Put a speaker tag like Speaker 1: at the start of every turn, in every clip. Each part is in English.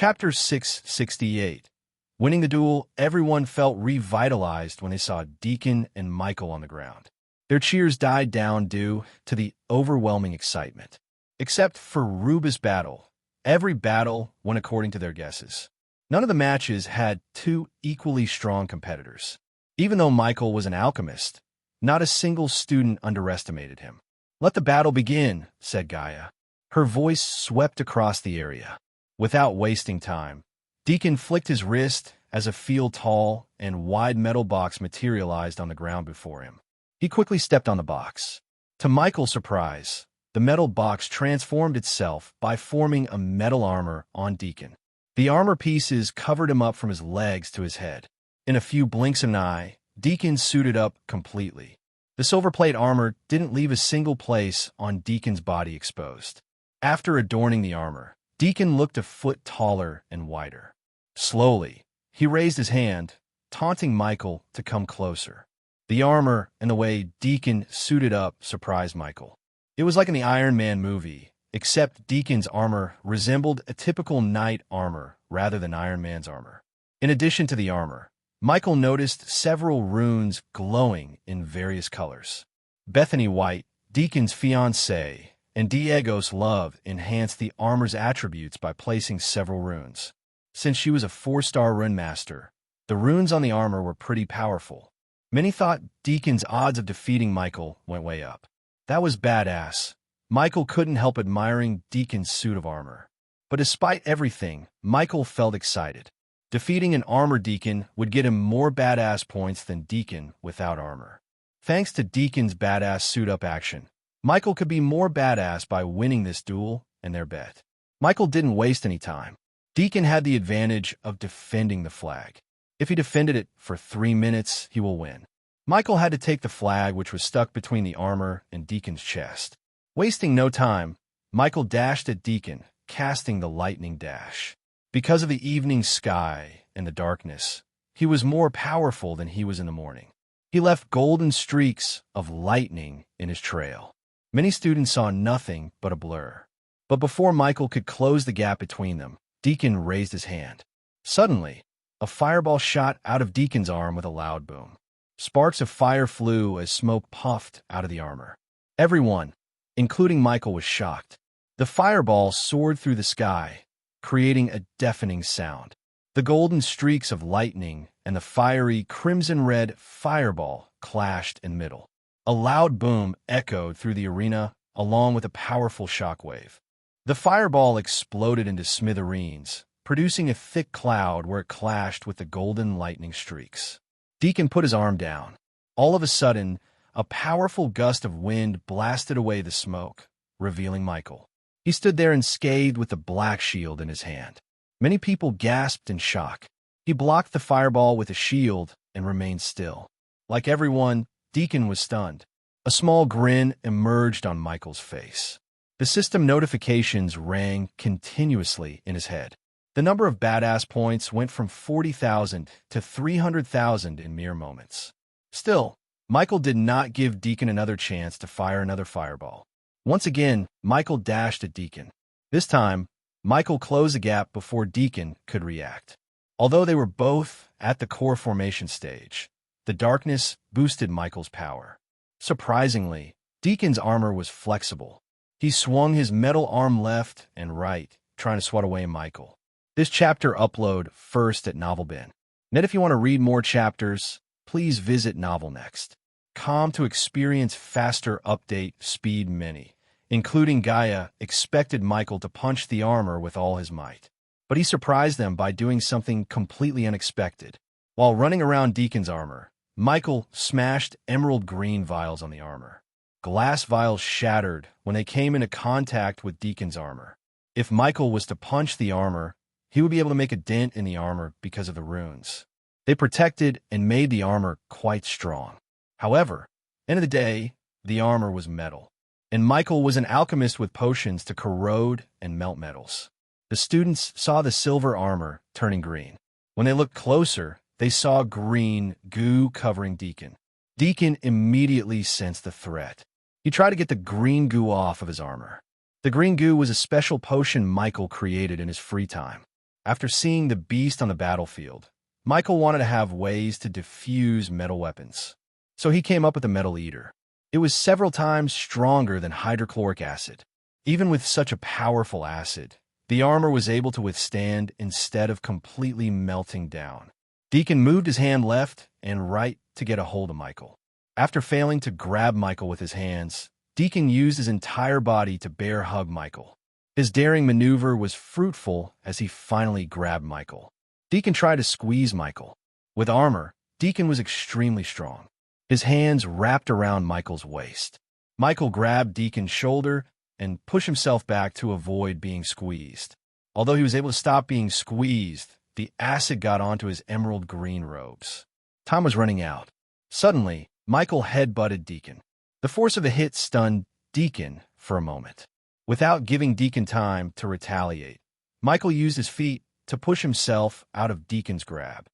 Speaker 1: Chapter 668. Winning the duel, everyone felt revitalized when they saw Deacon and Michael on the ground. Their cheers died down due to the overwhelming excitement. Except for Ruba's battle. Every battle went according to their guesses. None of the matches had two equally strong competitors. Even though Michael was an alchemist, not a single student underestimated him. "Let the battle begin," said Gaia. Her voice swept across the area. Without wasting time, Deacon flicked his wrist as a tall and wide metal box materialized on the ground before him. He quickly stepped on the box. To Michael's surprise, the metal box transformed itself by forming a metal armor on Deacon. The armor pieces covered him up from his legs to his head. In a few blinks of an eye, Deacon suited up completely. The silver plate armor didn't leave a single place on Deacon's body exposed. After adorning the armor, Deacon looked a foot taller and wider. Slowly, he raised his hand, taunting Michael to come closer. The armor and the way Deacon suited up surprised Michael. It was like in the Iron Man movie, except Deacon's armor resembled a typical knight armor rather than Iron Man's armor. In addition to the armor, Michael noticed several runes glowing in various colors. Bethany White, Deacon's fiancée, and Diego's love enhanced the armor's attributes by placing several runes. Since she was a 4-star rune master, the runes on the armor were pretty powerful. Many thought Deacon's odds of defeating Michael went way up. That was badass. Michael couldn't help admiring Deacon's suit of armor. But despite everything, Michael felt excited. Defeating an armored Deacon would get him more badass points than Deacon without armor. Thanks to Deacon's badass suit-up action, Michael could be more badass by winning this duel and their bet. Michael didn't waste any time. Deacon had the advantage of defending the flag. If he defended it for 3 minutes, he will win. Michael had to take the flag, which was stuck between the armor and Deacon's chest. Wasting no time, Michael dashed at Deacon, casting the lightning dash. Because of the evening sky and the darkness, he was more powerful than he was in the morning. He left golden streaks of lightning in his trail. Many students saw nothing but a blur. But before Michael could close the gap between them, Deacon raised his hand. Suddenly, a fireball shot out of Deacon's arm with a loud boom. Sparks of fire flew as smoke puffed out of the armor. Everyone, including Michael, was shocked. The fireball soared through the sky, creating a deafening sound. The golden streaks of lightning and the fiery crimson-red fireball clashed in the middle. A loud boom echoed through the arena, along with a powerful shockwave. The fireball exploded into smithereens, producing a thick cloud where it clashed with the golden lightning streaks. Deacon put his arm down. All of a sudden, a powerful gust of wind blasted away the smoke, revealing Michael. He stood there unscathed with the black shield in his hand. Many people gasped in shock. He blocked the fireball with a shield and remained still. Like everyone, Deacon was stunned. A small grin emerged on Michael's face. The system notifications rang continuously in his head. The number of badass points went from 40,000 to 300,000 in mere moments. Still, Michael did not give Deacon another chance to fire another fireball. Once again, Michael dashed at Deacon. This time, Michael closed the gap before Deacon could react. Although they were both at the core formation stage, the darkness boosted Michael's power. Surprisingly, Deacon's armor was flexible. He swung his metal arm left and right, trying to swat away Michael. This chapter upload first at NovelBin. And if you want to read more chapters, please visit NovelNext.com to experience faster update speed. Many, including Gaia, expected Michael to punch the armor with all his might. But he surprised them by doing something completely unexpected. While running around Deacon's armor, Michael smashed emerald green vials on the armor. Glass vials shattered when they came into contact with Deacon's armor. If Michael was to punch the armor, he would be able to make a dent in the armor because of the runes. They protected and made the armor quite strong. However, end of the day, the armor was metal, and Michael was an alchemist with potions to corrode and melt metals. The students saw the silver armor turning green. When they looked closer, they saw green goo covering Deacon. Deacon immediately sensed the threat. He tried to get the green goo off of his armor. The green goo was a special potion Michael created in his free time. After seeing the beast on the battlefield, Michael wanted to have ways to defuse metal weapons. So he came up with a metal eater. It was several times stronger than hydrochloric acid. Even with such a powerful acid, the armor was able to withstand instead of completely melting down. Deacon moved his hand left and right to get a hold of Michael. After failing to grab Michael with his hands, Deacon used his entire body to bear hug Michael. His daring maneuver was fruitful as he finally grabbed Michael. Deacon tried to squeeze Michael. With armor, Deacon was extremely strong. His hands wrapped around Michael's waist. Michael grabbed Deacon's shoulder and pushed himself back to avoid being squeezed. Although he was able to stop being squeezed, the acid got onto his emerald green robes. Time was running out. Suddenly, Michael head-butted Deacon. The force of the hit stunned Deacon for a moment. Without giving Deacon time to retaliate, Michael used his feet to push himself out of Deacon's grab.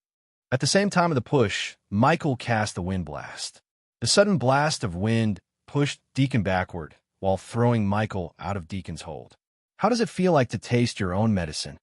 Speaker 1: At the same time of the push, Michael cast the wind blast. The sudden blast of wind pushed Deacon backward while throwing Michael out of Deacon's hold. "How does it feel like to taste your own medicine?"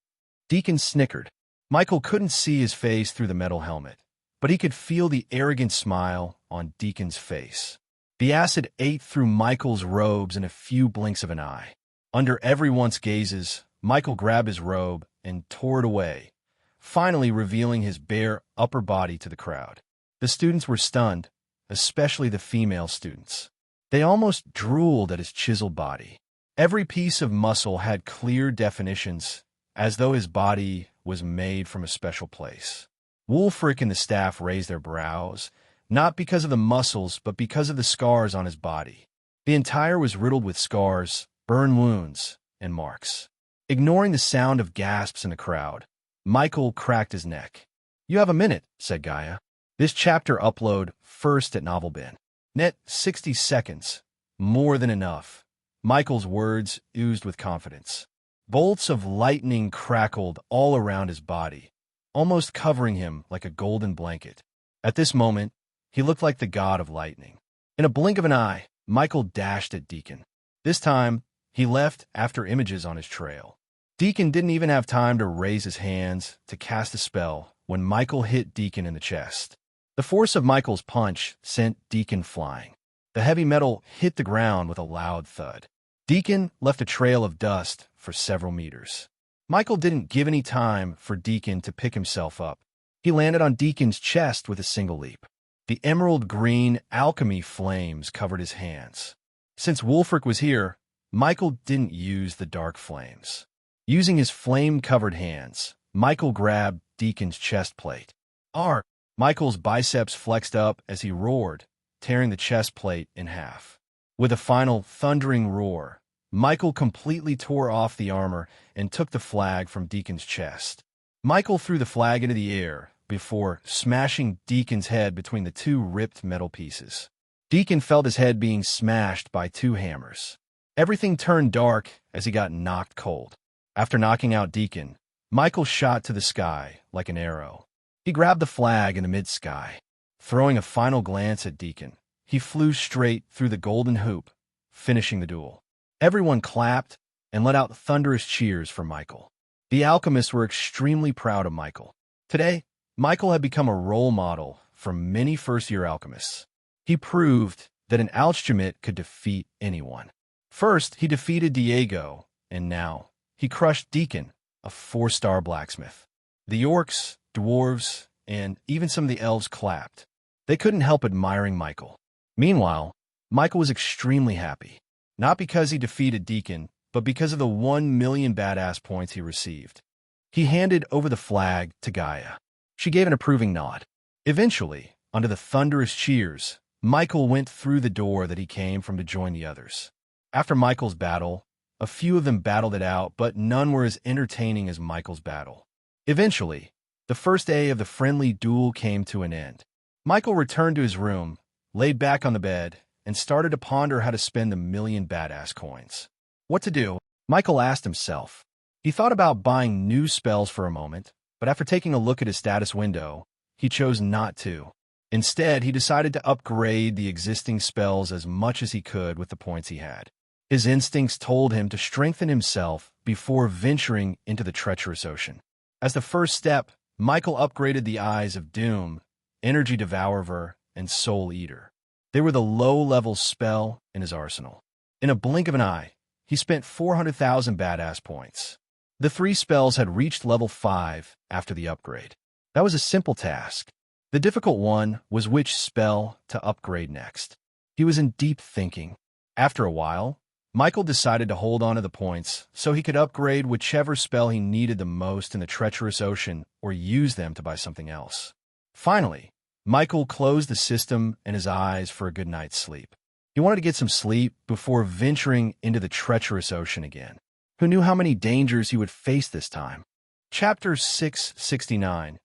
Speaker 1: Deacon snickered. Michael couldn't see his face through the metal helmet, but he could feel the arrogant smile on Deacon's face. The acid ate through Michael's robes in a few blinks of an eye. Under everyone's gazes, Michael grabbed his robe and tore it away, finally revealing his bare upper body to the crowd. The students were stunned, especially the female students. They almost drooled at his chiseled body. Every piece of muscle had clear definitions, as though his body was made from a special place. Wulfric and the staff raised their brows, not because of the muscles, but because of the scars on his body. The entire was riddled with scars, burn wounds, and marks. Ignoring the sound of gasps in the crowd, Michael cracked his neck. "You have a minute," said Gaia. "This chapter upload first at Novelbin. Net 60 seconds. More than enough." Michael's words oozed with confidence. Bolts of lightning crackled all around his body, almost covering him like a golden blanket. At this moment, he looked like the god of lightning. In a blink of an eye, Michael dashed at Deacon. This time, he left after images on his trail. Deacon didn't even have time to raise his hands to cast a spell when Michael hit Deacon in the chest. The force of Michael's punch sent Deacon flying. The heavy metal hit the ground with a loud thud. Deacon left a trail of dust for several meters. Michael didn't give any time for Deacon to pick himself up. He landed on Deacon's chest with a single leap. The emerald green alchemy flames covered his hands. Since Wulfric was here, Michael didn't use the dark flames. Using his flame-covered hands, Michael grabbed Deacon's chest plate. "Arr!" Michael's biceps flexed up as he roared, tearing the chest plate in half. With a final thundering roar, Michael completely tore off the armor and took the flag from Deacon's chest. Michael threw the flag into the air before smashing Deacon's head between the two ripped metal pieces. Deacon felt his head being smashed by two hammers. Everything turned dark as he got knocked cold. After knocking out Deacon, Michael shot to the sky like an arrow. He grabbed the flag in the mid-sky. Throwing a final glance at Deacon, he flew straight through the golden hoop, finishing the duel. Everyone clapped and let out thunderous cheers for Michael. The alchemists were extremely proud of Michael. Today, Michael had become a role model for many first-year alchemists. He proved that an alchemist could defeat anyone. First, he defeated Diego, and now he crushed Deacon, a 4-star blacksmith. The orcs, dwarves, and even some of the elves clapped. They couldn't help admiring Michael. Meanwhile, Michael was extremely happy, not because he defeated Deacon, but because of the 1 million badass points he received. He handed over the flag to Gaia. She gave an approving nod. Eventually, under the thunderous cheers, Michael went through the door that he came from to join the others. After Michael's battle, a few of them battled it out, but none were as entertaining as Michael's battle. Eventually, the first day of the friendly duel came to an end. Michael returned to his room, laid back on the bed, and started to ponder how to spend the 1 million badass coins. What to do? Michael asked himself. He thought about buying new spells for a moment, but after taking a look at his status window, he chose not to. Instead, he decided to upgrade the existing spells as much as he could with the points he had. His instincts told him to strengthen himself before venturing into the treacherous ocean. As the first step, Michael upgraded the Eyes of Doom, Energy Devourer, and Soul Eater. They were the low-level spell in his arsenal. In a blink of an eye, he spent 400,000 badass points. The 3 spells had reached level 5 after the upgrade. That was a simple task. The difficult one was which spell to upgrade next. He was in deep thinking. After a while, Michael decided to hold on to the points so he could upgrade whichever spell he needed the most in the treacherous ocean or use them to buy something else. Finally, Michael closed the system and his eyes for a good night's sleep. He wanted to get some sleep before venturing into the treacherous ocean again. Who knew how many dangers he would face this time? Chapter 669.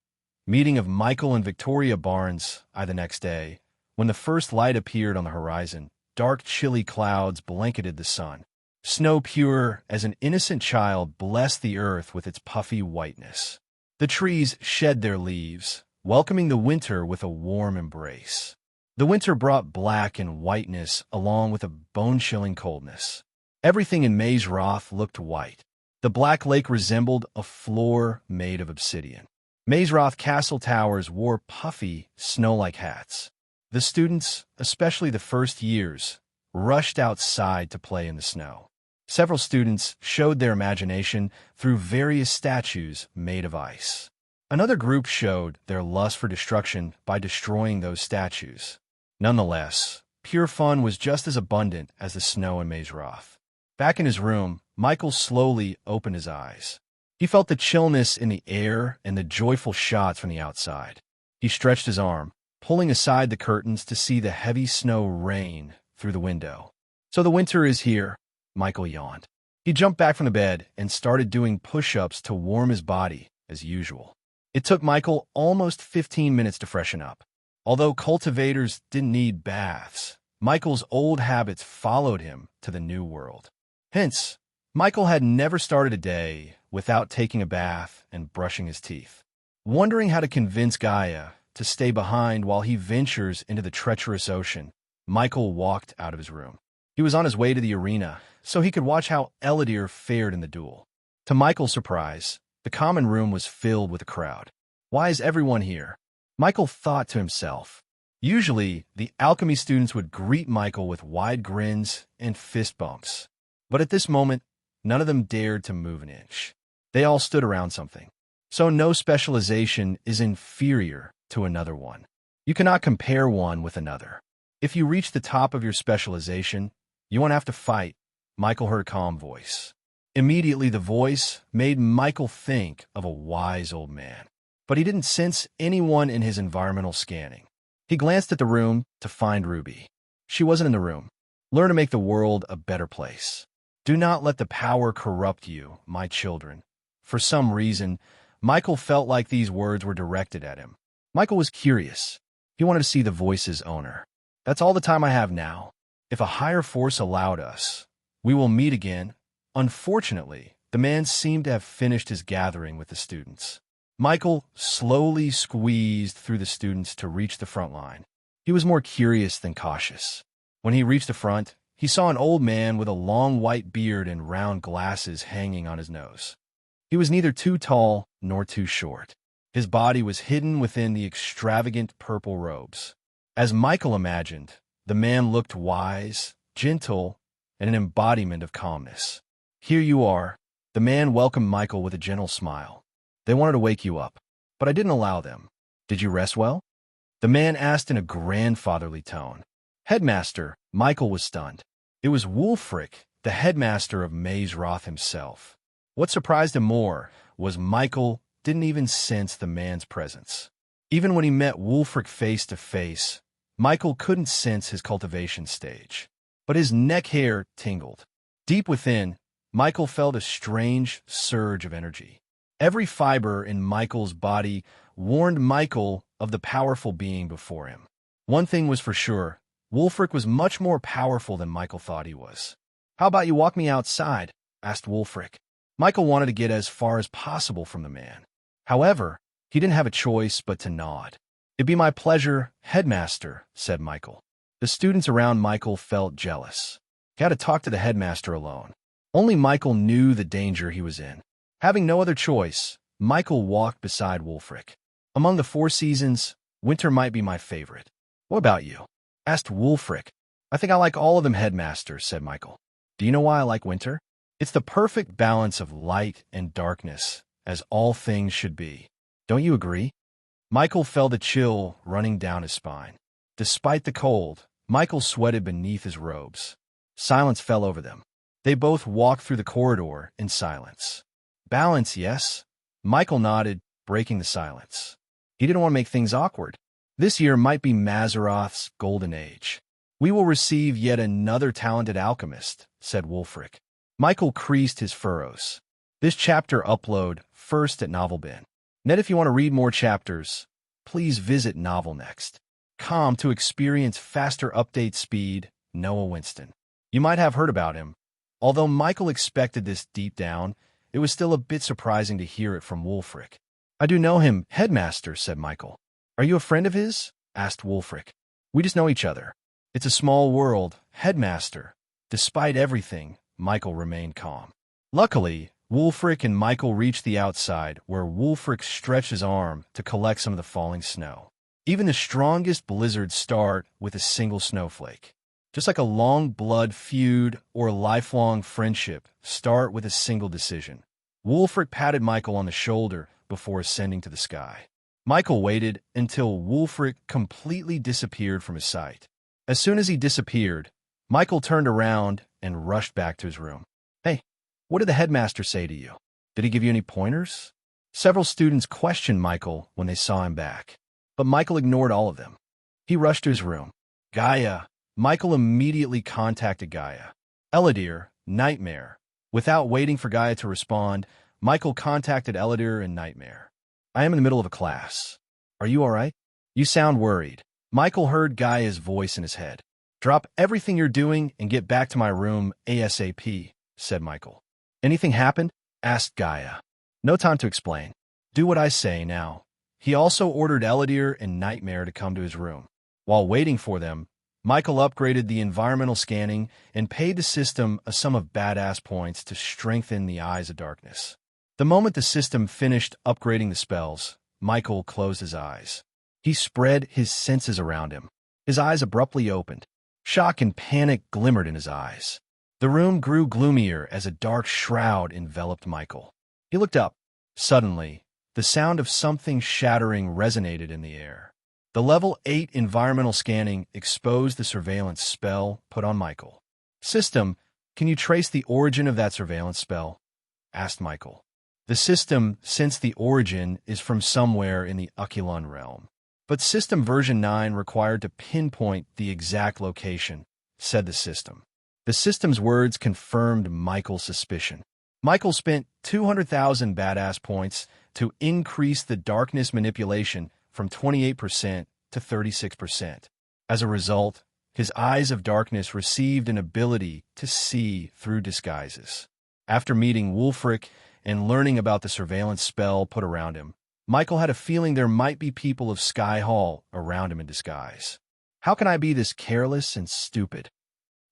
Speaker 1: Meeting of Michael and Victoria Barnes. The next day, when the first light appeared on the horizon, dark, chilly clouds blanketed the sun. Snow, pure as an innocent child, blessed the earth with its puffy whiteness. The trees shed their leaves, welcoming the winter with a warm embrace. The winter brought black and whiteness along with a bone-chilling coldness. Everything in Maze Roth looked white. The Black Lake resembled a floor made of obsidian. Maze Roth castle towers wore puffy, snow-like hats. The students, especially the first years, rushed outside to play in the snow. Several students showed their imagination through various statues made of ice. Another group showed their lust for destruction by destroying those statues. Nonetheless, pure fun was just as abundant as the snow in Maze Roth. Back in his room, Michael slowly opened his eyes. He felt the chillness in the air and the joyful shots from the outside. He stretched his arm, pulling aside the curtains to see the heavy snow rain through the window. So the winter is here, Michael yawned. He jumped back from the bed and started doing push-ups to warm his body, as usual. It took Michael almost 15 minutes to freshen up. Although cultivators didn't need baths, Michael's old habits followed him to the new world. Hence, Michael had never started a day without taking a bath and brushing his teeth. Wondering how to convince Gaia to stay behind while he ventures into the treacherous ocean, Michael walked out of his room. He was on his way to the arena so he could watch how Eladir fared in the duel. To Michael's surprise, the common room was filled with a crowd. Why is everyone here? Michael thought to himself. Usually, the alchemy students would greet Michael with wide grins and fist bumps. But at this moment, none of them dared to move an inch. They all stood around something. So no specialization is inferior to another one. You cannot compare one with another. If you reach the top of your specialization, you won't have to fight, Michael heard a calm voice. Immediately, the voice made Michael think of a wise old man. But he didn't sense anyone in his environmental scanning. He glanced at the room to find Ruby. She wasn't in the room. Learn to make the world a better place. Do not let the power corrupt you, my children. For some reason, Michael felt like these words were directed at him. Michael was curious. He wanted to see the voice's owner. That's all the time I have now. If a higher force allowed us, we will meet again. Unfortunately, the man seemed to have finished his gathering with the students. Michael slowly squeezed through the students to reach the front line. He was more curious than cautious. When he reached the front, he saw an old man with a long white beard and round glasses hanging on his nose. He was neither too tall nor too short. His body was hidden within the extravagant purple robes. As Michael imagined, the man looked wise, gentle, and an embodiment of calmness. Here you are. The man welcomed Michael with a gentle smile. They wanted to wake you up, but I didn't allow them. Did you rest well? The man asked in a grandfatherly tone. Headmaster, Michael was stunned. It was Wulfric, the headmaster of Maze Roth himself. What surprised him more was Michael didn't even sense the man's presence. Even when he met Wulfric face to face, Michael couldn't sense his cultivation stage. But his neck hair tingled. Deep within, Michael felt a strange surge of energy. Every fiber in Michael's body warned Michael of the powerful being before him. One thing was for sure, Wulfric was much more powerful than Michael thought he was. How about you walk me outside? Asked Wulfric. Michael wanted to get as far as possible from the man. However, he didn't have a choice but to nod. It'd be my pleasure, headmaster, said Michael. The students around Michael felt jealous. He had to talk to the headmaster alone. Only Michael knew the danger he was in. Having no other choice, Michael walked beside Wulfric. Among the 4 seasons, winter might be my favorite. What about you? Asked Wulfric. I think I like all of them, Headmaster, said Michael. Do you know why I like winter? It's the perfect balance of light and darkness, as all things should be. Don't you agree? Michael felt a chill running down his spine. Despite the cold, Michael sweated beneath his robes. Silence fell over them. They both walked through the corridor in silence. Balance, yes? Michael nodded, breaking the silence. He didn't want to make things awkward. This year might be Mazaroth's golden age. We will receive yet another talented alchemist, said Wulfric. Michael creased his furrows. This chapter upload first at Novelbin. Net, if you want to read more chapters, please visit Novelnext.com to experience faster update speed. Noah Winston. You might have heard about him. Although Michael expected this deep down, it was still a bit surprising to hear it from Wulfric. I do know him, Headmaster, said Michael. Are you a friend of his? Asked Wulfric. We just know each other. It's a small world, Headmaster. Despite everything, Michael remained calm. Luckily, Wulfric and Michael reached the outside, where Wulfric stretched his arm to collect some of the falling snow. Even the strongest blizzards start with a single snowflake. Just like a long blood feud or a lifelong friendship start with a single decision. Wulfric patted Michael on the shoulder before ascending to the sky. Michael waited until Wulfric completely disappeared from his sight. As soon as he disappeared, Michael turned around and rushed back to his room. Hey, what did the headmaster say to you? Did he give you any pointers? Several students questioned Michael when they saw him back, but Michael ignored all of them. He rushed to his room. Gaia. Michael immediately contacted Gaia. Eladir, Nightmare. Without waiting for Gaia to respond, Michael contacted Eladir and Nightmare. I am in the middle of a class. Are you all right? You sound worried. Michael heard Gaia's voice in his head. Drop everything you're doing and get back to my room ASAP, said Michael. Anything happened? Asked Gaia. No time to explain. Do what I say now. He also ordered Eladir and Nightmare to come to his room. While waiting for them, Michael upgraded the environmental scanning and paid the system a sum of badass points to strengthen the Eyes of Darkness. The moment the system finished upgrading the spells, Michael closed his eyes. He spread his senses around him. His eyes abruptly opened. Shock and panic glimmered in his eyes. The room grew gloomier as a dark shroud enveloped Michael. He looked up. Suddenly, the sound of something shattering resonated in the air. The level 8 environmental scanning exposed the surveillance spell put on Michael. System, can you trace the origin of that surveillance spell? Asked Michael. The system sensed the origin is from somewhere in the Akulon realm. But system version 9 required to pinpoint the exact location, said the system. The system's words confirmed Michael's suspicion. Michael spent 200,000 badass points to increase the darkness manipulation from 28% to 36%. As a result, his Eyes of Darkness received an ability to see through disguises. After meeting Wulfric and learning about the surveillance spell put around him, Michael had a feeling there might be people of Sky Hall around him in disguise. How can I be this careless and stupid?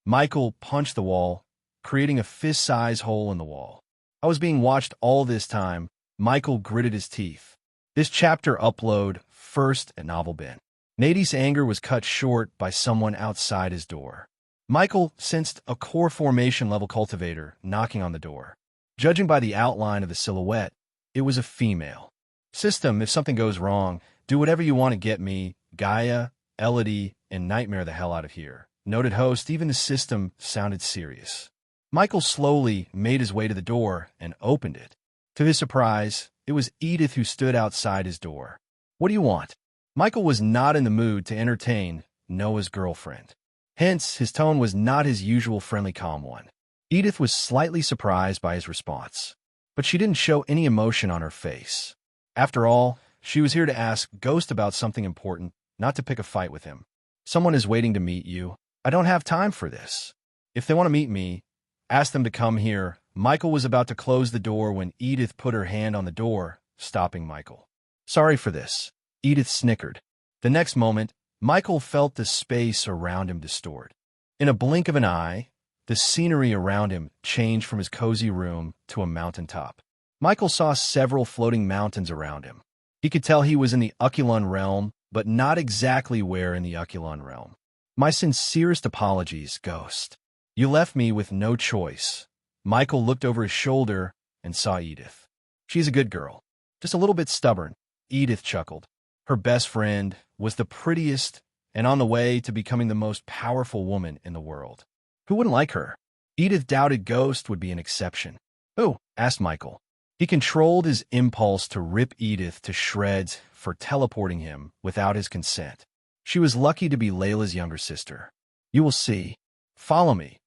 Speaker 1: Michael punched the wall, creating a fist-sized hole in the wall. I was being watched all this time. Michael gritted his teeth. This chapter upload first at Novelbin. Nady's anger was cut short by someone outside his door. Michael sensed a core formation level cultivator knocking on the door. Judging by the outline of the silhouette, it was a female. System, if something goes wrong, do whatever you want to get me, Gaia, Elodie, and Nightmare the hell out of here. Noted host, even the system sounded serious. Michael slowly made his way to the door and opened it. To his surprise, it was Edith who stood outside his door. What do you want? Michael was not in the mood to entertain Noah's girlfriend. Hence, his tone was not his usual friendly calm one. Edith was slightly surprised by his response, but she didn't show any emotion on her face. After all, she was here to ask Ghost about something important, not to pick a fight with him. Someone is waiting to meet you. I don't have time for this. If they want to meet me, ask them to come here. Michael was about to close the door when Edith put her hand on the door, stopping Michael. Sorry for this. Edith snickered. The next moment, Michael felt the space around him distort. In a blink of an eye, the scenery around him changed from his cozy room to a mountaintop. Michael saw several floating mountains around him. He could tell he was in the Ukulon realm, but not exactly where in the Ukulon realm. My sincerest apologies, Ghost. You left me with no choice. Michael looked over his shoulder and saw Edith. She's a good girl, just a little bit stubborn. Edith chuckled. Her best friend was the prettiest and on the way to becoming the most powerful woman in the world. Who wouldn't like her? Edith doubted Ghost would be an exception. Who? Asked Michael. He controlled his impulse to rip Edith to shreds for teleporting him without his consent. She was lucky to be Layla's younger sister. You will see. Follow me.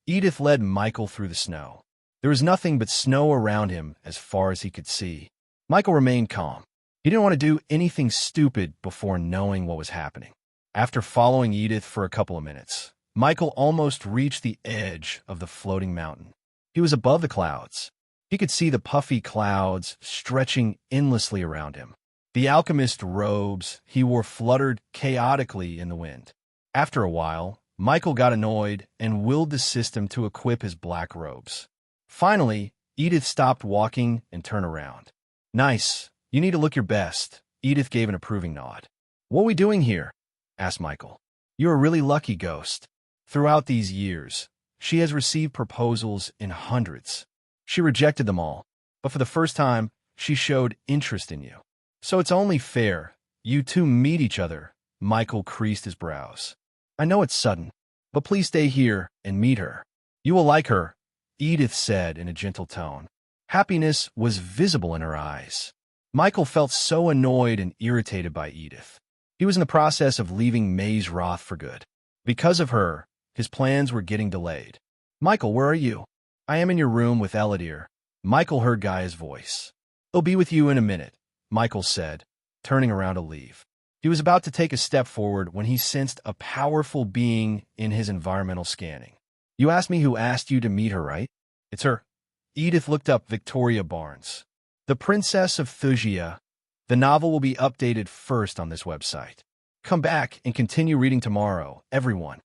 Speaker 1: Edith led Michael through the snow. There was nothing but snow around him as far as he could see. Michael remained calm. He didn't want to do anything stupid before knowing what was happening. After following Edith for a couple of minutes, Michael almost reached the edge of the floating mountain. He was above the clouds. He could see the puffy clouds stretching endlessly around him. The alchemist robes he wore fluttered chaotically in the wind. After a while, Michael got annoyed and willed the system to equip his black robes. Finally, Edith stopped walking and turned around. Nice. You need to look your best. Edith gave an approving nod. What are we doing here? Asked Michael. You are really lucky, Ghost. Throughout these years, she has received proposals in hundreds. She rejected them all, but for the first time, she showed interest in you. So it's only fair you two meet each other. Michael creased his brows. I know it's sudden, but please stay here and meet her. You will like her, Edith said in a gentle tone. Happiness was visible in her eyes. Michael felt so annoyed and irritated by Edith. He was in the process of leaving Maze Roth for good. Because of her, his plans were getting delayed. Michael, where are you? I am in your room with Eladir. Michael heard Gaia's voice. He'll be with you in a minute, Michael said, turning around to leave. He was about to take a step forward when he sensed a powerful being in his environmental scanning. You asked me who asked you to meet her, right? It's her. Edith looked up Victoria Barnes. The Princess of Thusia. The novel will be updated first on this website. Come back and continue reading tomorrow, everyone.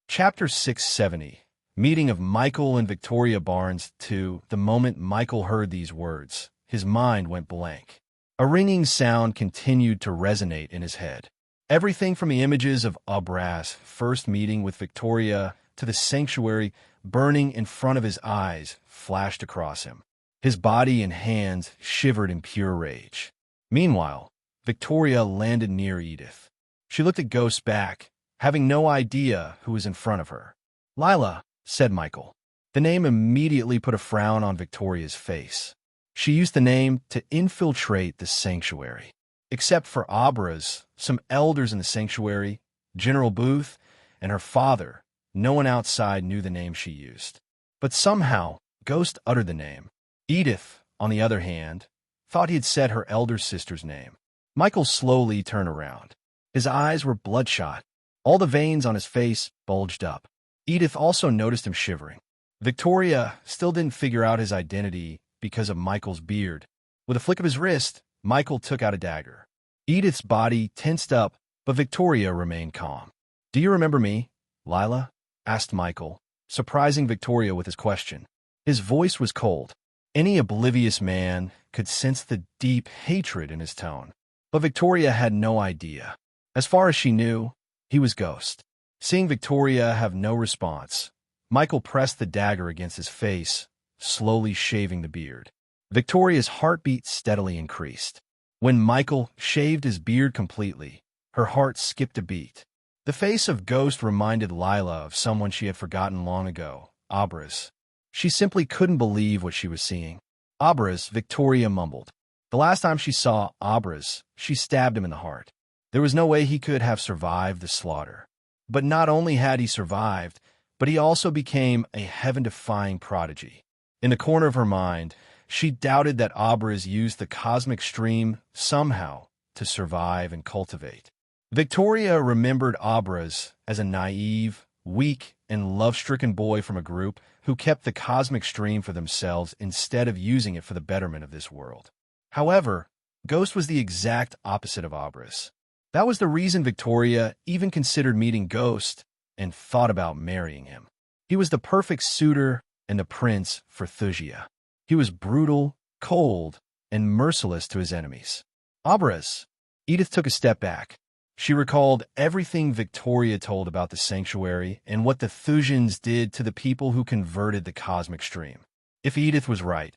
Speaker 1: Chapter 670. Meeting of Michael and Victoria Barnes. 2. The moment Michael heard these words, his mind went blank. A ringing sound continued to resonate in his head. Everything from the images of Abra's first meeting with Victoria to the sanctuary burning in front of his eyes flashed across him. His body and hands shivered in pure rage. Meanwhile, Victoria landed near Edith. She looked at Ghost back, having no idea who was in front of her. Lila, said Michael. The name immediately put a frown on Victoria's face. She used the name to infiltrate the sanctuary. Except for Abra's, some elders in the sanctuary, General Booth, and her father, no one outside knew the name she used. But somehow, Ghost uttered the name. Edith, on the other hand, thought he had said her elder sister's name. Michael slowly turned around. His eyes were bloodshot. All the veins on his face bulged up. Edith also noticed him shivering. Victoria still didn't figure out his identity because of Michael's beard. With a flick of his wrist, Michael took out a dagger. Edith's body tensed up, but Victoria remained calm. Do you remember me, Lila? Asked Michael, surprising Victoria with his question. His voice was cold. Any oblivious man could sense the deep hatred in his tone. But Victoria had no idea. As far as she knew, he was Ghost. Seeing Victoria have no response, Michael pressed the dagger against his face, slowly shaving the beard. Victoria's heartbeat steadily increased. When Michael shaved his beard completely, her heart skipped a beat. The face of Ghost reminded Lila of someone she had forgotten long ago, Abras. She simply couldn't believe what she was seeing. Abras, Victoria mumbled. The last time she saw Abras, she stabbed him in the heart. There was no way he could have survived the slaughter. But not only had he survived, but he also became a heaven-defying prodigy. In the corner of her mind, she doubted that Abras used the cosmic stream somehow to survive and cultivate. Victoria remembered Abras as a naive, weak, and love-stricken boy from a group who kept the cosmic stream for themselves instead of using it for the betterment of this world. However, Ghost was the exact opposite of Abras. That was the reason Victoria even considered meeting Ghost and thought about marrying him. He was the perfect suitor and the prince for Thusia. He was brutal, cold, and merciless to his enemies. Abras. Edith took a step back. She recalled everything Victoria told about the sanctuary and what the Thusians did to the people who converted the cosmic stream. If Edith was right,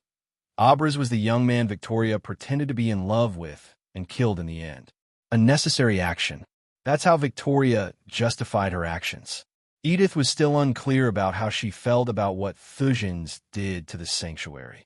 Speaker 1: Abras was the young man Victoria pretended to be in love with and killed in the end. A necessary action. That's how Victoria justified her actions. Edith was still unclear about how she felt about what Thusians did to the sanctuary.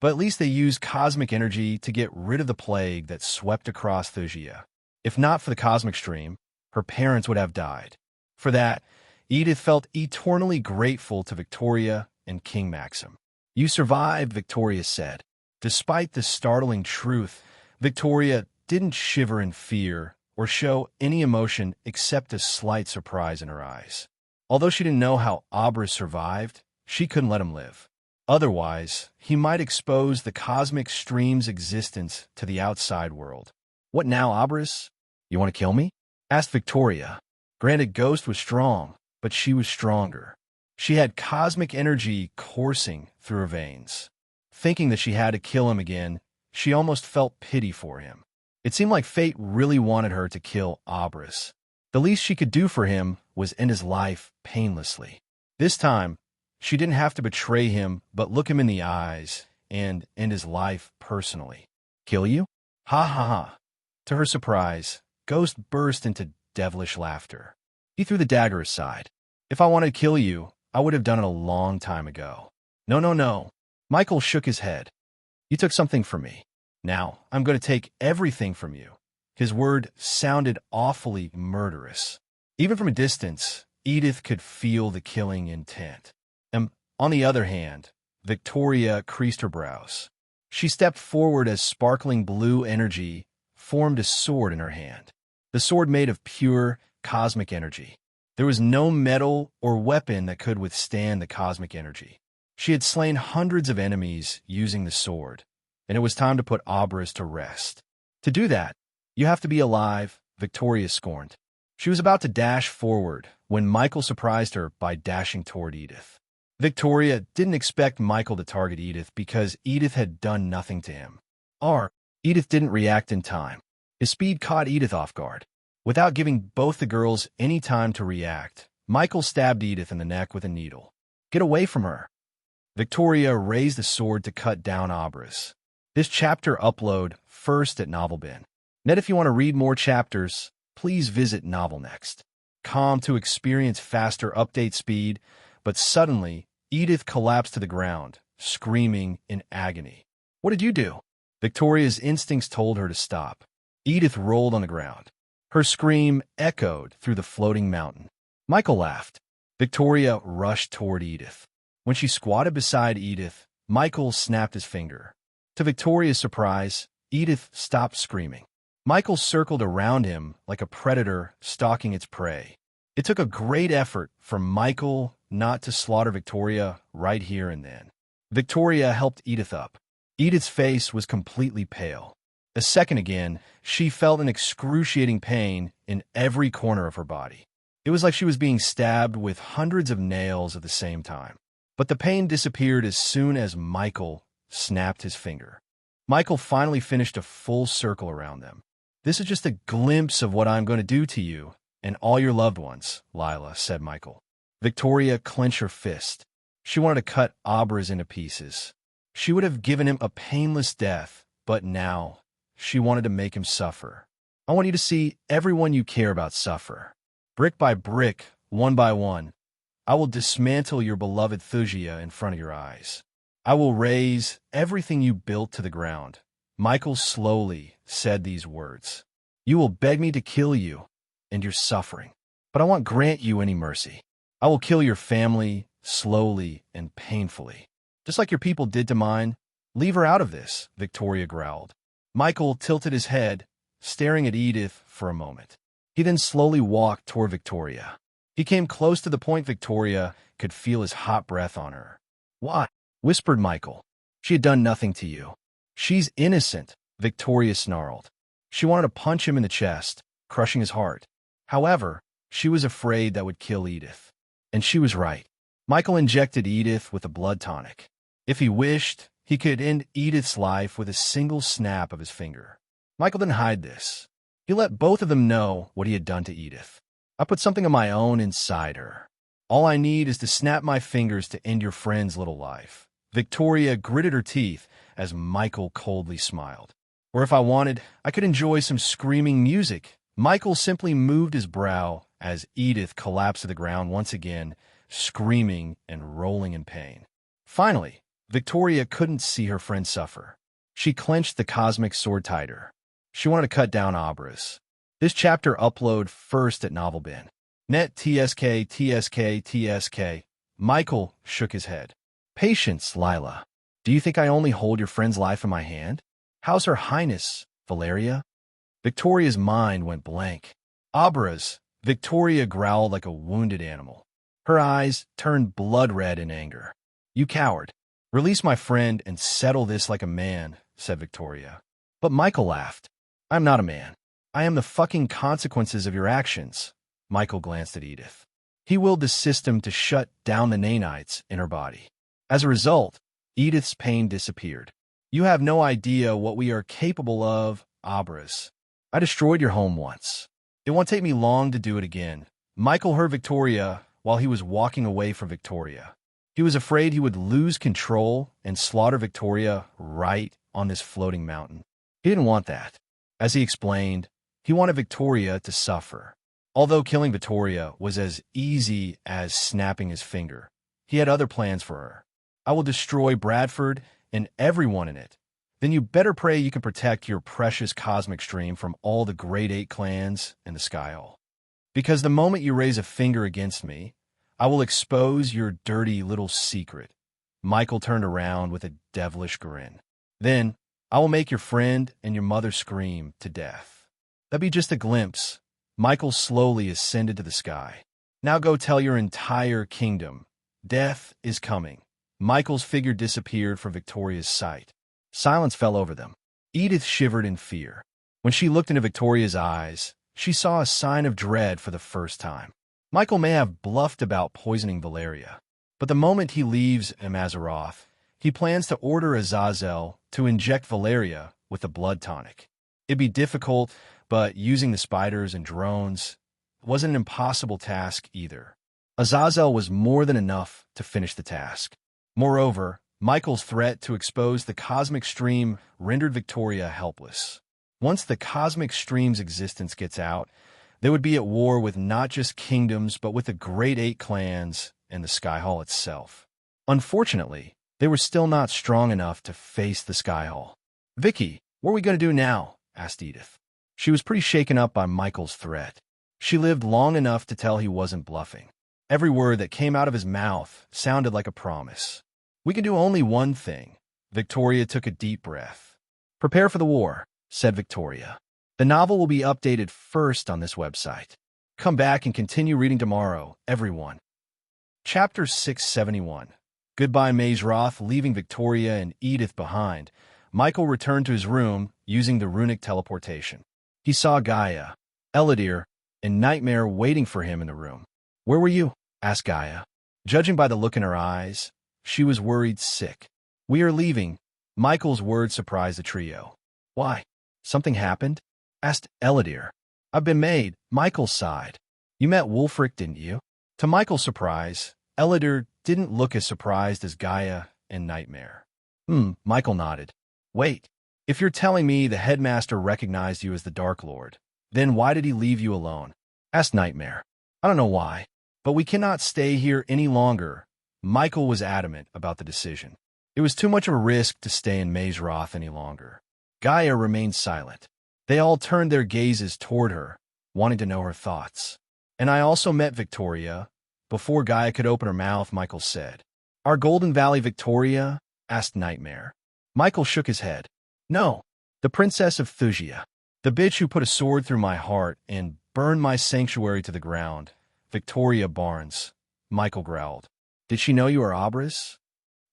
Speaker 1: But at least they used cosmic energy to get rid of the plague that swept across Thusia. If not for the cosmic stream, her parents would have died. For that, Edith felt eternally grateful to Victoria and King Maxim. "You survived," Victoria said. Despite the startling truth, Victoria didn't shiver in fear or show any emotion except a slight surprise in her eyes. Although she didn't know how Abras survived, she couldn't let him live. Otherwise, he might expose the cosmic stream's existence to the outside world. "What now, Abras? You want to kill me?" asked Victoria. Granted, Ghost was strong, but she was stronger. She had cosmic energy coursing through her veins. Thinking that she had to kill him again, she almost felt pity for him. It seemed like fate really wanted her to kill Abras. The least she could do for him was end his life painlessly. This time, she didn't have to betray him, but look him in the eyes and end his life personally. "Kill you? Ha ha ha." To her surprise, Ghost burst into devilish laughter. He threw the dagger aside. "If I wanted to kill you, I would have done it a long time ago." "No, no, no." Michael shook his head. "You took something from me. Now, I'm going to take everything from you." His word sounded awfully murderous. Even from a distance, Edith could feel the killing intent. On the other hand, Victoria creased her brows. She stepped forward as sparkling blue energy formed a sword in her hand. The sword made of pure cosmic energy. There was no metal or weapon that could withstand the cosmic energy. She had slain hundreds of enemies using the sword, and it was time to put Abras to rest. To do that, you have to be alive, Victoria scorned. She was about to dash forward when Michael surprised her by dashing toward Edith. Victoria didn't expect Michael to target Edith because Edith had done nothing to him. Edith didn't react in time. His speed caught Edith off guard. Without giving both the girls any time to react, Michael stabbed Edith in the neck with a needle. "Get away from her." Victoria raised the sword to cut down Abras. This chapter upload first at NovelBin. Net, if you want to read more chapters, please visit NovelNext.com to experience faster update speed, but suddenly, Edith collapsed to the ground, screaming in agony. "What did you do?" Victoria's instincts told her to stop. Edith rolled on the ground. Her scream echoed through the floating mountain. Michael laughed. Victoria rushed toward Edith. When she squatted beside Edith, Michael snapped his finger. To Victoria's surprise, Edith stopped screaming. Michael circled around him like a predator stalking its prey. It took a great effort for Michael not to slaughter Victoria right here and then. Victoria helped Edith up. Edith's face was completely pale. A second again, she felt an excruciating pain in every corner of her body. It was like she was being stabbed with hundreds of nails at the same time. But the pain disappeared as soon as Michael snapped his finger. Michael finally finished a full circle around them. "This is just a glimpse of what I'm going to do to you and all your loved ones," Lila said. Michael. Victoria clenched her fist. She wanted to cut Abras into pieces. She would have given him a painless death, but now she wanted to make him suffer. "I want you to see everyone you care about suffer. Brick by brick, one by one, I will dismantle your beloved Thusia in front of your eyes. I will raze everything you built to the ground." Michael slowly said these words. "You will beg me to kill you, and you're suffering. But I won't grant you any mercy. I will kill your family slowly and painfully. Just like your people did to mine. Leave her out of this," Victoria growled. Michael tilted his head, staring at Edith for a moment. He then slowly walked toward Victoria. He came close to the point Victoria could feel his hot breath on her. "What?" whispered Michael. "She had done nothing to you." "She's innocent," Victoria snarled. She wanted to punch him in the chest, crushing his heart. However, she was afraid that would kill Edith. And she was right. Michael injected Edith with a blood tonic. If he wished, he He could end Edith's life with a single snap of his finger. Michael didn't hide this. He let both of them know what he had done to Edith. I put something of my own inside her. All I need is to snap my fingers to end your friend's little life. Victoria gritted her teeth as Michael coldly smiled. Or if I wanted, I could enjoy some screaming music. Michael simply moved his brow as Edith collapsed to the ground once again, screaming and rolling in pain. Finally, Victoria couldn't see her friend suffer. She clenched the cosmic sword tighter. She wanted to cut down Abras. This chapter upload first at NovelBin. Net TSK, TSK, TSK. Michael shook his head. Patience, Lila. Do you think I only hold your friend's life in my hand? How's Her Highness, Valeria? Victoria's mind went blank. Abras. Victoria growled like a wounded animal. Her eyes turned blood red in anger. You coward. Release my friend and settle this like a man, said Victoria. But Michael laughed. I'm not a man. I am the fucking consequences of your actions. Michael glanced at Edith. He willed the system to shut down the nanites in her body. As a result, Edith's pain disappeared. You have no idea what we are capable of, Abras. I destroyed your home once. It won't take me long to do it again. Michael heard Victoria while he was walking away from Victoria. He was afraid he would lose control and slaughter Victoria right on this floating mountain. He didn't want that. As he explained, he wanted Victoria to suffer. Although killing Victoria was as easy as snapping his finger, he had other plans for her. I will destroy Bradford and everyone in it. Then you better pray you can protect your precious cosmic stream from all the Great 8 clans and the Skyhole. Because the moment you raise a finger against me, I will expose your dirty little secret. Michael turned around with a devilish grin. Then, I will make your friend and your mother scream to death. That'd be just a glimpse. Michael slowly ascended to the sky. Now go tell your entire kingdom. Death is coming. Michael's figure disappeared from Victoria's sight. Silence fell over them. Edith shivered in fear. When she looked into Victoria's eyes, she saw a sign of dread for the first time. Michael may have bluffed about poisoning Valeria, but the moment he leaves Amazaroth, he plans to order Azazel to inject Valeria with a blood tonic. It'd be difficult, but using the spiders and drones wasn't an impossible task either. Azazel was more than enough to finish the task. Moreover, Michael's threat to expose the cosmic stream rendered Victoria helpless. Once the cosmic stream's existence gets out, they would be at war with not just kingdoms, but with the Great 8 clans and the Skyhall itself. Unfortunately, they were still not strong enough to face the Skyhall. Vicky, what are we going to do now? Asked Edith. She was pretty shaken up by Michael's threat. She lived long enough to tell he wasn't bluffing. Every word that came out of his mouth sounded like a promise. We can do only one thing. Victoria took a deep breath. Prepare for the war, said Victoria. The novel will be updated first on this website. Come back and continue reading tomorrow, everyone. Chapter 671. Goodbye, Maze Roth. Leaving Victoria and Edith behind, Michael returned to his room using the runic teleportation. He saw Gaia, Eladir, and Nightmare waiting for him in the room. Where were you? Asked Gaia. Judging by the look in her eyes, she was worried sick. We are leaving. Michael's words surprised the trio. Why? Something happened? Asked Eladir. I've been made. Michael sighed. You met Wulfric, didn't you? To Michael's surprise, Eladir didn't look as surprised as Gaia and Nightmare. Michael nodded. Wait, if you're telling me the headmaster recognized you as the Dark Lord, then why did he leave you alone? Asked Nightmare. I don't know why, but we cannot stay here any longer. Michael was adamant about the decision. It was too much of a risk to stay in Maze Roth any longer. Gaia remained silent. They all turned their gazes toward her, wanting to know her thoughts. And I also met Victoria. Before Gaia could open her mouth, Michael said, Our Golden Valley Victoria? Asked Nightmare. Michael shook his head. No, the Princess of Thusia. The bitch who put a sword through my heart and burned my sanctuary to the ground. Victoria Barnes. Michael growled. Did she know you were Abras?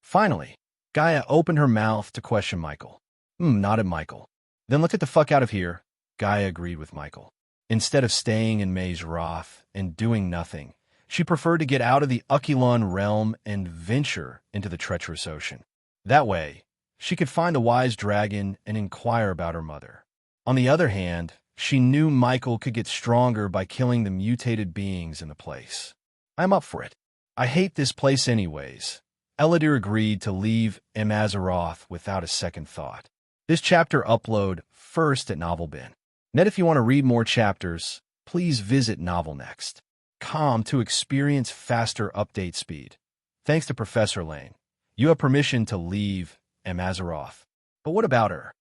Speaker 1: Finally, Gaia opened her mouth to question Michael. Nodded Michael. Then let's get the fuck out of here. Gaia agreed with Michael. Instead of staying in Maze Roth and doing nothing, she preferred to get out of the Ukulon realm and venture into the treacherous ocean. That way, She could find the wise dragon and inquire about her mother. On the other hand, she knew Michael could get stronger by killing the mutated beings in the place. I'm up for it. I hate this place anyways. Eladir agreed to leave Immerse without a second thought. This chapter upload first at NovelBin. Net, if you want to read more chapters, please visit NovelNext.com to experience faster update speed. Thanks to Professor Lane, you have permission to leave Immerse. But what about her?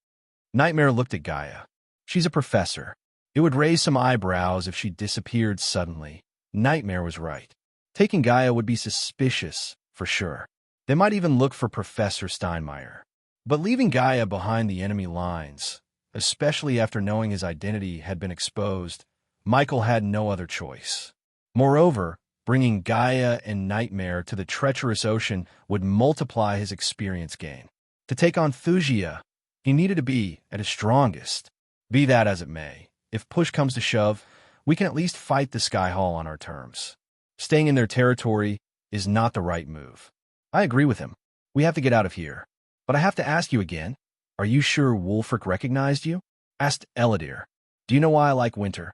Speaker 1: Nightmare looked at Gaia. She's a professor. It would raise some eyebrows if she disappeared suddenly. Nightmare was right. Taking Gaia would be suspicious, for sure. They might even look for Professor Steinmeier. But leaving Gaia behind the enemy lines, especially after knowing his identity had been exposed, Michael had no other choice. Moreover, bringing Gaia and Nightmare to the treacherous ocean would multiply his experience gain. To take on Thugia, he needed to be at his strongest. Be that as it may, if push comes to shove, we can at least fight the Sky Hall on our terms. Staying in their territory is not the right move. I agree with him. We have to get out of here. But I have to ask you again, are you sure Wulfric recognized you? Asked Eladir. Do you know why I like winter?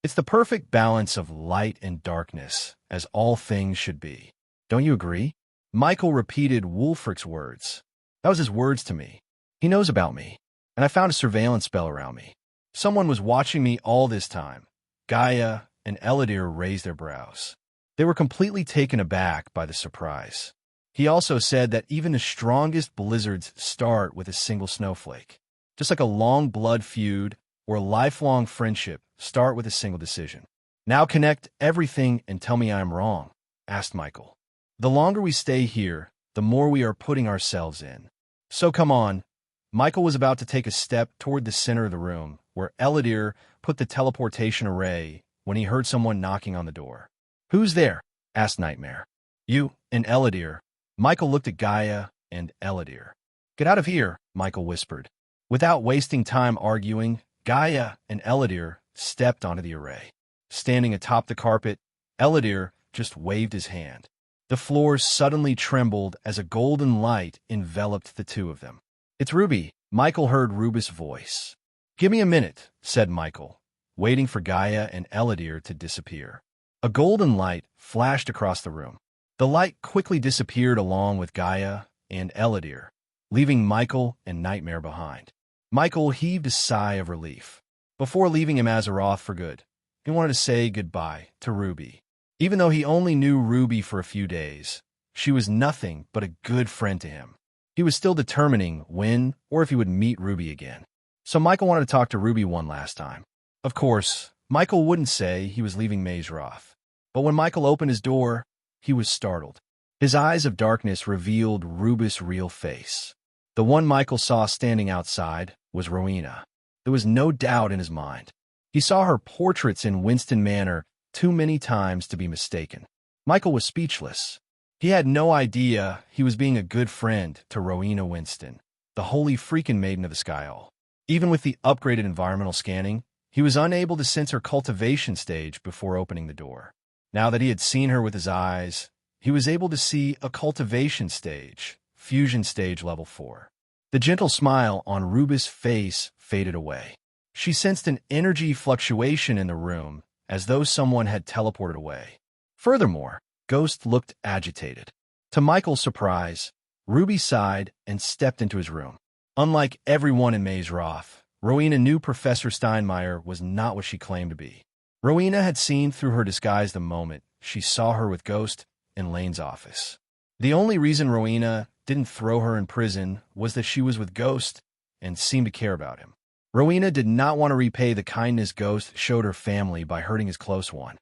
Speaker 1: It's the perfect balance of light and darkness, as all things should be. Don't you agree? Michael repeated Wulfric's words. That was his words to me. He knows about me, and I found a surveillance spell around me. Someone was watching me all this time. Gaia and Eladir raised their brows. They were completely taken aback by the surprise. He also said that even the strongest blizzards start with a single snowflake. Just like a long blood feud or a lifelong friendship start with a single decision. Now connect everything and tell me I'm wrong, asked Michael. The longer we stay here, the more we are putting ourselves in. So come on. Michael was about to take a step toward the center of the room, where Eladir put the teleportation array, when he heard someone knocking on the door. Who's there? Asked Nightmare. You and Eladir. Michael looked at Gaia and Eladir. Get out of here, Michael whispered. Without wasting time arguing, Gaia and Eladir stepped onto the array. Standing atop the carpet, Eladir just waved his hand. The floor suddenly trembled as a golden light enveloped the two of them. It's Ruby, Michael heard Ruby's voice. Give me a minute, said Michael, waiting for Gaia and Eladir to disappear. A golden light flashed across the room. The light quickly disappeared along with Gaia and Eladir, leaving Michael and Nightmare behind. Michael heaved a sigh of relief. Before leaving Immerse for good, he wanted to say goodbye to Ruby. Even though he only knew Ruby for a few days, she was nothing but a good friend to him. He was still determining when or if he would meet Ruby again. So Michael wanted to talk to Ruby one last time. Of course, Michael wouldn't say he was leaving Mazeroth. But when Michael opened his door, he was startled. His eyes of darkness revealed Ruby's real face. The one Michael saw standing outside was Rowena. There was no doubt in his mind. He saw her portraits in Winston Manor too many times to be mistaken. Michael was speechless. He had no idea he was being a good friend to Rowena Winston, the holy freaking maiden of the Sky Hall. Even with the upgraded environmental scanning, he was unable to sense her cultivation stage before opening the door. Now that he had seen her with his eyes, he was able to see a cultivation stage, fusion stage level 4. The gentle smile on Ruby's face faded away. She sensed an energy fluctuation in the room, as though someone had teleported away. Furthermore, Ghost looked agitated. To Michael's surprise, Ruby sighed and stepped into his room. Unlike everyone in Mazeroth, Rowena knew Professor Steinmeier was not what she claimed to be. Rowena had seen through her disguise the moment she saw her with Ghost in Lane's office. The only reason Rowena didn't throw her in prison was that she was with Ghost and seemed to care about him. Rowena did not want to repay the kindness Ghost showed her family by hurting his close one.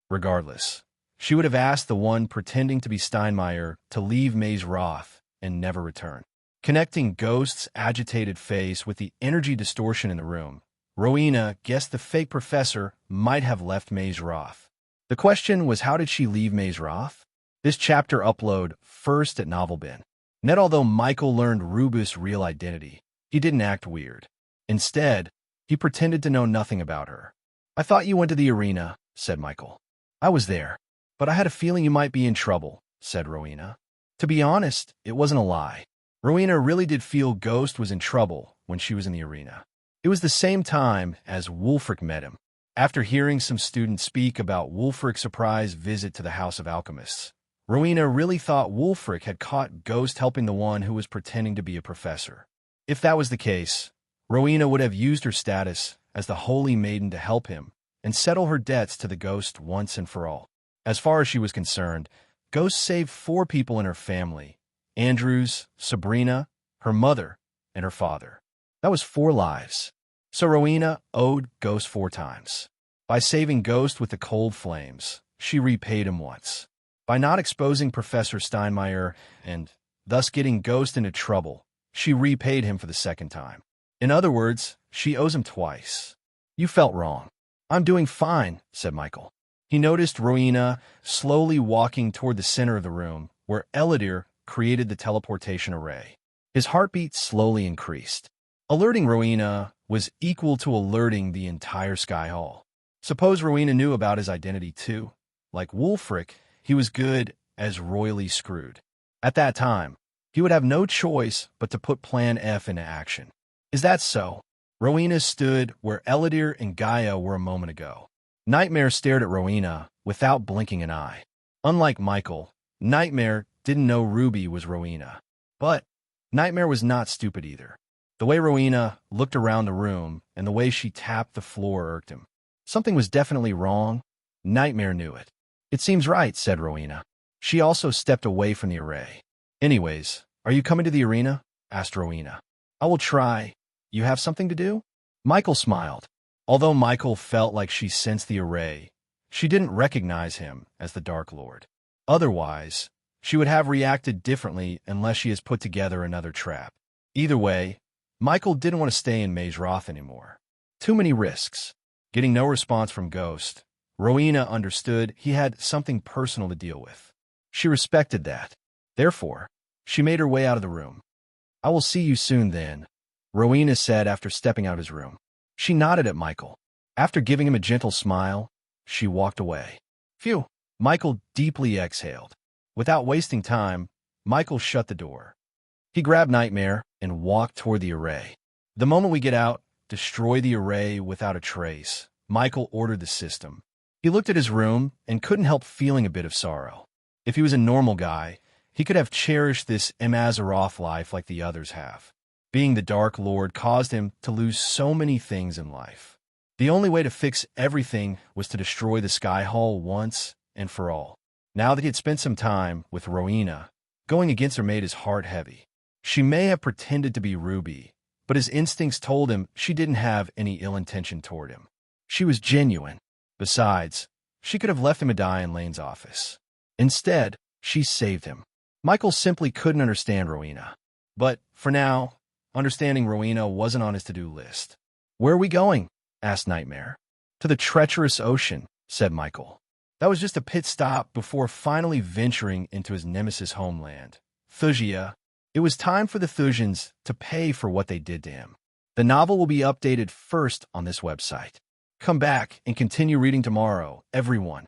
Speaker 1: Regardless, she would have asked the one pretending to be Steinmeier to leave Mazeroth and never return. Connecting Ghost's agitated face with the energy distortion in the room, Rowena guessed the fake professor might have left Mazeroth. The question was, how did she leave Mazeroth? This chapter upload first at NovelBin. Net, although Michael learned Ruby's real identity, he didn't act weird. Instead, he pretended to know nothing about her. I thought you went to the arena, said Michael. I was there, but I had a feeling you might be in trouble, said Rowena. To be honest, it wasn't a lie. Rowena really did feel Ghost was in trouble when she was in the arena. It was the same time as Wulfric met him. After hearing some students speak about Wulfric's surprise visit to the House of Alchemists, Rowena really thought Wulfric had caught Ghost helping the one who was pretending to be a professor. If that was the case, Rowena would have used her status as the Holy Maiden to help him and settle her debts to the Ghost once and for all. As far as she was concerned, Ghost saved 4 people in her family: Andrews, Sabrina, her mother, and her father. That was 4 lives. So Rowena owed Ghost 4 times. By saving Ghost with the cold flames, she repaid him once. By not exposing Professor Steinmeier and thus getting Ghost into trouble, she repaid him for the 2nd time. In other words, she owes him twice. You felt wrong. I'm doing fine, said Michael. He noticed Rowena slowly walking toward the center of the room, where Eladir created the teleportation array. His heartbeat slowly increased. Alerting Rowena was equal to alerting the entire Sky Hall. Suppose Rowena knew about his identity too. Like Wulfric, he was good as royally screwed. At that time, he would have no choice but to put Plan F into action. Is that so? Rowena stood where Eladir and Gaia were a moment ago. Nightmare stared at Rowena without blinking an eye. Unlike Michael, Nightmare didn't know Ruby was Rowena. But Nightmare was not stupid either. The way Rowena looked around the room and the way she tapped the floor irked him. Something was definitely wrong. Nightmare knew it. It seems right, said Rowena. She also stepped away from the array. Anyways, are you coming to the arena? Asked Rowena. I will try. You have something to do? Michael smiled. Although Michael felt like she sensed the array, she didn't recognize him as the Dark Lord. Otherwise, she would have reacted differently unless she has put together another trap. Either way, Michael didn't want to stay in Maze Roth anymore. Too many risks. Getting no response from Ghost, Rowena understood he had something personal to deal with. She respected that. Therefore, she made her way out of the room. I will see you soon then, Rowena said after stepping out of his room. She nodded at Michael. After giving him a gentle smile, she walked away. Phew! Michael deeply exhaled. Without wasting time, Michael shut the door. He grabbed Nightmare and walked toward the array. The moment we get out, destroy the array without a trace, Michael ordered the system. He looked at his room and couldn't help feeling a bit of sorrow. If he was a normal guy, he could have cherished this Azeroth life like the others have. Being the Dark Lord caused him to lose so many things in life. The only way to fix everything was to destroy the Sky Hall once and for all. Now that he had spent some time with Rowena, going against her made his heart heavy. She may have pretended to be Ruby, but his instincts told him she didn't have any ill intention toward him. She was genuine. Besides, she could have left him to die in Lane's office. Instead, she saved him. Michael simply couldn't understand Rowena. But, for now, understanding Rowena wasn't on his to-do list. Where are we going? Asked Nightmare. To the treacherous ocean, said Michael. That was just a pit stop before finally venturing into his nemesis homeland, Thusia. It was time for the Thusians to pay for what they did to him. The novel will be updated first on this website. Come back and continue reading tomorrow, everyone.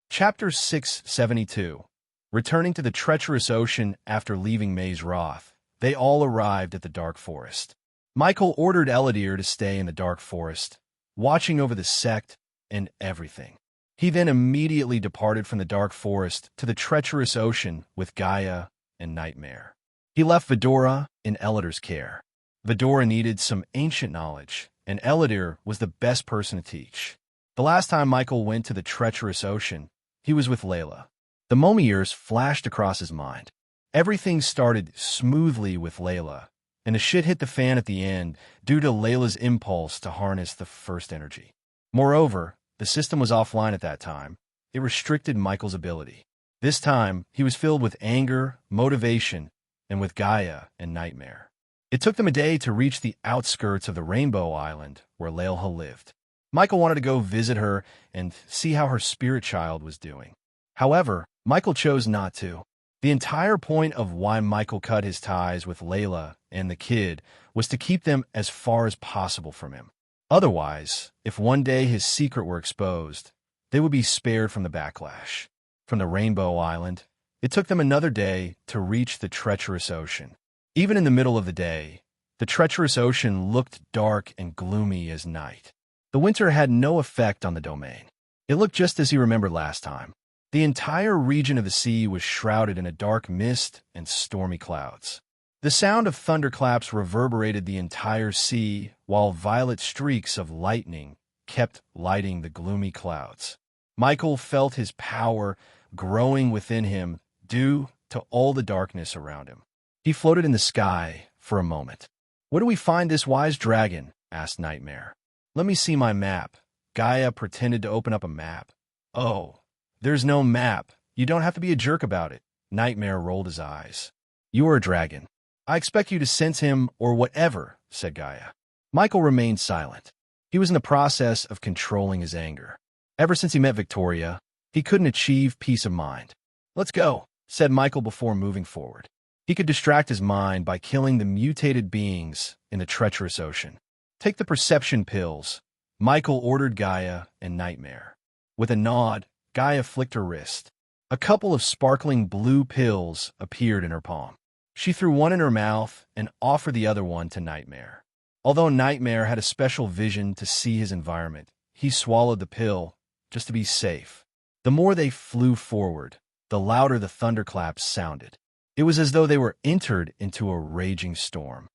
Speaker 1: Chapter 672. Returning to the treacherous ocean after leaving Maze Roth, they all arrived at the Dark Forest. Michael ordered Eladir to stay in the Dark Forest, watching over the sect and everything. He then immediately departed from the Dark Forest to the treacherous ocean with Gaia and Nightmare. He left Vidora in Eladir's care. Vidora needed some ancient knowledge, and Eladir was the best person to teach. The last time Michael went to the treacherous ocean, he was with Layla. The moment years flashed across his mind. Everything started smoothly with Layla, and the shit hit the fan at the end due to Layla's impulse to harness the first energy. Moreover, the system was offline at that time. It restricted Michael's ability. This time, he was filled with anger, motivation, and with Gaia and Nightmare. It took them a day to reach the outskirts of the Rainbow Island where Layla lived. Michael wanted to go visit her and see how her spirit child was doing. However, Michael chose not to. The entire point of why Michael cut his ties with Layla and the kid was to keep them as far as possible from him. Otherwise, if one day his secret were exposed, they would be spared from the backlash. From the Rainbow Island, it took them another day to reach the treacherous ocean. Even in the middle of the day, the treacherous ocean looked dark and gloomy as night. The winter had no effect on the domain. It looked just as he remembered last time. The entire region of the sea was shrouded in a dark mist and stormy clouds. The sound of thunderclaps reverberated the entire sea, while violet streaks of lightning kept lighting the gloomy clouds. Michael felt his power growing within him due to all the darkness around him. He floated in the sky for a moment. "Where do we find this wise dragon?" asked Nightmare. "Let me see my map." Gaia pretended to open up a map. "Oh, there's no map. You don't have to be a jerk about it." Nightmare rolled his eyes. "You are a dragon. I expect you to sense him or whatever," said Gaia. Michael remained silent. He was in the process of controlling his anger. Ever since he met Victoria, he couldn't achieve peace of mind. "Let's go," said Michael before moving forward. He could distract his mind by killing the mutated beings in the treacherous ocean. "Take the perception pills," Michael ordered Gaia and Nightmare. With a nod, Gaia flicked her wrist. A couple of sparkling blue pills appeared in her palm. She threw one in her mouth and offered the other one to Nightmare. Although Nightmare had a special vision to see his environment, he swallowed the pill just to be safe. The more they flew forward, the louder the thunderclaps sounded. It was as though they were entered into a raging storm.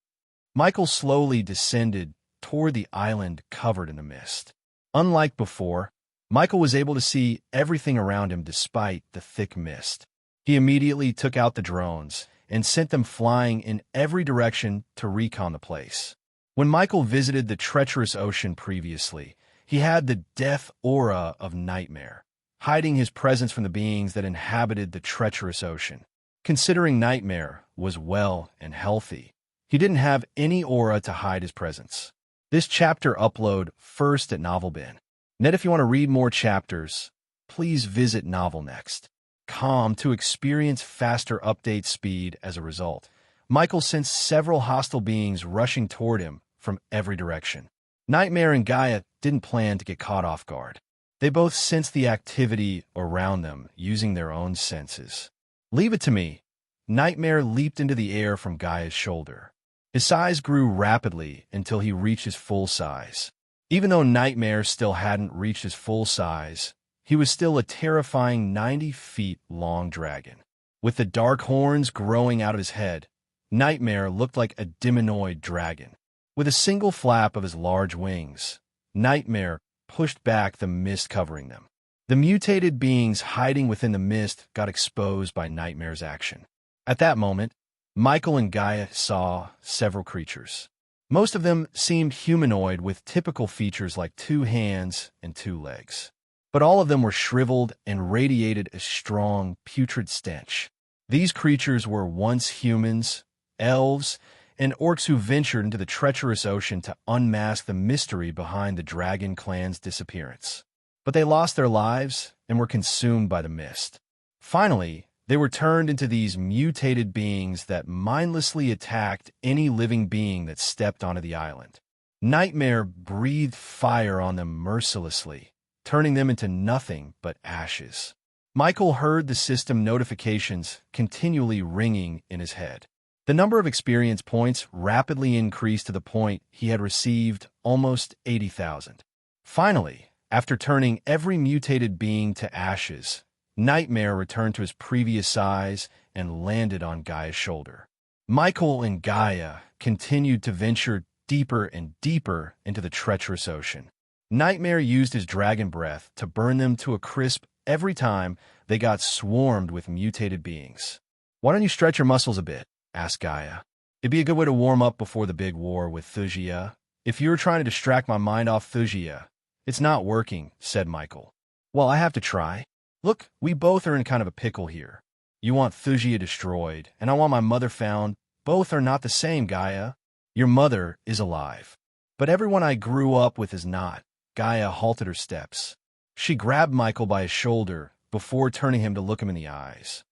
Speaker 1: Michael slowly descended toward the island covered in the mist. Unlike before, Michael was able to see everything around him despite the thick mist. He immediately took out the drones and sent them flying in every direction to recon the place. When Michael visited the treacherous ocean previously, he had the death aura of Nightmare, hiding his presence from the beings that inhabited the treacherous ocean. Considering Nightmare was well and healthy, he didn't have any aura to hide his presence. This chapter upload first at NovelBin. Net, if you want to read more chapters, please visit NovelNext.com to experience faster update speed as a result. Michael sensed several hostile beings rushing toward him from every direction. Nightmare and Gaia didn't plan to get caught off guard. They both sensed the activity around them using their own senses. "Leave it to me." Nightmare leaped into the air from Gaia's shoulder. His size grew rapidly until he reached his full size. Even though Nightmare still hadn't reached his full size, he was still a terrifying 90 feet long dragon. With the dark horns growing out of his head, Nightmare looked like a demonoid dragon. With a single flap of his large wings, Nightmare pushed back the mist covering them. The mutated beings hiding within the mist got exposed by Nightmare's action. At that moment, Michael and Gaia saw several creatures. Most of them seemed humanoid with typical features like 2 hands and 2 legs. But all of them were shriveled and radiated a strong, putrid stench. These creatures were once humans, elves, and orcs who ventured into the treacherous ocean to unmask the mystery behind the dragon clan's disappearance. But they lost their lives and were consumed by the mist. Finally, they were turned into these mutated beings that mindlessly attacked any living being that stepped onto the island. Nightmare breathed fire on them mercilessly, turning them into nothing but ashes. Michael heard the system notifications continually ringing in his head. The number of experience points rapidly increased to the point he had received almost 80,000. Finally, after turning every mutated being to ashes, Nightmare returned to his previous size and landed on Gaia's shoulder. Michael and Gaia continued to venture deeper and deeper into the treacherous ocean. Nightmare used his dragon breath to burn them to a crisp every time they got swarmed with mutated beings. "Why don't you stretch your muscles a bit?" asked Gaia. "It'd be a good way to warm up before the big war with Thugia. If you were trying to distract my mind off Thugia, it's not working," said Michael. "Well, I have to try. Look, we both are in kind of a pickle here. You want Thugia destroyed, and I want my mother found. Both are not the same, Gaia. Your mother is alive, but everyone I grew up with is not." Gaia halted her steps. She grabbed Michael by his shoulder before turning him to look him in the eyes.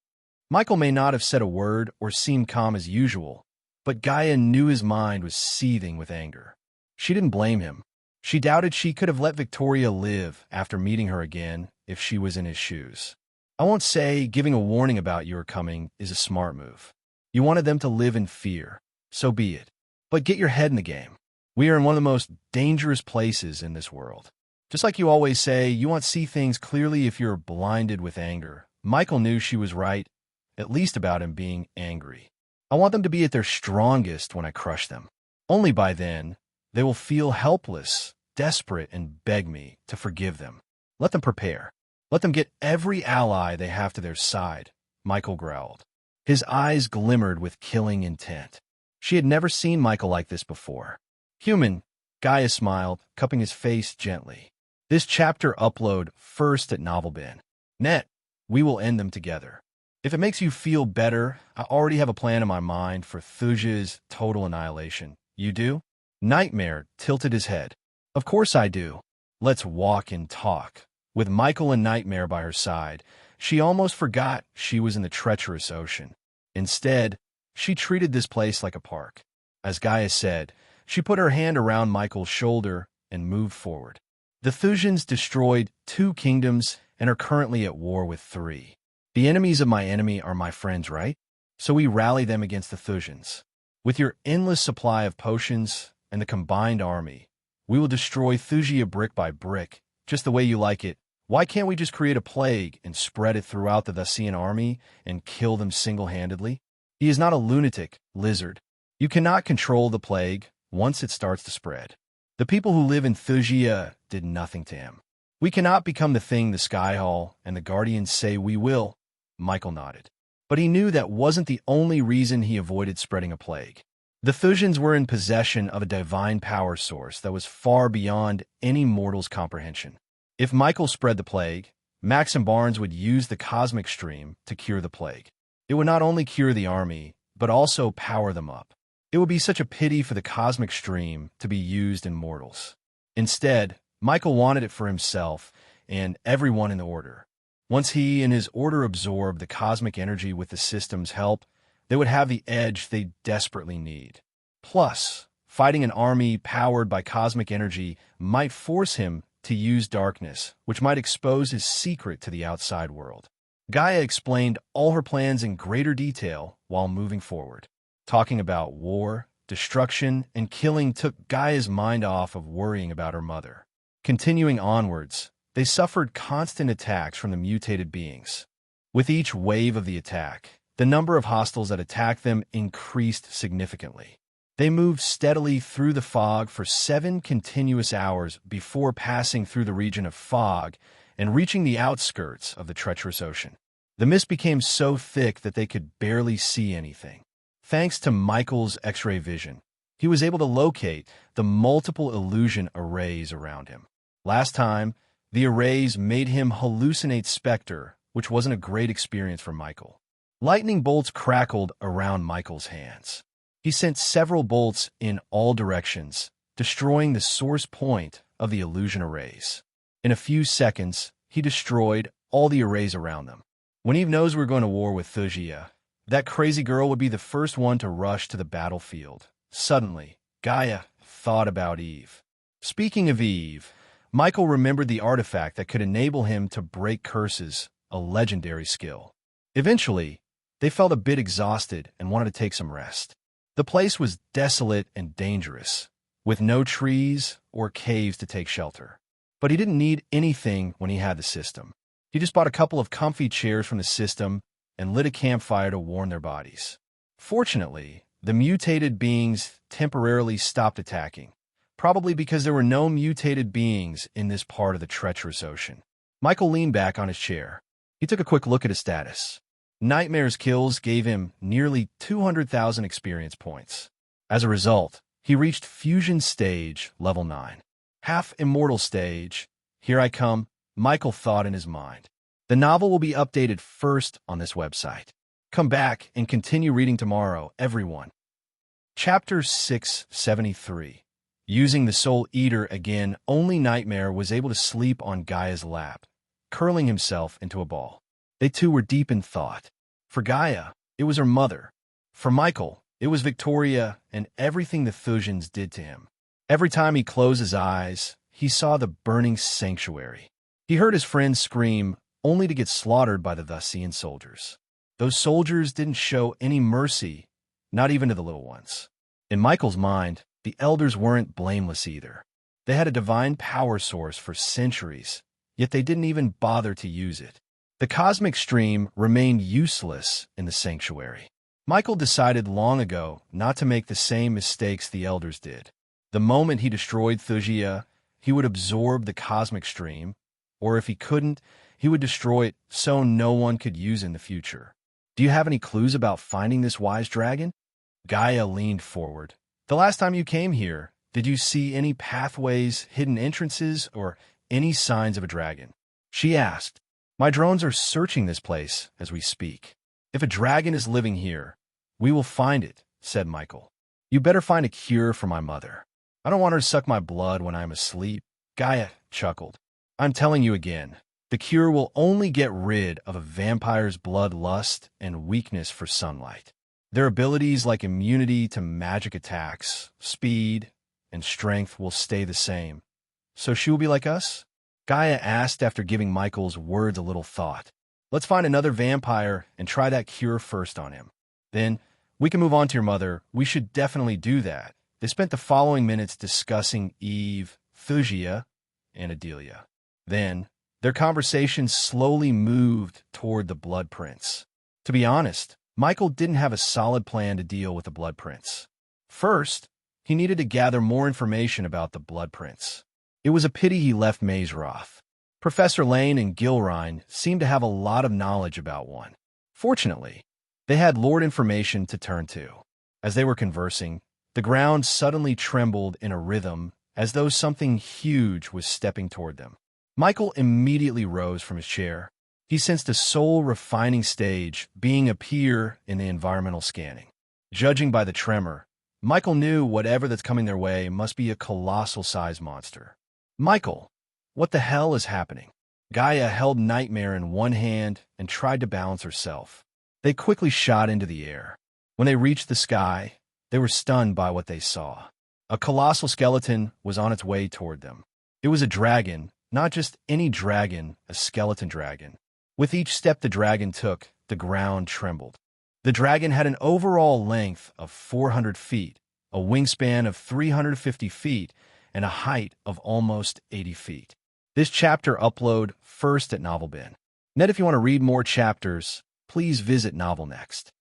Speaker 1: Michael may not have said a word or seemed calm as usual, but Gaia knew his mind was seething with anger. She didn't blame him. She doubted she could have let Victoria live after meeting her again if she was in his shoes. "I won't say giving a warning about your coming is a smart move. You wanted them to live in fear. So be it. But get your head in the game. We are in one of the most dangerous places in this world. Just like you always say, you won't see things clearly if you're blinded with anger. Michael knew she was right, at least about him being angry. I want them to be at their strongest when I crush them. Only by then, they will feel helpless, desperate, and beg me to forgive them. Let them prepare. Let them get every ally they have to their side, Michael growled. His eyes glimmered with killing intent. She had never seen Michael like this before. Human, Gaia smiled, cupping his face gently. This chapter upload first at NovelBin.net. We will end them together. If it makes you feel better, I already have a plan in my mind for Thuja's total annihilation. You do? Nightmare tilted his head. Of course I do. Let's walk and talk. With Michael and Nightmare by her side, she almost forgot she was in the treacherous ocean. Instead, she treated this place like a park. As Gaia said, she put her hand around Michael's shoulder and moved forward. The Thujans destroyed 2 kingdoms and are currently at war with 3. The enemies of my enemy are my friends, right? So we rally them against the Thujans. With your endless supply of potions and the combined army, we will destroy Thuja brick by brick, just the way you like it. Why can't we just create a plague and spread it throughout the Thusian army and kill them single-handedly? He is not a lunatic, lizard. You cannot control the plague once it starts to spread. The people who live in Thuja did nothing to him. We cannot become the thing the Sky Hall and the Guardians say we will. Michael nodded. But he knew that wasn't the only reason he avoided spreading a plague. The Thujans were in possession of a divine power source that was far beyond any mortal's comprehension. If Michael spread the plague, Max and Barnes would use the cosmic stream to cure the plague. It would not only cure the army, but also power them up. It would be such a pity for the cosmic stream to be used in mortals. Instead, Michael wanted it for himself and everyone in the Order. Once he and his Order absorbed the cosmic energy with the system's help, they would have the edge they desperately need. Plus, fighting an army powered by cosmic energy might force him to use darkness, which might expose his secret to the outside world. Gaia explained all her plans in greater detail while moving forward. Talking about war, destruction, and killing took Gaia's mind off of worrying about her mother. Continuing onwards, they suffered constant attacks from the mutated beings. With each wave of the attack, the number of hostiles that attacked them increased significantly. They moved steadily through the fog for 7 continuous hours before passing through the region of fog and reaching the outskirts of the treacherous ocean. The mist became so thick that they could barely see anything. Thanks to Michael's X-ray vision, he was able to locate the multiple illusion arrays around him. Last time, the arrays made him hallucinate Spectre, which wasn't a great experience for Michael. Lightning bolts crackled around Michael's hands. He sent several bolts in all directions, destroying the source point of the illusion arrays. In a few seconds, he destroyed all the arrays around them. When Eve knows we're going to war with Thuja, that crazy girl would be the first one to rush to the battlefield. Suddenly, Gaia thought about Eve. Speaking of Eve, Michael remembered the artifact that could enable him to break curses, a legendary skill. Eventually, they felt a bit exhausted and wanted to take some rest. The place was desolate and dangerous, with no trees or caves to take shelter. But he didn't need anything when he had the system. He just bought a couple of comfy chairs from the system and lit a campfire to warm their bodies. Fortunately, the mutated beings temporarily stopped attacking, probably because there were no mutated beings in this part of the treacherous ocean. Michael leaned back on his chair. He took a quick look at his status. Nightmare's kills gave him nearly 200,000 experience points. As a result, he reached Fusion Stage Level 9. Half Immortal Stage. Here I come, Michael thought in his mind. The novel will be updated first on this website. Come back and continue reading tomorrow, everyone. Chapter 673. Using the Soul Eater again, only Nightmare was able to sleep on Gaia's lap, curling himself into a ball. They two were deep in thought. For Gaia, it was her mother. For Michael, it was Victoria and everything the Thujans did to him. Every time he closed his eyes, he saw the burning sanctuary. He heard his friends scream, only to get slaughtered by the Thusian soldiers. Those soldiers didn't show any mercy not even to the little ones. In Michael's mind, the elders weren't blameless either. They had a divine power source for centuries, yet they didn't even bother to use it. The cosmic stream remained useless in the sanctuary. Michael decided long ago not to make the same mistakes the elders did. The moment he destroyed Thugia, he would absorb the cosmic stream, or if he couldn't, he would destroy it so no one could use it in the future. Do you have any clues about finding this wise dragon? Gaia leaned forward. The last time you came here, did you see any pathways, hidden entrances, or any signs of a dragon? She asked. My drones are searching this place as we speak. If a dragon is living here, we will find it, said Michael. You better find a cure for my mother. I don't want her to suck my blood when I'm asleep. Gaia chuckled. I'm telling you again, the cure will only get rid of a vampire's bloodlust and weakness for sunlight. Their abilities like immunity to magic attacks, speed, and strength will stay the same. So she will be like us? Gaia asked after giving Michael's words a little thought. Let's find another vampire and try that cure first on him. Then, we can move on to your mother. We should definitely do that. They spent the following minutes discussing Eve, Thugia, and Adelia. Then, their conversation slowly moved toward the Blood Prince. To be honest, Michael didn't have a solid plan to deal with the Blood Prince. First, he needed to gather more information about the Blood Prince. It was a pity he left Mazeroth. Professor Lane and Gilrine seemed to have a lot of knowledge about one. Fortunately, they had Lord information to turn to. As they were conversing, the ground suddenly trembled in a rhythm as though something huge was stepping toward them. Michael immediately rose from his chair. He sensed a soul-refining stage being appear in the environmental scanning. Judging by the tremor, Michael knew whatever that's coming their way must be a colossal-sized monster. Michael, what the hell is happening? Gaia held Nightmare in one hand and tried to balance herself. They quickly shot into the air. When they reached the sky, they were stunned by what they saw. A colossal skeleton was on its way toward them. It was a dragon, not just any dragon, a skeleton dragon. With each step the dragon took, the ground trembled. The dragon had an overall length of 400 feet, a wingspan of 350 feet, and a height of almost 80 feet. This chapter upload first at NovelBin. If you want to read more chapters, please visit NovelNext.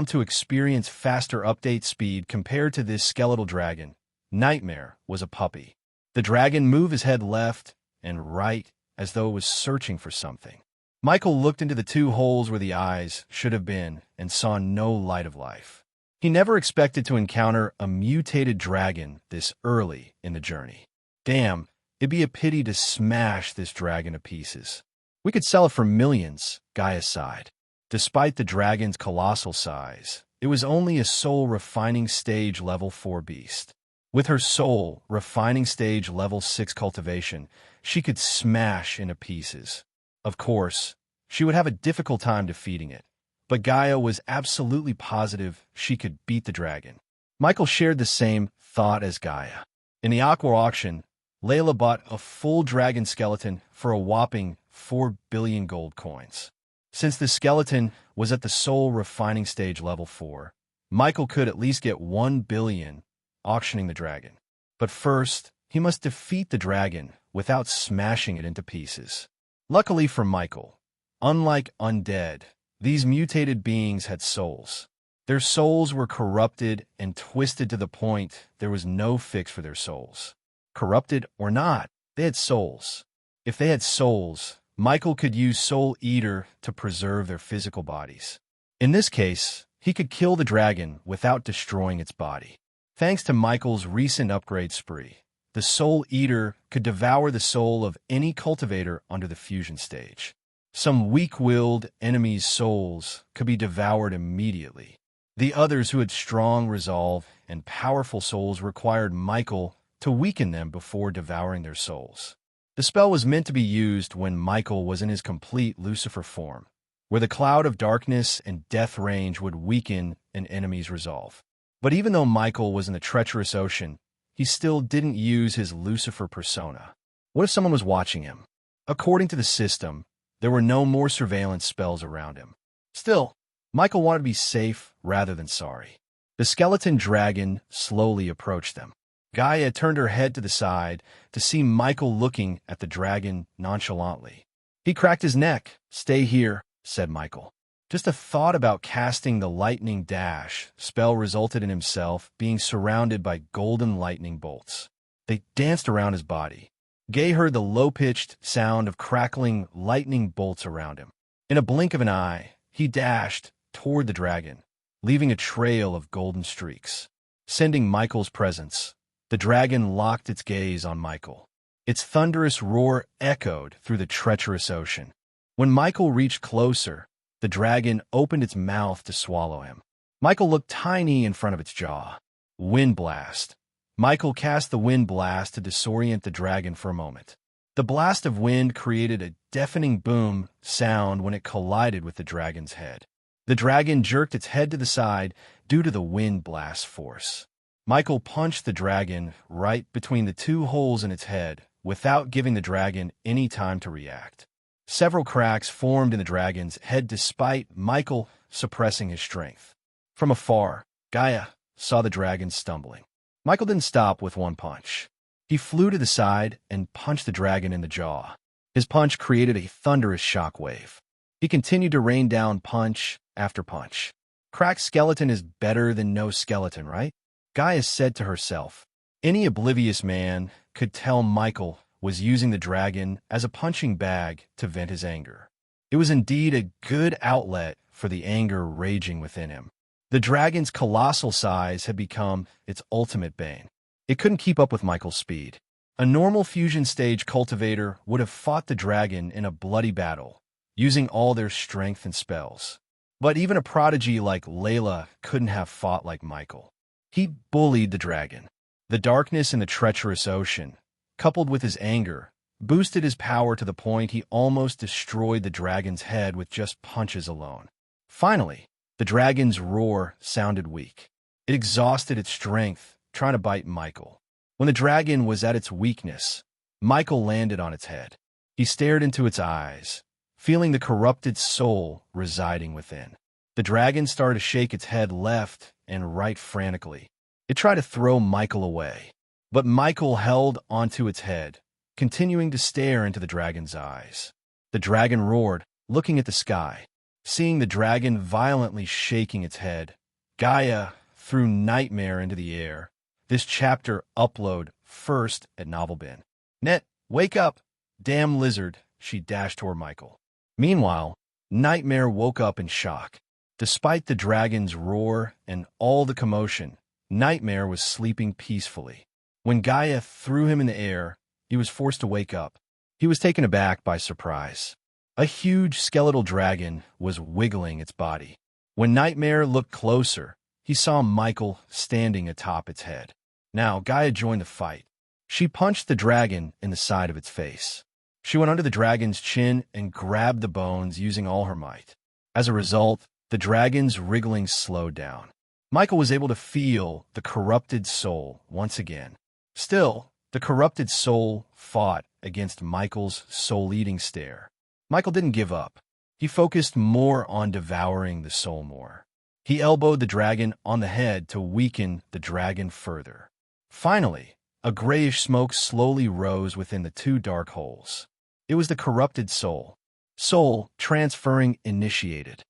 Speaker 1: To experience faster update speed compared to this skeletal dragon, Nightmare was a puppy. The dragon moved his head left and right as though it was searching for something. Michael looked into the two holes where the eyes should have been and saw no light of life. He never expected to encounter a mutated dragon this early in the journey. Damn, it'd be a pity to smash this dragon to pieces. We could sell it for millions, Gaia sighed. Despite the dragon's colossal size, it was only a soul refining stage level 4 beast. With her soul refining stage level 6 cultivation, she could smash into pieces. Of course, she would have a difficult time defeating it, but Gaia was absolutely positive she could beat the dragon. Michael shared the same thought as Gaia. In the Aqua auction, Layla bought a full dragon skeleton for a whopping 4 billion gold coins. Since the skeleton was at the soul refining stage level 4, Michael could at least get 1 billion auctioning the dragon. But first, he must defeat the dragon without smashing it into pieces. Luckily for Michael, unlike undead, these mutated beings had souls. Their souls were corrupted and twisted to the point there was no fix for their souls. Corrupted or not, they had souls. If they had souls, Michael could use Soul Eater to preserve their physical bodies. In this case, he could kill the dragon without destroying its body. Thanks to Michael's recent upgrade spree, the Soul Eater could devour the soul of any cultivator under the fusion stage. Some weak-willed enemies' souls could be devoured immediately. The others who had strong resolve and powerful souls required Michael to weaken them before devouring their souls. The spell was meant to be used when Michael was in his complete Lucifer form, where the cloud of darkness and death range would weaken an enemy's resolve. But even though Michael was in the treacherous ocean, he still didn't use his Lucifer persona. What if someone was watching him? According to the system, there were no more surveillance spells around him. Still, Michael wanted to be safe rather than sorry. The skeleton dragon slowly approached them. Gaia turned her head to the side to see Michael looking at the dragon nonchalantly. He cracked his neck. "Stay here," said Michael. Just a thought about casting the lightning dash spell resulted in himself being surrounded by golden lightning bolts. They danced around his body. Gay heard the low-pitched sound of crackling lightning bolts around him. In a blink of an eye, he dashed toward the dragon, leaving a trail of golden streaks. Sending Michael's presence, the dragon locked its gaze on Michael. Its thunderous roar echoed through the treacherous ocean. When Michael reached closer, the dragon opened its mouth to swallow him. Michael looked tiny in front of its jaw. Wind blast. Michael cast the wind blast to disorient the dragon for a moment. The blast of wind created a deafening boom sound when it collided with the dragon's head. The dragon jerked its head to the side due to the wind blast force. Michael punched the dragon right between the two holes in its head without giving the dragon any time to react. Several cracks formed in the dragon's head despite Michael suppressing his strength. From afar, Gaia saw the dragon stumbling. Michael didn't stop with one punch. He flew to the side and punched the dragon in the jaw. His punch created a thunderous shockwave. He continued to rain down punch after punch. Cracked skeleton is better than no skeleton, right? Gaia said to herself. Any oblivious man could tell Michael was using the dragon as a punching bag to vent his anger. It was indeed a good outlet for the anger raging within him. The dragon's colossal size had become its ultimate bane. It couldn't keep up with Michael's speed. A normal fusion stage cultivator would have fought the dragon in a bloody battle, using all their strength and spells. But even a prodigy like Layla couldn't have fought like Michael. He bullied the dragon. The darkness in the treacherous ocean, coupled with his anger, boosted his power to the point he almost destroyed the dragon's head with just punches alone. Finally, the dragon's roar sounded weak. It exhausted its strength, trying to bite Michael. When the dragon was at its weakness, Michael landed on its head. He stared into its eyes, feeling the corrupted soul residing within. The dragon started to shake its head left and right frantically. It tried to throw Michael away, but Michael held onto its head, continuing to stare into the dragon's eyes. The dragon roared, looking at the sky. Seeing the dragon violently shaking its head, Gaia threw Nightmare into the air. This chapter upload first at Novelbin. Net, wake up! Damn lizard, she dashed toward Michael. Meanwhile, Nightmare woke up in shock. Despite the dragon's roar and all the commotion, Nightmare was sleeping peacefully. When Gaia threw him in the air, he was forced to wake up. He was taken aback by surprise. A huge skeletal dragon was wiggling its body. When Nightmare looked closer, he saw Michael standing atop its head. Now, Gaia joined the fight. She punched the dragon in the side of its face. She went under the dragon's chin and grabbed the bones using all her might. As a result, the dragon's wriggling slowed down. Michael was able to feel the corrupted soul once again. Still, the corrupted soul fought against Michael's soul-eating stare. Michael didn't give up. He focused more on devouring the soul more. He elbowed the dragon on the head to weaken the dragon further. Finally, a grayish smoke slowly rose within the two dark holes. It was the corrupted soul. Soul transferring initiated.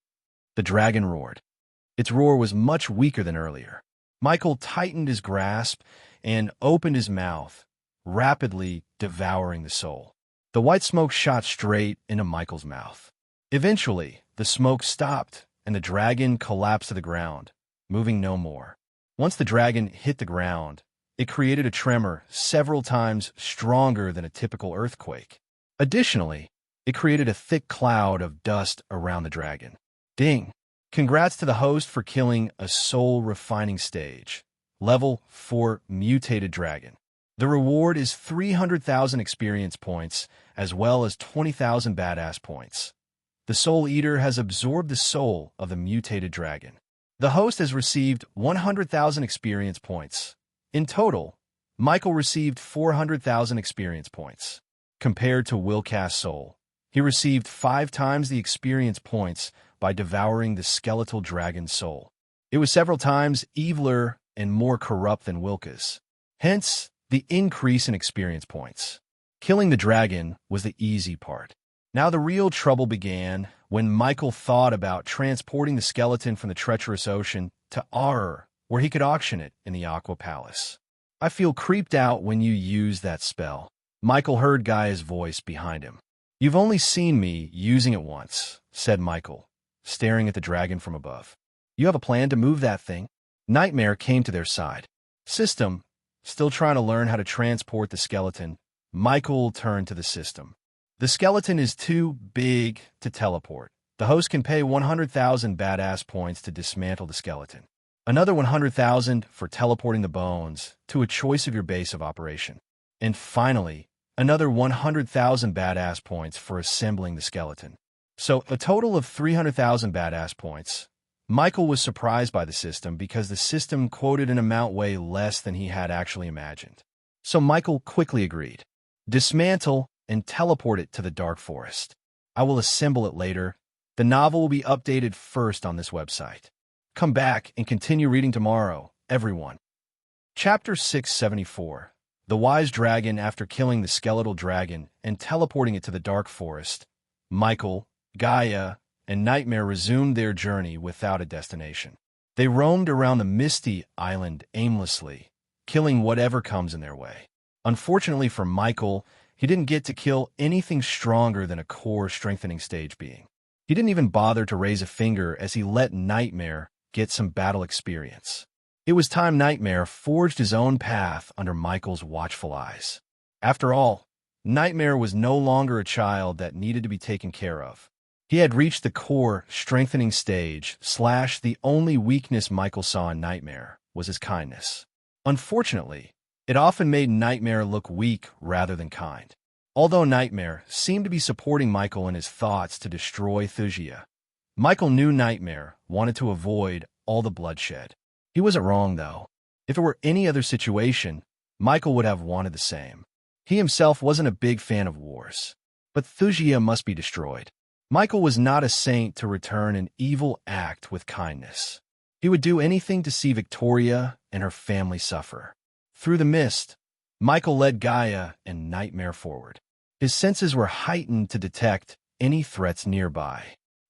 Speaker 1: The dragon roared. Its roar was much weaker than earlier. Michael tightened his grasp and opened his mouth, rapidly devouring the soul. The white smoke shot straight into Michael's mouth. Eventually, the smoke stopped and the dragon collapsed to the ground, moving no more. Once the dragon hit the ground, it created a tremor several times stronger than a typical earthquake. Additionally, it created a thick cloud of dust around the dragon. Ding! Congrats to the host for killing a soul refining stage. Level 4 Mutated Dragon. The reward is 300,000 experience points, as well as 20,000 badass points. The Soul Eater has absorbed the soul of the mutated dragon. The host has received 100,000 experience points. In total, Michael received 400,000 experience points. Compared to Willcast Soul, he received 5 times the experience points by devouring the skeletal dragon's soul. It was several times eviler and more corrupt than Wilka's. Hence, the increase in experience points. Killing the dragon was the easy part. Now the real trouble began when Michael thought about transporting the skeleton from the treacherous ocean to Aur, where he could auction it in the Aqua Palace. I feel creeped out when you use that spell. Michael heard Gaia's voice behind him. You've only seen me using it once, said Michael, staring at the dragon from above. You have a plan to move that thing? Nightmare came to their side. System, still trying to learn how to transport the skeleton, Michael turned to the system. The skeleton is too big to teleport. The host can pay 100,000 badass points to dismantle the skeleton. Another 100,000 for teleporting the bones to a choice of your base of operation. And finally, another 100,000 badass points for assembling the skeleton. So a total of 300,000 badass points. Michael was surprised by the system because the system quoted an amount way less than he had actually imagined. So Michael quickly agreed. Dismantle and teleport it to the Dark Forest. I will assemble it later. The novel will be updated first on this website. Come back and continue reading tomorrow, everyone. Chapter 674. The Wise Dragon. After killing the skeletal dragon and teleporting it to the Dark Forest, Michael, Gaia, and Nightmare resumed their journey without a destination. They roamed around the misty island aimlessly, killing whatever comes in their way. Unfortunately for Michael, he didn't get to kill anything stronger than a core strengthening stage being. He didn't even bother to raise a finger as he let Nightmare get some battle experience. It was time Nightmare forged his own path under Michael's watchful eyes. After all, Nightmare was no longer a child that needed to be taken care of. He had reached the core strengthening stage / the only weakness Michael saw in Nightmare was his kindness. Unfortunately, it often made Nightmare look weak rather than kind. Although Nightmare seemed to be supporting Michael in his thoughts to destroy Thusia, Michael knew Nightmare wanted to avoid all the bloodshed. He wasn't wrong, though. If it were any other situation, Michael would have wanted the same. He himself wasn't a big fan of wars. But Thusia must be destroyed. Michael was not a saint to return an evil act with kindness. He would do anything to see Victoria and her family suffer. Through the mist, Michael led Gaia and Nightmare forward. His senses were heightened to detect any threats nearby.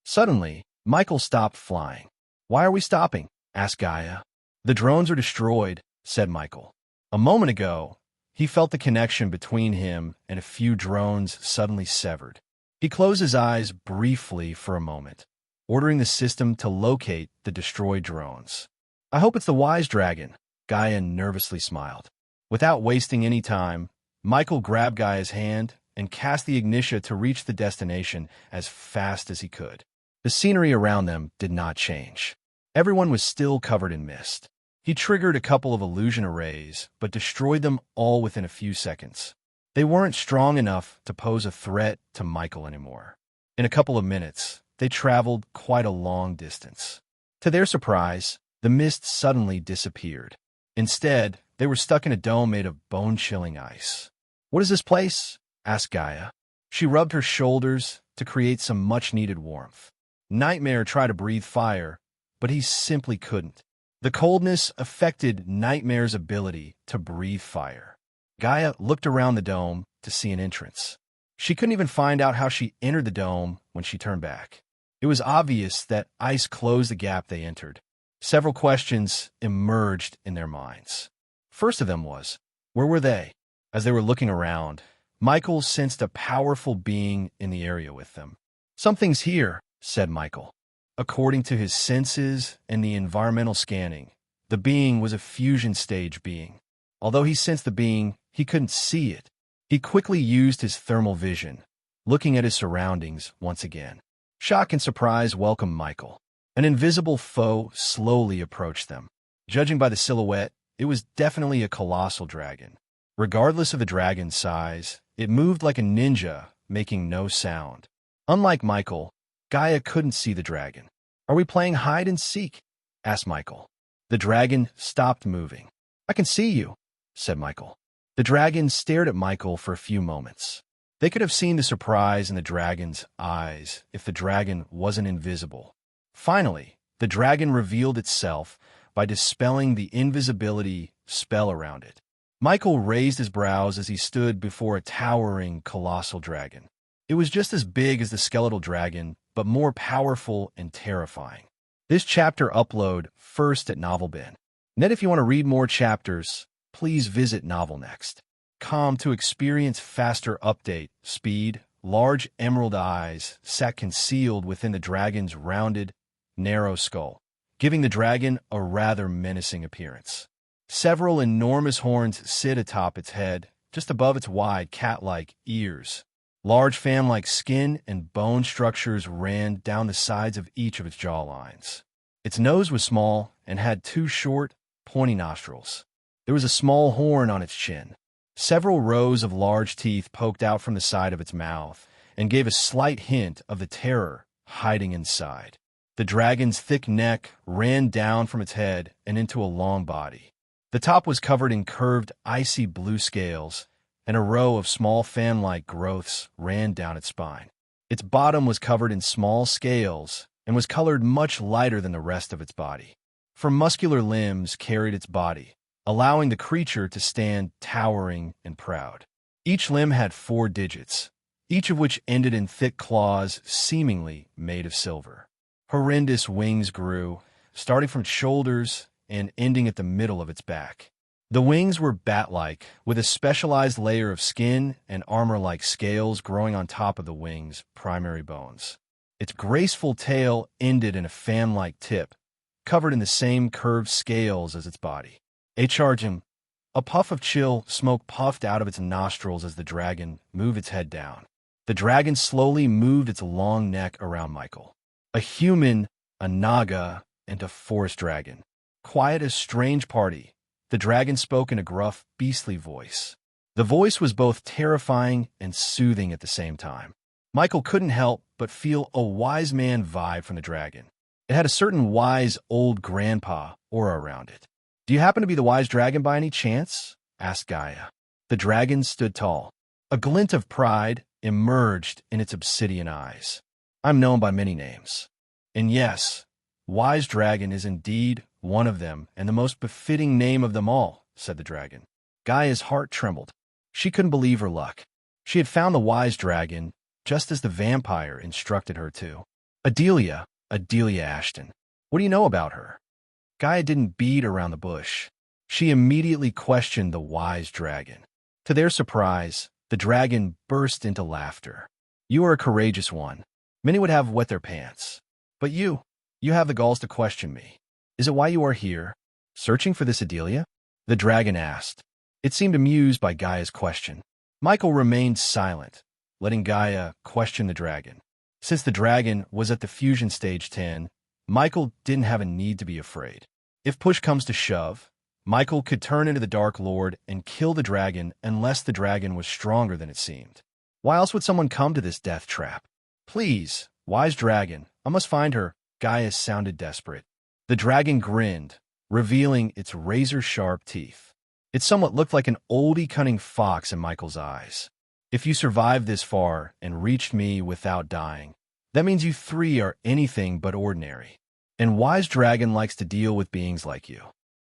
Speaker 1: Suddenly, Michael stopped flying. Why are we stopping? Asked Gaia. The drones are destroyed, said Michael. A moment ago, he felt the connection between him and a few drones suddenly severed. He closed his eyes briefly for a moment, ordering the system to locate the destroyed drones. I hope it's the Wise Dragon, Gaia nervously smiled. Without wasting any time, Michael grabbed Gaia's hand and cast the ignitia to reach the destination as fast as he could. The scenery around them did not change. Everyone was still covered in mist. He triggered a couple of illusion arrays, but destroyed them all within a few seconds. They weren't strong enough to pose a threat to Michael anymore. In a couple of minutes, they traveled quite a long distance. To their surprise, the mist suddenly disappeared. Instead, they were stuck in a dome made of bone-chilling ice. What is this place? Asked Gaia. She rubbed her shoulders to create some much-needed warmth. Nightmare tried to breathe fire, but he simply couldn't. The coldness affected Nightmare's ability to breathe fire. Gaia looked around the dome to see an entrance. She couldn't even find out how she entered the dome when she turned back. It was obvious that ice closed the gap they entered. Several questions emerged in their minds. First of them was, where were they? As they were looking around, Michael sensed a powerful being in the area with them. Something's here, said Michael. According to his senses and the environmental scanning, the being was a fusion stage being. Although he sensed the being, he couldn't see it. He quickly used his thermal vision, looking at his surroundings once again. Shock and surprise welcomed Michael. An invisible foe slowly approached them. Judging by the silhouette, it was definitely a colossal dragon. Regardless of the dragon's size, it moved like a ninja, making no sound. Unlike Michael, Gaia couldn't see the dragon. Are we playing hide and seek? Asked Michael. The dragon stopped moving. I can see you, said Michael. The dragon stared at Michael for a few moments. They could have seen the surprise in the dragon's eyes if the dragon wasn't invisible. Finally, The dragon revealed itself by dispelling the invisibility spell around it. Michael raised his brows as he stood before a towering, colossal dragon. It was just as big as the skeletal dragon, but more powerful and terrifying. This chapter upload first at NovelBin. Net, if you want to read more chapters, please visit NovelNext.com to experience faster update speed. Large emerald eyes sat concealed within the dragon's rounded, narrow skull, giving the dragon a rather menacing appearance. Several enormous horns sit atop its head, just above its wide, cat-like ears. Large fan-like skin and bone structures ran down the sides of each of its jawlines. Its nose was small and had two short, pointy nostrils. There was a small horn on its chin. Several rows of large teeth poked out from the side of its mouth and gave a slight hint of the terror hiding inside. The dragon's thick neck ran down from its head and into a long body. The top was covered in curved, icy blue scales, and a row of small fan-like growths ran down its spine. Its bottom was covered in small scales and was colored much lighter than the rest of its body. For muscular limbs carried its body, allowing the creature to stand towering and proud. Each limb had 4 digits, each of which ended in thick claws seemingly made of silver. Horrendous wings grew, starting from its shoulders and ending at the middle of its back. The wings were bat-like, with a specialized layer of skin and armor-like scales growing on top of the wings' primary bones. Its graceful tail ended in a fan-like tip, covered in the same curved scales as its body. A puff of chill smoke puffed out of its nostrils as the dragon moved its head down. The dragon slowly moved its long neck around Michael. A human, a naga, and a forest dragon. Quiet as strange party, the dragon spoke in a gruff, beastly voice. The voice was both terrifying and soothing at the same time. Michael couldn't help but feel a wise man vibe from the dragon. It had a certain wise old grandpa aura around it. "Do you happen to be the wise dragon by any chance?" asked Gaia. The dragon stood tall. A glint of pride emerged in its obsidian eyes. "I'm known by many names. And yes, Wise Dragon is indeed one of them, and the most befitting name of them all," said the dragon. Gaia's heart trembled. She couldn't believe her luck. She had found the Wise Dragon, just as the vampire instructed her to. Adelia Ashton. "What do you know about her?" Gaia didn't beat around the bush. She immediately questioned the Wise Dragon. To their surprise, the dragon burst into laughter. "You are a courageous one. Many would have wet their pants. But you have the galls to question me. Is it why you are here, searching for this Adelia?" the dragon asked. It seemed amused by Gaia's question. Michael remained silent, letting Gaia question the dragon. Since the dragon was at the fusion stage 10, Michael didn't have a need to be afraid. If push comes to shove, Michael could turn into the Dark Lord and kill the dragon unless the dragon was stronger than it seemed. Why else would someone come to this death trap? "Please, Wise Dragon, I must find her." Gaia sounded desperate. The dragon grinned, revealing its razor-sharp teeth. It somewhat looked like an oldie cunning fox in Michael's eyes. "If you survived this far and reached me without dying, that means you 3 are anything but ordinary. And Wise Dragon likes to deal with beings like you.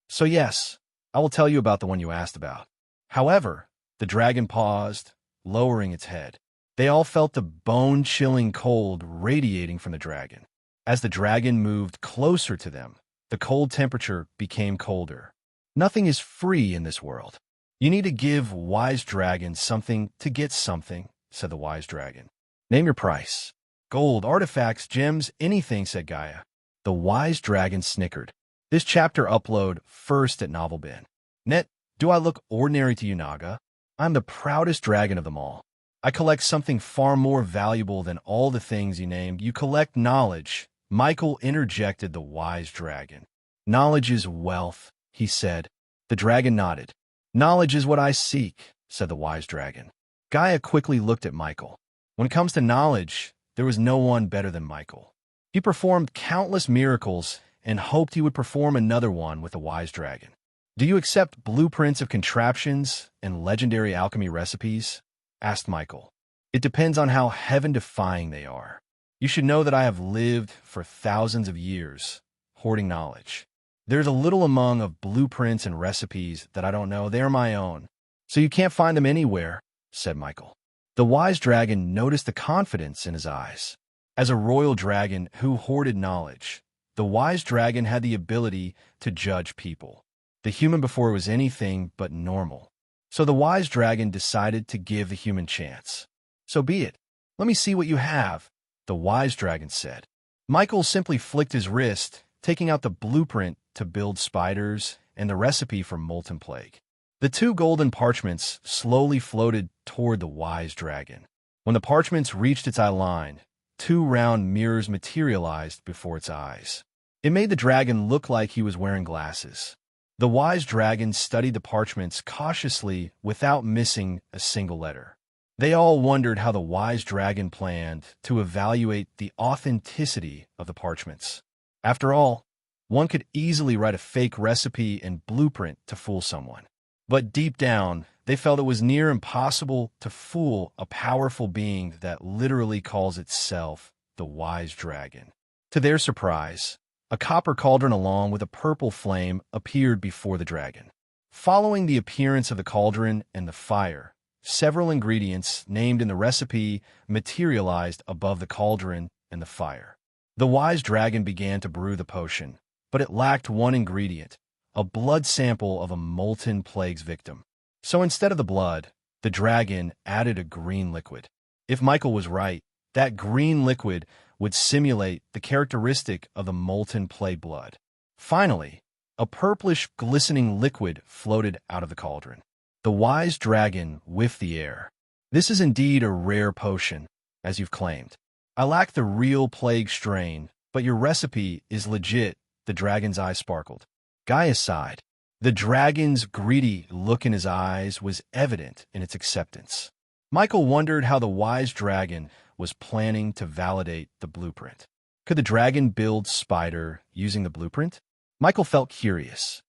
Speaker 1: So yes, I will tell you about the one you asked about." However, the dragon paused, lowering its head. They all felt the bone-chilling cold radiating from the dragon. As the dragon moved closer to them, the cold temperature became colder. Nothing is free in this world. "You need to give Wise Dragon something to get something," said the Wise Dragon. "Name your price." "Gold, artifacts, gems, anything," said Gaia. The Wise Dragon snickered. This chapter upload first at NovelBin. Net, do I look ordinary to you, Naga? I'm the proudest dragon of them all. I collect something far more valuable than all the things you named. You collect knowledge. Michael interjected the Wise Dragon. "Knowledge is wealth," he said. The dragon nodded. "Knowledge is what I seek," said the Wise Dragon. Gaia quickly looked at Michael. When it comes to knowledge, there was no one better than Michael. He performed countless miracles and hoped he would perform another one with the Wise Dragon. "Do you accept blueprints of contraptions and legendary alchemy recipes?" asked Michael. "It depends on how heaven-defying they are. You should know that I have lived for thousands of years. hoarding knowledge. There's a little among of blueprints and recipes that I don't know. They're my own. So you can't find them anywhere, said Michael. The wise dragon noticed the confidence in his eyes. As a royal dragon who hoarded knowledge, the wise dragon had the ability to judge people. The human before was anything but normal. So the wise dragon decided to give the human chance. So be it. Let me see what you have, the wise dragon said. Michael simply flicked his wrist, taking out the blueprint to build spiders and the recipe for molten plague. The two golden parchments slowly floated toward the wise dragon. When the parchments reached its eye line, two round mirrors materialized before its eyes. It made the dragon look like he was wearing glasses. The wise dragon studied the parchments cautiously without missing a single letter. They all wondered how the wise dragon planned to evaluate the authenticity of the parchments. After all, one could easily write a fake recipe and blueprint to fool someone. But deep down, they felt it was near impossible to fool a powerful being that literally calls itself the wise dragon. To their surprise, a copper cauldron along with a purple flame appeared before the dragon. Following the appearance of the cauldron and the fire, several ingredients named in the recipe materialized above the cauldron and the fire. The wise dragon began to brew the potion, but it lacked one ingredient, a blood sample of a molten plague's victim. So instead of the blood, the dragon added a green liquid. If Michael was right, that green liquid would simulate the characteristic of the molten plague blood. Finally, a purplish, glistening liquid floated out of the cauldron. The wise dragon whiffed the air. This is indeed a rare potion, as you've claimed. I lack the real plague strain, but your recipe is legit, the dragon's eyes sparkled. Gaia sighed. The dragon's greedy look in his eyes was evident in its acceptance. Michael wondered how the wise dragon was planning to validate the blueprint. Could the dragon build spider using the blueprint? Michael felt curious.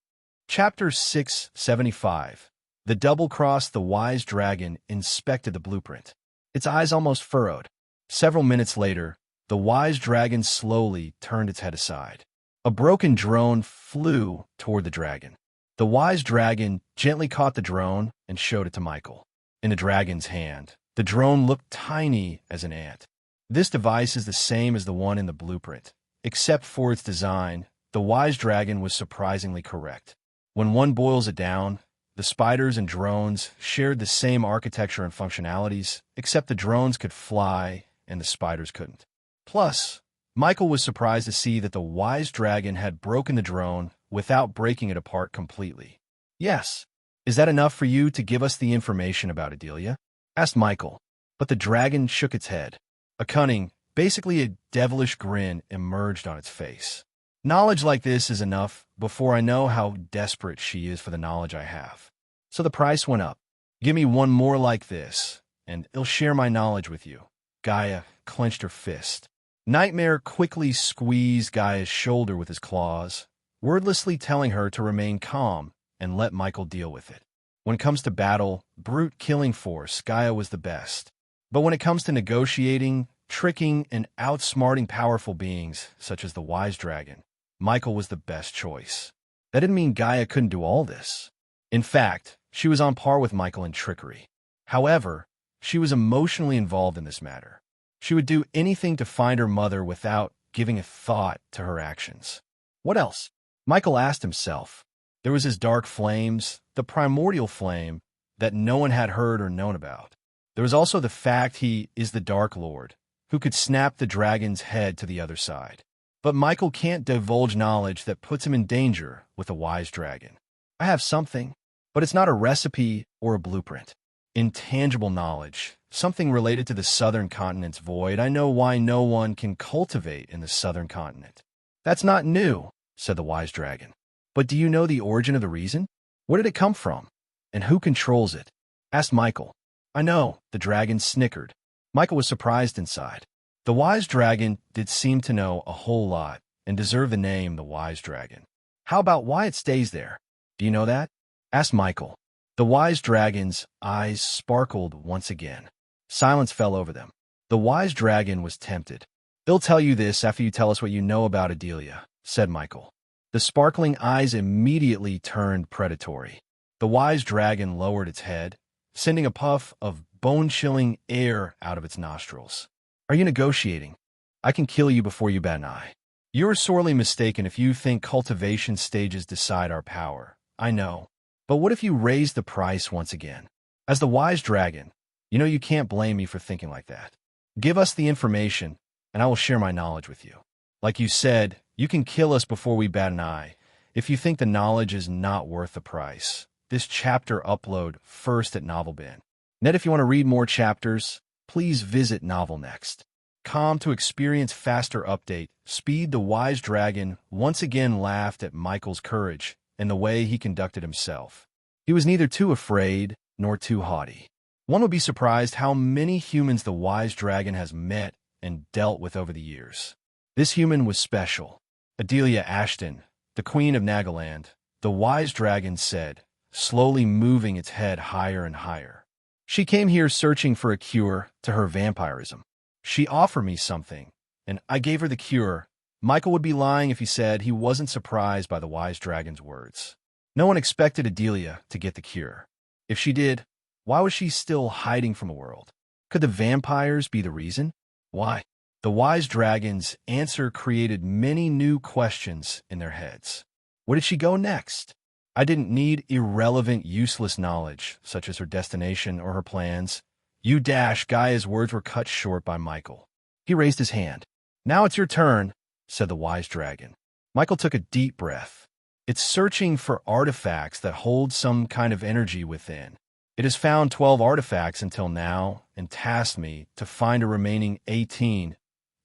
Speaker 1: Chapter 675. The double-crossed the wise dragon inspected the blueprint. Its eyes almost furrowed. Several minutes later, the wise dragon slowly turned its head aside. A broken drone flew toward the dragon. The wise dragon gently caught the drone and showed it to Michael. In the dragon's hand, the drone looked tiny as an ant. This device is the same as the one in the blueprint. Except for its design, the wise dragon was surprisingly correct. When one boils it down, the spiders and drones shared the same architecture and functionalities, except the drones could fly and the spiders couldn't. Plus, Michael was surprised to see that the wise dragon had broken the drone without breaking it apart completely. Yes. Is that enough for you to give us the information about Adelia? Asked Michael, but the dragon shook its head. A cunning, basically a devilish grin emerged on its face. Knowledge like this is enough before I know how desperate she is for the knowledge I have. So the price went up. Give me one more like this, and I'll share my knowledge with you. Gaia clenched her fist. Nightmare quickly squeezed Gaia's shoulder with his claws, wordlessly telling her to remain calm and let Michael deal with it. When it comes to battle, brute killing force, Gaia was the best. But when it comes to negotiating, tricking, and outsmarting powerful beings, such as the wise dragon, Michael was the best choice. That didn't mean Gaia couldn't do all this. In fact, she was on par with Michael in trickery. However, she was emotionally involved in this matter. She would do anything to find her mother without giving a thought to her actions. What else? Michael asked himself. There was his dark flames, the primordial flame that no one had heard or known about. There was also the fact he is the Dark Lord, who could snap the dragon's head to the other side. But Michael can't divulge knowledge that puts him in danger with a wise dragon. I have something, but it's not a recipe or a blueprint. Intangible knowledge, something related to the southern continent's void. I know why no one can cultivate in the southern continent. That's not new, said the wise dragon. But do you know the origin of the reason? Where did it come from? And who controls it? Asked Michael. I know, the dragon snickered. Michael was surprised inside. The wise dragon did seem to know a whole lot and deserve the name the wise dragon. How about why it stays there? Do you know that? Asked Michael. The wise dragon's eyes sparkled once again. Silence fell over them. The wise dragon was tempted. They'll tell you this after you tell us what you know about Adelia, said Michael. The sparkling eyes immediately turned predatory. The wise dragon lowered its head, sending a puff of bone-chilling air out of its nostrils. Are you negotiating? I can kill you before you bat an eye. You are sorely mistaken if you think cultivation stages decide our power. I know. But what if you raise the price once again? As the wise dragon, you know you can't blame me for thinking like that. Give us the information, and I will share my knowledge with you. Like you said, you can kill us before we bat an eye, if you think the knowledge is not worth the price. This chapter upload first at NovelBin. If you want to read more chapters, please visit Novel Next. To experience faster update, speed. The wise dragon once again laughed at Michael's courage and the way he conducted himself. He was neither too afraid nor too haughty. One would be surprised how many humans the wise dragon has met and dealt with over the years. This human was special. Adelia Ashton, the Queen of Nagaland, the wise dragon said, slowly moving its head higher and higher. She came here searching for a cure to her vampirism. She offered me something, and I gave her the cure. Michael would be lying if he said he wasn't surprised by the wise dragon's words. No one expected Adelia to get the cure. If she did, why was she still hiding from the world? Could the vampires be the reason? Why? The wise dragon's answer created many new questions in their heads. Where did she go next? I didn't need irrelevant, useless knowledge, such as her destination or her plans. Gaia's words were cut short by Michael. He raised his hand. Now it's your turn, said the wise dragon. Michael took a deep breath. It's searching for artifacts that hold some kind of energy within. It has found 12 artifacts until now and tasked me to find a remaining 18.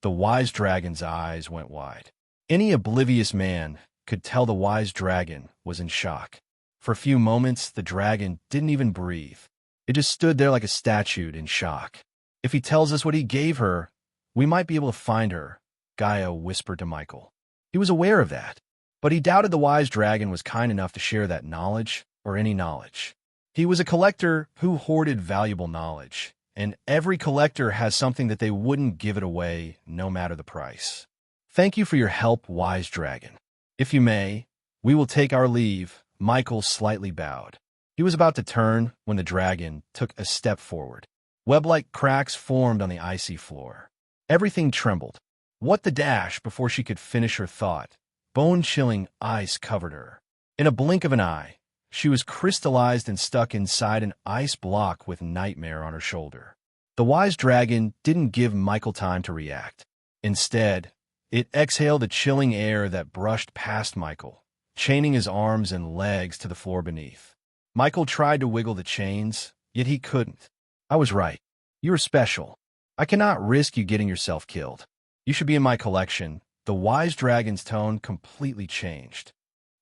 Speaker 1: The wise dragon's eyes went wide. Any oblivious man could tell the wise dragon was in shock. For a few moments, the dragon didn't even breathe. It just stood there like a statue in shock. If he tells us what he gave her, we might be able to find her, Gaia whispered to Michael. He was aware of that, but he doubted the wise dragon was kind enough to share that knowledge or any knowledge. He was a collector who hoarded valuable knowledge, and every collector has something that they wouldn't give it away no matter the price. Thank you for your help, wise dragon. If you may, we will take our leave. Michael slightly bowed. He was about to turn when the dragon took a step forward. Web-like cracks formed on the icy floor. Everything trembled. What the dash before she could finish her thought. Bone-chilling ice covered her. In a blink of an eye, she was crystallized and stuck inside an ice block with Nightmare on her shoulder. The wise dragon didn't give Michael time to react. Instead, it exhaled the chilling air that brushed past Michael, chaining his arms and legs to the floor beneath. Michael tried to wiggle the chains, yet he couldn't. I was right. You are special. I cannot risk you getting yourself killed. You should be in my collection. The wise dragon's tone completely changed.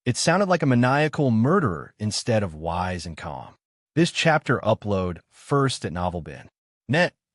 Speaker 1: It sounded like a maniacal murderer instead of wise and calm. This chapter upload first at NovelBin.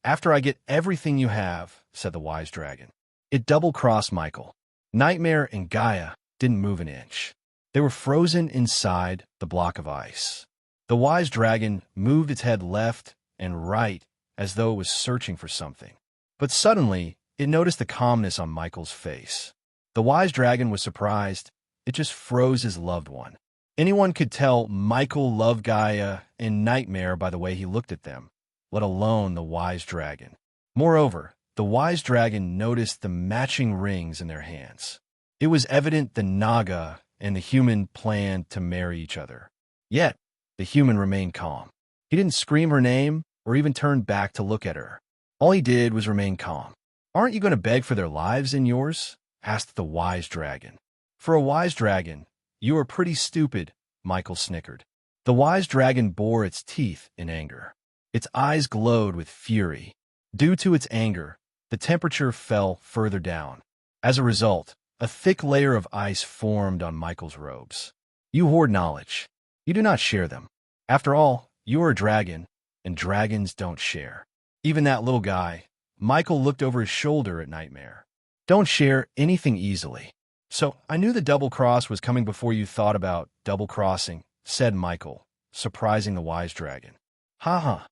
Speaker 1: After I get everything you have, said the wise dragon. It double-crossed Michael. Nightmare and Gaia didn't move an inch. They were frozen inside the block of ice. The wise dragon moved its head left and right as though it was searching for something. But suddenly, it noticed the calmness on Michael's face. The wise dragon was surprised. It just froze his loved one. Anyone could tell Michael loved Gaia and Nightmare by the way he looked at them, let alone the wise dragon. Moreover, the wise dragon noticed the matching rings in their hands. It was evident the Naga and the human planned to marry each other. Yet, the human remained calm. He didn't scream her name or even turn back to look at her. All he did was remain calm. Aren't you going to beg for their lives and yours? Asked the wise dragon. For a wise dragon, you are pretty stupid, Michael snickered. The wise dragon bore its teeth in anger. Its eyes glowed with fury. Due to its anger, the temperature fell further down. As a result, a thick layer of ice formed on Michael's robes. You hoard knowledge. You do not share them. After all, you are a dragon, and dragons don't share. Even that little guy, Michael looked over his shoulder at Nightmare. Don't share anything easily. So I knew the double-cross was coming before you thought about double-crossing, said Michael, surprising the wise dragon. Ha.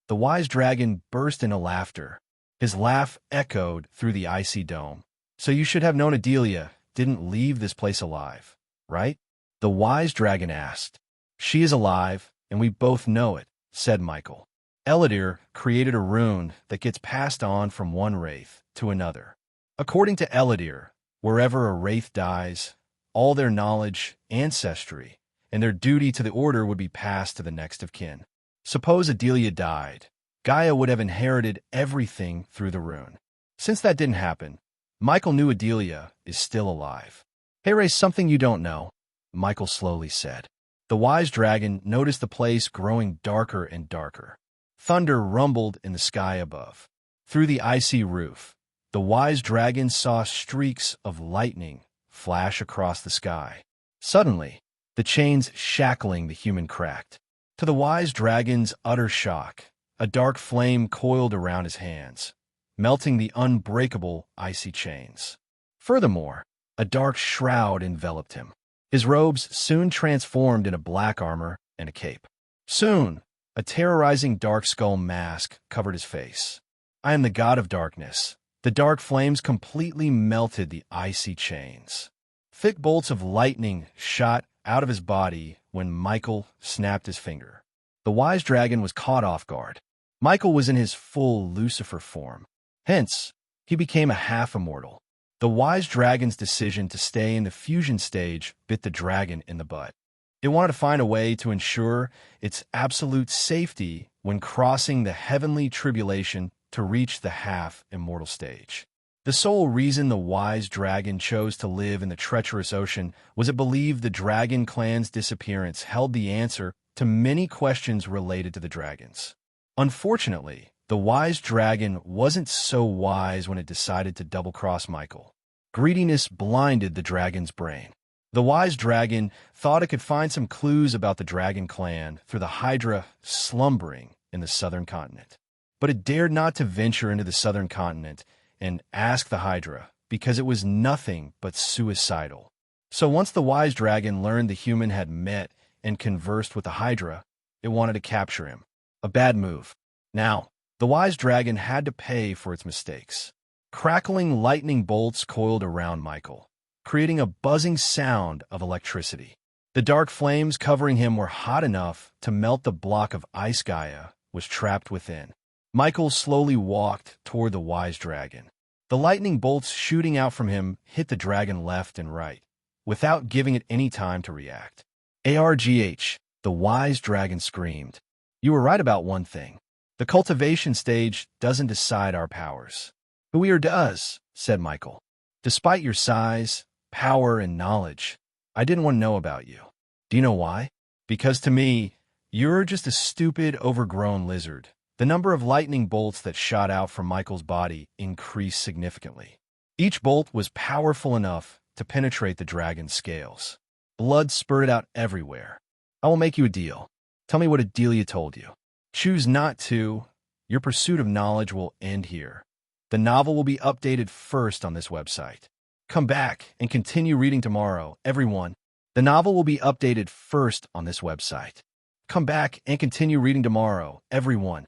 Speaker 1: The wise dragon burst into laughter. His laugh echoed through the icy dome. So you should have known Adelia didn't leave this place alive, right? The wise dragon asked. She is alive, and we both know it, said Michael. Eladir created a rune that gets passed on from one wraith to another. According to Eladir, wherever a wraith dies, all their knowledge, ancestry, and their duty to the order would be passed to the next of kin. Suppose Adelia died. Gaia would have inherited everything through the rune. Since that didn't happen, Michael knew Adelia is still alive. Hey Ray, something you don't know, Michael slowly said. The wise dragon noticed the place growing darker and darker. Thunder rumbled in the sky above. Through the icy roof, the wise dragon saw streaks of lightning flash across the sky. Suddenly, the chains shackling the human cracked. To the wise dragon's utter shock, a dark flame coiled around his hands, melting the unbreakable icy chains. Furthermore, a dark shroud enveloped him. His robes soon transformed into black armor and a cape. Soon, a terrorizing dark skull mask covered his face. I am the god of darkness. The dark flames completely melted the icy chains. Thick bolts of lightning shot out of his body when Michael snapped his finger. The wise dragon was caught off guard. Michael was in his full Lucifer form. Hence, he became a half-immortal. The wise dragon's decision to stay in the fusion stage bit the dragon in the butt. It wanted to find a way to ensure its absolute safety when crossing the heavenly tribulation to reach the half-immortal stage. The sole reason the wise dragon chose to live in the treacherous ocean was it believed the dragon clan's disappearance held the answer to many questions related to the dragons. Unfortunately, the wise dragon wasn't so wise when it decided to double-cross Michael. Greediness blinded the dragon's brain. The wise dragon thought it could find some clues about the dragon clan through the Hydra slumbering in the southern continent. But it dared not to venture into the southern continent and ask the Hydra, because it was nothing but suicidal. So once the wise dragon learned the human had met and conversed with the Hydra, it wanted to capture him. A bad move. Now, the wise dragon had to pay for its mistakes. Crackling lightning bolts coiled around Michael, creating a buzzing sound of electricity. The dark flames covering him were hot enough to melt the block of ice Gaia was trapped within. Michael slowly walked toward the wise dragon. The lightning bolts shooting out from him hit the dragon left and right, without giving it any time to react. ARGH, the wise dragon screamed. You were right about one thing. The cultivation stage doesn't decide our powers. Who we are does, said Michael. Despite your size, power, and knowledge, I didn't want to know about you. Do you know why? Because to me, you're just a stupid, overgrown lizard. The number of lightning bolts that shot out from Michael's body increased significantly. Each bolt was powerful enough to penetrate the dragon's scales. Blood spurted out everywhere. I will make you a deal. Tell me what Adelia told you. Choose not to. Your pursuit of knowledge will end here. The novel will be updated first on this website. Come back and continue reading tomorrow, everyone. The novel will be updated first on this website. Come back and continue reading tomorrow, everyone.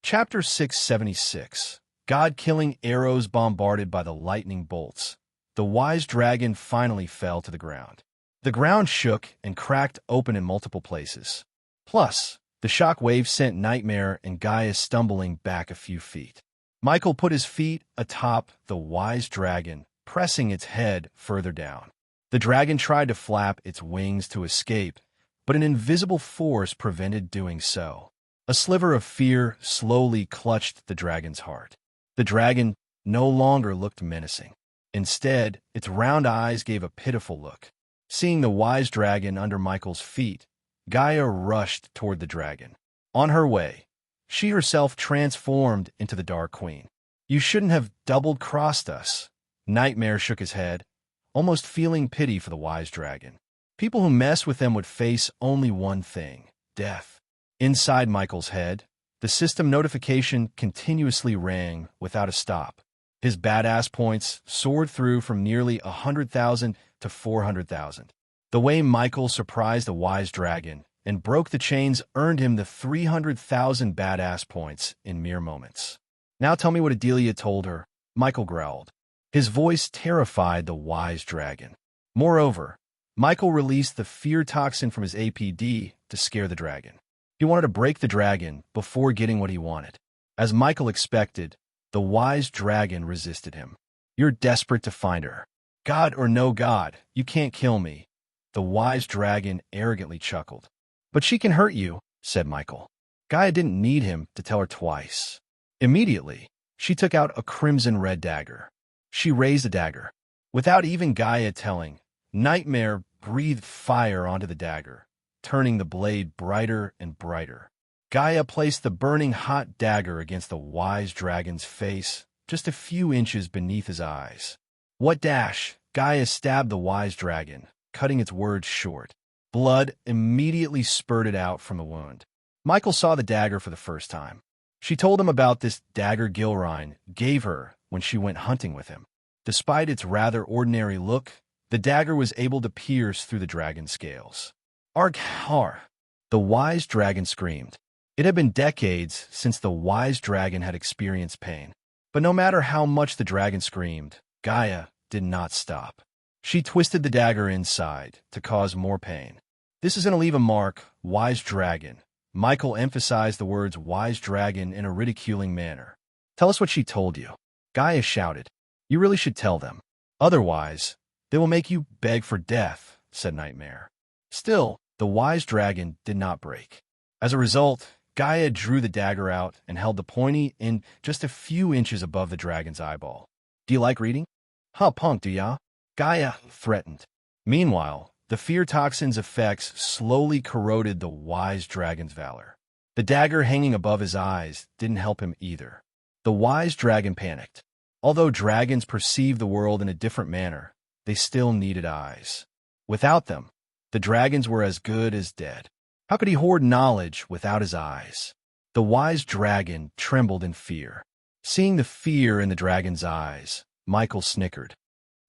Speaker 1: Chapter 676. God-killing arrows bombarded by the lightning bolts. The wise dragon finally fell to the ground. The ground shook and cracked open in multiple places. Plus, the shock wave sent Nightmare and Gaia stumbling back a few feet. Michael put his feet atop the wise dragon, pressing its head further down. The dragon tried to flap its wings to escape, but an invisible force prevented doing so. A sliver of fear slowly clutched the dragon's heart. The dragon no longer looked menacing. Instead, its round eyes gave a pitiful look. Seeing the wise dragon under Michael's feet, Gaia rushed toward the dragon. On her way, she herself transformed into the Dark Queen. You shouldn't have double-crossed us. Nightmare shook his head, almost feeling pity for the wise dragon. People who mess with them would face only one thing: death. Inside Michael's head, the system notification continuously rang without a stop. His badass points soared through from nearly 100,000 to 400,000. The way Michael surprised the wise dragon and broke the chains earned him the 300,000 badass points in mere moments. Now tell me what Adelia told her, Michael growled. His voice terrified the wise dragon. Moreover, Michael released the fear toxin from his APD to scare the dragon. He wanted to break the dragon before getting what he wanted. As Michael expected, the wise dragon resisted him. "You're desperate to find her. God or no God, you can't kill me," the wise dragon arrogantly chuckled. "But she can hurt you," said Michael. Gaia didn't need him to tell her twice. Immediately, she took out a crimson red dagger. She raised the dagger. Without even Gaia telling, Nightmare breathed fire onto the dagger, turning the blade brighter and brighter. Gaia placed the burning hot dagger against the wise dragon's face, just a few inches beneath his eyes. "What dash?" Gaia stabbed the wise dragon, cutting its words short. Blood immediately spurted out from the wound. Michael saw the dagger for the first time. She told him about this dagger Gilrine gave her when she went hunting with him. Despite its rather ordinary look, the dagger was able to pierce through the dragon's scales. "Arg har!" The wise dragon screamed. It had been decades since the wise dragon had experienced pain. But no matter how much the dragon screamed, Gaia did not stop. She twisted the dagger inside to cause more pain. "This is going to leave a mark, wise dragon." Michael emphasized the words wise dragon in a ridiculing manner. "Tell us what she told you." Gaia shouted. "You really should tell them. Otherwise, they will make you beg for death," said Nightmare. Still, the wise dragon did not break. As a result, Gaia drew the dagger out and held the pointy in just a few inches above the dragon's eyeball. "Do you like reading?" "Huh, punk, do ya?" Gaia threatened. Meanwhile, the fear toxin's effects slowly corroded the wise dragon's valor. The dagger hanging above his eyes didn't help him either. The wise dragon panicked. Although dragons perceive the world in a different manner, they still needed eyes. Without them, the dragons were as good as dead. How could he hoard knowledge without his eyes? The wise dragon trembled in fear. Seeing the fear in the dragon's eyes, Michael snickered.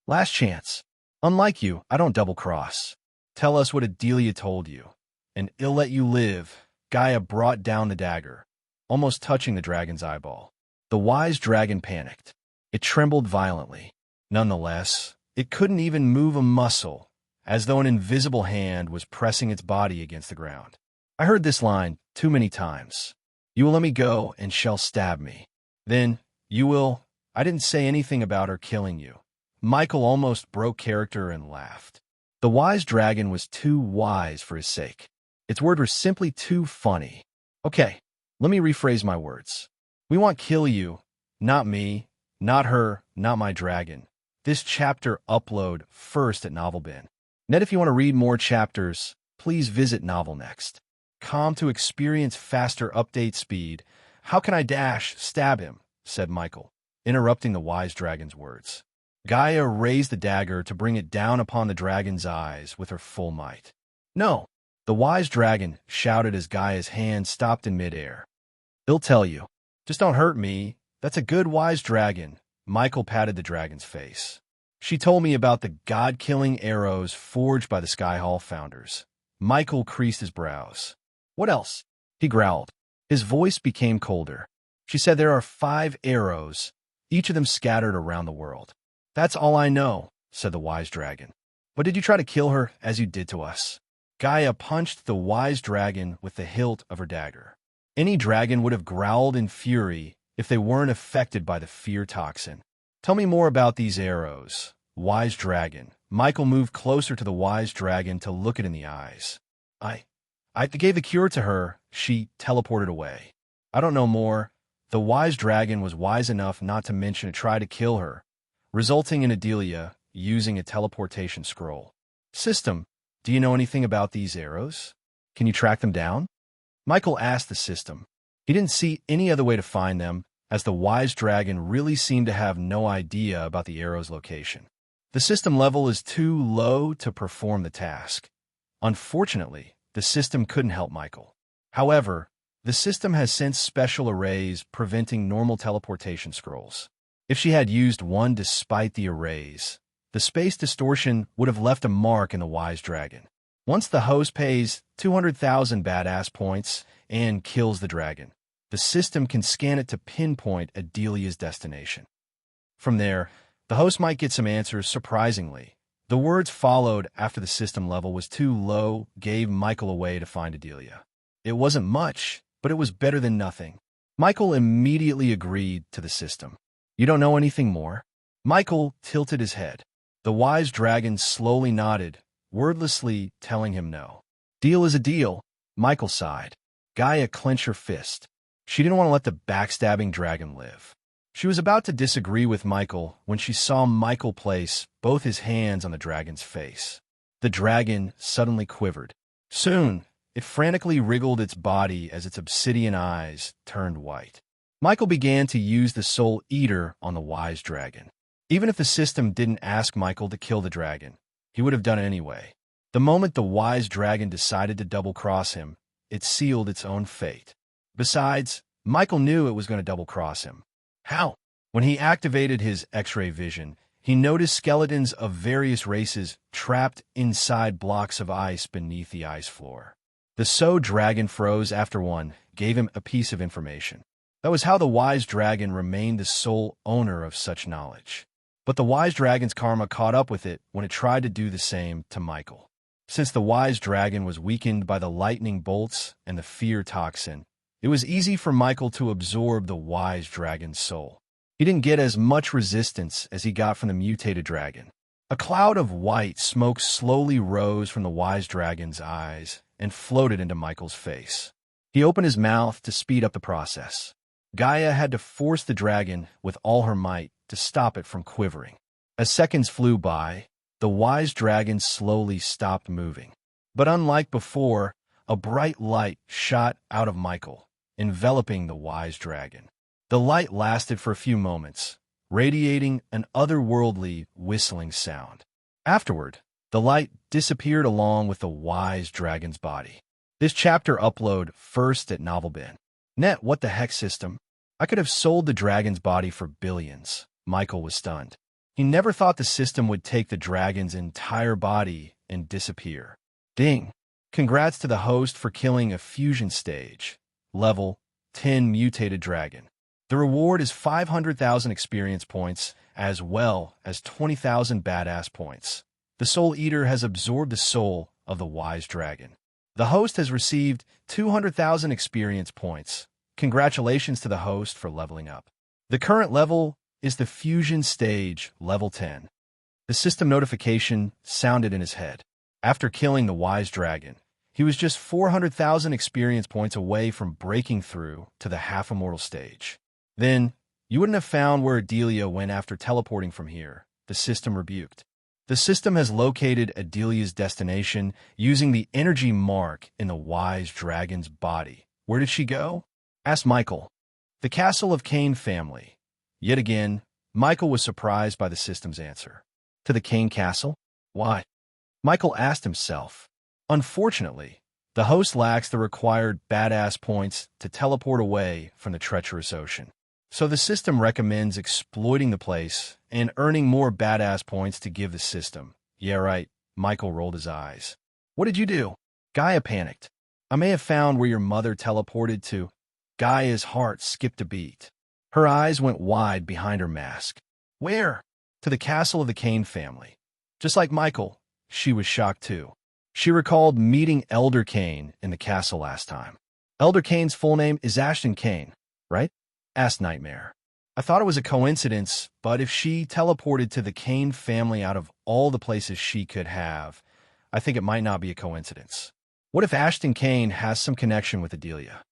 Speaker 1: "Last chance. Unlike you, I don't double-cross. Tell us what Adelia told you, and it'll let you live." Gaia brought down the dagger, almost touching the dragon's eyeball. The wise dragon panicked. It trembled violently. Nonetheless, it couldn't even move a muscle, as though an invisible hand was pressing its body against the ground. I heard this line too many times. "You will let me go and shall stab me. Then, you will—" I didn't say anything about her killing you. Michael almost broke character and laughed. The wise dragon was too wise for his sake. Its words were simply too funny. "Okay, let me rephrase my words. We want kill you, not me, not her, not my dragon. This chapter upload first at NovelBin. Net, if you want to read more chapters, please visit Novel Next. Com to experience faster update speed. How can I dash stab him?" said Michael, interrupting the wise dragon's words. Gaia raised the dagger to bring it down upon the dragon's eyes with her full might. "No!" the wise dragon shouted as Gaia's hand stopped in midair. "He'll tell you. Just don't hurt me. That's a good wise dragon." Michael patted the dragon's face. "She told me about the god-killing arrows forged by the Sky Hall founders." Michael creased his brows. "What else?" he growled. His voice became colder. "She said there are 5 arrows, each of them scattered around the world." "That's all I know," said the wise dragon. "But did you try to kill her as you did to us?" Gaia punched the wise dragon with the hilt of her dagger. Any dragon would have growled in fury if they weren't affected by the fear toxin. "Tell me more about these arrows, wise dragon." Michael moved closer to the wise dragon to look it in the eyes. I gave the cure to her. She teleported away. I don't know more." The wise dragon was wise enough not to mention it tried to kill her, resulting in Adelia using a teleportation scroll. "System, do you know anything about these arrows? Can you track them down?" Michael asked the system. He didn't see any other way to find them, as the wise dragon really seemed to have no idea about the arrow's location. The system level is too low to perform the task. Unfortunately, the system couldn't help Michael. However, the system has sent special arrays preventing normal teleportation scrolls. If she had used one despite the arrays, the space distortion would have left a mark in the wise dragon. Once the host pays 200,000 badass points and kills the dragon, the system can scan it to pinpoint Adelia's destination. From there, The host might get some answers surprisingly. The words followed after the system level was too low gave Michael a way to find Adelia. It wasn't much, but it was better than nothing. Michael immediately agreed to the system. You don't know anything more? Michael tilted his head. The wise dragon slowly nodded, wordlessly telling him no. Deal is a deal, Michael sighed. Gaia clenched her fist. She didn't want to let the backstabbing dragon live. She was about to disagree with Michael when she saw Michael place both his hands on the dragon's face. The dragon suddenly quivered. Soon, it frantically wriggled its body as its obsidian eyes turned white. Michael began to use the Soul Eater on the wise dragon. Even if the system didn't ask Michael to kill the dragon, he would have done it anyway. The moment the wise dragon decided to double-cross him, it sealed its own fate. Besides, Michael knew it was going to double-cross him. How? When he activated his X-ray vision, he noticed skeletons of various races trapped inside blocks of ice beneath the ice floor. The So dragon froze after one, gave him a piece of information. That was how the wise dragon remained the sole owner of such knowledge. But the wise dragon's karma caught up with it when it tried to do the same to Michael. Since the wise dragon was weakened by the lightning bolts and the fear toxin, it was easy for Michael to absorb the wise dragon's soul. He didn't get as much resistance as he got from the mutated dragon. A cloud of white smoke slowly rose from the wise dragon's eyes and floated into Michael's face. He opened his mouth to speed up the process. Gaia had to force the dragon with all her might to stop it from quivering. As seconds flew by, the wise dragon slowly stopped moving. But unlike before, a bright light shot out of Michael, enveloping the wise dragon. The light lasted for a few moments, radiating an otherworldly whistling sound. Afterward, the light disappeared along with the wise dragon's body. This chapter upload first at NovelBin. Net, what the heck system? I could have sold the dragon's body for billions. Michael was stunned. He never thought the system would take the dragon's entire body and disappear. Ding! Congrats to the host for killing a fusion stage. Level 10 mutated dragon. The reward is 500,000 experience points as well as 20,000 badass points. The Soul Eater has absorbed the soul of the wise dragon. The host has received 200,000 experience points. Congratulations to the host for leveling up. The current level is the fusion stage, level 10. The system notification sounded in his head. After killing the wise dragon, he was just 400,000 experience points away from breaking through to the half-immortal stage. Then, you wouldn't have found where Adelia went after teleporting from here, the system rebuked. The system has located Adelia's destination using the energy mark in the wise dragon's body. Where did she go? Asked Michael. The castle of Kane family. Yet again, Michael was surprised by the system's answer. To the Kane castle? Why? Michael asked himself. Unfortunately, the host lacks the required badass points to teleport away from the treacherous ocean. So the system recommends exploiting the place and earning more badass points to give the system. Yeah, right. Michael rolled his eyes. What did you do? Gaia panicked. I may have found where your mother teleported to. Gaia's heart skipped a beat. Her eyes went wide behind her mask. Where? To the castle of the Kane family. Just like Michael, she was shocked too. She recalled meeting Elder Kane in the castle last time. Elder Kane's full name is Ashton Kane, right? Asked Nightmare. I thought it was a coincidence, but if she teleported to the Kane family out of all the places she could have, I think it might not be a coincidence. What if Ashton Kane has some connection with Adelia?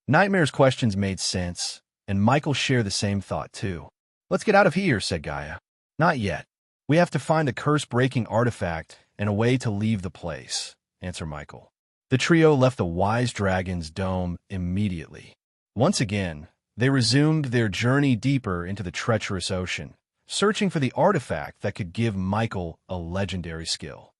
Speaker 1: Nightmare's questions made sense, and Michael shared the same thought too. Let's get out of here, said Gaia. Not yet. We have to find a curse-breaking artifact and a way to leave the place, answered Michael. The trio left the wise dragon's dome immediately. Once again, they resumed their journey deeper into the treacherous ocean, searching for the artifact that could give Michael a legendary skill.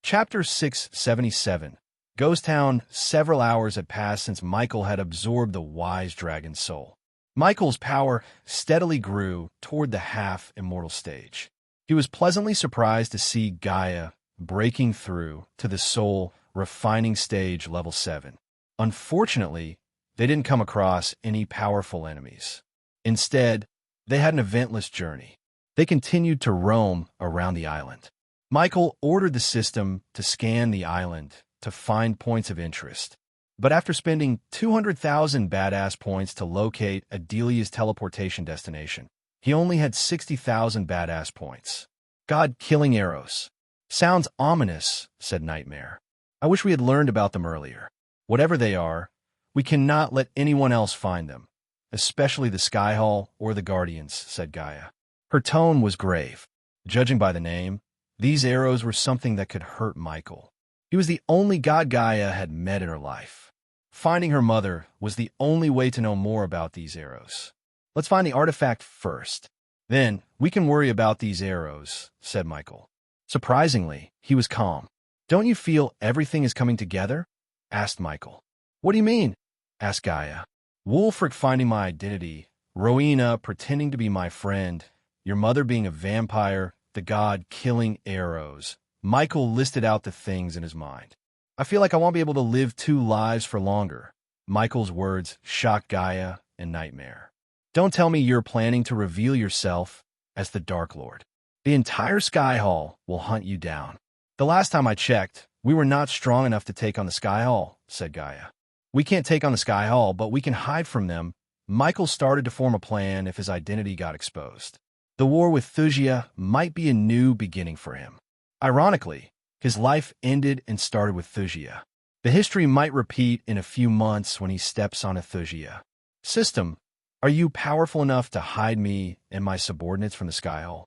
Speaker 1: Chapter 677. Ghost Town. Several hours had passed since Michael had absorbed the wise dragon's soul. Michael's power steadily grew toward the half-immortal stage. He was pleasantly surprised to see Gaia breaking through to the soul refining stage level 7. Unfortunately, they didn't come across any powerful enemies. Instead, they had an eventless journey. They continued to roam around the island. Michael ordered the system to scan the island to find points of interest. But after spending 200,000 badass points to locate Adelia's teleportation destination, he only had 60,000 badass points. God-killing arrows. Sounds ominous, said Nightmare. I wish we had learned about them earlier. Whatever they are, we cannot let anyone else find them, especially the Skyhall or the Guardians, said Gaia. Her tone was grave. Judging by the name, these arrows were something that could hurt Michael. He was the only god Gaia had met in her life. Finding her mother was the only way to know more about these arrows. Let's find the artifact first. Then we can worry about these arrows, said Michael. Surprisingly, he was calm. Don't you feel everything is coming together? Asked Michael. What do you mean? Asked Gaia. Wulfric finding my identity, Rowena pretending to be my friend, your mother being a vampire, the god killing arrows. Michael listed out the things in his mind. I feel like I won't be able to live 2 lives for longer. Michael's words shocked Gaia and Nightmare. Don't tell me you're planning to reveal yourself as the Dark Lord. The entire Skyhall will hunt you down. The last time I checked, we were not strong enough to take on the Skyhall, said Gaia. We can't take on the Skyhall, but we can hide from them. Michael started to form a plan if his identity got exposed. The war with Thusia might be a new beginning for him. Ironically, his life ended and started with Thusia. The history might repeat in a few months when he steps on a Thusia. System, are you powerful enough to hide me and my subordinates from the Skyhall?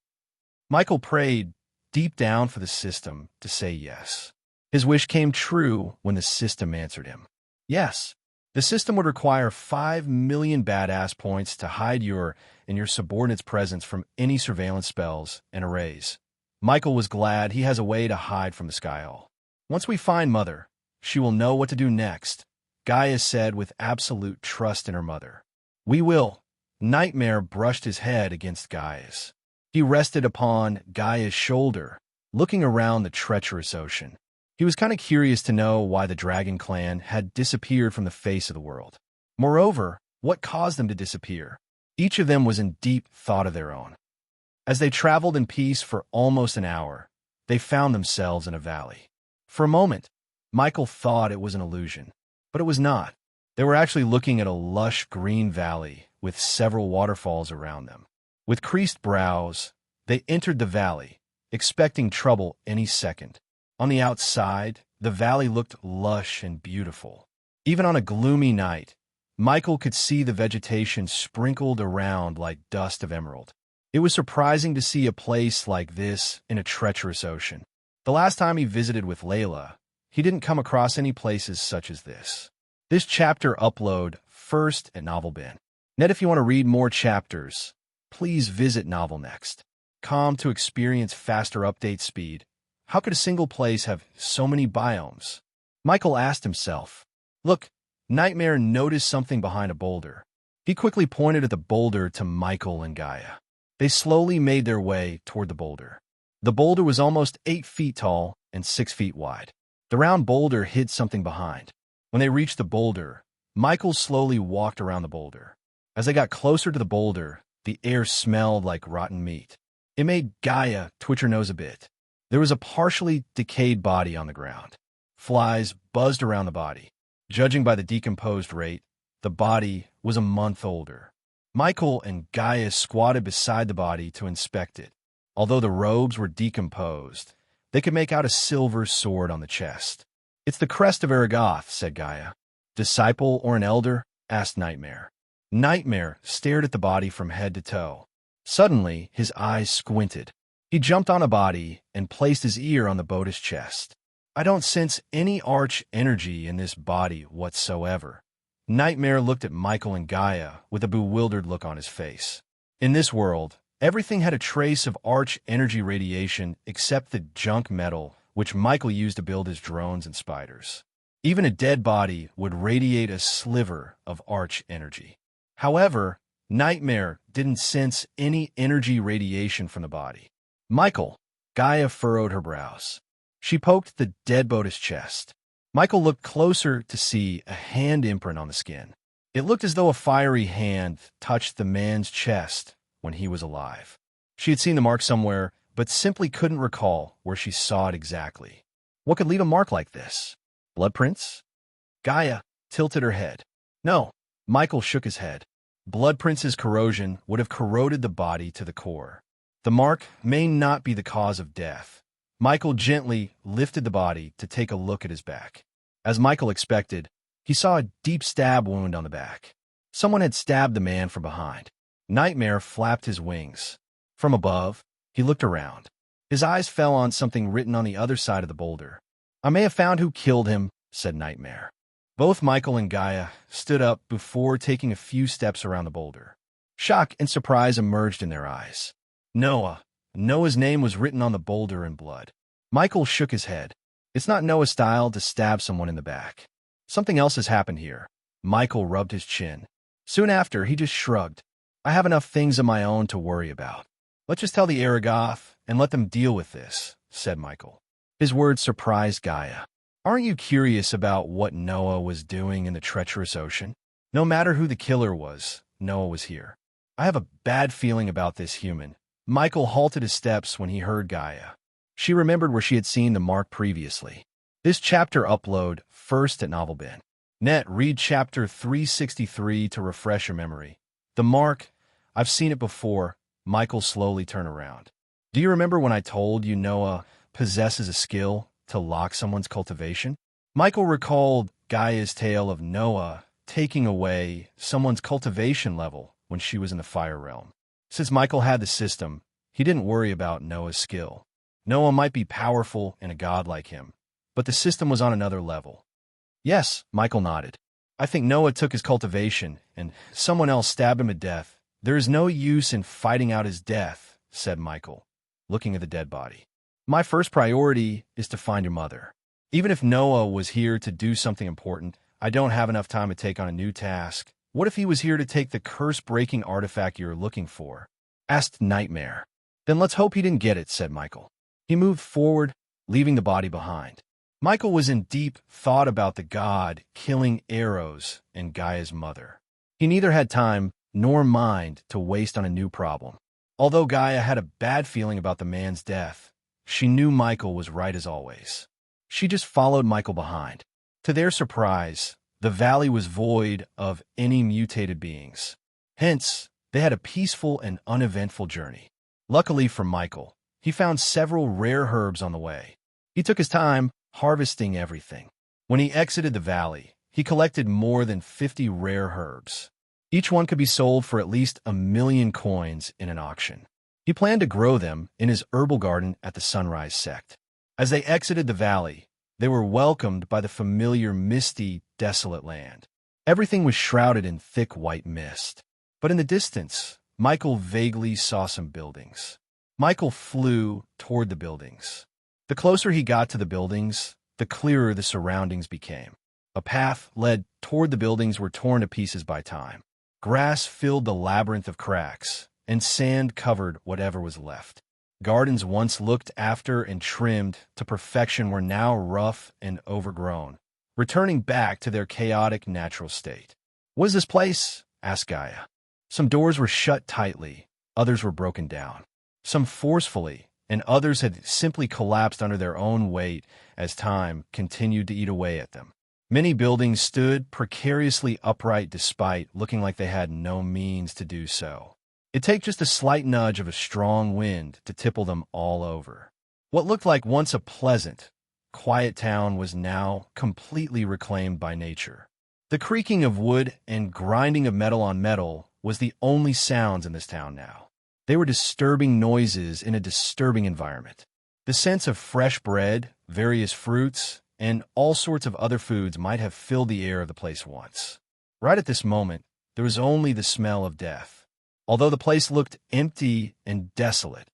Speaker 1: Michael prayed deep down for the system to say yes. His wish came true when the system answered him. Yes, the system would require 5 million badass points to hide your and your subordinates' presence from any surveillance spells and arrays. Michael was glad he has a way to hide from the Skyhall. Once we find Mother, she will know what to do next, Gaia said with absolute trust in her mother. We will. Nightmare brushed his head against Gaia's. He rested upon Gaia's shoulder, looking around the treacherous ocean. He was kind of curious to know why the Dragon Clan had disappeared from the face of the world. Moreover, what caused them to disappear? Each of them was in deep thought of their own. As they traveled in peace for almost an hour, they found themselves in a valley. For a moment, Michael thought it was an illusion, but it was not. They were actually looking at a lush green valley with several waterfalls around them. With creased brows, they entered the valley, expecting trouble any second. On the outside, the valley looked lush and beautiful. Even on a gloomy night, Michael could see the vegetation sprinkled around like dust of emerald. It was surprising to see a place like this in a treacherous ocean. The last time he visited with Layla, he didn't come across any places such as this. This chapter upload first at NovelBin. Net, if you want to read more chapters, please visit NovelNext.com to experience faster update speed. How could a single place have so many biomes? Michael asked himself. Look, Nightmare noticed something behind a boulder. He quickly pointed at the boulder to Michael and Gaia. They slowly made their way toward the boulder. The boulder was almost 8 feet tall and 6 feet wide. The round boulder hid something behind. When they reached the boulder, Michael slowly walked around the boulder. As they got closer to the boulder, the air smelled like rotten meat. It made Gaia twitch her nose a bit. There was a partially decayed body on the ground. Flies buzzed around the body. Judging by the decomposed rate, the body was a month older. Michael and Gaia squatted beside the body to inspect it. Although the robes were decomposed, they could make out a silver sword on the chest. It's the crest of Aragoth, said Gaia. Disciple or an elder? Asked Nightmare. Nightmare stared at the body from head to toe. Suddenly, his eyes squinted. He jumped on a body and placed his ear on the boat's chest. I don't sense any arch energy in this body whatsoever. Nightmare looked at Michael and Gaia with a bewildered look on his face. In this world, everything had a trace of arch energy radiation except the junk metal which Michael used to build his drones and spiders. Even a dead body would radiate a sliver of arch energy. However, Nightmare didn't sense any energy radiation from the body. Michael, Gaia furrowed her brows. She poked the dead boat's chest. Michael looked closer to see a hand imprint on the skin. It looked as though a fiery hand touched the man's chest when he was alive. She had seen the mark somewhere, but simply couldn't recall where she saw it exactly. What could leave a mark like this? Blood prints? Gaia tilted her head. No. Michael shook his head. Blood prints' corrosion would have corroded the body to the core. The mark may not be the cause of death. Michael gently lifted the body to take a look at his back. As Michael expected, he saw a deep stab wound on the back. Someone had stabbed the man from behind. Nightmare flapped his wings. From above, he looked around. His eyes fell on something written on the other side of the boulder. I may have found who killed him, said Nightmare. Both Michael and Gaia stood up before taking a few steps around the boulder. Shock and surprise emerged in their eyes. Noah. Noah's name was written on the boulder in blood. Michael shook his head. It's not Noah's style to stab someone in the back. Something else has happened here. Michael rubbed his chin. Soon after, he just shrugged. I have enough things of my own to worry about. Let's just tell the Aragoth and let them deal with this, said Michael. His words surprised Gaia. Aren't you curious about what Noah was doing in the treacherous ocean? No matter who the killer was, Noah was here. I have a bad feeling about this human. Michael halted his steps when he heard Gaia. She remembered where she had seen the mark previously. This chapter upload first at NovelBin. Net, read chapter 363 to refresh your memory. The mark, I've seen it before. Michael slowly turned around. Do you remember when I told you Noah possesses a skill to lock someone's cultivation? Michael recalled Gaia's tale of Noah taking away someone's cultivation level when she was in the fire realm. Since Michael had the system, he didn't worry about Noah's skill. Noah might be powerful and a god like him, but the system was on another level. Yes, Michael nodded. I think Noah took his cultivation, and someone else stabbed him to death. There is no use in fighting out his death, said Michael, looking at the dead body. My first priority is to find your mother. Even if Noah was here to do something important, I don't have enough time to take on a new task. What if he was here to take the curse-breaking artifact you're looking for? Asked Nightmare. Then let's hope he didn't get it, said Michael. He moved forward, leaving the body behind. Michael was in deep thought about the god killing arrows and Gaia's mother. He neither had time nor mind to waste on a new problem. Although Gaia had a bad feeling about the man's death, she knew Michael was right as always. She just followed Michael behind. To their surprise, the valley was void of any mutated beings. Hence, they had a peaceful and uneventful journey. Luckily for Michael, he found several rare herbs on the way. He took his time, harvesting everything. When he exited the valley, he collected more than 50 rare herbs. Each one could be sold for at least 1,000,000 coins in an auction. He planned to grow them in his herbal garden at the Sunrise Sect. As they exited the valley, they were welcomed by the familiar misty, desolate land. Everything was shrouded in thick white mist. But in the distance, Michael vaguely saw some buildings. Michael flew toward the buildings. The closer he got to the buildings, the clearer the surroundings became. A path led toward the buildings were torn to pieces by time. Grass filled the labyrinth of cracks, and sand covered whatever was left. Gardens once looked after and trimmed to perfection were now rough and overgrown, returning back to their chaotic natural state. "What is this place?" asked Gaia. Some doors were shut tightly, others were broken down. Some forcefully, and others had simply collapsed under their own weight as time continued to eat away at them. Many buildings stood precariously upright despite looking like they had no means to do so. It'd take just a slight nudge of a strong wind to tipple them all over. What looked like once a pleasant, quiet town was now completely reclaimed by nature. The creaking of wood and grinding of metal on metal was the only sounds in this town now. They were disturbing noises in a disturbing environment. The sense of fresh bread, various fruits, and all sorts of other foods might have filled the air of the place once. Right at this moment, there was only the smell of death. Although the place looked empty and desolate,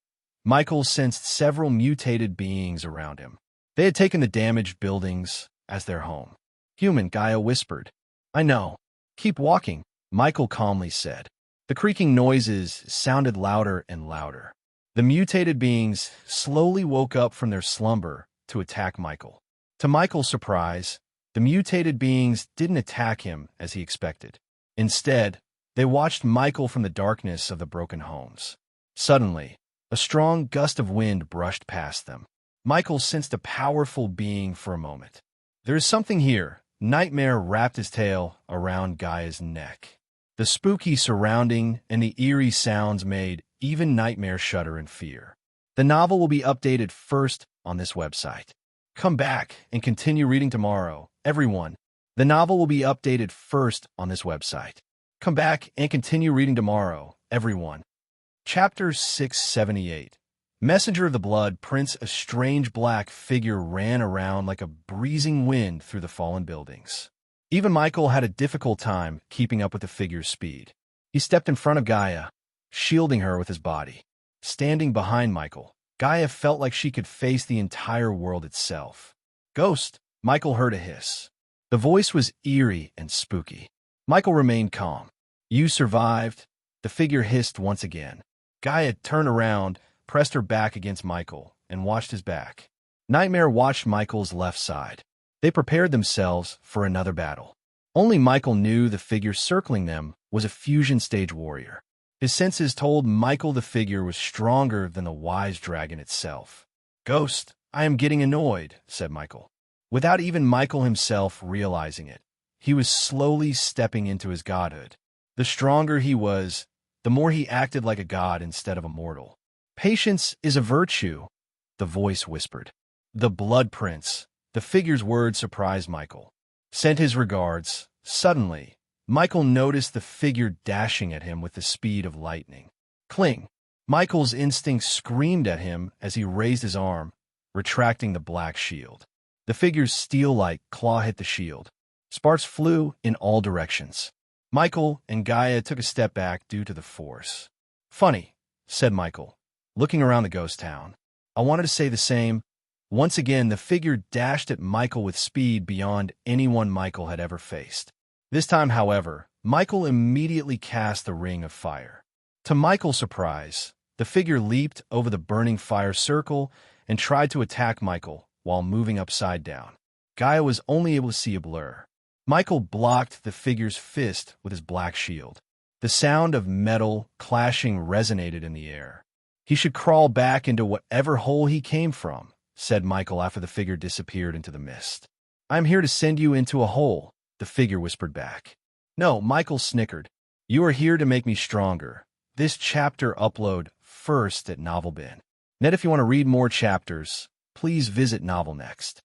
Speaker 1: Michael sensed several mutated beings around him. They had taken the damaged buildings as their home. "Human," Gaia whispered. "I know. Keep walking," Michael calmly said. The creaking noises sounded louder and louder. The mutated beings slowly woke up from their slumber to attack Michael. To Michael's surprise, the mutated beings didn't attack him as he expected. Instead, they watched Michael from the darkness of the broken homes. Suddenly, A strong gust of wind brushed past them. Michael sensed a powerful being for a moment. "There is something here." Nightmare wrapped his tail around Gaia's neck. The spooky surrounding and the eerie sounds made even Nightmare shudder in fear. The novel will be updated first on this website. Come back and continue reading tomorrow, everyone. The novel will be updated first on this website. Come back and continue reading tomorrow, everyone. Chapter 678. Messenger of the Blood Prince. A strange black figure ran around like a breezing wind through the fallen buildings. Even Michael had a difficult time keeping up with the figure's speed. He stepped in front of Gaia, shielding her with his body. Standing behind Michael, Gaia felt like she could face the entire world itself. "Ghost," Michael heard a hiss. The voice was eerie and spooky. Michael remained calm. "You survived," the figure hissed once again. Gaia turned around, pressed her back against Michael, and watched his back. Nightmare watched Michael's left side. They prepared themselves for another battle. Only Michael knew the figure circling them was a fusion stage warrior. His senses told Michael the figure was stronger than the wise dragon itself. "Ghost, I am getting annoyed," said Michael. Without even Michael himself realizing it, he was slowly stepping into his godhood. The stronger he was, the more he acted like a god instead of a mortal. "Patience is a virtue," the voice whispered. "The Blood Prince," the figure's words surprised Michael. "Sent his regards." Suddenly, Michael noticed the figure dashing at him with the speed of lightning. Cling! Michael's instinct screamed at him as he raised his arm, retracting the black shield. The figure's steel-like claw hit the shield. Sparks flew in all directions. Michael and Gaia took a step back due to the force. "Funny," said Michael, looking around the ghost town. "I wanted to say the same." Once again, the figure dashed at Michael with speed beyond anyone Michael had ever faced. This time, however, Michael immediately cast the ring of fire. To Michael's surprise, the figure leaped over the burning fire circle and tried to attack Michael while moving upside down. Gaia was only able to see a blur. Michael blocked the figure's fist with his black shield. The sound of metal clashing resonated in the air. "He should crawl back into whatever hole he came from," said Michael after the figure disappeared into the mist. "I am here to send you into a hole," the figure whispered back. "No," Michael snickered. "You are here to make me stronger." This chapter upload first at NovelBin. Net, if you want to read more chapters, please visit NovelNext.com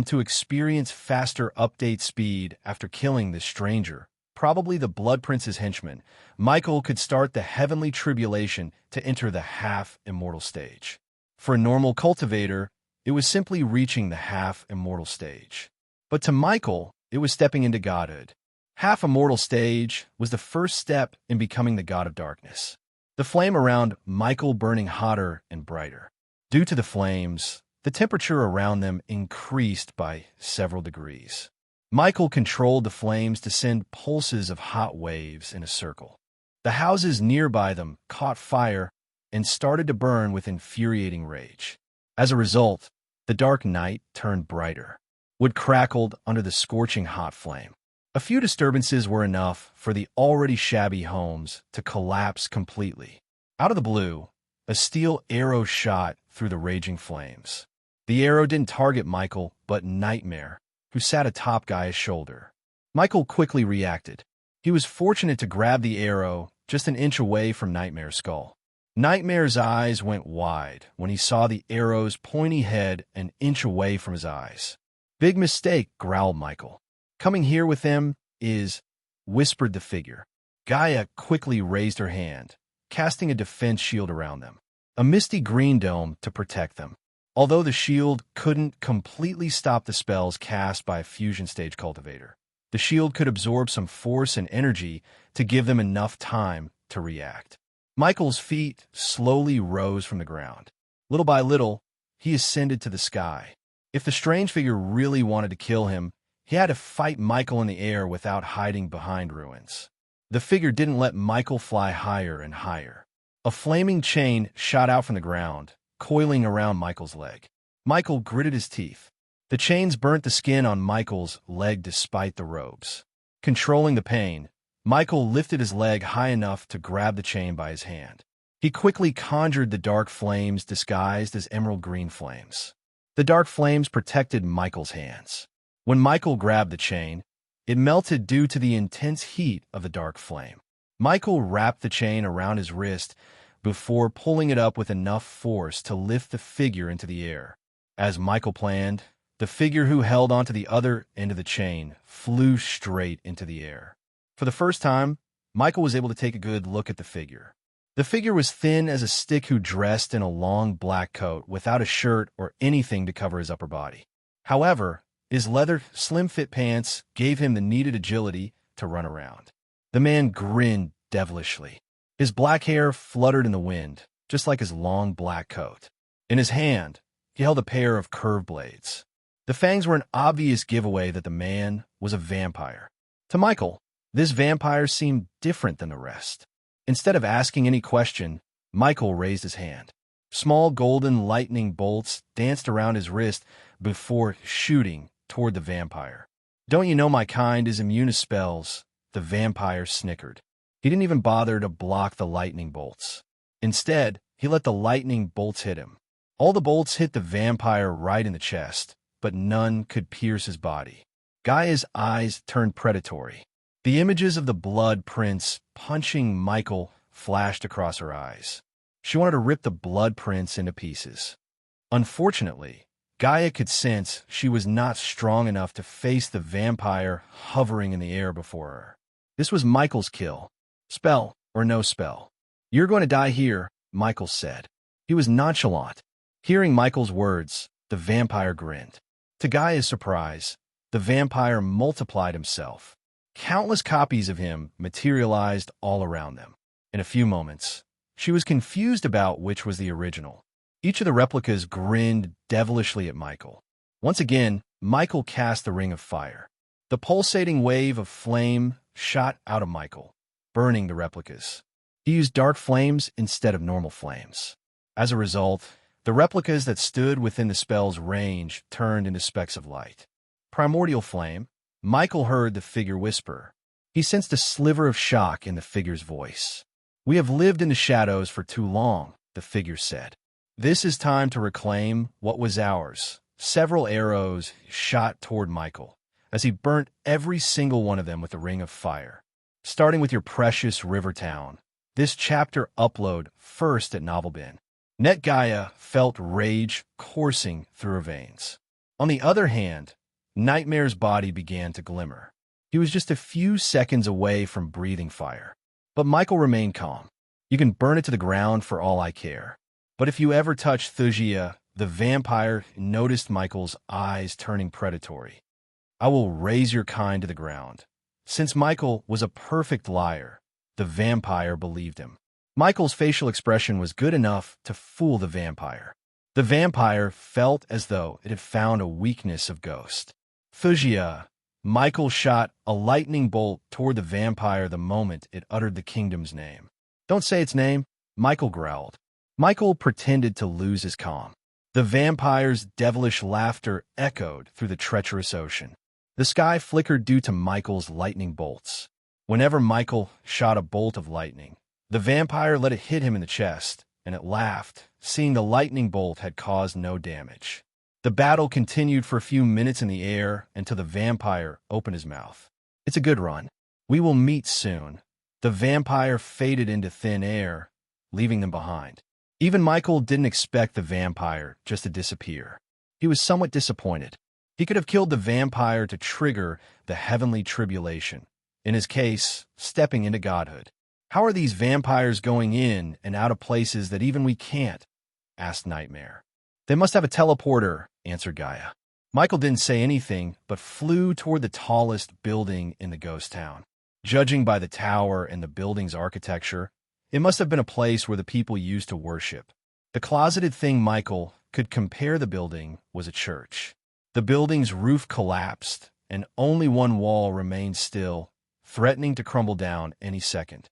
Speaker 1: to experience faster update speed. After killing this stranger, probably the Blood Prince's henchman, Michael could start the heavenly tribulation to enter the half-immortal stage. For a normal cultivator, it was simply reaching the half-immortal stage. But to Michael, it was stepping into godhood. Half-immortal stage was the first step in becoming the god of darkness. The flame around Michael burning hotter and brighter. Due to the flames, the temperature around them increased by several degrees. Michael controlled the flames to send pulses of hot waves in a circle. The houses nearby them caught fire and started to burn with infuriating rage. As a result, the dark night turned brighter. Wood crackled under the scorching hot flame. A few disturbances were enough for the already shabby homes to collapse completely. Out of the blue, a steel arrow shot through the raging flames. The arrow didn't target Michael, but Nightmare, who sat atop Gaia's shoulder. Michael quickly reacted. He was fortunate to grab the arrow just an inch away from Nightmare's skull. Nightmare's eyes went wide when he saw the arrow's pointy head an inch away from his eyes. "Big mistake," growled Michael. "Coming here with them is," whispered the figure. Gaia quickly raised her hand, casting a defense shield around them, a misty green dome to protect them. Although the shield couldn't completely stop the spells cast by a fusion stage cultivator, the shield could absorb some force and energy to give them enough time to react. Michael's feet slowly rose from the ground. Little by little, he ascended to the sky. If the strange figure really wanted to kill him, he had to fight Michael in the air without hiding behind ruins. The figure didn't let Michael fly higher and higher. A flaming chain shot out from the ground, coiling around Michael's leg. Michael gritted his teeth. The chains burnt the skin on Michael's leg despite the robes. Controlling the pain, Michael lifted his leg high enough to grab the chain by his hand. He quickly conjured the dark flames disguised as emerald green flames. The dark flames protected Michael's hands. When Michael grabbed the chain, it melted due to the intense heat of the dark flame. Michael wrapped the chain around his wrist before pulling it up with enough force to lift the figure into the air. As Michael planned, the figure who held onto the other end of the chain flew straight into the air. For the first time, Michael was able to take a good look at the figure. The figure was thin as a stick who dressed in a long black coat without a shirt or anything to cover his upper body. However, his leather, slim-fit pants gave him the needed agility to run around. The man grinned devilishly. His black hair fluttered in the wind, just like his long black coat. In his hand, he held a pair of curved blades. The fangs were an obvious giveaway that the man was a vampire. To Michael, this vampire seemed different than the rest. Instead of asking any question, Michael raised his hand. Small golden lightning bolts danced around his wrist before shooting toward the vampire. "Don't you know my kind is immune to spells?" The vampire snickered. He didn't even bother to block the lightning bolts. Instead, he let the lightning bolts hit him. All the bolts hit the vampire right in the chest, but none could pierce his body. Gaia's eyes turned predatory. The images of the blood prince punching Michael flashed across her eyes. She wanted to rip the blood prince into pieces. Unfortunately, Gaia could sense she was not strong enough to face the vampire hovering in the air before her. This was Michael's kill. Spell or no spell. "You're going to die here," Michael said. He was nonchalant. Hearing Michael's words, the vampire grinned. To Gaia's surprise, the vampire multiplied himself. Countless copies of him materialized all around them. In a few moments, she was confused about which was the original. Each of the replicas grinned devilishly at Michael. Once again, Michael cast the ring of fire. The pulsating wave of flame shot out of Michael, burning the replicas. He used dark flames instead of normal flames. As a result, the replicas that stood within the spell's range turned into specks of light. Primordial flame. Michael heard the figure whisper. He sensed a sliver of shock in the figure's voice. "We have lived in the shadows for too long," the figure said. "This is time to reclaim what was ours." Several arrows shot toward Michael as he burnt every single one of them with a ring of fire. Starting with your precious river town. This chapter upload first at Novelbin. Net Gaia felt rage coursing through her veins. On the other hand, Nightmare's body began to glimmer. He was just a few seconds away from breathing fire. But Michael remained calm. "You can burn it to the ground for all I care. But if you ever touch Thugia," the vampire noticed Michael's eyes turning predatory. "I will raise your kind to the ground." Since Michael was a perfect liar, the vampire believed him. Michael's facial expression was good enough to fool the vampire. The vampire felt as though it had found a weakness of Ghost. "Thugia." Michael shot a lightning bolt toward the vampire the moment it uttered the kingdom's name. "Don't say its name," Michael growled. Michael pretended to lose his calm. The vampire's devilish laughter echoed through the treacherous ocean. The sky flickered due to Michael's lightning bolts. Whenever Michael shot a bolt of lightning, the vampire let it hit him in the chest, and it laughed, seeing the lightning bolt had caused no damage. The battle continued for a few minutes in the air until the vampire opened his mouth. "It's a good run. We will meet soon." The vampire faded into thin air, leaving them behind. Even Michael didn't expect the vampire just to disappear. He was somewhat disappointed. He could have killed the vampire to trigger the heavenly tribulation, in his case, stepping into godhood. "How are these vampires going in and out of places that even we can't?" asked Nightmare. "They must have a teleporter," answered Gaia. Michael didn't say anything, but flew toward the tallest building in the ghost town. Judging by the tower and the building's architecture, it must have been a place where the people used to worship. The closeted thing Michael could compare the building was a church. The building's roof collapsed, and only one wall remained still, threatening to crumble down any second.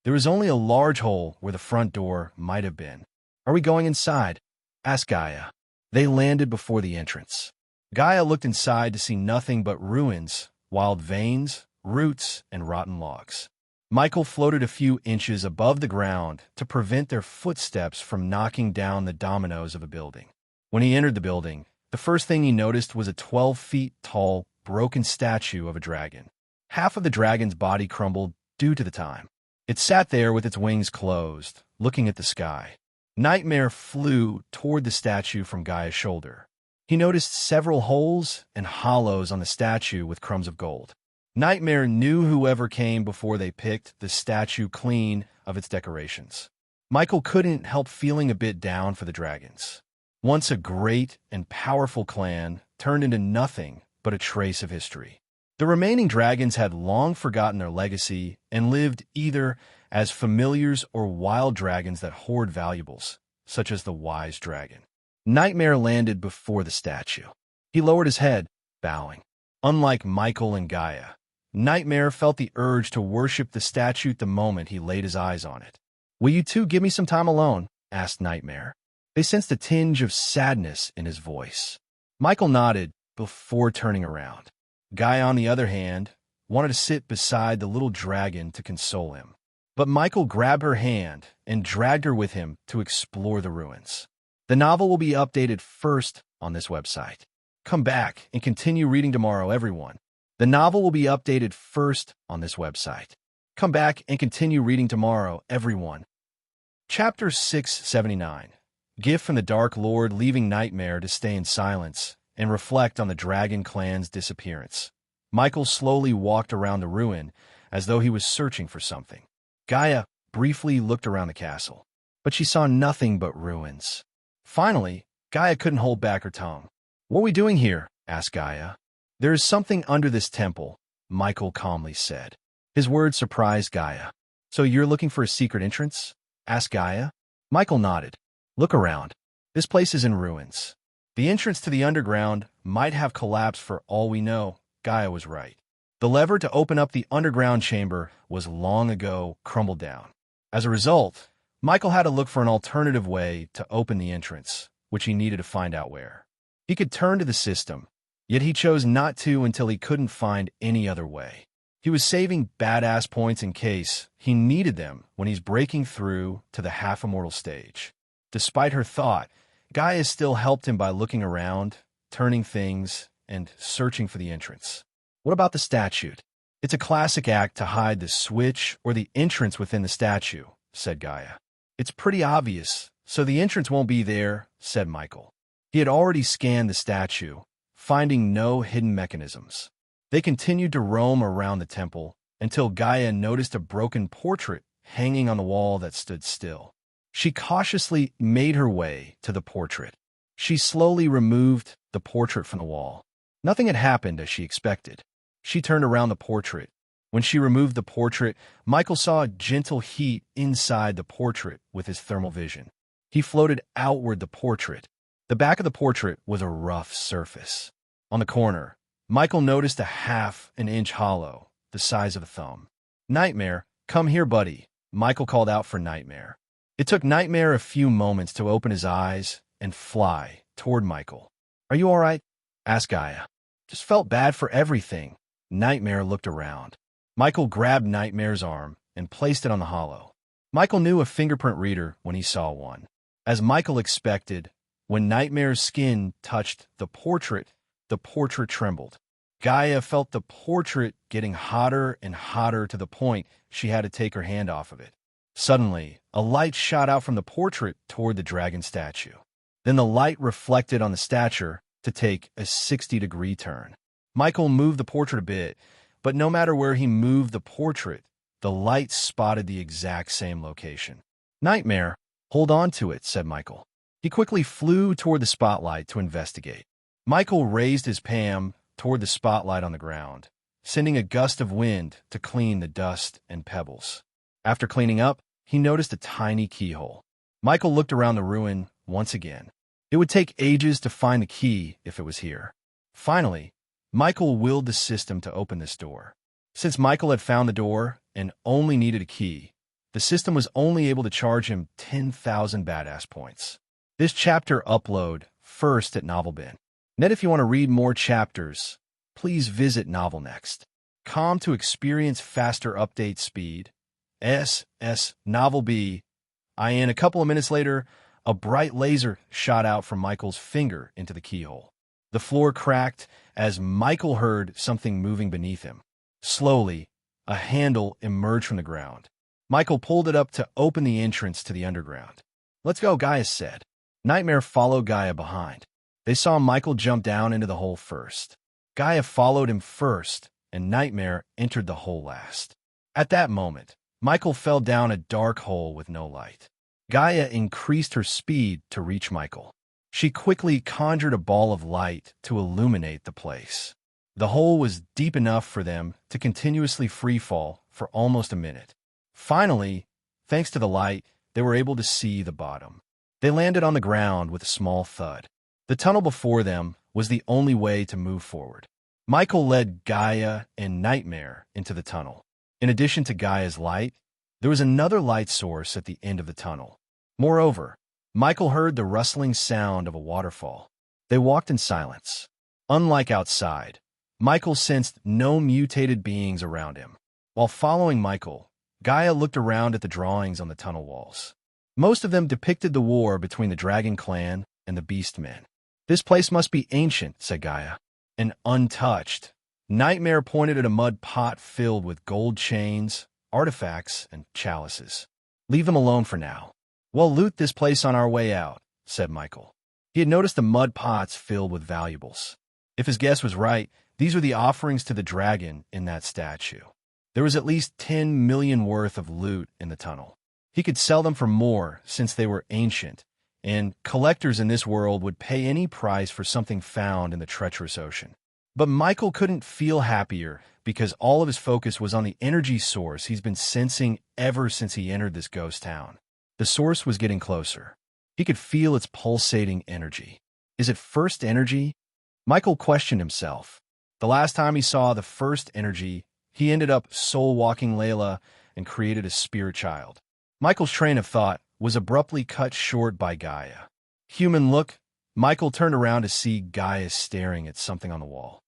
Speaker 1: There was only a large hole where the front door might have been. "Are we going inside?" asked Gaia. They landed before the entrance. Gaia looked inside to see nothing but ruins, wild veins, roots, and rotten logs. Michael floated a few inches above the ground to prevent their footsteps from knocking down the dominoes of a building. When he entered the building, the first thing he noticed was a 12 feet tall, broken statue of a dragon. Half of the dragon's body crumbled due to the time. It sat there with its wings closed, looking at the sky. Nightmare flew toward the statue from Gaia's shoulder. He noticed several holes and hollows on the statue with crumbs of gold. Nightmare knew whoever came before they picked the statue clean of its decorations. Michael couldn't help feeling a bit down for the dragons. Once a great and powerful clan turned into nothing but a trace of history. The remaining dragons had long forgotten their legacy and lived either as familiars or wild dragons that hoard valuables, such as the wise dragon. Nightmare landed before the statue. He lowered his head, bowing. Unlike Michael and Gaia, Nightmare felt the urge to worship the statue the moment he laid his eyes on it. "Will you two give me some time alone?" asked Nightmare. They sensed a tinge of sadness in his voice. Michael nodded before turning around. Gaia, on the other hand, wanted to sit beside the little dragon to console him. But Michael grabbed her hand and dragged her with him to explore the ruins. The novel will be updated first on this website. Come back and continue reading tomorrow, everyone. The novel will be updated first on this website. Come back and continue reading tomorrow, everyone. Chapter 679. Gift from the Dark Lord, leaving Nightmare to stay in silence and reflect on the Dragon Clan's disappearance. Michael slowly walked around the ruin as though he was searching for something. Gaia briefly looked around the castle, but she saw nothing but ruins. Finally, Gaia couldn't hold back her tongue. "What are we doing here?" asked Gaia. "There is something under this temple," Michael calmly said. His words surprised Gaia. "So you're looking for a secret entrance?" asked Gaia. Michael nodded. "Look around. This place is in ruins. The entrance to the underground might have collapsed for all we know." Gaia was right. The lever to open up the underground chamber was long ago crumbled down. As a result, Michael had to look for an alternative way to open the entrance, which he needed to find out where. He could turn to the system, yet he chose not to until he couldn't find any other way. He was saving badass points in case he needed them when he's breaking through to the half-immortal stage. Despite her thought, Gaia still helped him by looking around, turning things, and searching for the entrance. "What about the statue? It's a classic act to hide the switch or the entrance within the statue," said Gaia. "It's pretty obvious, so the entrance won't be there," said Michael. He had already scanned the statue, finding no hidden mechanisms. They continued to roam around the temple until Gaia noticed a broken portrait hanging on the wall that stood still. She cautiously made her way to the portrait. She slowly removed the portrait from the wall. Nothing had happened as she expected. She turned around the portrait. When she removed the portrait, Michael saw a gentle heat inside the portrait with his thermal vision. He floated outward the portrait. The back of the portrait was a rough surface. On the corner, Michael noticed a half-an-inch hollow, the size of a thumb. "Nightmare, come here, buddy," Michael called out for Nightmare. It took Nightmare a few moments to open his eyes and fly toward Michael. "Are you all right?" asked Gaia. "Just felt bad for everything." Nightmare looked around. Michael grabbed Nightmare's arm and placed it on the hollow. Michael knew a fingerprint reader when he saw one. As Michael expected, when Nightmare's skin touched the portrait trembled. Gaia felt the portrait getting hotter and hotter to the point she had to take her hand off of it. Suddenly, a light shot out from the portrait toward the dragon statue. Then the light reflected on the statue to take a 60-degree turn. Michael moved the portrait a bit, but no matter where he moved the portrait, the light spotted the exact same location. "Nightmare, hold on to it," said Michael. He quickly flew toward the spotlight to investigate. Michael raised his palm toward the spotlight on the ground, sending a gust of wind to clean the dust and pebbles. After cleaning up, he noticed a tiny keyhole. Michael looked around the ruin once again. It would take ages to find the key if it was here. Finally, Michael willed the system to open this door. Since Michael had found the door and only needed a key, the system was only able to charge him 10,000 badass points. This chapter upload first at NovelBin. Net, if you want to read more chapters, please visit NovelNext.com to experience faster update speed Novel B. A couple of minutes later, a bright laser shot out from Michael's finger into the keyhole. The floor cracked as Michael heard something moving beneath him. Slowly, a handle emerged from the ground. Michael pulled it up to open the entrance to the underground. "Let's go," Gaia said. Nightmare followed Gaia behind. They saw Michael jump down into the hole first. Gaia followed him first, and Nightmare entered the hole last. At that moment, Michael fell down a dark hole with no light. Gaia increased her speed to reach Michael. She quickly conjured a ball of light to illuminate the place. The hole was deep enough for them to continuously freefall for almost a minute. Finally, thanks to the light, they were able to see the bottom. They landed on the ground with a small thud. The tunnel before them was the only way to move forward. Michael led Gaia and Nightmare into the tunnel. In addition to Gaia's light, there was another light source at the end of the tunnel. Moreover, Michael heard the rustling sound of a waterfall. They walked in silence. Unlike outside, Michael sensed no mutated beings around him. While following Michael, Gaia looked around at the drawings on the tunnel walls. Most of them depicted the war between the Dragon Clan and the Beastmen. "This place must be ancient," said Gaia, "and untouched." Nightmare pointed at a mud pot filled with gold chains, artifacts, and chalices. "Leave them alone for now. We'll loot this place on our way out," said Michael. He had noticed the mud pots filled with valuables. If his guess was right, these were the offerings to the dragon in that statue. There was at least 10 million worth of loot in the tunnel. He could sell them for more since they were ancient, and collectors in this world would pay any price for something found in the treacherous ocean. But Michael couldn't feel happier because all of his focus was on the energy source he's been sensing ever since he entered this ghost town. The source was getting closer. He could feel its pulsating energy. Is it first energy? Michael questioned himself. The last time he saw the first energy, he ended up soul-walking Layla and created a spirit child. Michael's train of thought was abruptly cut short by Gaia. "Human look." Michael turned around to see Gaia staring at something on the wall.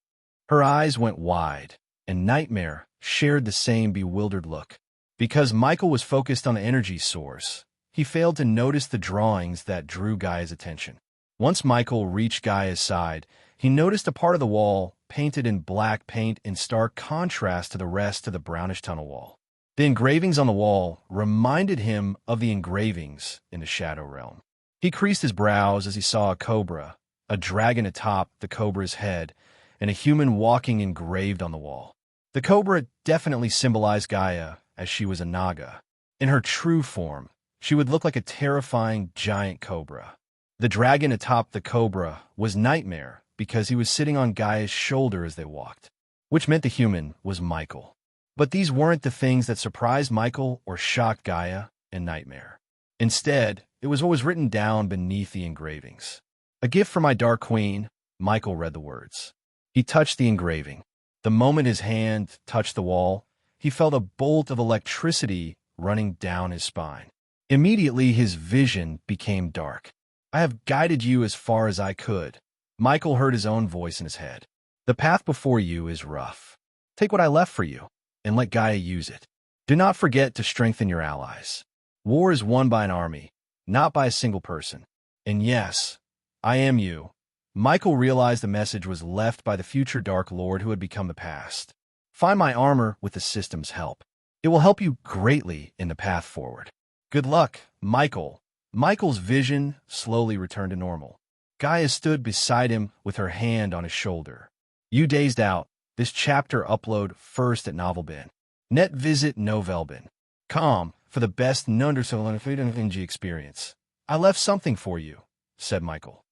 Speaker 1: Her eyes went wide, and Nightmare shared the same bewildered look. Because Michael was focused on the energy source, he failed to notice the drawings that drew Gaia's attention. Once Michael reached Gaia's side, he noticed a part of the wall painted in black paint in stark contrast to the rest of the brownish tunnel wall. The engravings on the wall reminded him of the engravings in the Shadow Realm. He creased his brows as he saw a cobra, a dragon atop the cobra's head, and a human walking engraved on the wall. The cobra definitely symbolized Gaia, as she was a Naga. In her true form, she would look like a terrifying giant cobra. The dragon atop the cobra was Nightmare because he was sitting on Gaia's shoulder as they walked, which meant the human was Michael. But these weren't the things that surprised Michael or shocked Gaia and Nightmare. Instead, it was what was written down beneath the engravings. "A gift for my Dark Queen," Michael read the words. He touched the engraving. The moment his hand touched the wall, he felt a bolt of electricity running down his spine. Immediately, his vision became dark. "I have guided you as far as I could." Michael heard his own voice in his head. "The path before you is rough. Take what I left for you, and let Gaia use it. Do not forget to strengthen your allies. War is won by an army, not by a single person. And yes, I am you." Michael realized the message was left by the future Dark Lord who had become the past. "Find my armor with the system's help. It will help you greatly in the path forward. Good luck, Michael." Michael's vision slowly returned to normal. Gaia stood beside him with her hand on his shoulder. "You dazed out. This chapter upload first at Novelbin. Net visit Novelbin.com for the best NG experience. I left something for you," said Michael.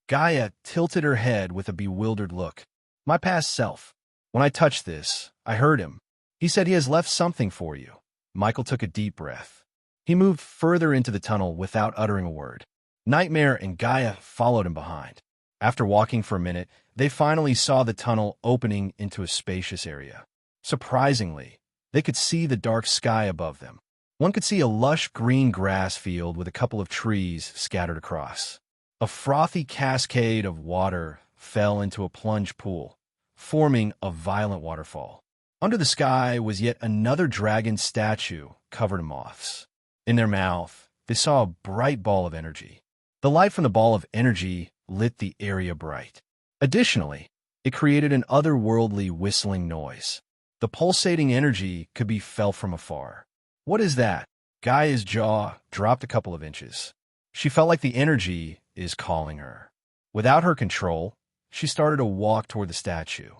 Speaker 1: Gaia tilted her head with a bewildered look. "My past self. When I touched this, I heard him. He said he has left something for you." Michael took a deep breath. He moved further into the tunnel without uttering a word. Nightmare and Gaia followed him behind. After walking for a minute, they finally saw the tunnel opening into a spacious area. Surprisingly, they could see the dark sky above them. One could see a lush green grass field with a couple of trees scattered across. A frothy cascade of water fell into a plunge pool, forming a violent waterfall. Under the sky was yet another dragon statue covered in moths. In their mouth, they saw a bright ball of energy. The light from the ball of energy lit the area bright. Additionally, it created an otherworldly whistling noise. The pulsating energy could be felt from afar. What is that? Gaia's jaw dropped a couple of inches. She felt like the energy is calling her. Without her control, she started to walk toward the statue.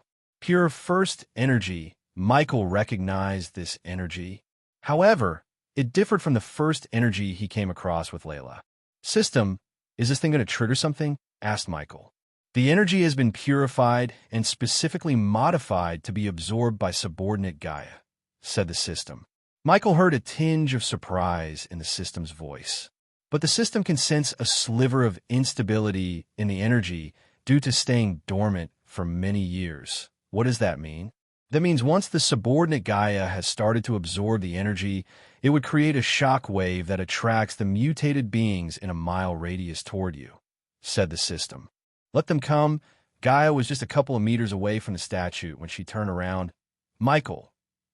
Speaker 1: Pure first energy, Michael recognized this energy. However, it differed from the first energy he came across with Layla. System, is this thing going to trigger something? Asked Michael. The energy has been purified and specifically modified to be absorbed by subordinate Gaia, said the system. Michael heard a tinge of surprise in the system's voice. But the system can sense a sliver of instability in the energy due to staying dormant for many years. What does that mean? That means once the subordinate Gaia has started to absorb the energy, it would create a shock wave that attracts the mutated beings in a mile radius toward you, said the system. Let them come. Gaia was just a couple of meters away from the statue when she turned around. Michael,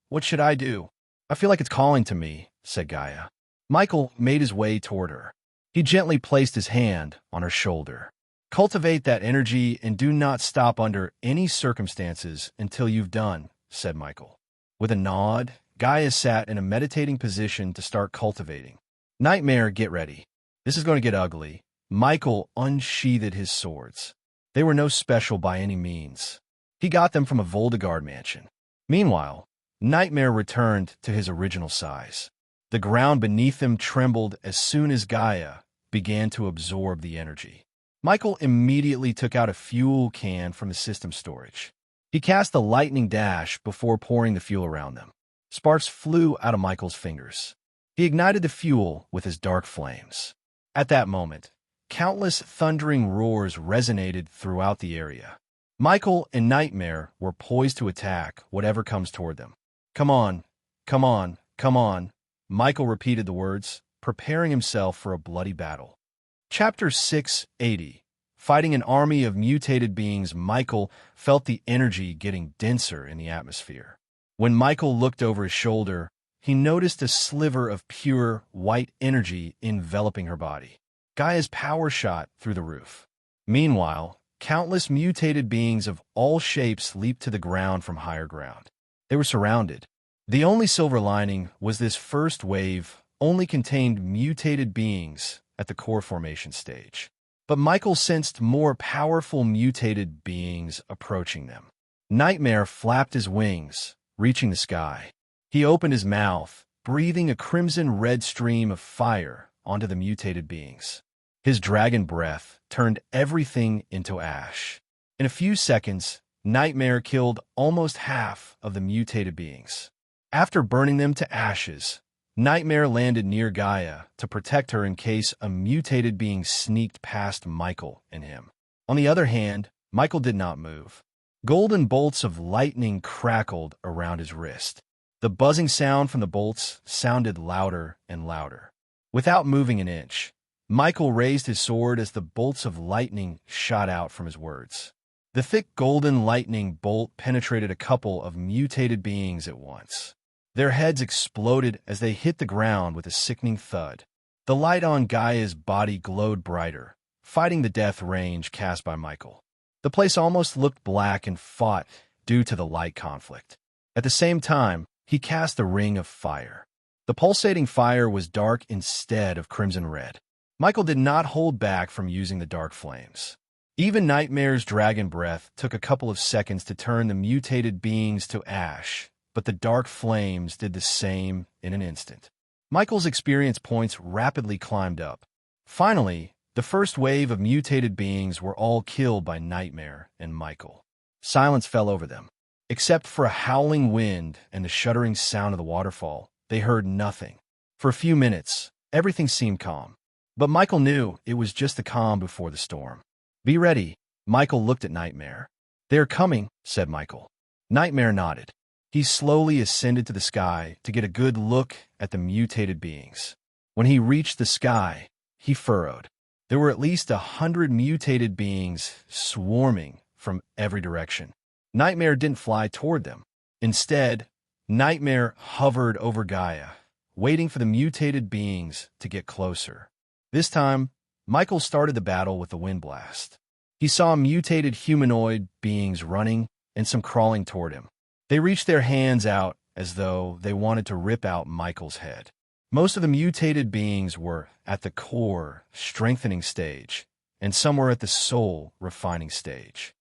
Speaker 1: what should I do? I feel like it's calling to me, said Gaia. Michael made his way toward her. He gently placed his hand on her shoulder. Cultivate that energy and do not stop under any circumstances until you've done, said Michael. With a nod, Gaia sat in a meditating position to start cultivating. Nightmare, get ready. This is going to get ugly. Michael unsheathed his swords. They were no special by any means. He got them from a Voldegard mansion. Meanwhile, Nightmare returned to his original size. The ground beneath him trembled as soon as Gaia began to absorb the energy. Michael immediately took out a fuel can from the system storage. He cast a lightning dash before pouring the fuel around them. Sparks flew out of Michael's fingers. He ignited the fuel with his dark flames. At that moment, countless thundering roars resonated throughout the area. Michael and Nightmare were poised to attack whatever comes toward them. Come on, come on, come on. Michael repeated the words, preparing himself for a bloody battle. Chapter 680. Fighting an army of mutated beings, Michael felt the energy getting denser in the atmosphere. When Michael looked over his shoulder, he noticed a sliver of pure, white energy enveloping her body. Gaia's power shot through the roof. Meanwhile, countless mutated beings of all shapes leaped to the ground from higher ground. They were surrounded. The only silver lining was this first wave only contained mutated beings at the core formation stage. But Michael sensed more powerful mutated beings approaching them. Nightmare flapped his wings, reaching the sky. He opened his mouth, breathing a crimson-red stream of fire onto the mutated beings. His dragon breath turned everything into ash. In a few seconds, Nightmare killed almost half of the mutated beings. After burning them to ashes, Nightmare landed near Gaia to protect her in case a mutated being sneaked past Michael and him. On the other hand, Michael did not move. Golden bolts of lightning crackled around his wrist. The buzzing sound from the bolts sounded louder and louder. Without moving an inch, Michael raised his sword as the bolts of lightning shot out from his words. The thick golden lightning bolt penetrated a couple of mutated beings at once. Their heads exploded as they hit the ground with a sickening thud. The light on Gaia's body glowed brighter, fighting the death range cast by Michael. The place almost looked black and fought due to the light conflict. At the same time, he cast a ring of fire. The pulsating fire was dark instead of crimson red. Michael did not hold back from using the dark flames. Even Nightmare's dragon breath took a couple of seconds to turn the mutated beings to ash, but the dark flames did the same in an instant. Michael's experience points rapidly climbed up. Finally, the first wave of mutated beings were all killed by Nightmare and Michael. Silence fell over them. Except for a howling wind and the shuddering sound of the waterfall, they heard nothing. For a few minutes, everything seemed calm. But Michael knew it was just the calm before the storm. Be ready. Michael looked at Nightmare. They're coming, said Michael. Nightmare nodded. He slowly ascended to the sky to get a good look at the mutated beings. When he reached the sky, he furrowed. There were at least 100 mutated beings swarming from every direction. Nightmare didn't fly toward them. Instead, Nightmare hovered over Gaia, waiting for the mutated beings to get closer. This time, Michael started the battle with the wind blast. He saw mutated humanoid beings running and some crawling toward him. They reached their hands out as though they wanted to rip out Michael's head. Most of the mutated beings were at the core strengthening stage, and some were at the soul refining stage.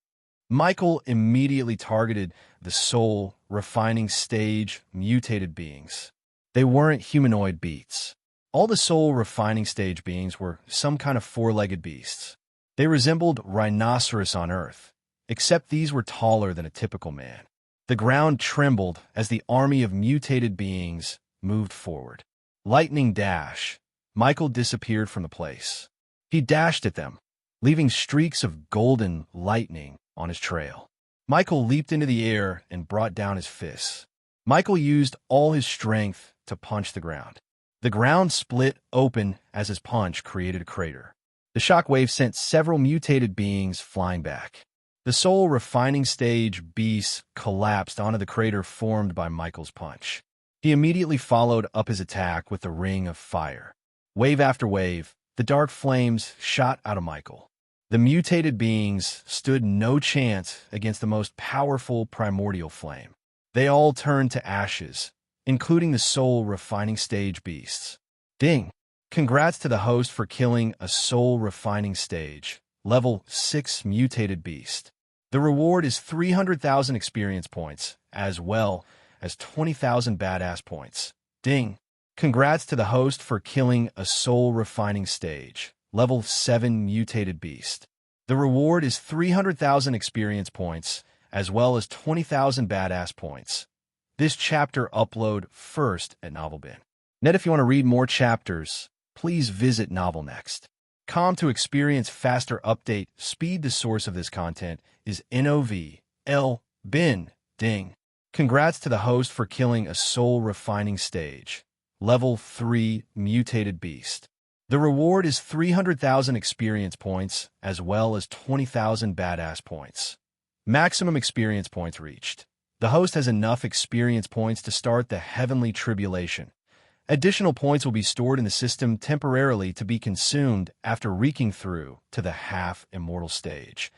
Speaker 1: Michael immediately targeted the soul refining stage mutated beings. They weren't humanoid beasts. All the soul refining stage beings were some kind of four-legged beasts. They resembled rhinoceros on Earth, except these were taller than a typical man. The ground trembled as the army of mutated beings moved forward. Lightning dash. Michael disappeared from the place. He dashed at them, leaving streaks of golden lightning on his trail. Michael leaped into the air and brought down his fists. Michael used all his strength to punch the ground. The ground split open as his punch created a crater. The shockwave sent several mutated beings flying back. The soul refining stage beasts collapsed onto the crater formed by Michael's punch. He immediately followed up his attack with the ring of fire. Wave after wave, the dark flames shot out of Michael. The mutated beings stood no chance against the most powerful primordial flame. They all turned to ashes, including the soul refining stage beasts. Ding! Congrats to the host for killing a soul refining stage, level 6 mutated beast. The reward is 300,000 experience points, as well as 20,000 badass points. Ding! Congrats to the host for killing a soul refining stage, level 7 mutated beast. The reward is 300,000 experience points, as well as 20,000 badass points. This chapter upload first at NovelBin. Net, if you want to read more chapters, please visit Novel Next. To experience faster update speed. The source of this content is NovelBin. Ding! Congrats to the host for killing a soul refining stage, level 3 mutated beast. The reward is 300,000 experience points, as well as 20,000 badass points. Maximum experience points reached. The host has enough experience points to start the Heavenly Tribulation. Additional points will be stored in the system temporarily to be consumed after reeking through to the half-immortal stage.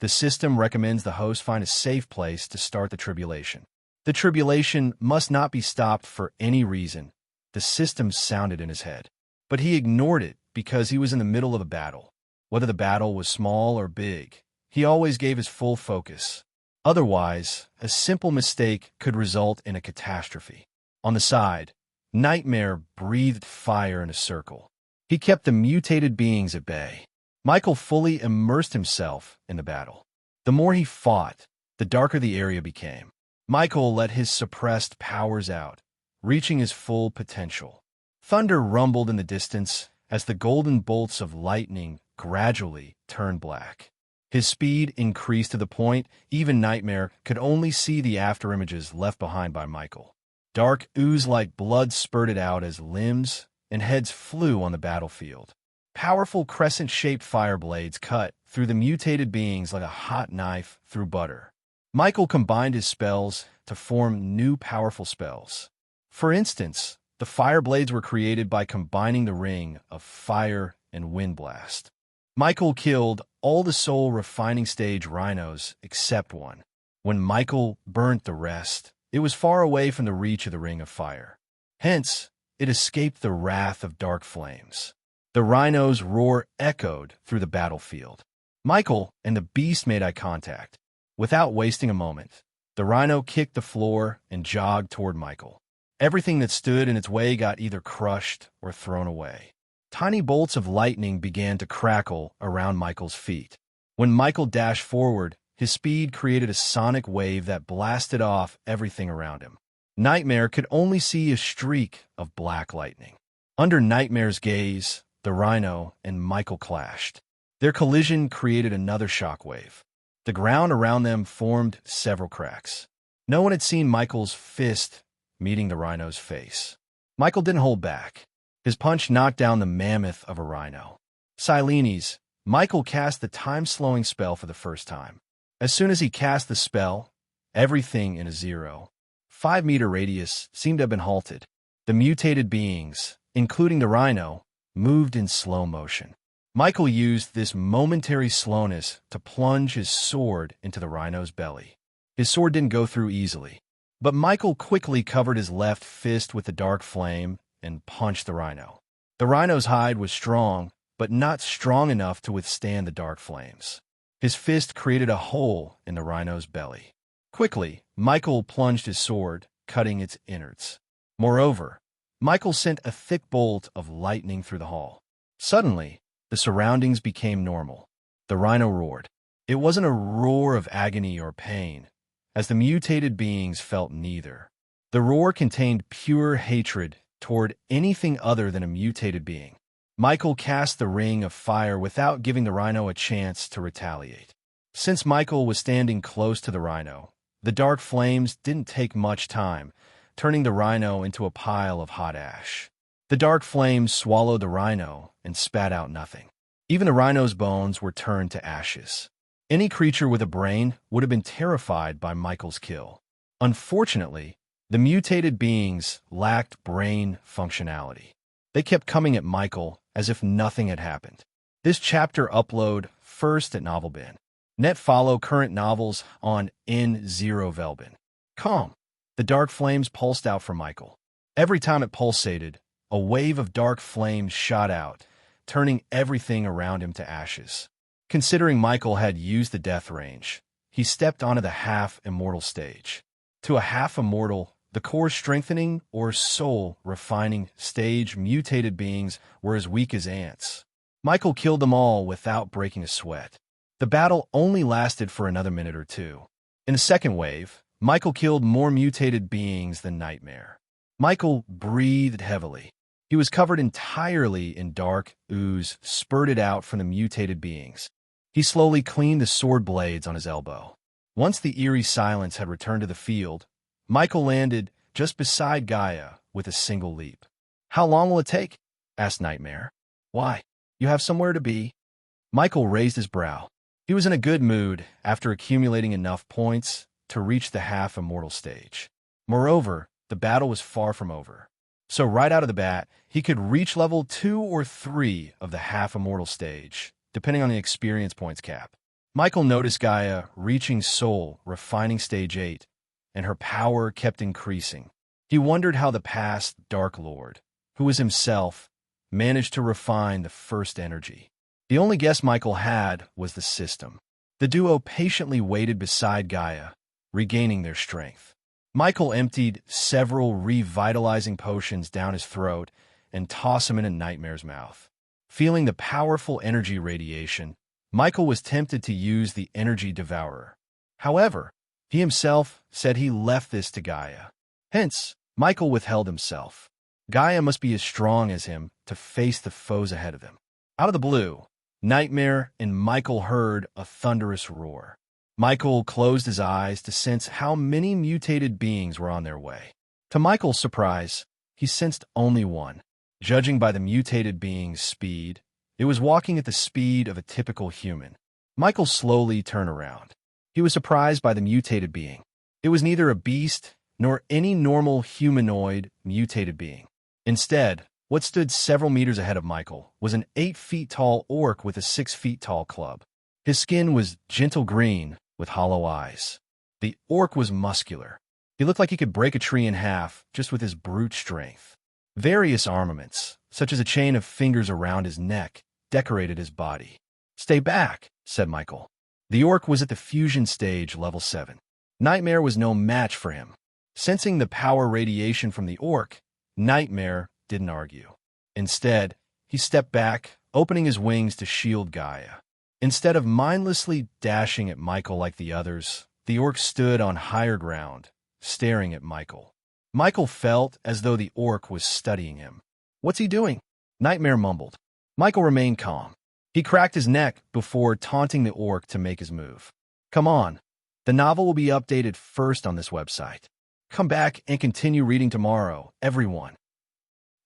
Speaker 1: The system recommends the host find a safe place to start the tribulation. The tribulation must not be stopped for any reason. The system sounded in his head, but he ignored it because he was in the middle of a battle. Whether the battle was small or big, he always gave his full focus. Otherwise, a simple mistake could result in a catastrophe. On the side, Nightmare breathed fire in a circle. He kept the mutated beings at bay. Michael fully immersed himself in the battle. The more he fought, the darker the area became. Michael let his suppressed powers out, reaching his full potential. Thunder rumbled in the distance as the golden bolts of lightning gradually turned black. His speed increased to the point even Nightmare could only see the afterimages left behind by Michael. Dark ooze like blood spurted out as limbs and heads flew on the battlefield. Powerful crescent-shaped fire blades cut through the mutated beings like a hot knife through butter. Michael combined his spells to form new powerful spells. For instance, the fire blades were created by combining the ring of fire and wind blast. Michael killed all the soul refining stage rhinos except one. When Michael burnt the rest, it was far away from the reach of the ring of fire. Hence, it escaped the wrath of dark flames. The rhino's roar echoed through the battlefield. Michael and the beast made eye contact. Without wasting a moment, the rhino kicked the floor and jogged toward Michael. Everything that stood in its way got either crushed or thrown away. Tiny bolts of lightning began to crackle around Michael's feet. When Michael dashed forward, his speed created a sonic wave that blasted off everything around him. Nightmare could only see a streak of black lightning. Under Nightmare's gaze, the rhino and Michael clashed. Their collision created another shockwave. The ground around them formed several cracks. No one had seen Michael's fist meeting the rhino's face. Michael didn't hold back. His punch knocked down the mammoth of a rhino. Silenes, Michael cast the time-slowing spell for the first time. As soon as he cast the spell, everything in a 0.5-meter radius seemed to have been halted. The mutated beings, including the rhino, moved in slow motion. Michael used this momentary slowness to plunge his sword into the rhino's belly. His sword didn't go through easily, but Michael quickly covered his left fist with the dark flame and punched the rhino. The rhino's hide was strong, but not strong enough to withstand the dark flames. His fist created a hole in the rhino's belly. Quickly, Michael plunged his sword, cutting its innards. Moreover, Michael sent a thick bolt of lightning through the hall. Suddenly, the surroundings became normal. The rhino roared. It wasn't a roar of agony or pain, as the mutated beings felt neither. The roar contained pure hatred toward anything other than a mutated being. Michael cast the ring of fire without giving the rhino a chance to retaliate. Since Michael was standing close to the rhino, the dark flames didn't take much time, turning the rhino into a pile of hot ash. The dark flames swallowed the rhino and spat out nothing. Even the rhino's bones were turned to ashes. Any creature with a brain would have been terrified by Michael's kill. Unfortunately, the mutated beings lacked brain functionality. They kept coming at Michael as if nothing had happened. This chapter upload first at NovelBin. Net follow current novels on N0velbin.com. The dark flames pulsed out from Michael. Every time it pulsated, a wave of dark flames shot out, turning everything around him to ashes. Considering Michael had used the death range, he stepped onto the half-immortal stage. To a half-immortal, the core strengthening or soul refining stage, mutated beings were as weak as ants. Michael killed them all without breaking a sweat. The battle only lasted for another minute or two. In the second wave, Michael killed more mutated beings than Nightmare. Michael breathed heavily. He was covered entirely in dark ooze spurted out from the mutated beings. He slowly cleaned the sword blades on his elbow. Once the eerie silence had returned to the field, Michael landed just beside Gaia with a single leap. "How long will it take?" asked Nightmare. "Why? You have somewhere to be." Michael raised his brow. He was in a good mood after accumulating enough points to reach the half-immortal stage. Moreover, the battle was far from over. So right out of the bat, he could reach level 2 or 3 of the half-immortal stage, depending on the experience points cap. Michael noticed Gaia reaching soul refining stage 8, and her power kept increasing. He wondered how the past Dark Lord, who was himself, managed to refine the first energy. The only guess Michael had was the system. The duo patiently waited beside Gaia, regaining their strength. Michael emptied several revitalizing potions down his throat and tossed them in a Nightmare's mouth. Feeling the powerful energy radiation, Michael was tempted to use the Energy Devourer. However, he himself said he left this to Gaia. Hence, Michael withheld himself. Gaia must be as strong as him to face the foes ahead of him. Out of the blue, Nightmare and Michael heard a thunderous roar. Michael closed his eyes to sense how many mutated beings were on their way. To Michael's surprise, he sensed only one. Judging by the mutated being's speed, it was walking at the speed of a typical human. Michael slowly turned around. He was surprised by the mutated being. It was neither a beast nor any normal humanoid mutated being. Instead, what stood several meters ahead of Michael was an 8-feet-tall orc with a 6-feet-tall club. His skin was gentle green with hollow eyes. The orc was muscular. He looked like he could break a tree in half just with his brute strength. Various armaments, such as a chain of fingers around his neck, decorated his body. "Stay back," said Michael. The orc was at the fusion stage, level 7. Nightmare was no match for him. Sensing the power radiation from the orc, Nightmare didn't argue. Instead, he stepped back, opening his wings to shield Gaia. Instead of mindlessly dashing at Michael like the others, the orc stood on higher ground, staring at Michael. Michael felt as though the orc was studying him. "What's he doing?" Nightmare mumbled. Michael remained calm. He cracked his neck before taunting the orc to make his move. "Come on. The novel will be updated first on this website. Come back and continue reading tomorrow, everyone."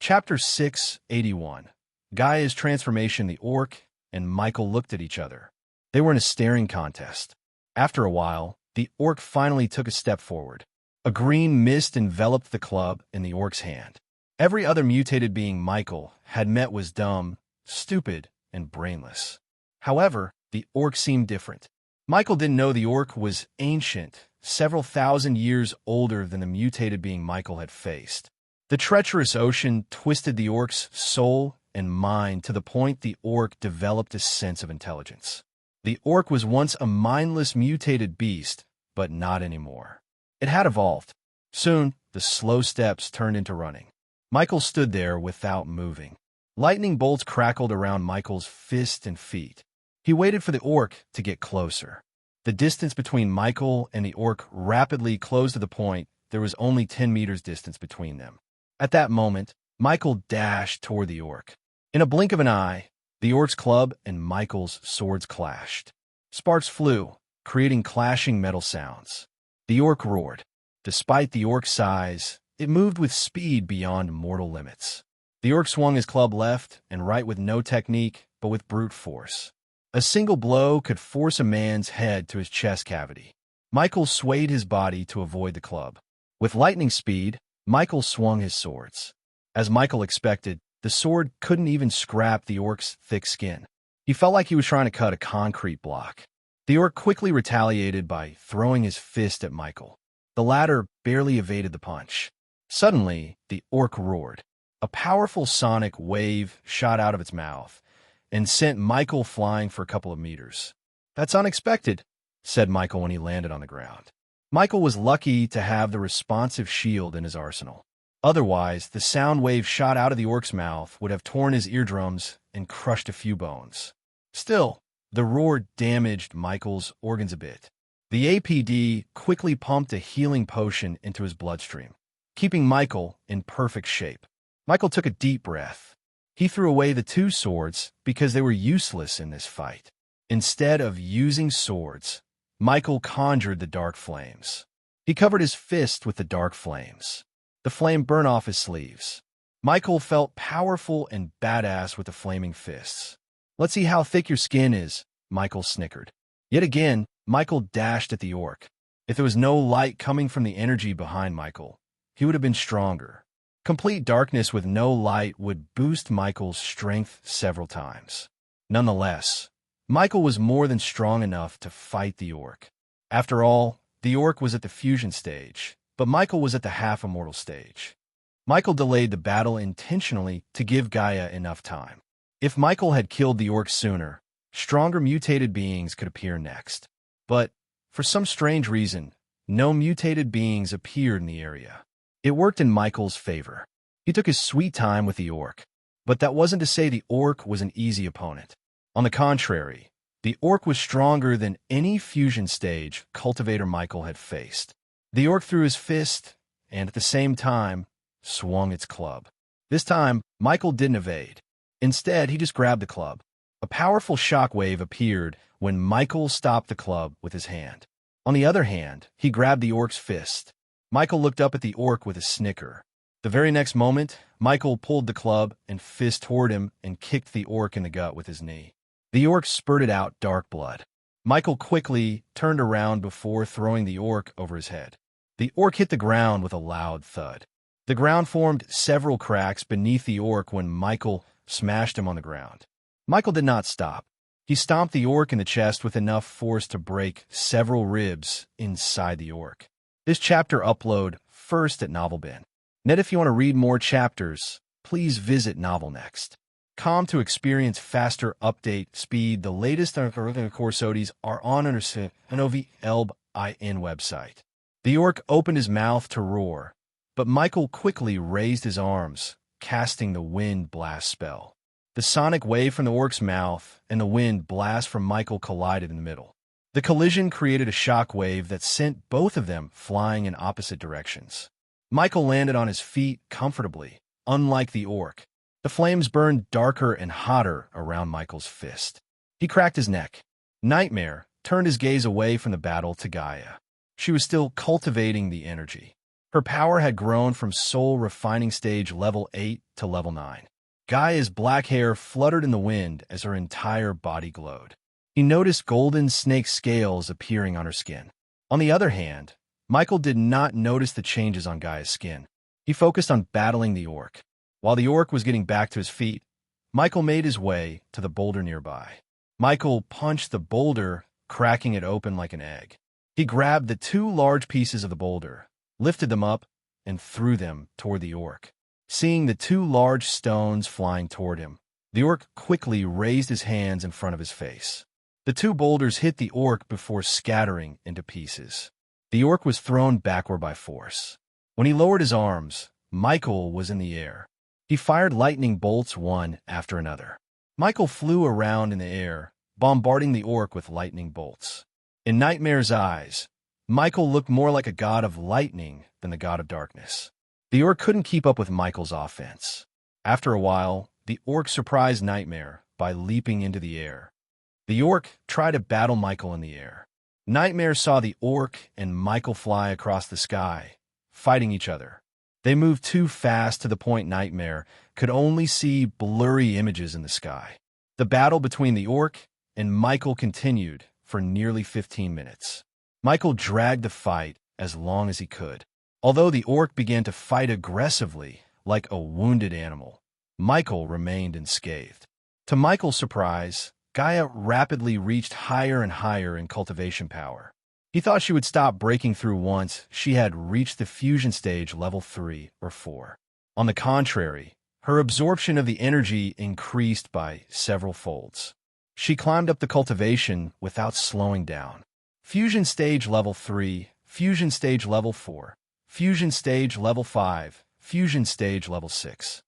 Speaker 1: Chapter 681. Gaia's Transformation. The orc and Michael looked at each other. They were in a staring contest. After a while, the orc finally took a step forward. A green mist enveloped the club in the orc's hand. Every other mutated being Michael had met was dumb, stupid, and brainless. However, the orc seemed different. Michael didn't know the orc was ancient, several thousand years older than the mutated being Michael had faced. The treacherous ocean twisted the orc's soul and mind to the point the orc developed a sense of intelligence. The orc was once a mindless mutated beast, but not anymore. It had evolved. Soon, the slow steps turned into running. Michael stood there without moving. Lightning bolts crackled around Michael's fists and feet. He waited for the orc to get closer. The distance between Michael and the orc rapidly closed to the point there was only 10 meters distance between them. At that moment, Michael dashed toward the orc. In a blink of an eye, the orc's club and Michael's swords clashed. Sparks flew, creating clashing metal sounds. The orc roared. Despite the orc's size, it moved with speed beyond mortal limits. The orc swung his club left and right with no technique, but with brute force. A single blow could force a man's head to his chest cavity. Michael swayed his body to avoid the club. With lightning speed, Michael swung his swords. As Michael expected, the sword couldn't even scrap the orc's thick skin. He felt like he was trying to cut a concrete block. The orc quickly retaliated by throwing his fist at Michael. The latter barely evaded the punch. Suddenly, the orc roared. A powerful sonic wave shot out of its mouth and sent Michael flying for a couple of meters. "That's unexpected," said Michael when he landed on the ground. Michael was lucky to have the responsive shield in his arsenal. Otherwise, the sound wave shot out of the orc's mouth would have torn his eardrums and crushed a few bones. Still, the roar damaged Michael's organs a bit. The APD quickly pumped a healing potion into his bloodstream, keeping Michael in perfect shape. Michael took a deep breath. He threw away the two swords because they were useless in this fight. Instead of using swords, Michael conjured the dark flames. He covered his fist with the dark flames. The flame burned off his sleeves. Michael felt powerful and badass with the flaming fists. "Let's see how thick your skin is," Michael snickered. Yet again, Michael dashed at the orc. If there was no light coming from the energy behind Michael, he would have been stronger. Complete darkness with no light would boost Michael's strength several times. Nonetheless, Michael was more than strong enough to fight the orc. After all, the orc was at the fusion stage, but Michael was at the half-immortal stage. Michael delayed the battle intentionally to give Gaia enough time. If Michael had killed the orc sooner, stronger mutated beings could appear next. But, for some strange reason, no mutated beings appeared in the area. It worked in Michael's favor. He took his sweet time with the orc. But that wasn't to say the orc was an easy opponent. On the contrary, the orc was stronger than any fusion stage cultivator Michael had faced. The orc threw his fist, and at the same time, swung its club. This time, Michael didn't evade. Instead, he just grabbed the club. A powerful shockwave appeared when Michael stopped the club with his hand. On the other hand, he grabbed the orc's fist. Michael looked up at the orc with a snicker. The very next moment, Michael pulled the club and fist toward him and kicked the orc in the gut with his knee. The orc spurted out dark blood. Michael quickly turned around before throwing the orc over his head. The orc hit the ground with a loud thud. The ground formed several cracks beneath the orc when Michael smashed him on the ground. Michael did not stop. He stomped the orc in the chest with enough force to break several ribs inside the orc. This chapter upload first at NovelBin. If you want to read more chapters, please visit NovelNext.com to experience faster update speed. The latest courses are on our NovelBin website. The orc opened his mouth to roar, but Michael quickly raised his arms, casting the wind blast spell. The sonic wave from the orc's mouth and the wind blast from Michael collided in the middle. The collision created a shock wave that sent both of them flying in opposite directions. Michael landed on his feet comfortably, unlike the orc. The flames burned darker and hotter around Michael's fist. He cracked his neck. Nightmare turned his gaze away from the battle to Gaia. She was still cultivating the energy. Her power had grown from soul refining stage level 8 to level 9. Gaia's black hair fluttered in the wind as her entire body glowed. He noticed golden snake scales appearing on her skin. On the other hand, Michael did not notice the changes on Gaia's skin. He focused on battling the orc. While the orc was getting back to his feet, Michael made his way to the boulder nearby. Michael punched the boulder, cracking it open like an egg. He grabbed the two large pieces of the boulder, lifted them up, and threw them toward the orc. Seeing the two large stones flying toward him, the orc quickly raised his hands in front of his face. The two boulders hit the orc before scattering into pieces. The orc was thrown backward by force. When he lowered his arms, Michael was in the air. He fired lightning bolts one after another. Michael flew around in the air, bombarding the orc with lightning bolts. In Nightmare's eyes, Michael looked more like a god of lightning than the god of darkness. The orc couldn't keep up with Michael's offense. After a while, the orc surprised Nightmare by leaping into the air. The orc tried to battle Michael in the air. Nightmare saw the orc and Michael fly across the sky, fighting each other. They moved too fast to the point Nightmare could only see blurry images in the sky. The battle between the orc and Michael continued for nearly 15 minutes. Michael dragged the fight as long as he could. Although the orc began to fight aggressively, like a wounded animal, Michael remained unscathed. To Michael's surprise, Gaia rapidly reached higher and higher in cultivation power. He thought she would stop breaking through once she had reached the fusion stage level 3 or 4. On the contrary, her absorption of the energy increased by several folds. She climbed up the cultivation without slowing down. Fusion stage level 3, fusion stage level 4, fusion stage level 5, fusion stage level 6.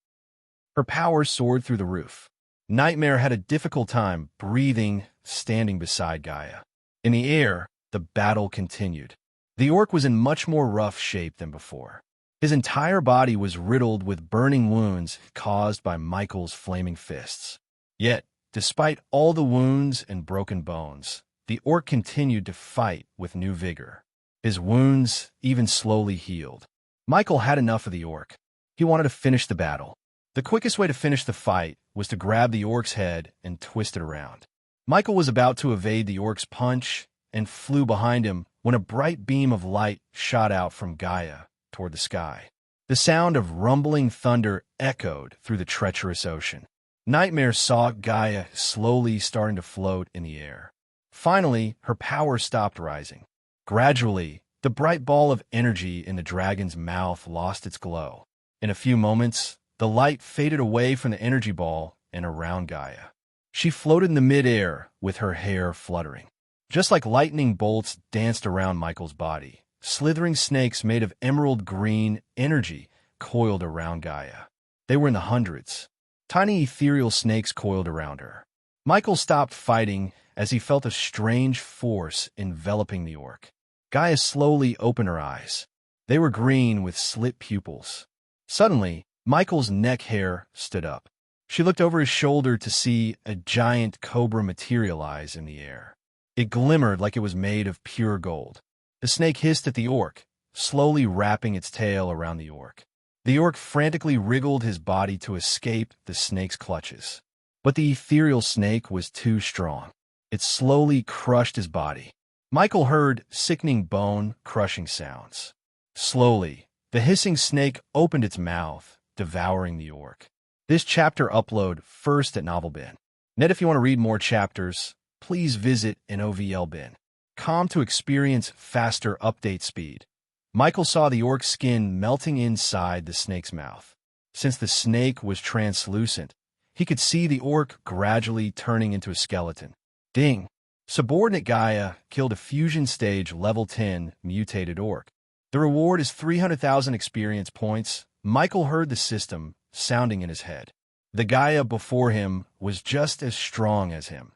Speaker 1: Her power soared through the roof. Nightmare had a difficult time breathing, standing beside Gaia. In the air, the battle continued. The orc was in much more rough shape than before. His entire body was riddled with burning wounds caused by Michael's flaming fists. Yet, despite all the wounds and broken bones, the orc continued to fight with new vigor. His wounds even slowly healed. Michael had enough of the orc. He wanted to finish the battle. The quickest way to finish the fight was to grab the orc's head and twist it around. Michael was about to evade the orc's punch and flew behind him when a bright beam of light shot out from Gaia toward the sky. The sound of rumbling thunder echoed through the treacherous ocean. Nightmare saw Gaia slowly starting to float in the air. Finally, her power stopped rising. Gradually, the bright ball of energy in the dragon's mouth lost its glow. In a few moments, the light faded away from the energy ball and around Gaia. She floated in the mid-air with her hair fluttering. Just like lightning bolts danced around Michael's body, slithering snakes made of emerald green energy coiled around Gaia. They were in the hundreds. Tiny ethereal snakes coiled around her. Michael stopped fighting as he felt a strange force enveloping the orc. Gaia slowly opened her eyes. They were green with slit pupils. Suddenly, Michael's neck hair stood up. She looked over his shoulder to see a giant cobra materialize in the air. It glimmered like it was made of pure gold. The snake hissed at the orc, slowly wrapping its tail around the orc. The orc frantically wriggled his body to escape the snake's clutches. But the ethereal snake was too strong. It slowly crushed his body. Michael heard sickening bone-crushing sounds. Slowly, the hissing snake opened its mouth, devouring the orc. This chapter upload first at NovelBin. Net, if you want to read more chapters, please visit NOVLBin.com to experience faster update speed. Michael saw the orc's skin melting inside the snake's mouth. Since the snake was translucent, he could see the orc gradually turning into a skeleton. Ding! Subordinate Gaia killed a fusion stage level 10 mutated orc. The reward is 300,000 experience points. Michael heard the system sounding in his head. The Gaia before him was just as strong as him,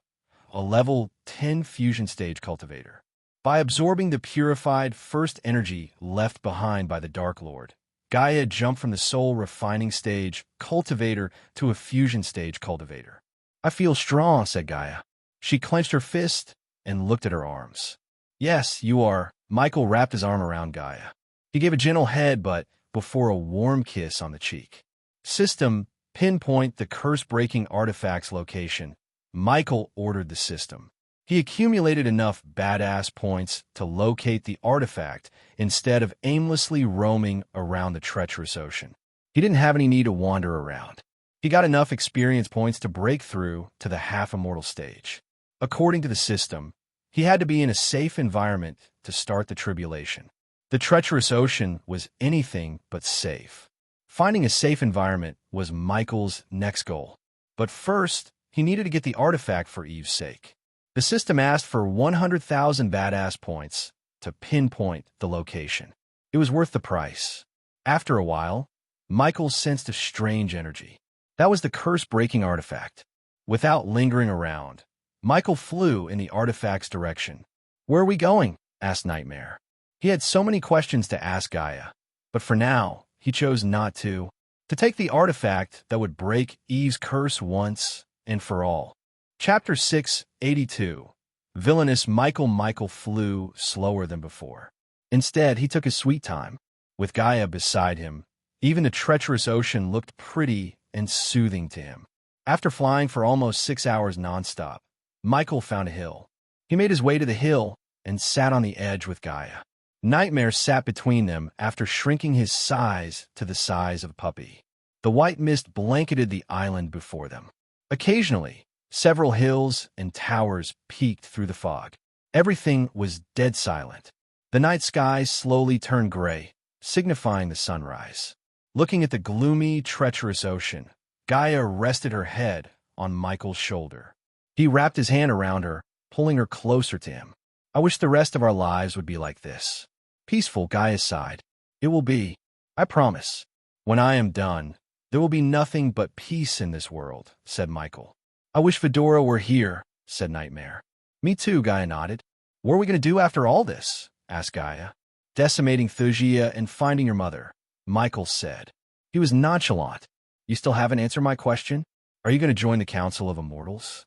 Speaker 1: a level 10 fusion stage cultivator. By absorbing the purified first energy left behind by the Dark Lord, Gaia jumped from the soul refining stage cultivator to a fusion stage cultivator. "I feel strong," said Gaia. She clenched her fist and looked at her arms. "Yes, you are." Michael wrapped his arm around Gaia. He gave a gentle headbutt before a warm kiss on the cheek. System, pinpoint the curse-breaking artifact's location. Michael ordered the system. He accumulated enough badass points to locate the artifact instead of aimlessly roaming around the treacherous ocean. He didn't have any need to wander around. He got enough experience points to break through to the half-immortal stage. According to the system, he had to be in a safe environment to start the tribulation. The treacherous ocean was anything but safe. Finding a safe environment was Michael's next goal. But first, he needed to get the artifact for Eve's sake. The system asked for 100,000 badass points to pinpoint the location. It was worth the price. After a while, Michael sensed a strange energy. That was the curse-breaking artifact. Without lingering around, Michael flew in the artifact's direction. "Where are we going?" asked Nightmare. He had so many questions to ask Gaia, but for now, he chose not to take the artifact that would break Eve's curse once and for all. Chapter 682. Villainous Michael flew slower than before. Instead, he took his sweet time. With Gaia beside him, even the treacherous ocean looked pretty and soothing to him. After flying for almost 6 hours nonstop, Michael found a hill. He made his way to the hill and sat on the edge with Gaia. Nightmare sat between them after shrinking his size to the size of a puppy. The white mist blanketed the island before them. Occasionally, several hills and towers peeked through the fog. Everything was dead silent. The night sky slowly turned gray, signifying the sunrise. Looking at the gloomy, treacherous ocean, Gaia rested her head on Michael's shoulder. He wrapped his hand around her, pulling her closer to him. "I wish the rest of our lives would be like this." Peaceful, Gaia sighed. "It will be. I promise. When I am done, there will be nothing but peace in this world," said Michael. "I wish Fedora were here," said Nightmare. "Me too," Gaia nodded. "What are we going to do after all this?" asked Gaia. "Decimating Thugia and finding your mother," Michael said. He was nonchalant. "You still haven't answered my question? Are you going to join the Council of Immortals?"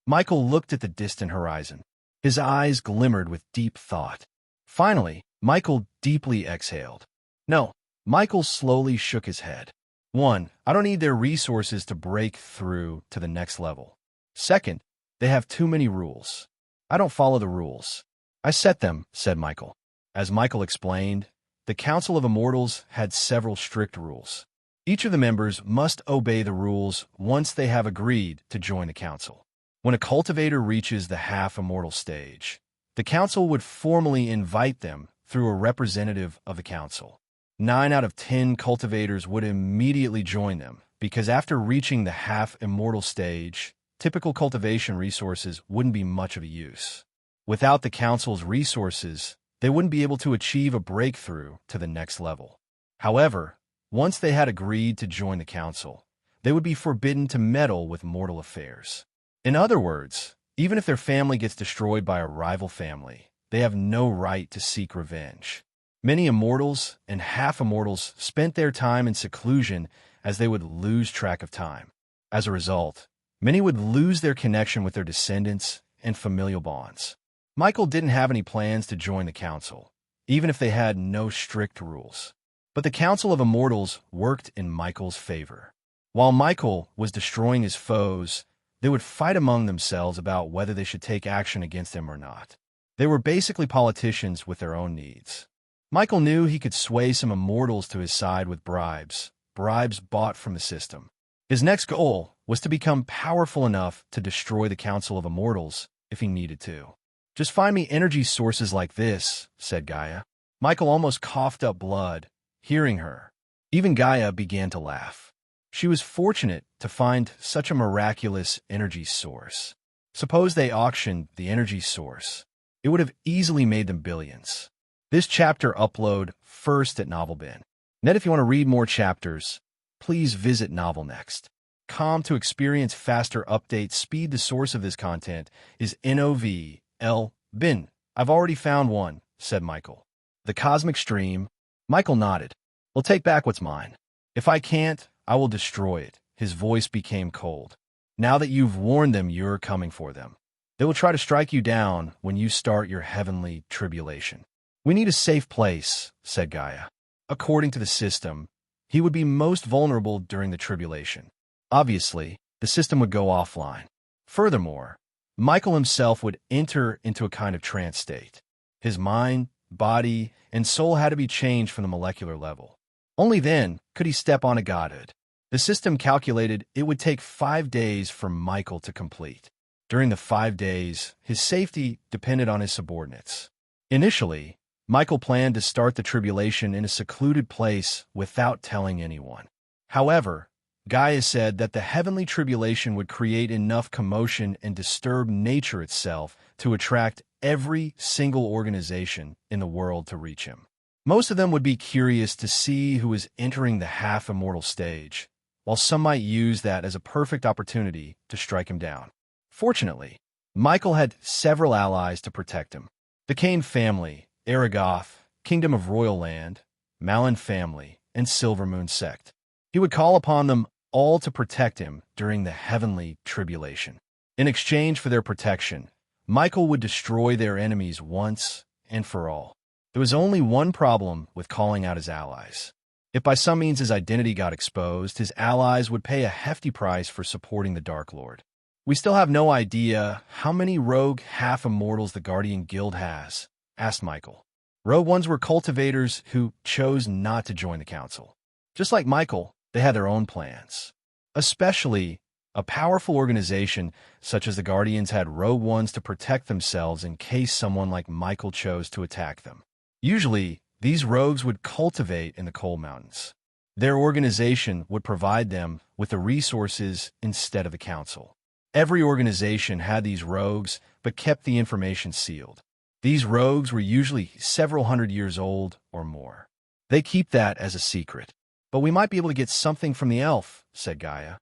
Speaker 1: Michael looked at the distant horizon. His eyes glimmered with deep thought. Finally, Michael deeply exhaled. "No." Michael slowly shook his head. 1. I don't need their resources to break through to the next level. 2nd, they have too many rules. I don't follow the rules. I set them, said Michael. As Michael explained, the Council of Immortals had several strict rules. Each of the members must obey the rules once they have agreed to join the council. When a cultivator reaches the half-immortal stage, the council would formally invite them through a representative of the council. 9 out of 10 cultivators would immediately join them, because after reaching the half-immortal stage, typical cultivation resources wouldn't be much of a use. Without the council's resources, they wouldn't be able to achieve a breakthrough to the next level. However, once they had agreed to join the council, they would be forbidden to meddle with mortal affairs. In other words, even if their family gets destroyed by a rival family, they have no right to seek revenge. Many immortals and half-immortals spent their time in seclusion as they would lose track of time. As a result, many would lose their connection with their descendants and familial bonds. Michael didn't have any plans to join the council, even if they had no strict rules. But the Council of Immortals worked in Michael's favor. While Michael was destroying his foes, they would fight among themselves about whether they should take action against him or not. They were basically politicians with their own needs. Michael knew he could sway some immortals to his side with bribes bought from the system. His next goal was to become powerful enough to destroy the Council of Immortals if he needed to. "Just find me energy sources like this," said Gaia. Michael almost coughed up blood, hearing her. Even Gaia began to laugh. She was fortunate to find such a miraculous energy source. Suppose they auctioned the energy source. It would have easily made them billions. This chapter upload first at NovelBin. Net, if you want to read more chapters, please visit NovelNext.com to experience faster update speed. The source of this content is NovelBin. I've already found one, said Michael. The Cosmic Stream. Michael nodded. We'll take back what's mine. If I can't, I will destroy it. His voice became cold. Now that you've warned them you're coming for them, they will try to strike you down when you start your heavenly tribulation. We need a safe place, said Gaia. According to the system, he would be most vulnerable during the tribulation. Obviously, the system would go offline. Furthermore, Michael himself would enter into a kind of trance state. His mind, body, and soul had to be changed from the molecular level. Only then could he step on a godhood. The system calculated it would take 5 days for Michael to complete. During the 5 days, his safety depended on his subordinates. Initially, Michael planned to start the tribulation in a secluded place without telling anyone. However, Gaia said that the heavenly tribulation would create enough commotion and disturb nature itself to attract every single organization in the world to reach him. Most of them would be curious to see who was entering the half-immortal stage, while some might use that as a perfect opportunity to strike him down. Fortunately, Michael had several allies to protect him. The Kane family, Aragoth, Kingdom of Royal Land, Malin family, and Silvermoon sect. He would call upon them all to protect him during the heavenly tribulation. In exchange for their protection, Michael would destroy their enemies once and for all. There was only one problem with calling out his allies. If by some means his identity got exposed, his allies would pay a hefty price for supporting the Dark Lord. We still have no idea how many rogue half-immortals the Guardian Guild has, asked Michael. Rogue ones were cultivators who chose not to join the council. Just like Michael, they had their own plans. Especially, a powerful organization such as the Guardians had rogue ones to protect themselves in case someone like Michael chose to attack them. Usually, these rogues would cultivate in the coal mountains. Their organization would provide them with the resources instead of the council. Every organization had these rogues, but kept the information sealed. These rogues were usually several hundred years old or more. They keep that as a secret. But we might be able to get something from the elf, said Gaia.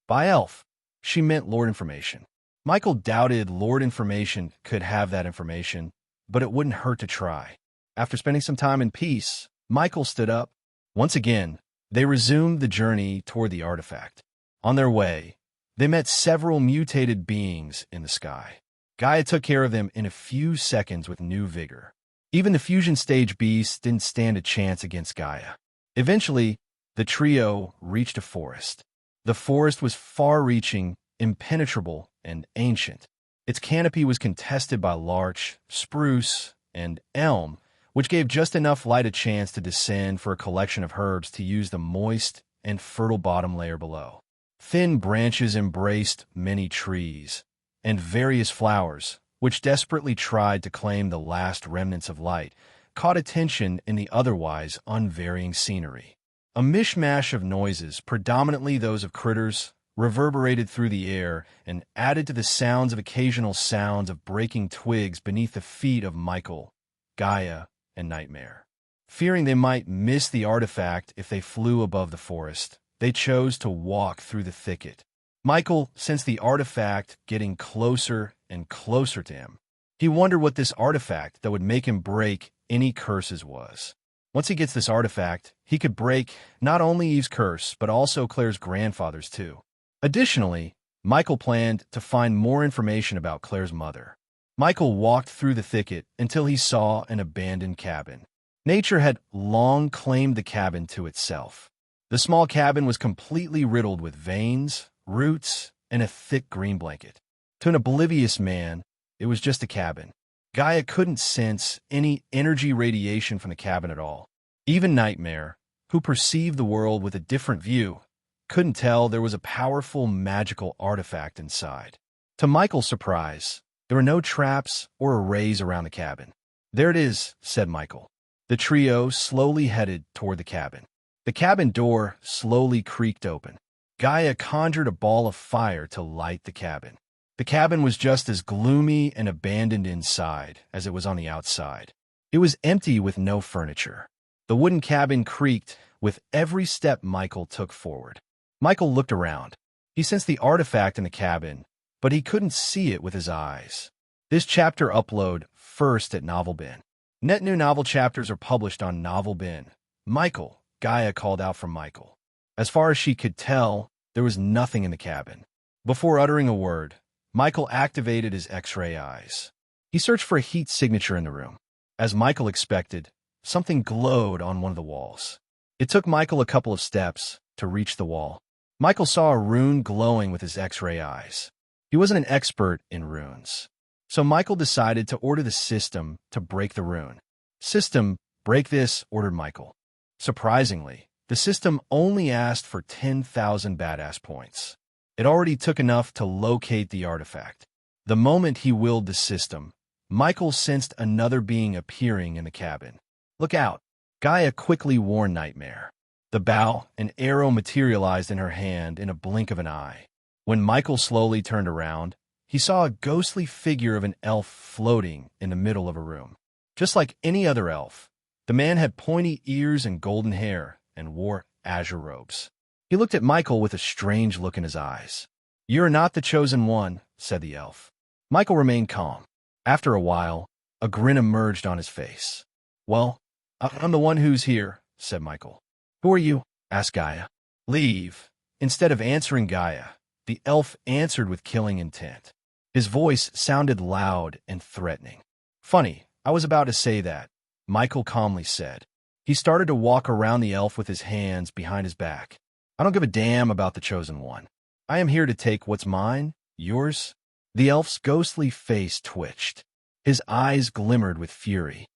Speaker 1: By elf, she meant Lord Information. Michael doubted Lord Information could have that information, but it wouldn't hurt to try. After spending some time in peace, Michael stood up. Once again, they resumed the journey toward the artifact. On their way, they met several mutated beings in the sky. Gaia took care of them in a few seconds with new vigor. Even the fusion stage beasts didn't stand a chance against Gaia. Eventually, the trio reached a forest. The forest was far-reaching, impenetrable, and ancient. Its canopy was contested by larch, spruce, and elm, which gave just enough light a chance to descend for a collection of herbs to use the moist and fertile bottom layer below. Thin branches embraced many trees, and various flowers, which desperately tried to claim the last remnants of light, caught attention in the otherwise unvarying scenery. A mishmash of noises, predominantly those of critters, reverberated through the air and added to the sounds of occasional sounds of breaking twigs beneath the feet of Michael, Gaia, and Nightmare. Fearing they might miss the artifact if they flew above the forest, they chose to walk through the thicket. Michael sensed the artifact getting closer and closer to him. He wondered what this artifact that would make him break any curses was. Once he gets this artifact, he could break not only Eve's curse, but also Claire's grandfather's too. Additionally, Michael planned to find more information about Claire's mother. Michael walked through the thicket until he saw an abandoned cabin. Nature had long claimed the cabin to itself. The small cabin was completely riddled with veins, roots, and a thick green blanket. To an oblivious man, it was just a cabin. Gaia couldn't sense any energy radiation from the cabin at all. Even Nightmare, who perceived the world with a different view, couldn't tell there was a powerful magical artifact inside. To Michael's surprise, there were no traps or arrays around the cabin. There it is, said Michael. The trio slowly headed toward the cabin. The cabin door slowly creaked open. Gaia conjured a ball of fire to light the cabin. The cabin was just as gloomy and abandoned inside as it was on the outside. It was empty with no furniture. The wooden cabin creaked with every step Michael took forward. Michael looked around. He sensed the artifact in the cabin, but he couldn't see it with his eyes. This chapter upload first at NovelBin. Net new novel chapters are published on NovelBin. Michael, Gaia called out from Michael. As far as she could tell, there was nothing in the cabin. Before uttering a word, Michael activated his X-ray eyes. He searched for a heat signature in the room. As Michael expected, something glowed on one of the walls. It took Michael a couple of steps to reach the wall. Michael saw a rune glowing with his X-ray eyes. He wasn't an expert in runes, so Michael decided to order the system to break the rune. System, break this, ordered Michael. Surprisingly, The system only asked for 10,000 badass points. It already took enough to locate the artifact. The moment he willed the system, Michael sensed another being appearing in the cabin. "Look out!" Gaia quickly warned Nightmare. The bow and arrow materialized in her hand in a blink of an eye. When Michael slowly turned around, he saw a ghostly figure of an elf floating in the middle of a room. Just like any other elf, the man had pointy ears and golden hair and wore azure robes. He looked at Michael with a strange look in his eyes. "You're not the chosen one," said the elf. Michael remained calm. After a while, a grin emerged on his face. "Well, I'm the one who's here," said Michael. "Who are you?" asked Gaia. "Leave." Instead of answering Gaia, the elf answered with killing intent. His voice sounded loud and threatening. "Funny, I was about to say that," Michael calmly said. He started to walk around the elf with his hands behind his back. "I don't give a damn about the chosen one. I am here to take what's mine, yours." The elf's ghostly face twitched. His eyes glimmered with fury.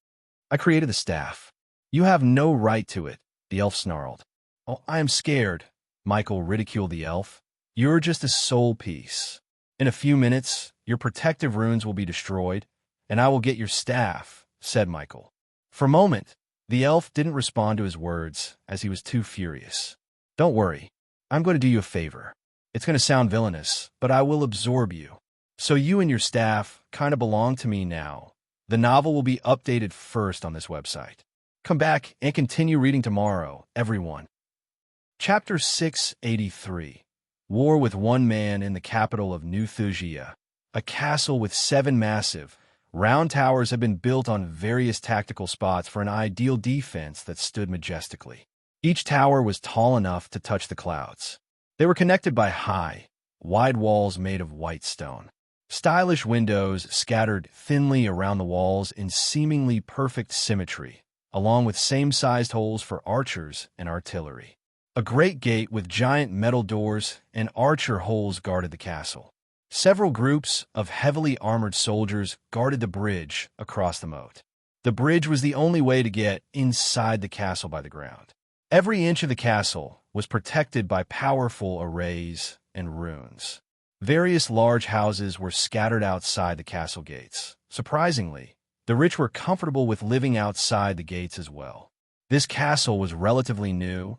Speaker 1: "I created the staff. You have no right to it," the elf snarled. "Oh, I am scared," Michael ridiculed the elf. "You're just a soul piece. In a few minutes, your protective runes will be destroyed, and I will get your staff," said Michael. For a moment, the elf didn't respond to his words, as he was too furious. "Don't worry. I'm going to do you a favor. It's going to sound villainous, but I will absorb you. So you and your staff kind of belong to me now. The novel will be updated first on this website. Come back and continue reading tomorrow, everyone." Chapter 683. War with One Man in the capital of New Thusia. A castle with 7 massive, round towers had been built on various tactical spots for an ideal defense that stood majestically. Each tower was tall enough to touch the clouds. They were connected by high, wide walls made of white stone. Stylish windows scattered thinly around the walls in seemingly perfect symmetry, along with same-sized holes for archers and artillery. A great gate with giant metal doors and archer holes guarded the castle. Several groups of heavily armored soldiers guarded the bridge across the moat. The bridge was the only way to get inside the castle by the ground. Every inch of the castle was protected by powerful arrays and runes. Various large houses were scattered outside the castle gates. Surprisingly, the rich were comfortable with living outside the gates as well. This castle was relatively new,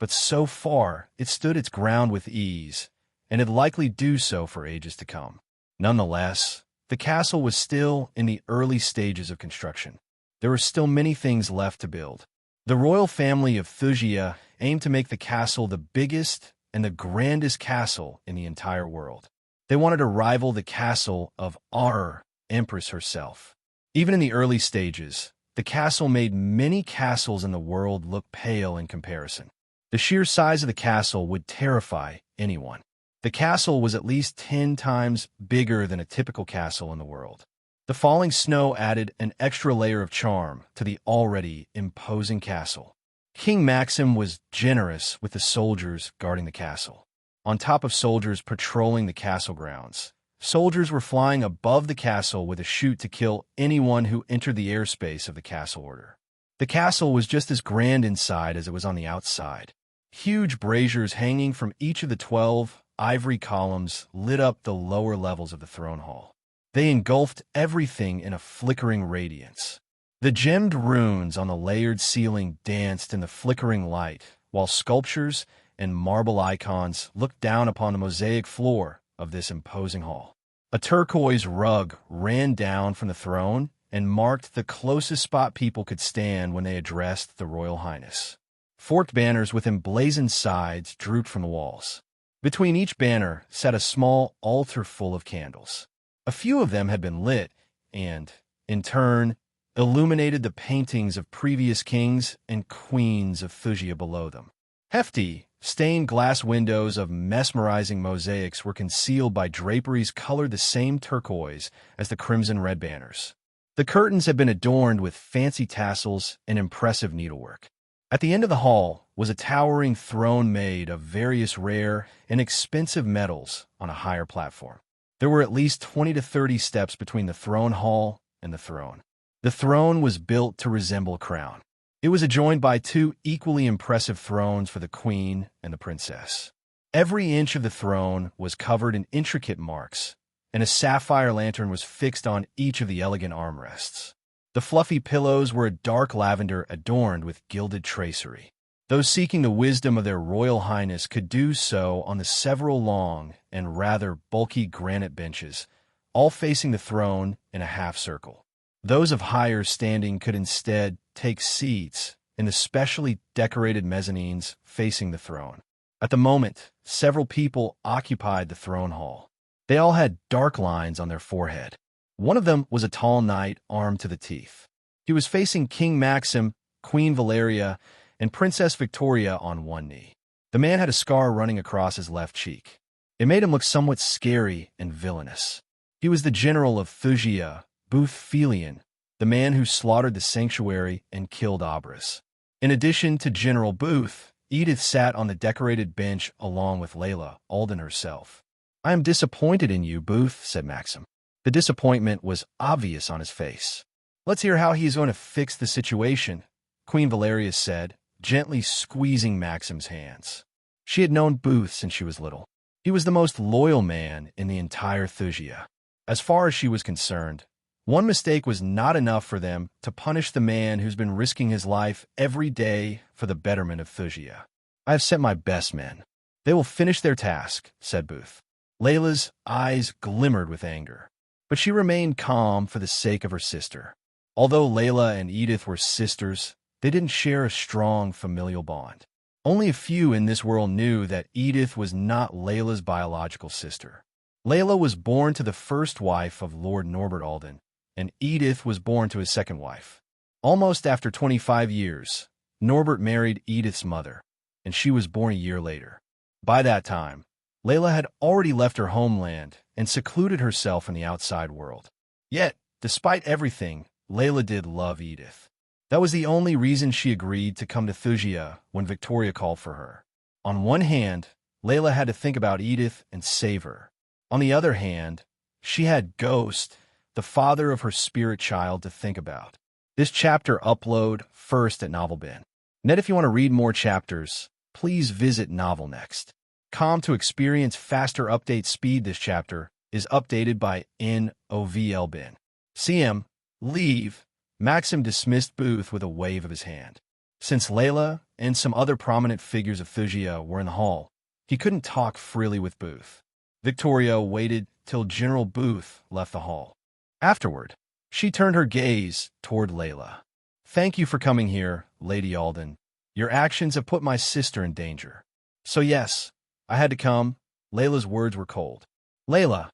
Speaker 1: but so far it stood its ground with ease, and it'd likely do so for ages to come. Nonetheless, the castle was still in the early stages of construction. There were still many things left to build. The royal family of Thusia aimed to make the castle the biggest and the grandest castle in the entire world. They wanted to rival the castle of our Empress herself. Even in the early stages, the castle made many castles in the world look pale in comparison. The sheer size of the castle would terrify anyone. The castle was at least 10 times bigger than a typical castle in the world. The falling snow added an extra layer of charm to the already imposing castle. King Maxim was generous with the soldiers guarding the castle. On top of soldiers patrolling the castle grounds, soldiers were flying above the castle with a chute to kill anyone who entered the airspace of the castle order. The castle was just as grand inside as it was on the outside. Huge braziers hanging from each of the 12 ivory columns lit up the lower levels of the throne hall. They engulfed everything in a flickering radiance. The gemmed runes on the layered ceiling danced in the flickering light, while sculptures and marble icons looked down upon the mosaic floor of this imposing hall. A turquoise rug ran down from the throne and marked the closest spot people could stand when they addressed the Royal Highness. Forked banners with emblazoned sides drooped from the walls. Between each banner sat a small altar full of candles. A few of them had been lit and, in turn, illuminated the paintings of previous kings and queens of Thusia below them. Hefty, stained glass windows of mesmerizing mosaics were concealed by draperies colored the same turquoise as the crimson-red banners. The curtains had been adorned with fancy tassels and impressive needlework. At the end of the hall was a towering throne made of various rare and expensive metals on a higher platform. There were at least 20 to 30 steps between the throne hall and the throne. The throne was built to resemble a crown. It was adjoined by two equally impressive thrones for the queen and the princess. Every inch of the throne was covered in intricate marks, and a sapphire lantern was fixed on each of the elegant armrests. The fluffy pillows were a dark lavender adorned with gilded tracery. Those seeking the wisdom of their royal highness could do so on the several long and rather bulky granite benches, all facing the throne in a half-circle. Those of higher standing could instead take seats in the specially decorated mezzanines facing the throne. At the moment, several people occupied the throne hall. They all had dark lines on their forehead. One of them was a tall knight armed to the teeth. He was facing King Maxim, Queen Valeria, and Princess Victoria on one knee. The man had a scar running across his left cheek. It made him look somewhat scary and villainous. He was the general of Thusia, Booth Felion, the man who slaughtered the sanctuary and killed Abras. In addition to General Booth, Edith sat on the decorated bench along with Layla, Alden herself. "I am disappointed in you, Booth," said Maxim. The disappointment was obvious on his face. "Let's hear how he is going to fix the situation," Queen Valeria said, gently squeezing Maxim's hands. She had known Booth since she was little. He was the most loyal man in the entire Thusia. As far as she was concerned, one mistake was not enough for them to punish the man who's been risking his life every day for the betterment of Thusia. "I have sent my best men. They will finish their task," said Booth. Layla's eyes glimmered with anger, but she remained calm for the sake of her sister. Although Layla and Edith were sisters, they didn't share a strong familial bond. Only a few in this world knew that Edith was not Layla's biological sister. Layla was born to the first wife of Lord Norbert Alden, and Edith was born to his second wife. Almost after 25 years, Norbert married Edith's mother, and she was born a year later. By that time, Layla had already left her homeland and secluded herself in the outside world. Yet, despite everything, Layla did love Edith. That was the only reason she agreed to come to Thusia when Victoria called for her. On one hand, Layla had to think about Edith and save her. On the other hand, she had Ghost, the father of her spirit child, to think about. This chapter upload first at NovelBin. Net, if you want to read more chapters, please visit Novel Next. To experience faster update speed, this chapter is updated by NOVLBin. CM, leave. Maxim dismissed Booth with a wave of his hand. Since Layla and some other prominent figures of Thusia were in the hall, he couldn't talk freely with Booth. Victoria waited till General Booth left the hall. Afterward, she turned her gaze toward Layla. "Thank you for coming here, Lady Alden. Your actions have put my sister in danger." "So yes, I had to come." Layla's words were cold. "Layla,"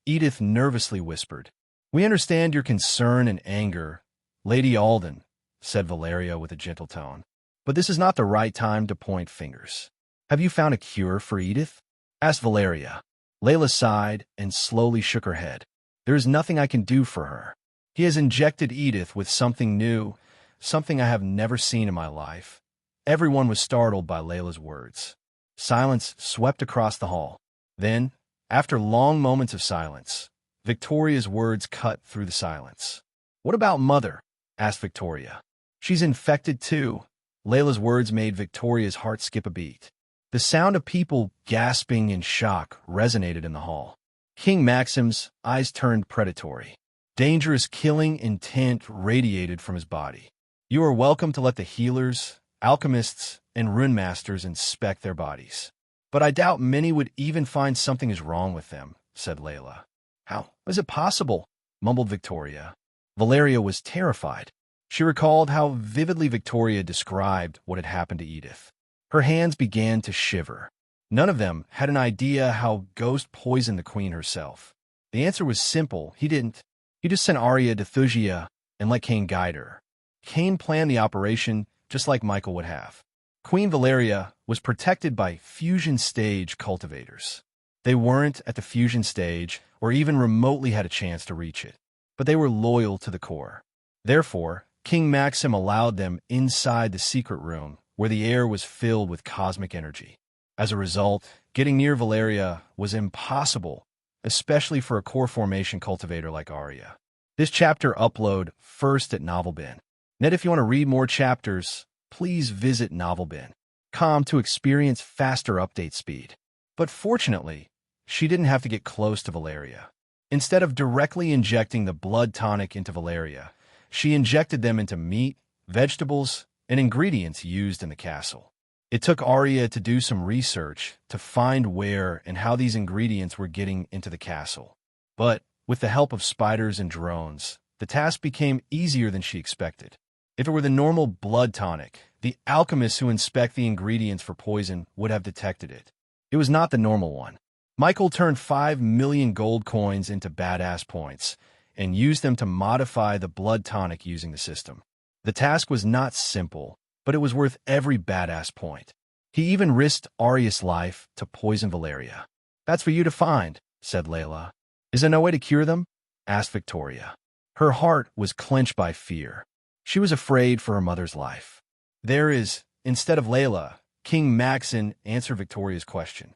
Speaker 1: Edith nervously whispered. "We understand your concern and anger, Lady Alden," said Valeria with a gentle tone. "But this is not the right time to point fingers." "Have you found a cure for Edith?" asked Valeria. Layla sighed and slowly shook her head. "There is nothing I can do for her. He has injected Edith with something new, something I have never seen in my life." Everyone was startled by Layla's words. Silence swept across the hall. Then, after long moments of silence, Victoria's words cut through the silence. "What about Mother?" asked Victoria. "She's infected too." Layla's words made Victoria's heart skip a beat. The sound of people gasping in shock resonated in the hall. King Maxim's eyes turned predatory. Dangerous killing intent radiated from his body. "You are welcome to let the healers, alchemists, and rune masters inspect their bodies. But I doubt many would even find something is wrong with them," said Layla. "How is it possible?" mumbled Victoria. Valeria was terrified. She recalled how vividly Victoria described what had happened to Edith. Her hands began to shiver. None of them had an idea how Ghost poisoned the queen herself. The answer was simple. He didn't. He just sent Arya to Thusia and let Cain guide her. Cain planned the operation just like Michael would have. Queen Valeria was protected by fusion stage cultivators. They weren't at the fusion stage or even remotely had a chance to reach it, but they were loyal to the core. Therefore, King Maxim allowed them inside the secret room where the air was filled with cosmic energy. As a result, getting near Valeria was impossible, especially for a core formation cultivator like Arya. This chapter upload first at NovelBin. And if you want to read more chapters, please visit novelbin.com to experience faster update speed. But fortunately, she didn't have to get close to Valeria. Instead of directly injecting the blood tonic into Valeria, she injected them into meat, vegetables, and ingredients used in the castle. It took Arya to do some research to find where and how these ingredients were getting into the castle. But with the help of spiders and drones, the task became easier than she expected. If it were the normal blood tonic, the alchemists who inspect the ingredients for poison would have detected it. It was not the normal one. Michael turned 5 million gold coins into badass points and used them to modify the blood tonic using the system. The task was not simple, but it was worth every badass point. He even risked Arya's life to poison Valeria. "That's for you to find," said Layla. "Is there no way to cure them?" asked Victoria. Her heart was clenched by fear. She was afraid for her mother's life. "There is," instead of Layla, King Maxim answered Victoria's question.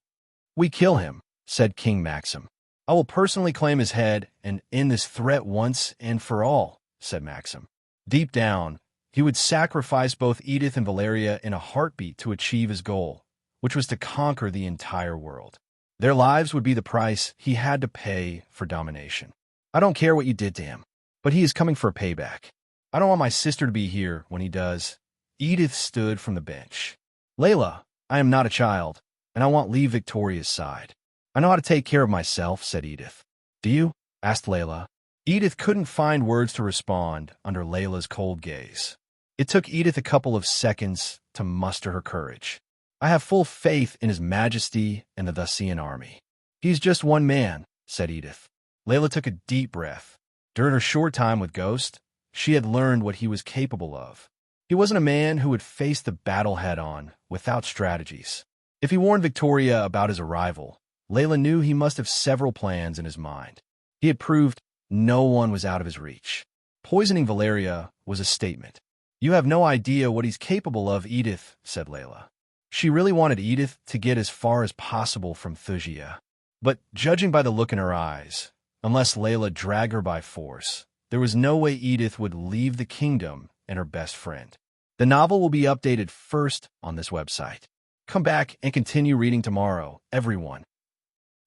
Speaker 1: "We kill him," said King Maxim. "I will personally claim his head and end this threat once and for all," said Maxim. Deep down, he would sacrifice both Edith and Valeria in a heartbeat to achieve his goal, which was to conquer the entire world. Their lives would be the price he had to pay for domination. "I don't care what you did to him, but he is coming for a payback. I don't want my sister to be here when he does." Edith stood from the bench. "Layla, I am not a child, and I won't leave Victoria's side. I know how to take care of myself," said Edith. "Do you?" asked Layla. Edith couldn't find words to respond under Layla's cold gaze. It took Edith a couple of seconds to muster her courage. "I have full faith in His Majesty and the Thusian army. He's just one man," said Edith. Layla took a deep breath. During her short time with Ghost, she had learned what he was capable of. He wasn't a man who would face the battle head-on without strategies. If he warned Victoria about his arrival, Layla knew he must have several plans in his mind. He had proved no one was out of his reach. Poisoning Valeria was a statement. "You have no idea what he's capable of, Edith," said Layla. She really wanted Edith to get as far as possible from Thusia. But judging by the look in her eyes, unless Layla dragged her by force, there was no way Edith would leave the kingdom and her best friend. The novel will be updated first on this website. Come back and continue reading tomorrow, everyone.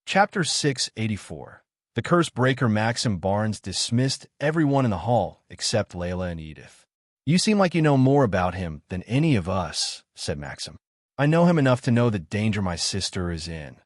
Speaker 1: Chapter 684. The Curse Breaker. Maxim Barnes dismissed everyone in the hall except Layla and Edith. "You seem like you know more about him than any of us," said Maxim. "I know him enough to know the danger my sister is in,"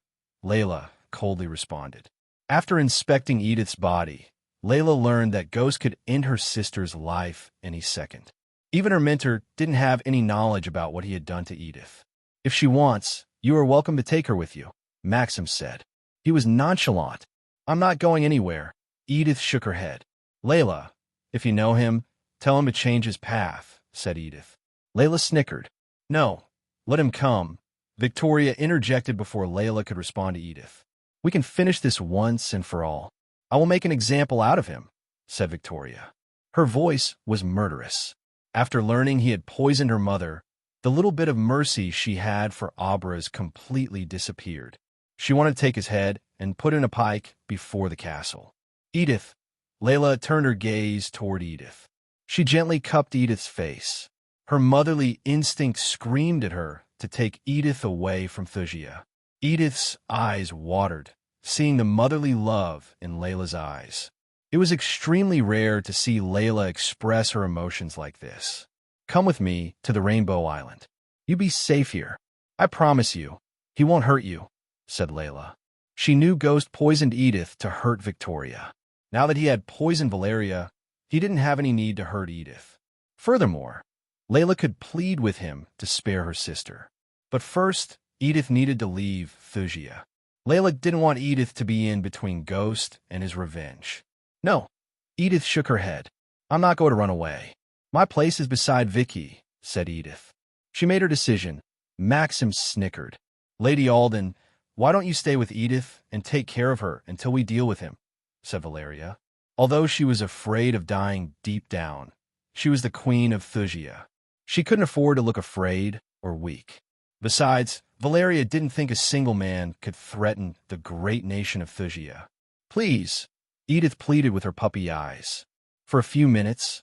Speaker 1: Layla coldly responded. After inspecting Edith's body, Layla learned that Ghost could end her sister's life any second. Even her mentor didn't have any knowledge about what he had done to Edith. "If she wants, you are welcome to take her with you," Maxim said. He was nonchalant. "I'm not going anywhere." Edith shook her head. "Layla, if you know him, tell him to change his path," said Edith. Layla snickered. "No, let him come." Victoria interjected before Layla could respond to Edith. "We can finish this once and for all. I will make an example out of him," said Victoria. Her voice was murderous. After learning he had poisoned her mother, the little bit of mercy she had for Abras completely disappeared. She wanted to take his head and put in a pike before the castle. "Edith." Layla turned her gaze toward Edith. She gently cupped Edith's face. Her motherly instinct screamed at her to take Edith away from Thusia. Edith's eyes watered, seeing the motherly love in Layla's eyes. It was extremely rare to see Layla express her emotions like this. "Come with me to the Rainbow Island. You be safe here. I promise you, he won't hurt you," said Layla. She knew Ghost poisoned Edith to hurt Victoria. Now that he had poisoned Valeria, he didn't have any need to hurt Edith. Furthermore, Layla could plead with him to spare her sister. But first, Edith needed to leave Thusia. Layla didn't want Edith to be in between Ghost and his revenge. "No." Edith shook her head. "I'm not going to run away. My place is beside Vicky," said Edith. She made her decision. Maxim snickered. "Lady Alden, why don't you stay with Edith and take care of her until we deal with him?" said Valeria. Although she was afraid of dying deep down, she was the queen of Thusia. She couldn't afford to look afraid or weak. Besides, Valeria didn't think a single man could threaten the great nation of Thusia. "Please," Edith pleaded with her puppy eyes. For a few minutes,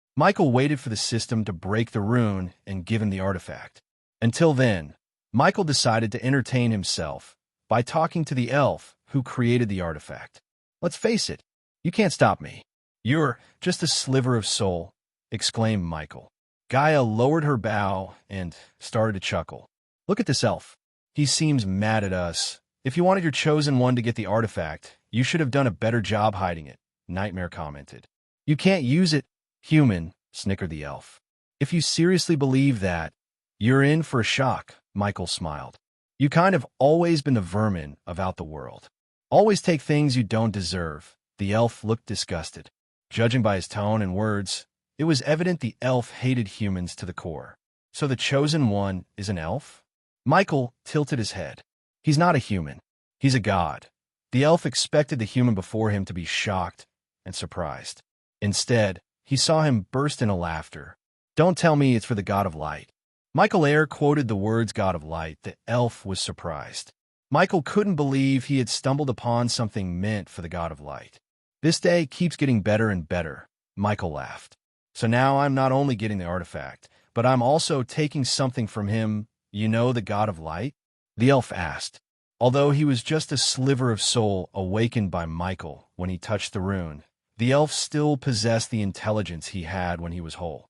Speaker 1: Michael waited for the system to break the rune and give him the artifact. Until then, Michael decided to entertain himself by talking to the elf who created the artifact. "Let's face it, you can't stop me. You're just a sliver of soul," exclaimed Michael. Gaia lowered her bow and started to chuckle. "Look at this elf. He seems mad at us. If you wanted your chosen one to get the artifact, you should have done a better job hiding it," Nightmare commented. "You can't use it, human," snickered the elf. "If you seriously believe that, you're in for a shock," Michael smiled. "You kind of always been the vermin of out the world. Always take things you don't deserve." The elf looked disgusted. Judging by his tone and words, it was evident the elf hated humans to the core. "So the chosen one is an elf?" Michael tilted his head. "He's not a human. He's a god." The elf expected the human before him to be shocked and surprised. Instead, he saw him burst into laughter. "Don't tell me it's for the god of light." Michael air quoted the words god of light. The elf was surprised. Michael couldn't believe he had stumbled upon something meant for the god of light. "This day keeps getting better and better," Michael laughed. "So now I'm not only getting the artifact, but I'm also taking something from him, you know, the god of light?" The elf asked. Although he was just a sliver of soul awakened by Michael when he touched the rune, the elf still possessed the intelligence he had when he was whole.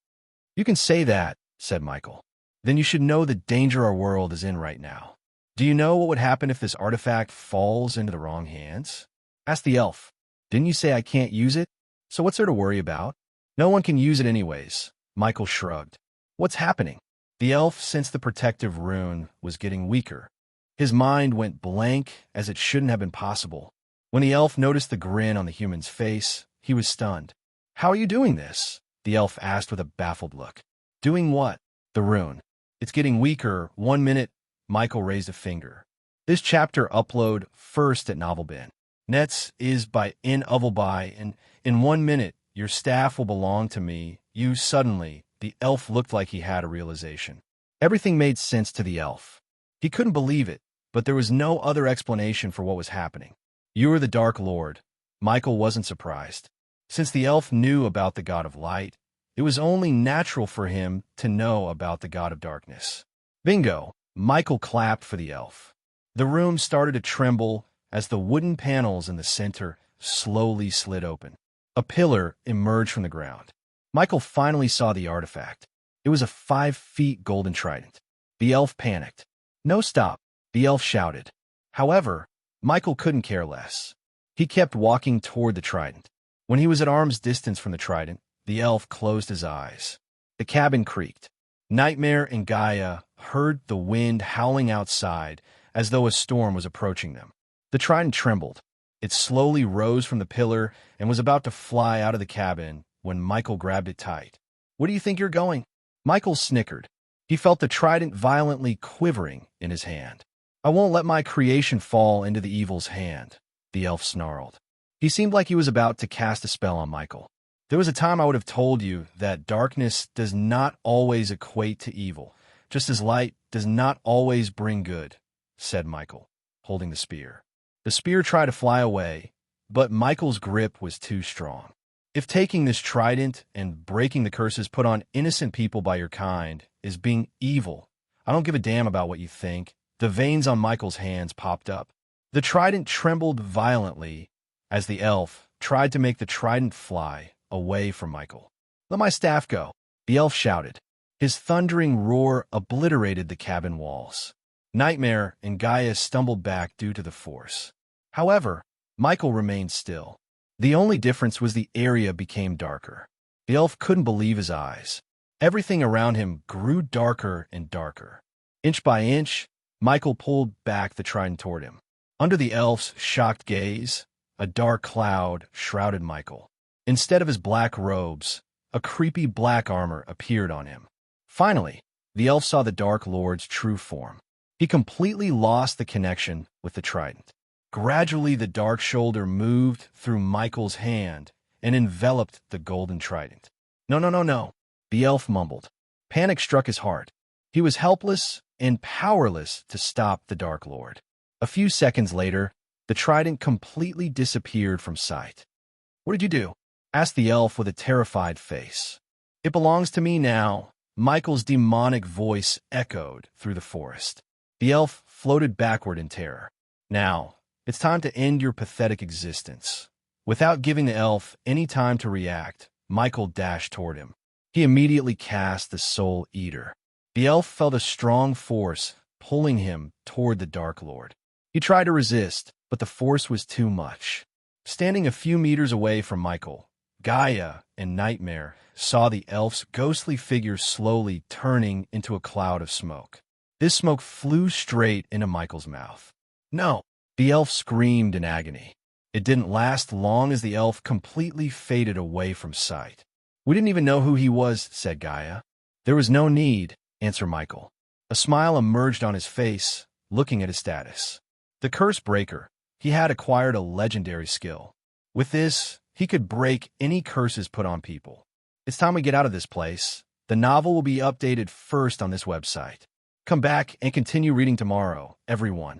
Speaker 1: "You can say that," said Michael. "Then you should know the danger our world is in right now. Do you know what would happen if this artifact falls into the wrong hands?" asked the elf. "Didn't you say I can't use it? So what's there to worry about?" "No one can use it anyways," Michael shrugged. "What's happening?" The elf sensed the protective rune was getting weaker. His mind went blank, as it shouldn't have been possible. When the elf noticed the grin on the human's face, he was stunned. "How are you doing this?" the elf asked with a baffled look. "Doing what?" "The rune. It's getting weaker. 1 minute." Michael raised a finger. "This chapter upload first at Novelbin. Nets is by in Uvelby, and in 1 minute your staff will belong to me." You suddenly, the elf looked like he had a realization. Everything made sense to the elf. He couldn't believe it, but there was no other explanation for what was happening. "You are the Dark Lord." Michael wasn't surprised. Since the elf knew about the god of light, it was only natural for him to know about the god of darkness. "Bingo!" Michael clapped for the elf. The room started to tremble as the wooden panels in the center slowly slid open. A pillar emerged from the ground. Michael finally saw the artifact. It was a 5-foot golden trident. The elf panicked. "No, stop!" the elf shouted. However, Michael couldn't care less. He kept walking toward the trident. When he was at arm's distance from the trident, the elf closed his eyes. The cabin creaked. Nightmare and Gaia heard the wind howling outside as though a storm was approaching them. The trident trembled. It slowly rose from the pillar and was about to fly out of the cabin when Michael grabbed it tight. "Where do you think you're going?" Michael snickered. He felt the trident violently quivering in his hand. "I won't let my creation fall into the evil's hand," the elf snarled. He seemed like he was about to cast a spell on Michael. "There was a time I would have told you that darkness does not always equate to evil, just as light does not always bring good," said Michael, holding the spear. The spear tried to fly away, but Michael's grip was too strong. "If taking this trident and breaking the curses put on innocent people by your kind is being evil, I don't give a damn about what you think." The veins on Michael's hands popped up. The trident trembled violently as the elf tried to make the trident fly away from Michael. "Let my staff go," the elf shouted. His thundering roar obliterated the cabin walls. Nightmare and Gaia stumbled back due to the force. However, Michael remained still. The only difference was the area became darker. The elf couldn't believe his eyes. Everything around him grew darker and darker. Inch by inch, Michael pulled back the trident toward him. Under the elf's shocked gaze, a dark cloud shrouded Michael. Instead of his black robes, a creepy black armor appeared on him. Finally, the elf saw the Dark Lord's true form. He completely lost the connection with the trident. Gradually, the dark shoulder moved through Michael's hand and enveloped the golden trident. "No, no, no, no," the elf mumbled. Panic struck his heart. He was helpless and powerless to stop the Dark Lord. A few seconds later, the trident completely disappeared from sight. "What did you do?" asked the elf with a terrified face. "It belongs to me now," Michael's demonic voice echoed through the forest. The elf floated backward in terror. "Now, it's time to end your pathetic existence." Without giving the elf any time to react, Michael dashed toward him. He immediately cast the Soul Eater. The elf felt a strong force pulling him toward the Dark Lord. He tried to resist, but the force was too much. Standing a few meters away from Michael, Gaia and Nightmare saw the elf's ghostly figure slowly turning into a cloud of smoke. This smoke flew straight into Michael's mouth. "No!" The elf screamed in agony. It didn't last long as the elf completely faded away from sight. "We didn't even know who he was," said Gaia. "There was no need," answered Michael. A smile emerged on his face, looking at his status. The Curse Breaker. He had acquired a legendary skill. With this, he could break any curses put on people. "It's time we get out of this place. The novel will be updated first on this website. Come back and continue reading tomorrow, everyone."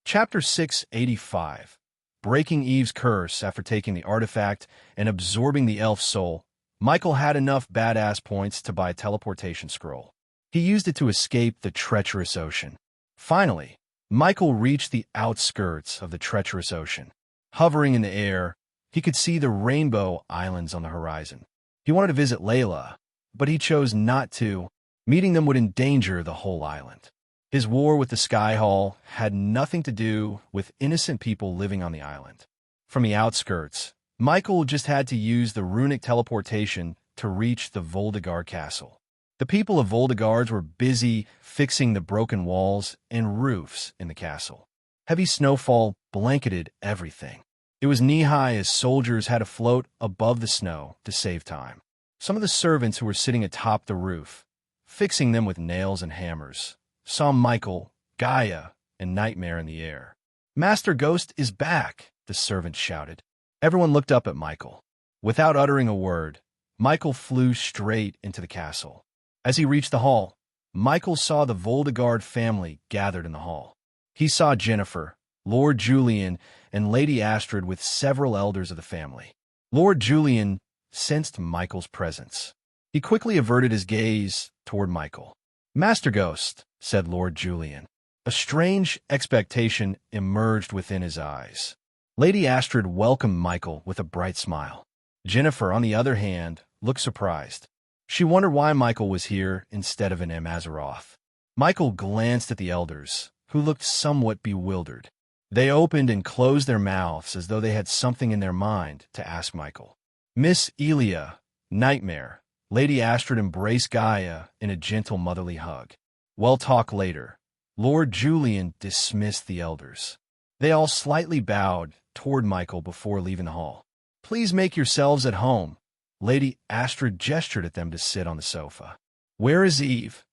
Speaker 1: Chapter 685. Breaking Eve's curse after taking the artifact and absorbing the elf's soul, Michael had enough badass points to buy a teleportation scroll. He used it to escape the treacherous ocean. Finally, Michael reached the outskirts of the treacherous ocean. Hovering in the air, he could see the Rainbow Islands on the horizon. He wanted to visit Layla, but he chose not to. Meeting them would endanger the whole island. His war with the Sky Hall had nothing to do with innocent people living on the island. From the outskirts, Michael just had to use the runic teleportation to reach the Voldegard castle. The people of Voldegard were busy fixing the broken walls and roofs in the castle. Heavy snowfall blanketed everything. It was knee-high as soldiers had to float above the snow to save time. Some of the servants who were sitting atop the roof, fixing them with nails and hammers, saw Michael, Gaia, and Nightmare in the air. "Master Ghost is back," the servant shouted. Everyone looked up at Michael. Without uttering a word, Michael flew straight into the castle. As he reached the hall, Michael saw the Voldegard family gathered in the hall. He saw Jennifer, Lord Julian, and Lady Astrid with several elders of the family. Lord Julian sensed Michael's presence. He quickly averted his gaze toward Michael. "Master Ghost," said Lord Julian. A strange expectation emerged within his eyes. Lady Astrid welcomed Michael with a bright smile. Jennifer, on the other hand, looked surprised. She wondered why Michael was here instead of in Amazaroth. Michael glanced at the elders, who looked somewhat bewildered. They opened and closed their mouths as though they had something in their mind to ask Michael. Miss Elia, Nightmare, Lady Astrid embraced Gaia in a gentle motherly hug. "We'll talk later." Lord Julian dismissed the elders. They all slightly bowed toward Michael before leaving the hall. "Please make yourselves at home." Lady Astrid gestured at them to sit on the sofa. "Where is Eve?"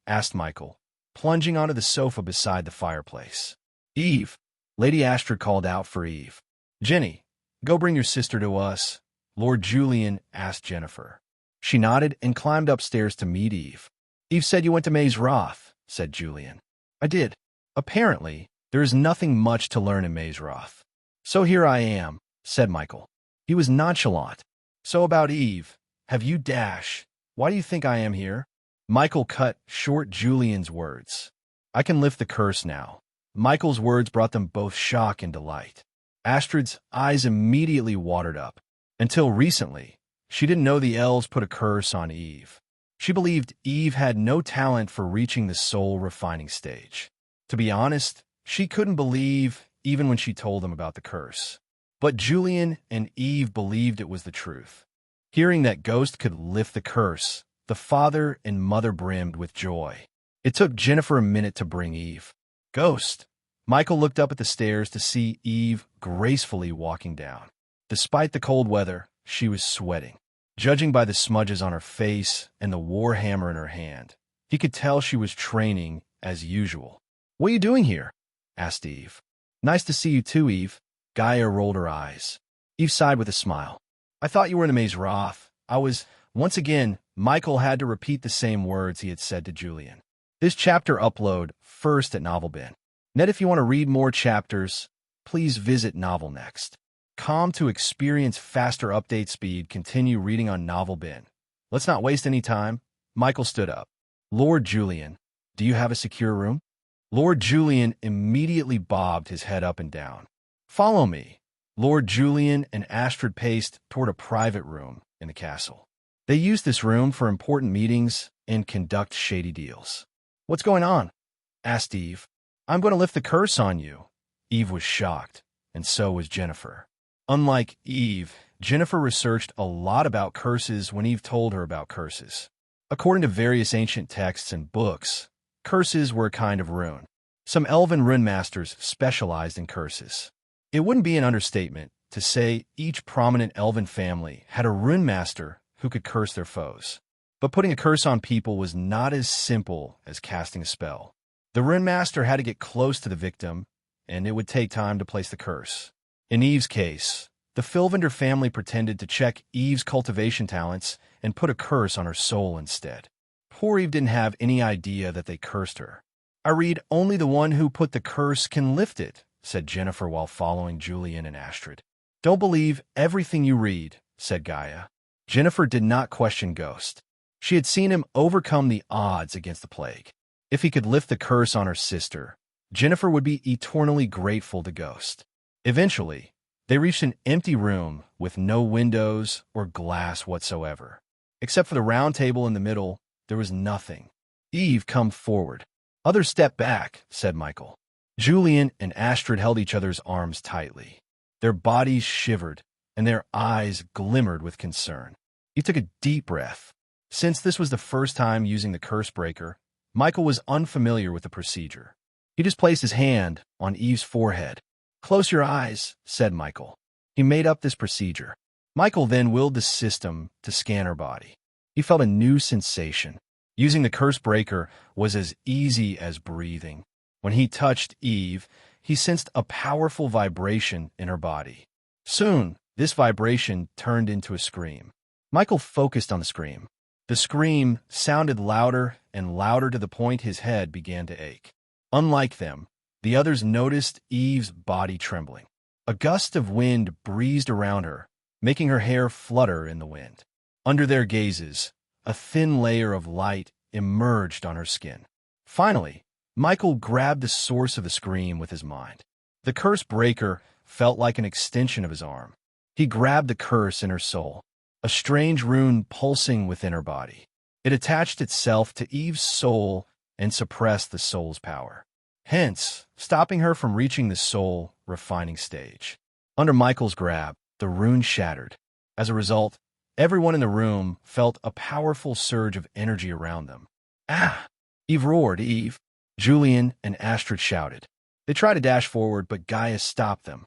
Speaker 1: asked Michael, plunging onto the sofa beside the fireplace. "Eve!" Lady Astrid called out for Eve. "Jenny, go bring your sister to us," Lord Julian asked Jennifer. She nodded and climbed upstairs to meet Eve. "Eve said you went to Maze Roth," said Julian. "I did. Apparently, there is nothing much to learn in Maze Roth. So here I am," said Michael. He was nonchalant. "So about Eve, have you dash? Why do you think I am here?" Michael cut short Julian's words. "I can lift the curse now." Michael's words brought them both shock and delight. Astrid's eyes immediately watered up. Until recently, she didn't know the elves put a curse on Eve. She believed Eve had no talent for reaching the soul-refining stage. To be honest, she couldn't believe even when she told them about the curse. But Julian and Eve believed it was the truth. Hearing that Ghost could lift the curse, the father and mother brimmed with joy. It took Jennifer a minute to bring Eve. "Ghost!" Michael looked up at the stairs to see Eve gracefully walking down. Despite the cold weather, she was sweating. Judging by the smudges on her face and the war hammer in her hand, he could tell she was training as usual. "What are you doing here?" asked Eve. "Nice to see you too, Eve." Gaia rolled her eyes. Eve sighed with a smile. "I thought you were in the Maze Roth. I was..." Once again, Michael had to repeat the same words he had said to Julian. This chapter upload first at NovelBin. If you want to read more chapters, please visit Novel Next. To experience faster update speed, continue reading on NovelBin. Let's not waste any time. Michael stood up. "Lord Julian, do you have a secure room?" Lord Julian immediately bobbed his head up and down. "Follow me." Lord Julian and Astrid paced toward a private room in the castle. They used this room for important meetings and conduct shady deals. "What's going on?" asked Eve. "I'm going to lift the curse on you." Eve was shocked, and so was Jennifer. Unlike Eve, Jennifer researched a lot about curses when Eve told her about curses. According to various ancient texts and books, curses were a kind of rune. Some elven rune masters specialized in curses. It wouldn't be an understatement to say each prominent elven family had a rune master who could curse their foes. But putting a curse on people was not as simple as casting a spell. The rune master had to get close to the victim, and it would take time to place the curse. In Eve's case, the Fylvander family pretended to check Eve's cultivation talents and put a curse on her soul instead. Poor Eve didn't have any idea that they cursed her. "I read only the one who put the curse can lift it," said Jennifer while following Julian and Astrid. "Don't believe everything you read," said Gaia. Jennifer did not question Ghost. She had seen him overcome the odds against the plague. If he could lift the curse on her sister, Jennifer would be eternally grateful to Ghost. Eventually, they reached an empty room with no windows or glass whatsoever. Except for the round table in the middle, there was nothing. "Eve, come forward." "Others step back," said Michael. Julian and Astrid held each other's arms tightly. Their bodies shivered, and their eyes glimmered with concern. He took a deep breath. Since this was the first time using the curse breaker, Michael was unfamiliar with the procedure. He just placed his hand on Eve's forehead. "Close your eyes," said Michael. He made up this procedure. Michael then willed the system to scan her body. He felt a new sensation. Using the curse breaker was as easy as breathing. When he touched Eve, he sensed a powerful vibration in her body. Soon, this vibration turned into a scream. Michael focused on the scream. The scream sounded louder and louder to the point his head began to ache. Unlike them, the others noticed Eve's body trembling. A gust of wind breezed around her, making her hair flutter in the wind. Under their gazes, a thin layer of light emerged on her skin. Finally, Michael grabbed the source of the scream with his mind. The curse breaker felt like an extension of his arm. He grabbed the curse in her soul, a strange rune pulsing within her body. It attached itself to Eve's soul and suppressed the soul's power, hence stopping her from reaching the soul-refining stage. Under Michael's grab, the rune shattered. As a result, everyone in the room felt a powerful surge of energy around them. "Ah!" Eve roared. "Eve!" Julian and Astrid shouted. They tried to dash forward, but Gaia stopped them.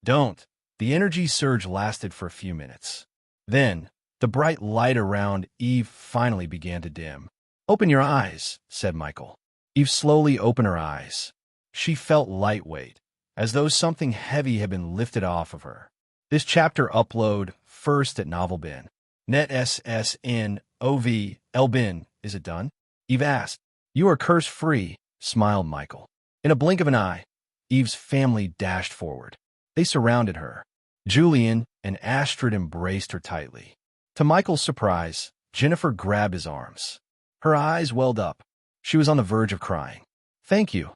Speaker 1: Don't. The energy surge lasted for a few minutes. Then, the bright light around Eve finally began to dim. Open your eyes, said Michael. Eve slowly opened her eyes. She felt lightweight, as though something heavy had been lifted off of her. This chapter upload first at NovelBin. Net SSNOV Lbin. Is it done? Eve asked. You are curse-free, smiled Michael. In a blink of an eye, Eve's family dashed forward. They surrounded her. Julian and Astrid embraced her tightly. To Michael's surprise, Jennifer grabbed his arms. Her eyes welled up. She was on the verge of crying. Thank you.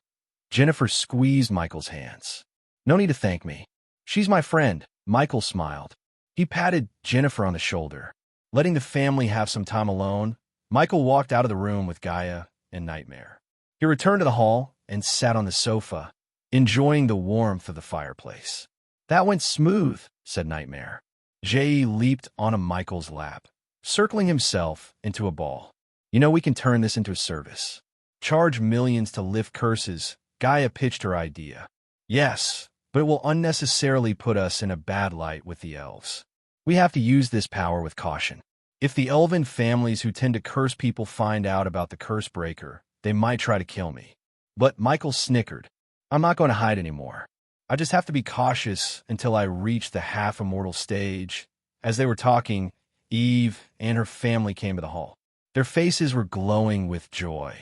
Speaker 1: Jennifer squeezed Michael's hands. No need to thank me. She's my friend, Michael smiled. He patted Jennifer on the shoulder. Letting the family have some time alone, Michael walked out of the room with Gaia and Nightmare. He returned to the hall and sat on the sofa, enjoying the warmth of the fireplace. That went smooth, said Nightmare. Jay leaped onto Michael's lap, circling himself into a ball. You know we can turn this into a service. Charge millions to lift curses, Gaia pitched her idea. Yes, but it will unnecessarily put us in a bad light with the elves. We have to use this power with caution. If the elven families who tend to curse people find out about the curse breaker, they might try to kill me. But Michael snickered. I'm not going to hide anymore. I just have to be cautious until I reach the half-immortal stage. As they were talking, Eve and her family came to the hall. Their faces were glowing with joy.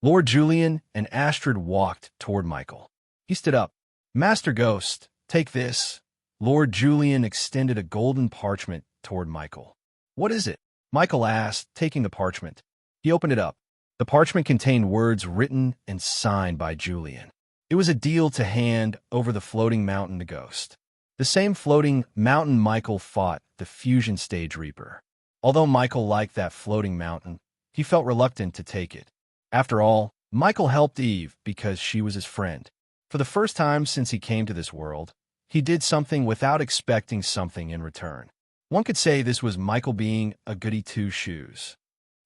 Speaker 1: Lord Julian and Astrid walked toward Michael. He stood up. Master Ghost, take this. Lord Julian extended a golden parchment toward Michael. What is it? Michael asked, taking the parchment. He opened it up. The parchment contained words written and signed by Julian. It was a deal to hand over the floating mountain to Ghost. The same floating mountain Michael fought the fusion stage Reaper. Although Michael liked that floating mountain, he felt reluctant to take it. After all, Michael helped Eve because she was his friend. For the first time since he came to this world, he did something without expecting something in return. One could say this was Michael being a goody two-shoes.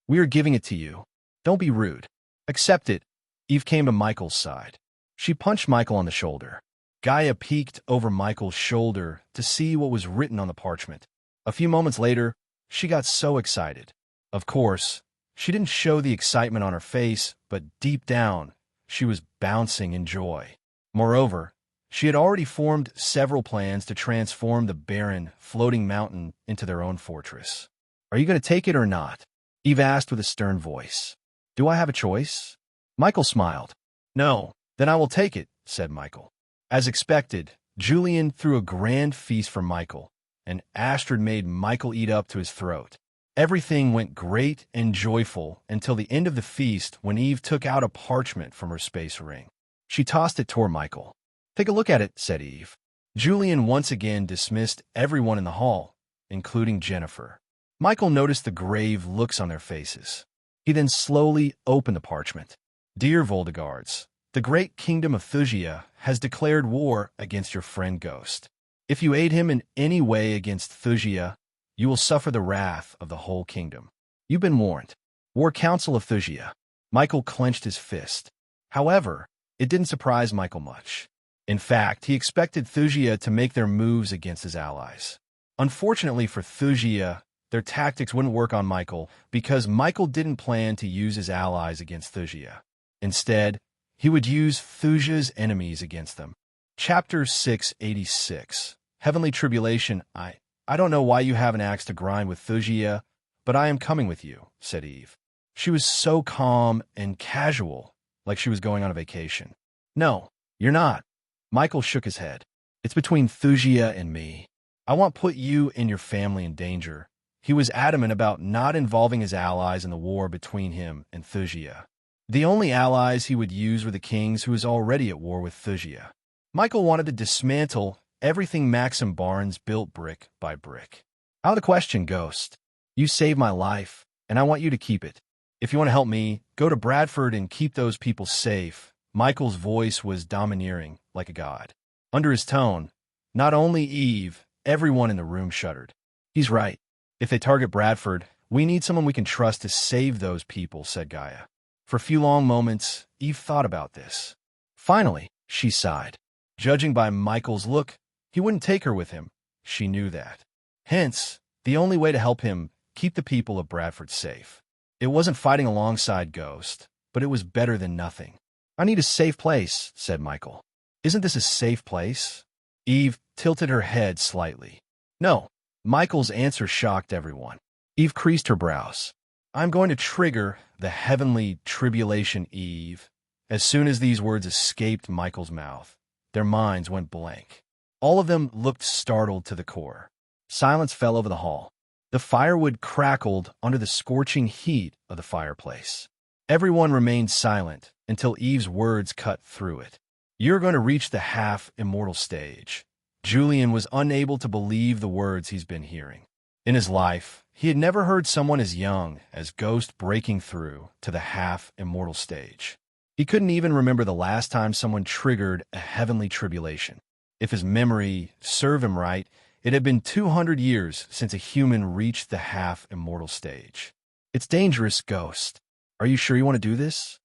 Speaker 1: We are giving it to you. Don't be rude. Accept it. Eve came to Michael's side. She punched Michael on the shoulder. Gaia peeked over Michael's shoulder to see what was written on the parchment. A few moments later, she got so excited. Of course, she didn't show the excitement on her face, but deep down, she was bouncing in joy. Moreover, she had already formed several plans to transform the barren, floating mountain into their own fortress. Are you going to take it or not? Eve asked with a stern voice. Do I have a choice? Michael smiled. No, then I will take it, said Michael. As expected, Julian threw a grand feast for Michael, and Astrid made Michael eat up to his throat. Everything went great and joyful until the end of the feast when Eve took out a parchment from her space ring. She tossed it toward Michael. Take a look at it, said Eve. Julian once again dismissed everyone in the hall, including Jennifer. Michael noticed the grave looks on their faces. He then slowly opened the parchment. Dear Voldegards, the great kingdom of Thusia has declared war against your friend Ghost. If you aid him in any way against Thusia, you will suffer the wrath of the whole kingdom. You've been warned. War Council of Thusia. Michael clenched his fist. However, it didn't surprise Michael much. In fact, he expected Thusia to make their moves against his allies. Unfortunately for Thusia, their tactics wouldn't work on Michael because Michael didn't plan to use his allies against Thusia. Instead, he would use Thusia's enemies against them. Chapter 686. Heavenly Tribulation. I don't know why you have an axe to grind with Thusia, but I am coming with you, said Eve. She was so calm and casual, like she was going on a vacation. No, you're not. Michael shook his head. It's between Thusia and me. I won't put you and your family in danger. He was adamant about not involving his allies in the war between him and Thusia. The only allies he would use were the kings who was already at war with Thusia. Michael wanted to dismantle everything Maxim Barnes built brick by brick. Out of the question, Ghost. You saved my life, and I want you to keep it. If you want to help me, go to Bradford and keep those people safe. Michael's voice was domineering, like a god. Under his tone, not only Eve, everyone in the room shuddered. He's right. If they target Bradford, we need someone we can trust to save those people, said Gaia. For a few long moments, Eve thought about this. Finally, she sighed. Judging by Michael's look, he He wouldn't take her with him. She knew that. Hence, the only way to help him keep the people of Bradford safe. It wasn't fighting alongside Ghost, but it was better than nothing. I need a safe place, said Michael. Isn't this a safe place? Eve tilted her head slightly. No. Michael's answer shocked everyone. Eve creased her brows. I'm going to trigger the heavenly tribulation, Eve. As soon as these words escaped Michael's mouth, their minds went blank. All of them looked startled to the core. Silence fell over the hall. The firewood crackled under the scorching heat of the fireplace. Everyone remained silent until Eve's words cut through it. You're going to reach the half-immortal stage. Julian was unable to believe the words he's been hearing. In his life, he had never heard someone as young as Ghost breaking through to the half-immortal stage. He couldn't even remember the last time someone triggered a heavenly tribulation. If his memory served him right, it had been 200 years since a human reached the half-immortal stage. It's dangerous, Ghost. Are you sure you want to do this?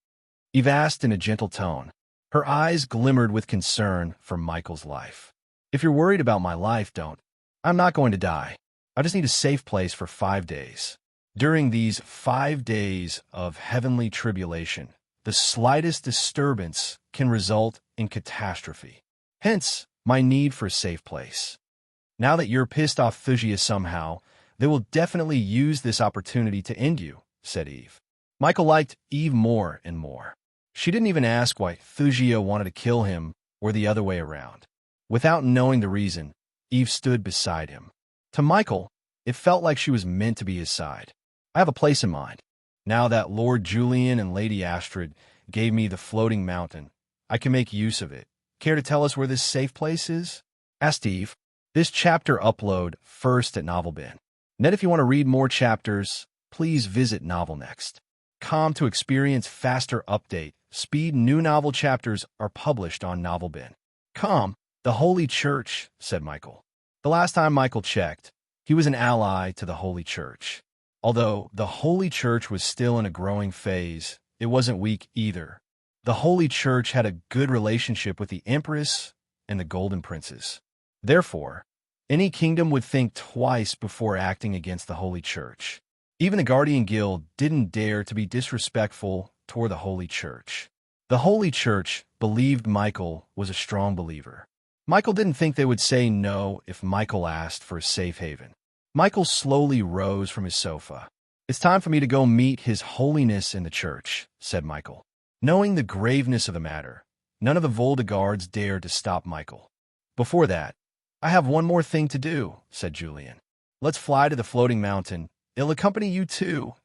Speaker 1: Eve asked in a gentle tone. Her eyes glimmered with concern for Michael's life. If you're worried about my life, don't. I'm not going to die. I just need a safe place for 5 days. During these 5 days of heavenly tribulation, the slightest disturbance can result in catastrophe. Hence, my need for a safe place. Now that you're pissed off Thugia somehow, they will definitely use this opportunity to end you, said Eve. Michael liked Eve more and more. She didn't even ask why Thugia wanted to kill him or the other way around. Without knowing the reason, Eve stood beside him. To Michael, it felt like she was meant to be his side. I have a place in mind. Now that Lord Julian and Lady Astrid gave me the floating mountain, I can make use of it. Care to tell us where this safe place is? Asked Eve. This chapter upload first at NovelBin. Net, if you want to read more chapters, please visit NovelNext.com to experience faster update. Speed new novel chapters are published on NovelBin.com. The Holy Church, said Michael. The last time Michael checked, he was an ally to the Holy Church. Although the Holy Church was still in a growing phase, it wasn't weak either. The Holy Church had a good relationship with the Empress and the Golden Princes. Therefore, any kingdom would think twice before acting against the Holy Church. Even the Guardian Guild didn't dare to be disrespectful toward the Holy Church. The Holy Church believed Michael was a strong believer. Michael didn't think they would say no if Michael asked for a safe haven. Michael slowly rose from his sofa. It's time for me to go meet His Holiness in the church, said Michael. Knowing the graveness of the matter, none of the Voldegards dared to stop Michael. Before that, I have one more thing to do, said Julian. Let's fly to the floating mountain. It'll accompany you too.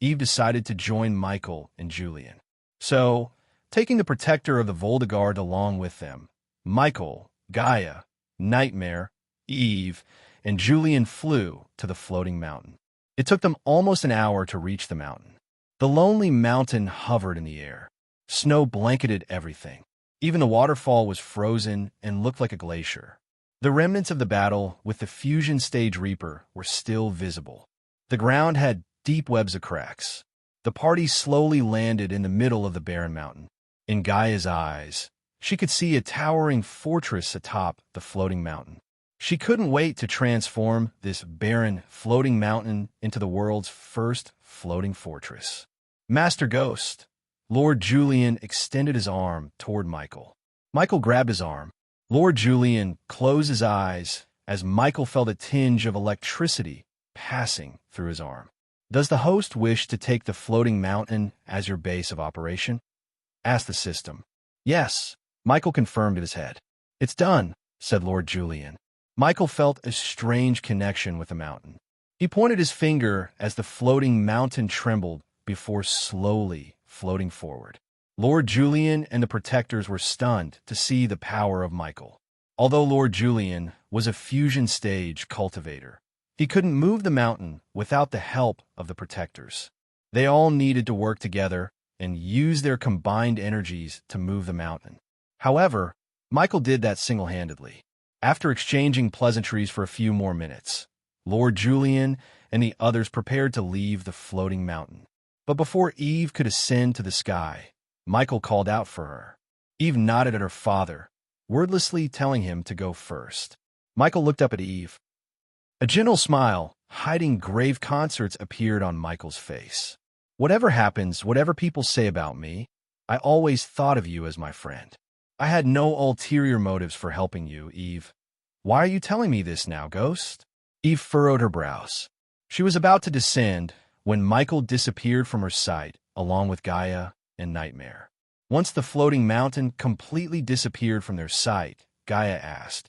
Speaker 1: Eve decided to join Michael and Julian. So, taking the protector of the Voldegard along with them, Michael, Gaia, Nightmare, Eve, and Julian flew to the floating mountain. It took them almost an hour to reach the mountain. The lonely mountain hovered in the air. Snow blanketed everything. Even the waterfall was frozen and looked like a glacier. The remnants of the battle with the Fusion Stage Reaper were still visible. The ground had deep webs of cracks. The party slowly landed in the middle of the barren mountain. In Gaia's eyes, she could see a towering fortress atop the floating mountain. She couldn't wait to transform this barren, floating mountain into the world's first floating fortress. Master Ghost. Lord Julian extended his arm toward Michael. Michael grabbed his arm. Lord Julian closed his eyes as Michael felt a tinge of electricity passing through his arm. Does the host wish to take the floating mountain as your base of operation? Asked the system. Yes, Michael confirmed in his head. It's done, said Lord Julian. Michael felt a strange connection with the mountain. He pointed his finger as the floating mountain trembled before slowly floating forward. Lord Julian and the protectors were stunned to see the power of Michael. Although Lord Julian was a fusion stage cultivator, he couldn't move the mountain without the help of the protectors. They all needed to work together and use their combined energies to move the mountain. However, Michael did that single-handedly. After exchanging pleasantries for a few more minutes, Lord Julian and the others prepared to leave the floating mountain. But before Eve could ascend to the sky, Michael called out for her. Eve nodded at her father, wordlessly telling him to go first. Michael looked up at Eve. A gentle smile, hiding grave concerts, appeared on Michael's face. Whatever happens, whatever people say about me, I always thought of you as my friend. I had no ulterior motives for helping you, Eve. Why are you telling me this now, Ghost? Eve furrowed her brows. She was about to descend when Michael disappeared from her sight, along with Gaia and Nightmare. Once the floating mountain completely disappeared from their sight, Gaia asked,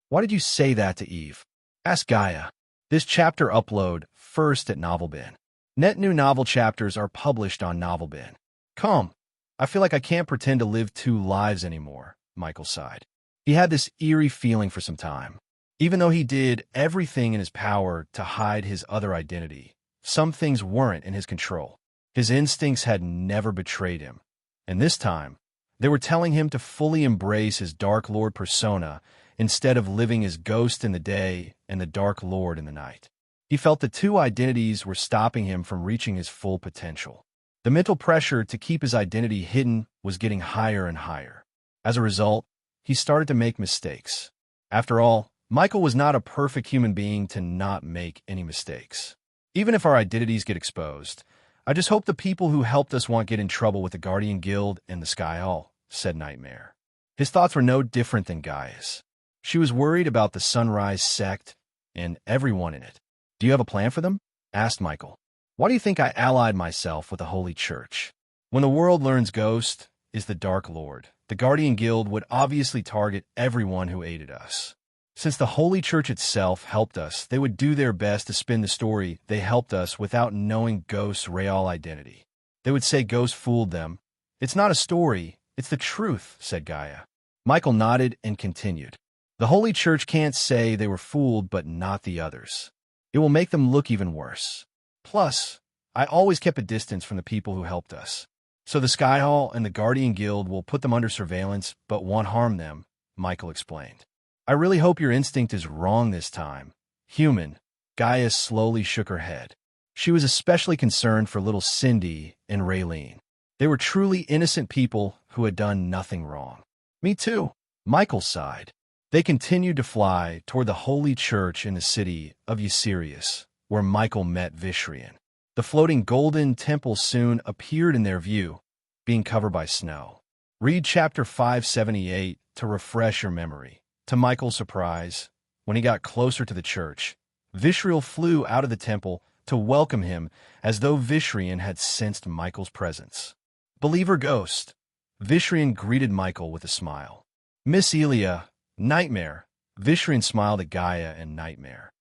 Speaker 1: "Why did you say that to Eve?" Ask Gaia. This chapter upload first at NovelBin. Net new novel chapters are published on NovelBin. Come, I feel like I can't pretend to live two lives anymore, Michael sighed. He had this eerie feeling for some time. Even though he did everything in his power to hide his other identity, some things weren't in his control. His instincts had never betrayed him. And this time, they were telling him to fully embrace his Dark Lord persona instead of living as Ghost in the day and the Dark Lord in the night. He felt the two identities were stopping him from reaching his full potential. The mental pressure to keep his identity hidden was getting higher and higher. As a result, he started to make mistakes. After all, Michael was not a perfect human being to not make any mistakes. Even if our identities get exposed, I just hope the people who helped us won't get in trouble with the Guardian Guild and the Sky Hall, said Nightmare. His thoughts were no different than Gaia's. She was worried about the Sunrise sect and everyone in it. Do you have a plan for them? Asked Michael. Why do you think I allied myself with the Holy Church? When the world learns Ghost is the Dark Lord, the Guardian Guild would obviously target everyone who aided us. Since the Holy Church itself helped us, they would do their best to spin the story they helped us without knowing Ghost's real identity. They would say Ghost fooled them. It's not a story, it's the truth, said Gaia. Michael nodded and continued. The Holy Church can't say they were fooled, but not the others. It will make them look even worse. Plus, I always kept a distance from the people who helped us. So the Sky Hall and the Guardian Guild will put them under surveillance, but won't harm them, Michael explained. I really hope your instinct is wrong this time. Human. Gaia slowly shook her head. She was especially concerned for little Cindy and Raylene. They were truly innocent people who had done nothing wrong. Me too, Michael sighed. They continued to fly toward the Holy Church in the city of Ysirius, where Michael met Vishrian. The floating golden temple soon appeared in their view, being covered by snow. Read chapter 578 to refresh your memory. To Michael's surprise, when he got closer to the church, Vishriel flew out of the temple to welcome him as though Vishrian had sensed Michael's presence. Believer Ghost. Vishrian greeted Michael with a smile. Miss Elia, Nightmare. Vishrian smiled at Gaia and Nightmare.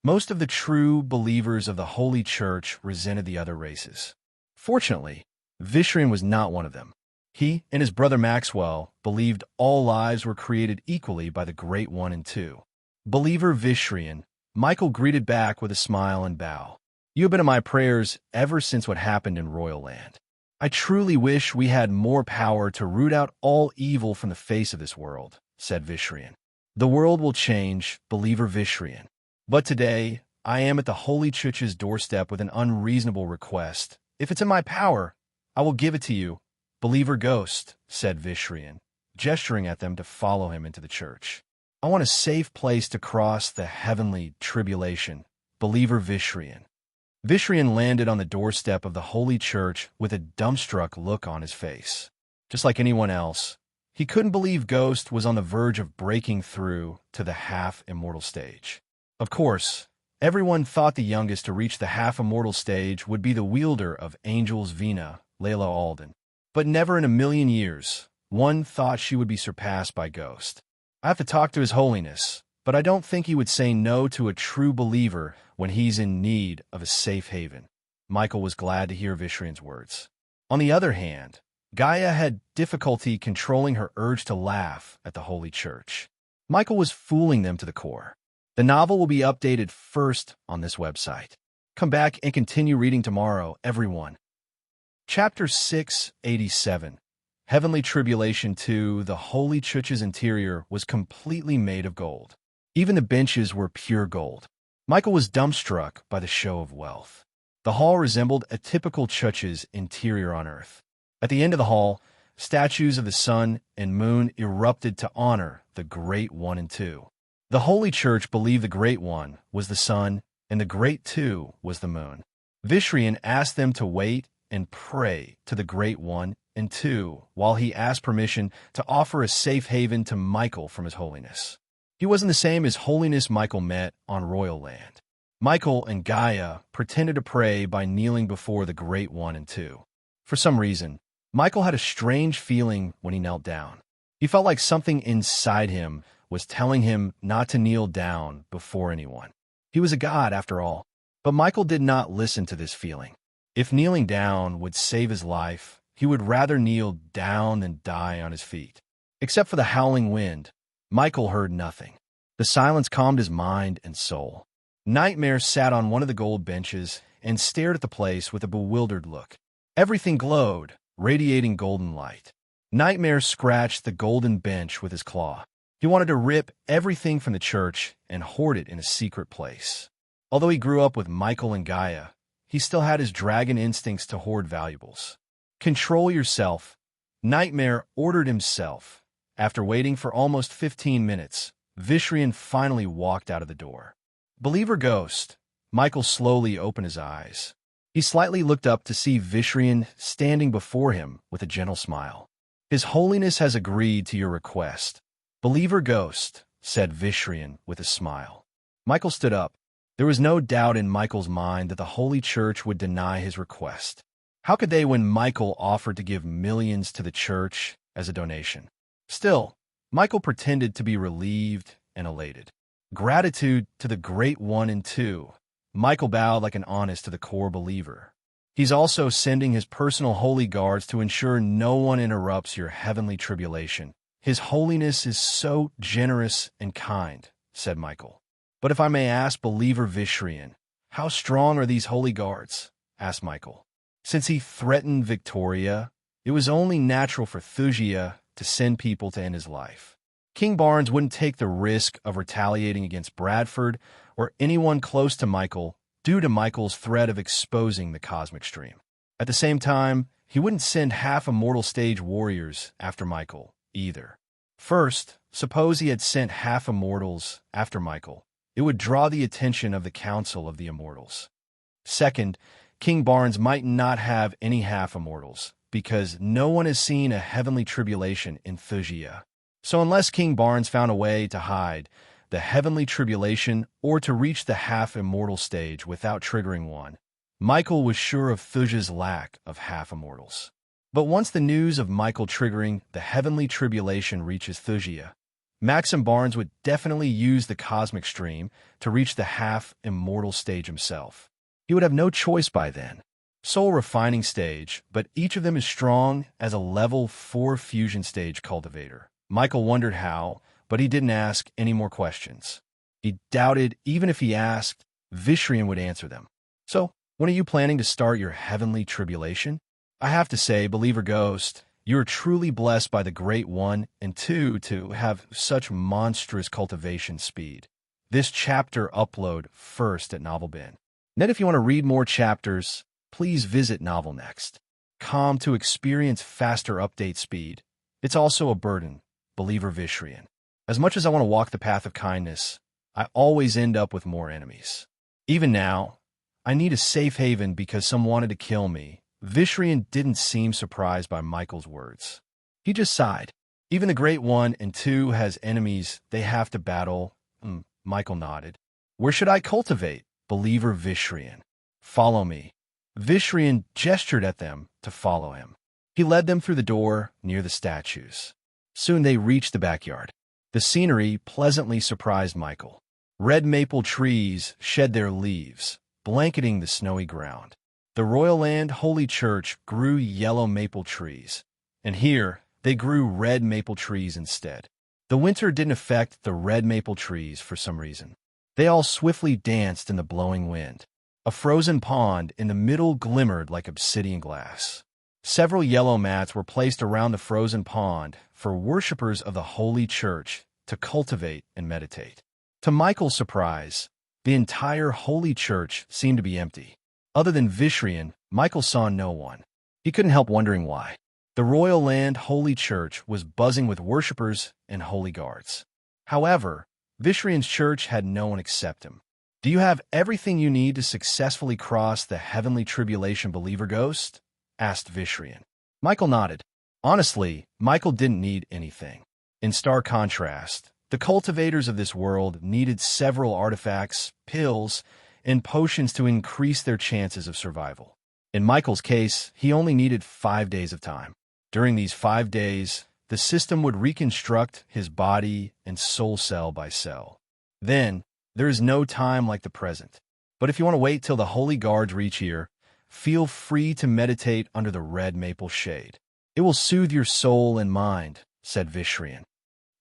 Speaker 1: Most of the true believers of the Holy Church resented the other races. Fortunately, Vishrian was not one of them. He and his brother Maxwell believed all lives were created equally by the Great One and Two. Believer Vishrian, Michael greeted back with a smile and bow. You have been in my prayers ever since what happened in Royal Land. I truly wish we had more power to root out all evil from the face of this world, said Vishrian. The world will change, Believer Vishrian. But today, I am at the Holy Church's doorstep with an unreasonable request. If it's in my power, I will give it to you. Believer Ghost, said Vishrian, gesturing at them to follow him into the church. I want a safe place to cross the heavenly tribulation. Believer Vishrian. Vishrian landed on the doorstep of the Holy Church with a dumbstruck look on his face. Just like anyone else, he couldn't believe Ghost was on the verge of breaking through to the half-immortal stage. Of course, everyone thought the youngest to reach the half-immortal stage would be the wielder of Angels Vina, Layla Alden. But never in a million years, one thought she would be surpassed by Ghost. I have to talk to His Holiness, but I don't think he would say no to a true believer when he's in need of a safe haven. Michael was glad to hear Vishrian's words. On the other hand, Gaia had difficulty controlling her urge to laugh at the Holy Church. Michael was fooling them to the core. The novel will be updated first on this website. Come back and continue reading tomorrow, everyone. Chapter 687. Heavenly Tribulation 2. The Holy Church's interior was completely made of gold. Even the benches were pure gold. Michael was dumbstruck by the show of wealth. The hall resembled a typical church's interior on Earth. At the end of the hall, statues of the sun and moon erupted to honor the Great One and Two. The Holy Church believed the Great One was the sun, and the Great Two was the moon. Vishrian asked them to wait and pray to the Great One and Two while he asked permission to offer a safe haven to Michael from His Holiness. He wasn't the same as Holiness Michael met on royal land. Michael and Gaia pretended to pray by kneeling before the Great One and Two. For some reason, Michael had a strange feeling when he knelt down. He felt like something inside him was telling him not to kneel down before anyone. He was a god, after all. But Michael did not listen to this feeling. If kneeling down would save his life, he would rather kneel down than die on his feet. Except for the howling wind, Michael heard nothing. The silence calmed his mind and soul. Nightmare sat on one of the gold benches and stared at the place with a bewildered look. Everything glowed, radiating golden light. Nightmare scratched the golden bench with his claw. He wanted to rip everything from the church and hoard it in a secret place. Although he grew up with Michael and Gaia, he still had his dragon instincts to hoard valuables. Control yourself, Nightmare ordered himself. After waiting for almost 15 minutes, Vishrian finally walked out of the door. Believer Ghost, Michael slowly opened his eyes. He slightly looked up to see Vishrian standing before him with a gentle smile. His Holiness has agreed to your request. Believer Ghost, said Vishrian with a smile. Michael stood up. There was no doubt in Michael's mind that the Holy Church would deny his request. How could they when Michael offered to give millions to the church as a donation? Still, Michael pretended to be relieved and elated. Gratitude to the Great One and Two. Michael bowed like an honest to the core believer. He's also sending his personal holy guards to ensure no one interrupts your heavenly tribulation. His Holiness is so generous and kind, said Michael. But if I may ask believer Vishrian, how strong are these holy guards? Asked Michael. Since he threatened Victoria, it was only natural for Thusia to send people to end his life. King Barnes wouldn't take the risk of retaliating against Bradford or anyone close to Michael due to Michael's threat of exposing the cosmic stream. At the same time, he wouldn't send half immortal stage warriors after Michael, either. First, suppose he had sent half immortals after Michael. It would draw the attention of the Council of the Immortals. Second, King Barnes might not have any half immortals, because no one has seen a heavenly tribulation in Thusia. So unless King Barnes found a way to hide the heavenly tribulation or to reach the half-immortal stage without triggering one, Michael was sure of Thusia's lack of half-immortals. But once the news of Michael triggering the heavenly tribulation reaches Thusia, Maxim Barnes would definitely use the cosmic stream to reach the half-immortal stage himself. He would have no choice by then. Soul refining stage, but each of them is strong as a level 4 fusion stage cultivator. Michael wondered how, but he didn't ask any more questions. He doubted even if he asked, Vishrian would answer them. So, when are you planning to start your heavenly tribulation? I have to say, Believer Ghost, you are truly blessed by the Great One and Two to have such monstrous cultivation speed. This chapter upload first at NovelBin. Then if you want to read more chapters, please visit NovelNext.com to experience faster update speed. It's also a burden, Believer Vishrian. As much as I want to walk the path of kindness, I always end up with more enemies. Even now, I need a safe haven because some wanted to kill me. Vishrian didn't seem surprised by Michael's words. He just sighed. Even the Great One and Two has enemies they have to battle. Michael nodded. Where should I cultivate? Believer Vishrian. Follow me. Vishrian gestured at them to follow him. He led them through the door near the statues. Soon they reached the backyard. The scenery pleasantly surprised Michael. Red maple trees shed their leaves, blanketing the snowy ground. The Royal Land Holy Church grew yellow maple trees, and here they grew red maple trees instead. The winter didn't affect the red maple trees for some reason. They all swiftly danced in the blowing wind. A frozen pond in the middle glimmered like obsidian glass. Several yellow mats were placed around the frozen pond for worshippers of the Holy Church to cultivate and meditate. To Michael's surprise, the entire Holy Church seemed to be empty. Other than Vishrian, Michael saw no one. He couldn't help wondering why. The Royal Land Holy Church was buzzing with worshippers and holy guards. However, Vishrian's church had no one accept him. Do you have everything you need to successfully cross the heavenly tribulation, believer ghost? Asked Vishrian. Michael nodded. Honestly, Michael didn't need anything. In stark contrast, the cultivators of this world needed several artifacts, pills, and potions to increase their chances of survival. In Michael's case, he only needed 5 days of time. During these 5 days, the system would reconstruct his body and soul cell by cell. Then, there is no time like the present. But if you want to wait till the holy guards reach here, feel free to meditate under the red maple shade. It will soothe your soul and mind, said Vishrian.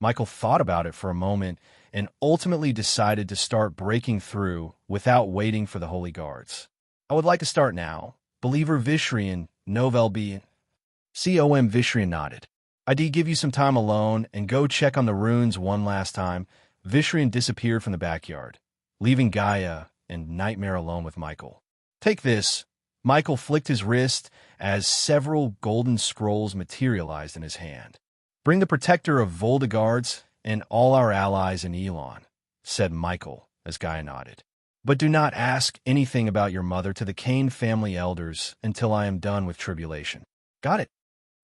Speaker 1: Michael thought about it for a moment and ultimately decided to start breaking through without waiting for the holy guards. I would like to start now. Believer Vishrian, Novel B. Com Vishrian nodded. I'd give you some time alone and go check on the runes one last time. Vishrian disappeared from the backyard, leaving Gaia and Nightmare alone with Michael. Take this. Michael flicked his wrist as several golden scrolls materialized in his hand. Bring the protector of Voldegards and all our allies in Elon, said Michael as Gaia nodded. But do not ask anything about your mother to the Cain family elders until I am done with tribulation. Got it.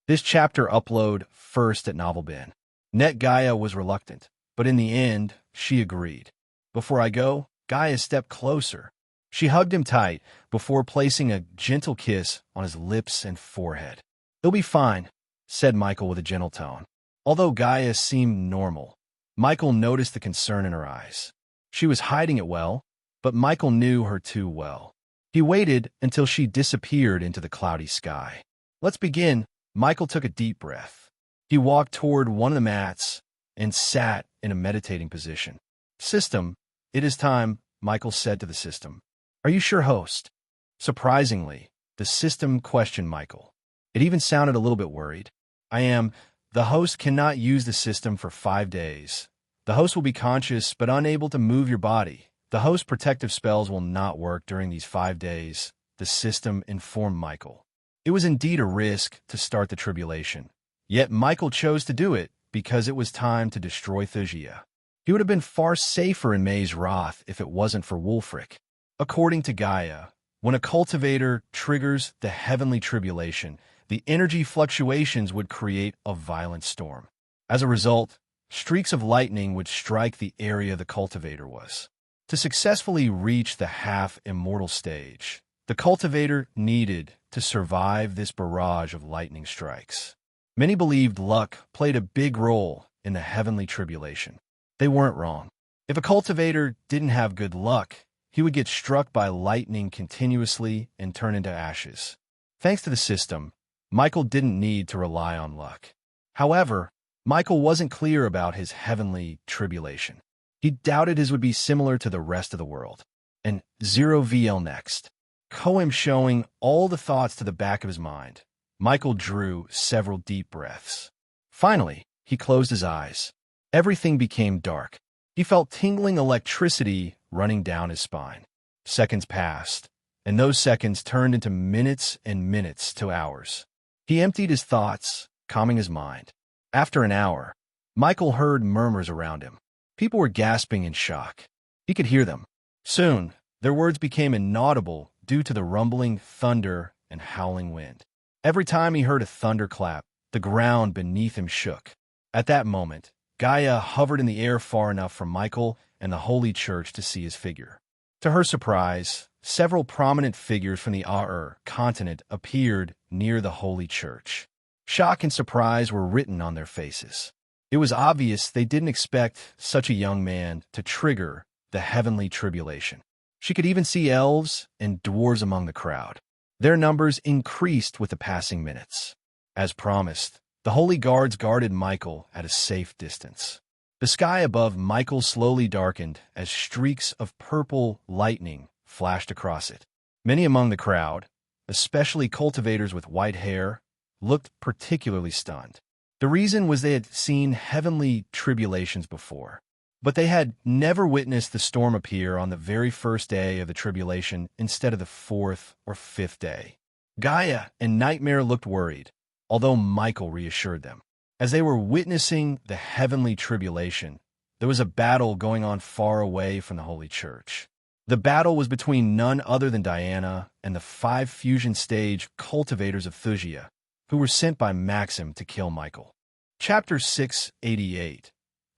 Speaker 1: This chapter upload first at Novelbin. Net Gaia was reluctant, but in the end, she agreed. Before I go, Gaia stepped closer. She hugged him tight before placing a gentle kiss on his lips and forehead. It'll be fine, said Michael with a gentle tone. Although Gaia seemed normal, Michael noticed the concern in her eyes. She was hiding it well, but Michael knew her too well. He waited until she disappeared into the cloudy sky. Let's begin. Michael took a deep breath. He walked toward one of the mats and sat in a meditating position. System, it is time, Michael said to the system. Are you sure, host? Surprisingly, the system questioned Michael. It even sounded a little bit worried. I am. The host cannot use the system for 5 days. The host will be conscious but unable to move your body. The host's protective spells will not work during these 5 days, the system informed Michael. It was indeed a risk to start the tribulation. Yet Michael chose to do it because it was time to destroy Thugia. He would have been far safer in Maze Roth if it wasn't for Wulfric. According to Gaia, when a cultivator triggers the heavenly tribulation, the energy fluctuations would create a violent storm. As a result, streaks of lightning would strike the area the cultivator was. To successfully reach the half-immortal stage, the cultivator needed to survive this barrage of lightning strikes. Many believed luck played a big role in the heavenly tribulation. They weren't wrong. If a cultivator didn't have good luck, he would get struck by lightning continuously and turn into ashes. Thanks to the system, Michael didn't need to rely on luck. However, Michael wasn't clear about his heavenly tribulation. He doubted his would be similar to the rest of the world. And 0VL next. Coem showing all the thoughts to the back of his mind. Michael drew several deep breaths. Finally, he closed his eyes. Everything became dark. He felt tingling electricity running down his spine. Seconds passed, and those seconds turned into minutes and minutes to hours. He emptied his thoughts, calming his mind. After an hour, Michael heard murmurs around him. People were gasping in shock. He could hear them. Soon, their words became inaudible due to the rumbling thunder and howling wind. Every time he heard a thunderclap, the ground beneath him shook. At that moment, Gaia hovered in the air far enough for Michael and the Holy Church to see his figure. To her surprise, several prominent figures from the Aur continent appeared near the Holy Church. Shock and surprise were written on their faces. It was obvious they didn't expect such a young man to trigger the heavenly tribulation. She could even see elves and dwarves among the crowd. Their numbers increased with the passing minutes. As promised, the Holy Guards guarded Michael at a safe distance. The sky above Michael slowly darkened as streaks of purple lightning flashed across it. Many among the crowd, especially cultivators with white hair, looked particularly stunned. The reason was they had seen heavenly tribulations before, but they had never witnessed the storm appear on the very first day of the tribulation instead of the 4th or 5th day. Gaia and Nightmare looked worried, although Michael reassured them. As they were witnessing the heavenly tribulation, there was a battle going on far away from the Holy Church. The battle was between none other than Diana and the 5 fusion stage cultivators of Thusia, who were sent by Maxim to kill Michael. Chapter 688.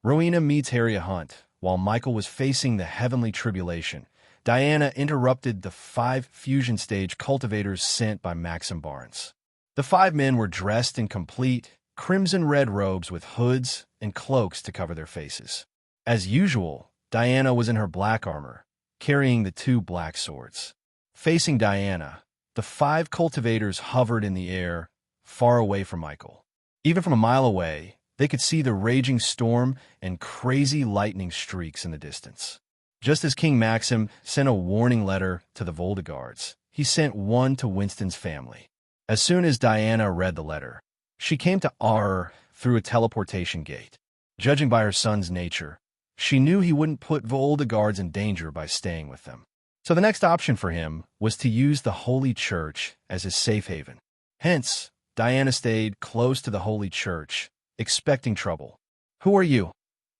Speaker 1: Rowena meets Harry Hunt. While Michael was facing the heavenly tribulation, Diana interrupted the 5 fusion stage cultivators sent by Maxim Barnes. The 5 men were dressed in complete crimson-red robes with hoods and cloaks to cover their faces. As usual, Diana was in her black armor, carrying the 2 black swords. Facing Diana, the 5 cultivators hovered in the air, far away from Michael. Even from a mile away, they could see the raging storm and crazy lightning streaks in the distance. Just as King Maxim sent a warning letter to the Voldegards, he sent one to Winston's family. As soon as Diana read the letter, she came to Aur through a teleportation gate. Judging by her son's nature, she knew he wouldn't put Voldegards in danger by staying with them. So the next option for him was to use the Holy Church as his safe haven. Hence, Diana stayed close to the Holy Church, expecting trouble. "Who are you?"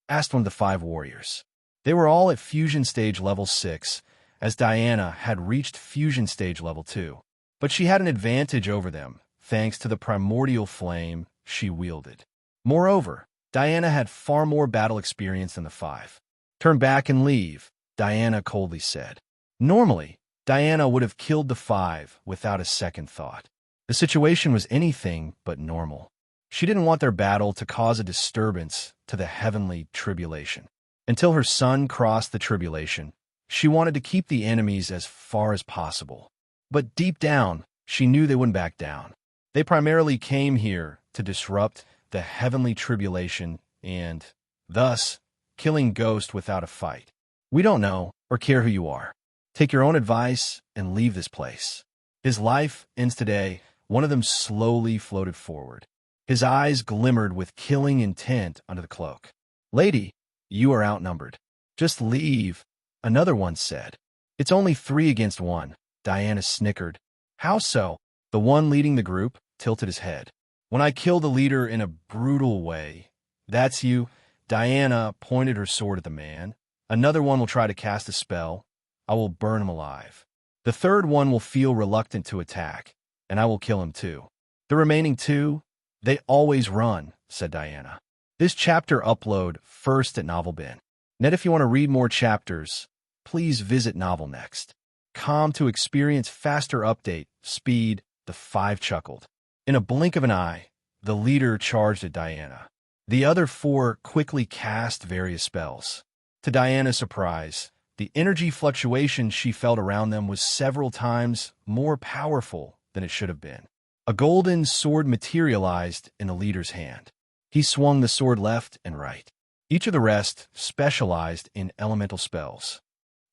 Speaker 1: asked one of the 5 warriors. They were all at fusion stage level 6, as Diana had reached fusion stage level 2. But she had an advantage over them, thanks to the primordial flame she wielded. Moreover, Diana had far more battle experience than the 5. "Turn back and leave," Diana coldly said. Normally, Diana would have killed the 5 without a second thought. The situation was anything but normal. She didn't want their battle to cause a disturbance to the heavenly tribulation. Until her son crossed the tribulation, she wanted to keep the enemies as far as possible. But deep down, she knew they wouldn't back down. They primarily came here to disrupt the heavenly tribulation and, thus, killing Ghost without a fight. "We don't know or care who you are. Take your own advice and leave this place." His life ends today. One of them slowly floated forward. His eyes glimmered with killing intent under the cloak. "Lady, you are outnumbered. Just leave," another one said. "It's only 3 against 1, Diana snickered. "How so?" The one leading the group tilted his head. "When I kill the leader in a brutal way." "That's you." Diana pointed her sword at the man. "Another one will try to cast a spell. I will burn him alive. The third one will feel reluctant to attack, and I will kill him too. The remaining 2, they always run," said Diana. This chapter upload first at NovelBin. Net, if you want to read more chapters, please visit Novel Next. To experience faster update speed, the 5 chuckled. In a blink of an eye, the leader charged at Diana. The other 4 quickly cast various spells. To Diana's surprise, the energy fluctuation she felt around them was several times more powerful than it should have been. A golden sword materialized in the leader's hand. He swung the sword left and right. Each of the rest specialized in elemental spells.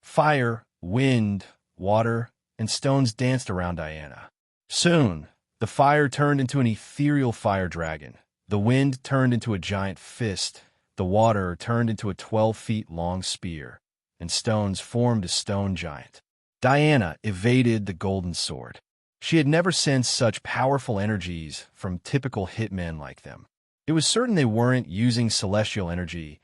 Speaker 1: Fire, wind, water, and stones danced around Diana. Soon, the fire turned into an ethereal fire dragon. The wind turned into a giant fist. The water turned into a 12 feet long spear, and stones formed a stone giant. Diana evaded the golden sword. She had never sensed such powerful energies from typical hitmen like them. It was certain they weren't using celestial energy,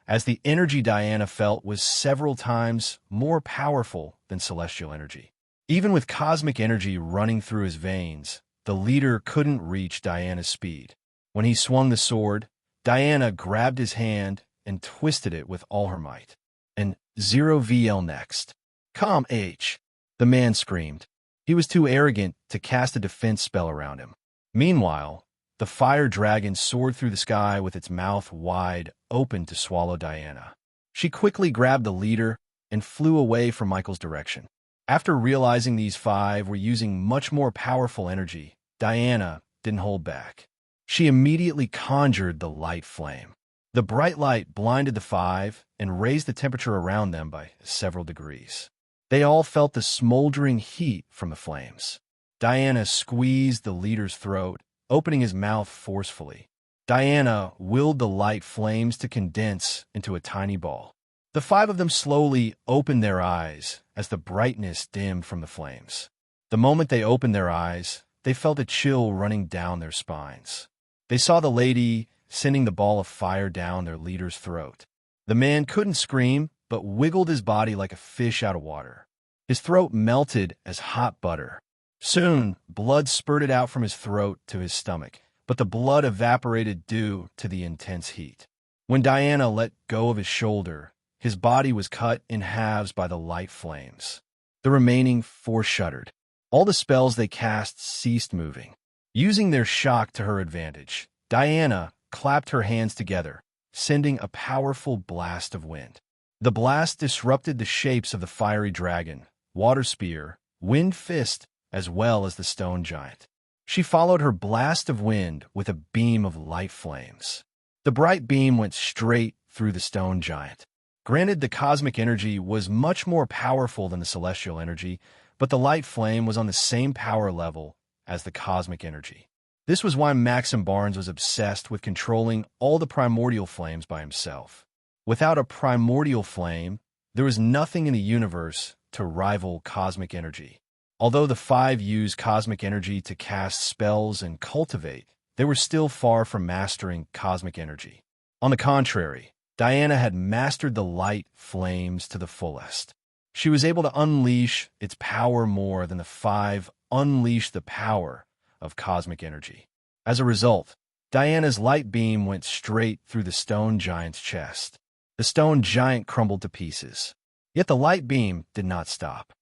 Speaker 1: as the energy Diana felt was several times more powerful than celestial energy. Even with cosmic energy running through his veins, the leader couldn't reach Diana's speed. When he swung the sword, Diana grabbed his hand and twisted it with all her might. And 0VL next. "Calm H," the man screamed. He was too arrogant to cast a defense spell around him. Meanwhile, the fire dragon soared through the sky with its mouth wide open to swallow Diana. She quickly grabbed the leader and flew away from Michael's direction. After realizing these 5 were using much more powerful energy, Diana didn't hold back. She immediately conjured the light flame. The bright light blinded the 5 and raised the temperature around them by several degrees. They all felt the smoldering heat from the flames. Diana squeezed the leader's throat, opening his mouth forcefully. Diana willed the light flames to condense into a tiny ball. The 5 of them slowly opened their eyes as the brightness dimmed from the flames. The moment they opened their eyes, they felt a chill running down their spines. They saw the lady sending the ball of fire down their leader's throat. The man couldn't scream, but wiggled his body like a fish out of water. His throat melted as hot butter. Soon, blood spurted out from his throat to his stomach, but the blood evaporated due to the intense heat. When Diana let go of his shoulder, his body was cut in halves by the light flames. The remaining 4 shuddered. All the spells they cast ceased moving. Using their shock to her advantage, Diana clapped her hands together, sending a powerful blast of wind. The blast disrupted the shapes of the fiery dragon, water spear, wind fist, as well as the stone giant. She followed her blast of wind with a beam of light flames. The bright beam went straight through the stone giant. Granted, the cosmic energy was much more powerful than the celestial energy, but the light flame was on the same power level as the cosmic energy. This was why Maxim Barnes was obsessed with controlling all the primordial flames by himself. Without a primordial flame, there was nothing in the universe to rival cosmic energy. Although the 5 used cosmic energy to cast spells and cultivate, they were still far from mastering cosmic energy. On the contrary, Diana had mastered the light flames to the fullest. She was able to unleash its power more than the 5 unleashed the power of cosmic energy. As a result, Diana's light beam went straight through the stone giant's chest. The stone giant crumbled to pieces. Yet the light beam did not stop.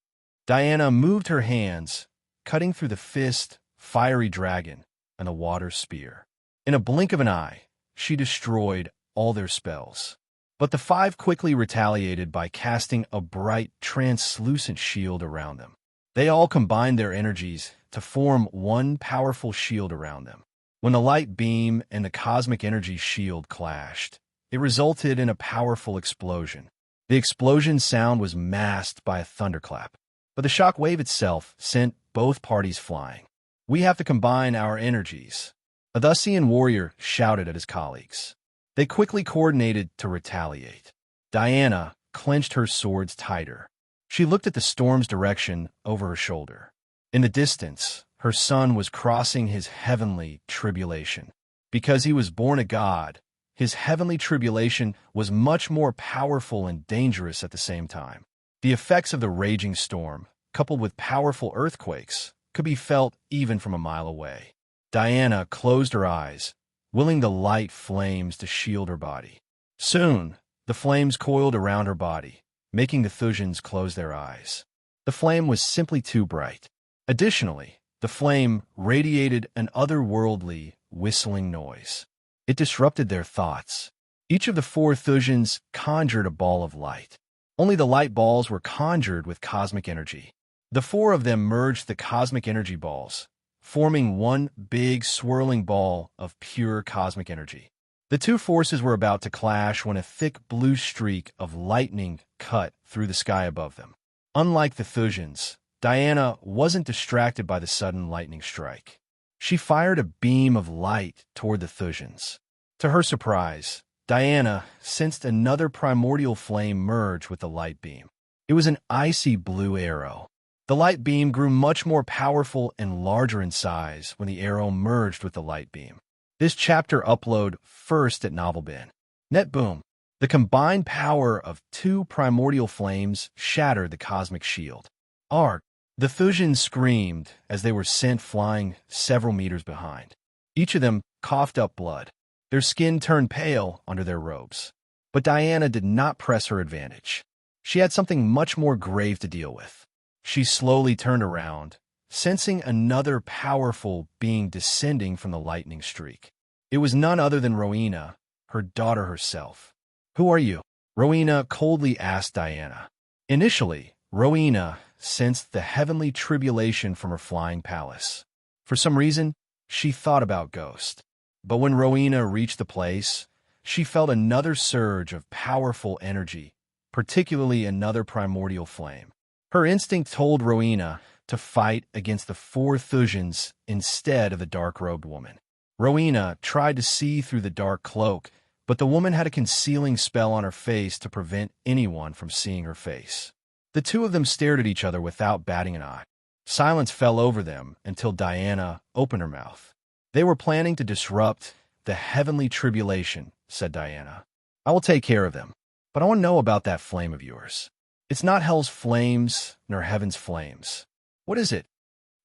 Speaker 1: Diana moved her hands, cutting through the fist, fiery dragon, and the water spear. In a blink of an eye, she destroyed all their spells. But the 5 quickly retaliated by casting a bright, translucent shield around them. They all combined their energies to form one powerful shield around them. When the light beam and the cosmic energy shield clashed, it resulted in a powerful explosion. The explosion's sound was masked by a thunderclap, but the shock wave itself sent both parties flying. "We have to combine our energies," a Thusian warrior shouted at his colleagues. They quickly coordinated to retaliate. Diana clenched her swords tighter. She looked at the storm's direction over her shoulder. In the distance, her son was crossing his heavenly tribulation. Because he was born a god, his heavenly tribulation was much more powerful and dangerous at the same time. The effects of the raging storm, coupled with powerful earthquakes, could be felt even from a mile away. Diana closed her eyes, willing the light flames to shield her body. Soon, the flames coiled around her body, making the Thusians close their eyes. The flame was simply too bright. Additionally, the flame radiated an otherworldly, whistling noise. It disrupted their thoughts. Each of the 4 Thusians conjured a ball of light. Only the light balls were conjured with cosmic energy. The 4 of them merged the cosmic energy balls, forming one big swirling ball of pure cosmic energy. The 2 forces were about to clash when a thick blue streak of lightning cut through the sky above them. Unlike the Thusians, Diana wasn't distracted by the sudden lightning strike. She fired a beam of light toward the Thusians. To her surprise, Diana sensed another primordial flame merge with the light beam. It was an icy blue arrow. The light beam grew much more powerful and larger in size when the arrow merged with the light beam. This chapter upload first at Novelbin. Netboom. The combined power of 2 primordial flames shattered the cosmic shield. Arg! The Thusians screamed as they were sent flying several meters behind. Each of them coughed up blood. Their skin turned pale under their robes. But Diana did not press her advantage. She had something much more grave to deal with. She slowly turned around, sensing another powerful being descending from the lightning streak. It was none other than Rowena, her daughter herself. "Who are you?" Rowena coldly asked Diana. Initially, Rowena sensed the heavenly tribulation from her flying palace. For some reason, she thought about Ghost. But when Rowena reached the place, she felt another surge of powerful energy, particularly another primordial flame. Her instinct told Rowena to fight against the 4 Thusians instead of the dark-robed woman. Rowena tried to see through the dark cloak, but the woman had a concealing spell on her face to prevent anyone from seeing her face. The 2 of them stared at each other without batting an eye. Silence fell over them until Diana opened her mouth. "They were planning to disrupt the heavenly tribulation," said Diana. "I will take care of them." But I want to know about that flame of yours. It's not hell's flames nor heaven's flames. What is it?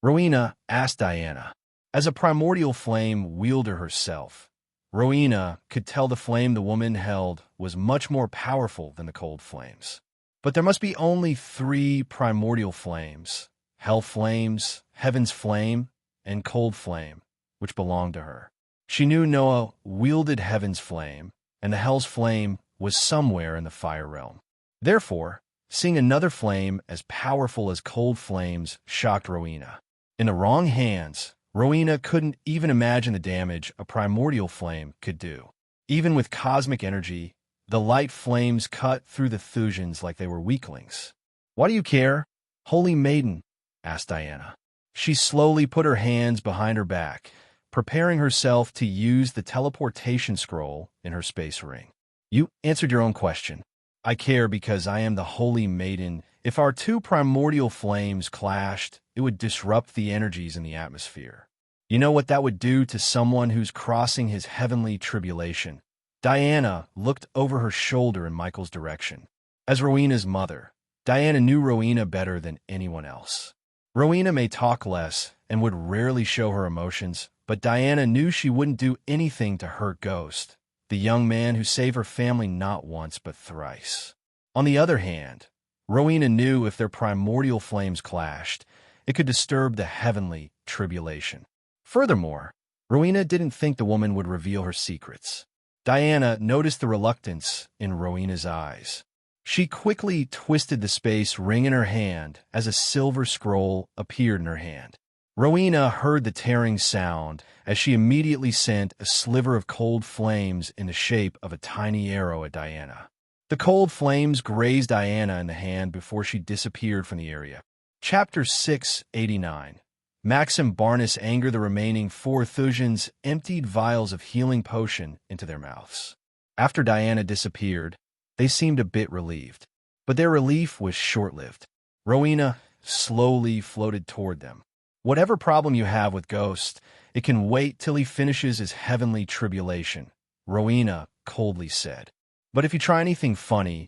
Speaker 1: Rowena asked Diana. As a primordial flame wielder herself, Rowena could tell the flame the woman held was much more powerful than the cold flames. But there must be only 3 primordial flames: hell flames, heaven's flame, and cold flame, which belonged to her. She knew Noah wielded heaven's flame, and the hell's flame was somewhere in the fire realm. Therefore, seeing another flame as powerful as cold flames shocked Rowena. In the wrong hands, Rowena couldn't even imagine the damage a primordial flame could do. Even with cosmic energy, the light flames cut through the Thusians like they were weaklings. "Why do you care, holy maiden?" asked Diana. She slowly put her hands behind her back, preparing herself to use the teleportation scroll in her space ring. "You answered your own question. I care because I am the holy maiden. If our 2 primordial flames clashed, it would disrupt the energies in the atmosphere. You know what that would do to someone who's crossing his heavenly tribulation?" Diana looked over her shoulder in Michael's direction. As Rowena's mother, Diana knew Rowena better than anyone else. Rowena may talk less and would rarely show her emotions, but Diana knew she wouldn't do anything to hurt Ghost, the young man who saved her family not once but thrice. On the other hand, Rowena knew if their primordial flames clashed, it could disturb the heavenly tribulation. Furthermore, Rowena didn't think the woman would reveal her secrets. Diana noticed the reluctance in Rowena's eyes. She quickly twisted the space ring in her hand as a silver scroll appeared in her hand. Rowena heard the tearing sound as she immediately sent a sliver of cold flames in the shape of a tiny arrow at Diana. The cold flames grazed Diana in the hand before she disappeared from the area. Chapter 689. Maxim Barnes angered the remaining 4 Thusians, emptied vials of healing potion into their mouths. After Diana disappeared, they seemed a bit relieved. But their relief was short-lived. Rowena slowly floated toward them. "Whatever problem you have with Ghost, it can wait till he finishes his heavenly tribulation," Rowena coldly said. "But if you try anything funny,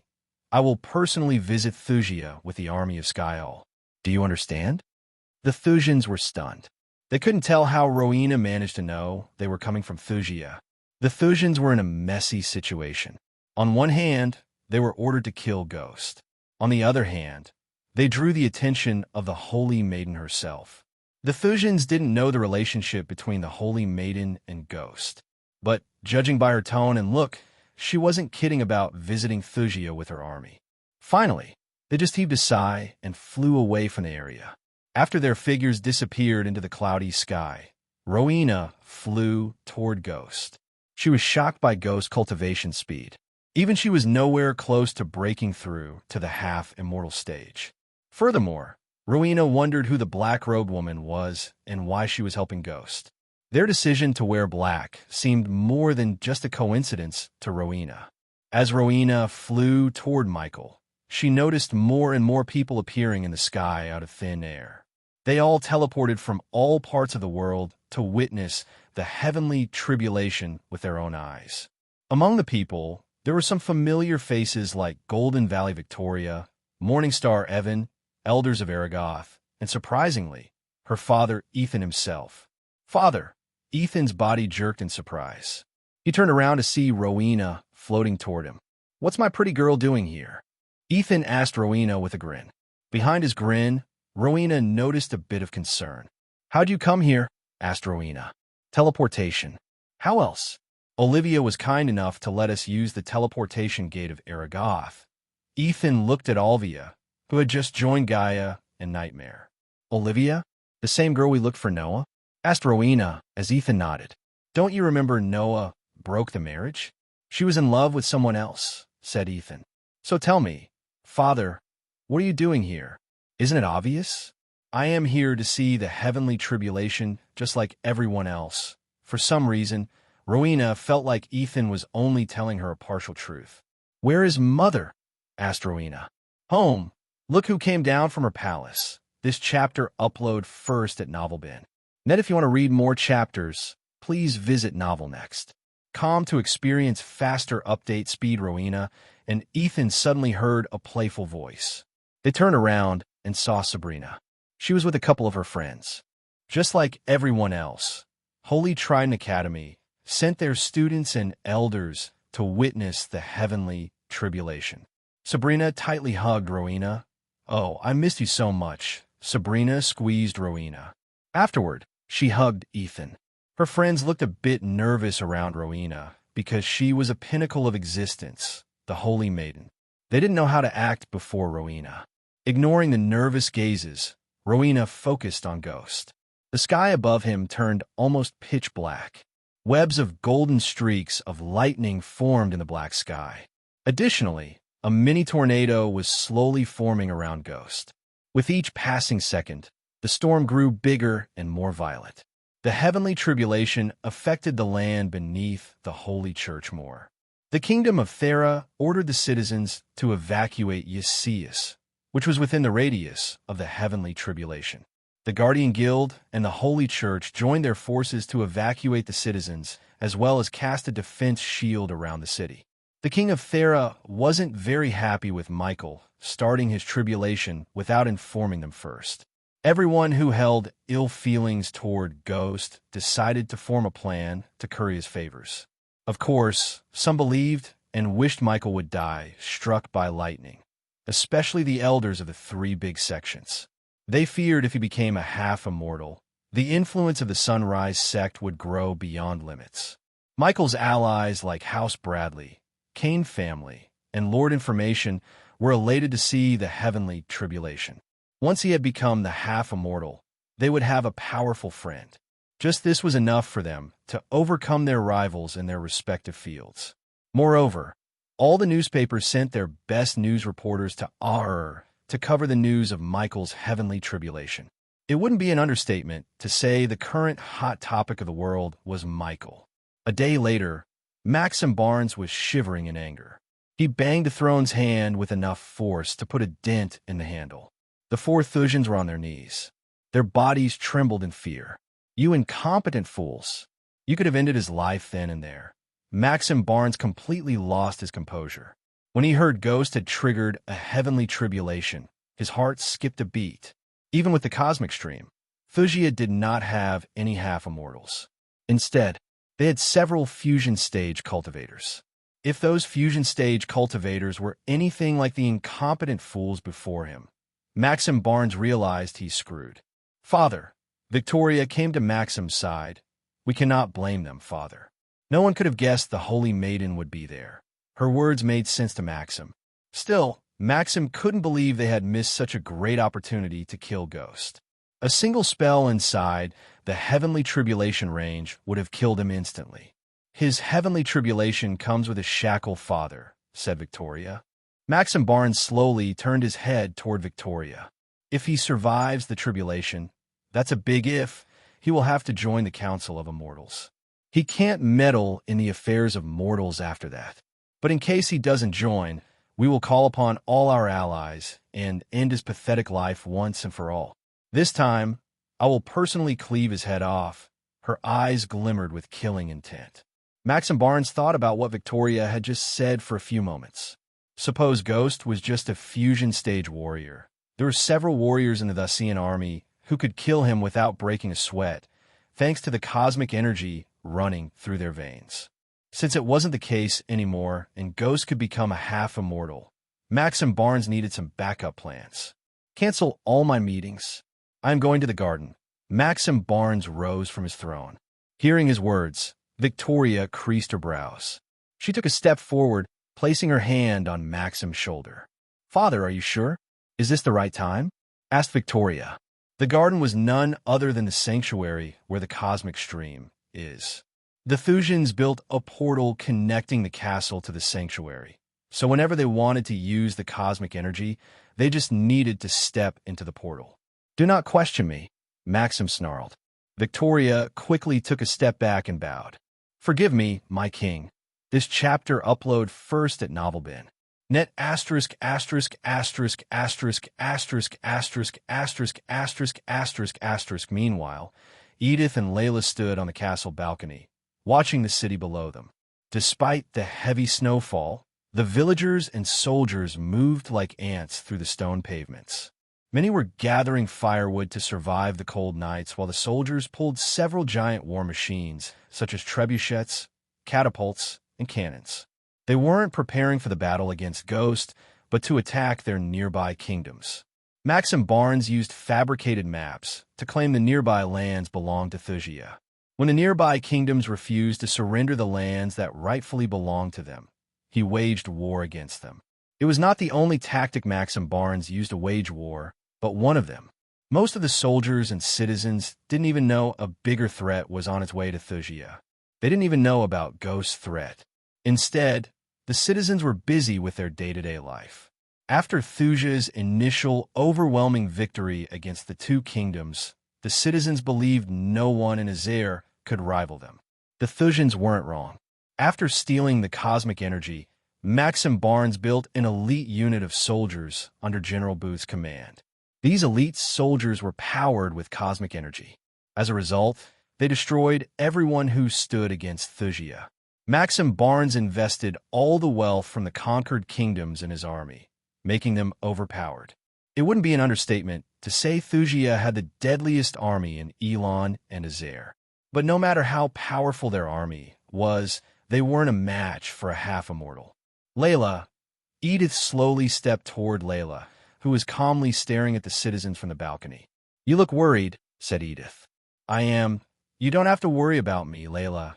Speaker 1: I will personally visit Thusia with the army of Skyall. Do you understand?" The Thusians were stunned. They couldn't tell how Rowena managed to know they were coming from Thusia. The Thusians were in a messy situation. On one hand, they were ordered to kill Ghost. On the other hand, they drew the attention of the Holy Maiden herself. The Thusians didn't know the relationship between the Holy Maiden and Ghost. But, judging by her tone and look, she wasn't kidding about visiting Thusia with her army. Finally, they just heaved a sigh and flew away from the area. After their figures disappeared into the cloudy sky, Rowena flew toward Ghost. She was shocked by Ghost's cultivation speed. Even she was nowhere close to breaking through to the half-immortal stage. Furthermore, Rowena wondered who the black-robed woman was and why she was helping Ghost. Their decision to wear black seemed more than just a coincidence to Rowena. As Rowena flew toward Michael, she noticed more and more people appearing in the sky out of thin air. They all teleported from all parts of the world to witness the heavenly tribulation with their own eyes. Among the people, there were some familiar faces like Golden Valley Victoria, Morningstar Evan, elders of Aragoth, and surprisingly, her father Ethan himself. "Father!" Ethan's body jerked in surprise. He turned around to see Rowena floating toward him. "What's my pretty girl doing here?" Ethan asked Rowena with a grin. Behind his grin, Rowena noticed a bit of concern. "How'd you come here?" asked Rowena. "Teleportation. How else? Olivia was kind enough to let us use the teleportation gate of Aragoth." Ethan looked at Olivia, who had just joined Gaia and Nightmare. "Olivia? The same girl we looked for Noah?" asked Rowena as Ethan nodded. "Don't you remember Noah broke the marriage?" "She was in love with someone else," said Ethan. "So tell me, Father, what are you doing here? Isn't it obvious? I am here to see the heavenly tribulation just like everyone else." For some reason, Rowena felt like Ethan was only telling her a partial truth. "Where is Mother?" asked Rowena. "Home. Look who came down from her palace." This chapter upload first at NovelBin. Net, if you want to read more chapters, please visit Novel Next. To experience faster update speed, Rowena and Ethan suddenly heard a playful voice. They turned around and saw Sabrina. She was with a couple of her friends. Just like everyone else, Holy Trident Academy sent their students and elders to witness the heavenly tribulation. Sabrina tightly hugged Rowena. "Oh, I missed you so much." Sabrina squeezed Rowena. Afterward, she hugged Ethan. Her friends looked a bit nervous around Rowena because she was a pinnacle of existence, the Holy Maiden. They didn't know how to act before Rowena. Ignoring the nervous gazes, Rowena focused on Ghost. The sky above him turned almost pitch black. Webs of golden streaks of lightning formed in the black sky. Additionally, a mini tornado was slowly forming around Ghost. With each passing second, the storm grew bigger and more violent. The heavenly tribulation affected the land beneath the Holy Church more. The kingdom of Thera ordered the citizens to evacuate Yesius, which was within the radius of the heavenly tribulation. The Guardian Guild and the Holy Church joined their forces to evacuate the citizens, as well as cast a defense shield around the city. The king of Thera wasn't very happy with Michael starting his tribulation without informing them first. Everyone who held ill feelings toward Ghost decided to form a plan to curry his favors. Of course, some believed and wished Michael would die, struck by lightning, especially the elders of the three big sections. They feared if he became a half-immortal, the influence of the Sunrise sect would grow beyond limits. Michael's allies like House Bradley, Kane family, and Lord Information were elated to see the heavenly tribulation. Once he had become the half-immortal, they would have a powerful friend. Just this was enough for them to overcome their rivals in their respective fields. Moreover, all the newspapers sent their best news reporters to Aur to cover the news of Michael's heavenly tribulation. It wouldn't be an understatement to say the current hot topic of the world was Michael. A day later, Maxim Barnes was shivering in anger. He banged the throne's hand with enough force to put a dent in the handle. The four Thusians were on their knees. Their bodies trembled in fear. "You incompetent fools! You could have ended his life then and there." Maxim Barnes completely lost his composure. When he heard Ghost had triggered a heavenly tribulation, his heart skipped a beat. Even with the cosmic stream, Thusia did not have any half-immortals. Instead, they had several fusion stage cultivators. If those fusion stage cultivators were anything like the incompetent fools before him, Maxim Barnes realized he's screwed. "Father," Victoria came to Maxim's side. "We cannot blame them, Father. No one could have guessed the Holy Maiden would be there." Her words made sense to Maxim. Still, Maxim couldn't believe they had missed such a great opportunity to kill Ghost. A single spell inside the heavenly tribulation range would have killed him instantly. "His heavenly tribulation comes with a shackle, Father," said Victoria. Maxim Barnes slowly turned his head toward Victoria. "If he survives the tribulation, that's a big if, he will have to join the Council of Immortals. He can't meddle in the affairs of mortals after that. But in case he doesn't join, we will call upon all our allies and end his pathetic life once and for all. This time, I will personally cleave his head off." Her eyes glimmered with killing intent. Maxim Barnes thought about what Victoria had just said for a few moments. Suppose Ghost was just a fusion stage warrior. There were several warriors in the Thusian army who could kill him without breaking a sweat, thanks to the cosmic energy running through their veins. Since it wasn't the case anymore and Ghost could become a half-immortal, Maxim Barnes needed some backup plans. "Cancel all my meetings. I am going to the garden." Maxim Barnes rose from his throne. Hearing his words, Victoria creased her brows. She took a step forward, placing her hand on Maxim's shoulder. "Father, are you sure? Is this the right time?" asked Victoria. The garden was none other than the sanctuary where the cosmic stream is. The Thusians built a portal connecting the castle to the sanctuary, so whenever they wanted to use the cosmic energy, they just needed to step into the portal. "Do not question me," Maxim snarled. Victoria quickly took a step back and bowed. "Forgive me, my king. This chapter upload first at Novelbin. Net asterisk asterisk asterisk asterisk asterisk asterisk asterisk asterisk asterisk asterisk. Meanwhile, Edith and Layla stood on the castle balcony, watching the city below them. Despite the heavy snowfall, The villagers and soldiers moved like ants through the stone pavements. Many were gathering firewood to survive the cold nights, while the soldiers pulled several giant war machines, such as trebuchets, catapults, and cannons. They weren't preparing for the battle against Ghost, but to attack their nearby kingdoms. Max and Barnes used fabricated maps to claim the nearby lands belonged to Thusia. When the nearby kingdoms refused to surrender the lands that rightfully belonged to them, he waged war against them. It was not the only tactic Max and Barnes used to wage war, but one of them. Most of the soldiers and citizens didn't even know a bigger threat was on its way to Thusia. They didn't even know about Ghost's threat. Instead, the citizens were busy with their day-to-day life. After Thusia's initial overwhelming victory against the two kingdoms, the citizens believed no one in Azair could rival them. The Thusians weren't wrong. After stealing the cosmic energy, Max and Barnes built an elite unit of soldiers under General Booth's command. These elite soldiers were powered with cosmic energy. As a result, they destroyed everyone who stood against Thusia. Max and Barnes invested all the wealth from the conquered kingdoms in his army, making them overpowered. It wouldn't be an understatement to say Thusia had the deadliest army in Elon and Azair. But no matter how powerful their army was, they weren't a match for a half-immortal. Layla. Edith slowly stepped toward Layla, who was calmly staring at the citizens from the balcony. "You look worried," said Edith. "I am. You don't have to worry about me, Layla."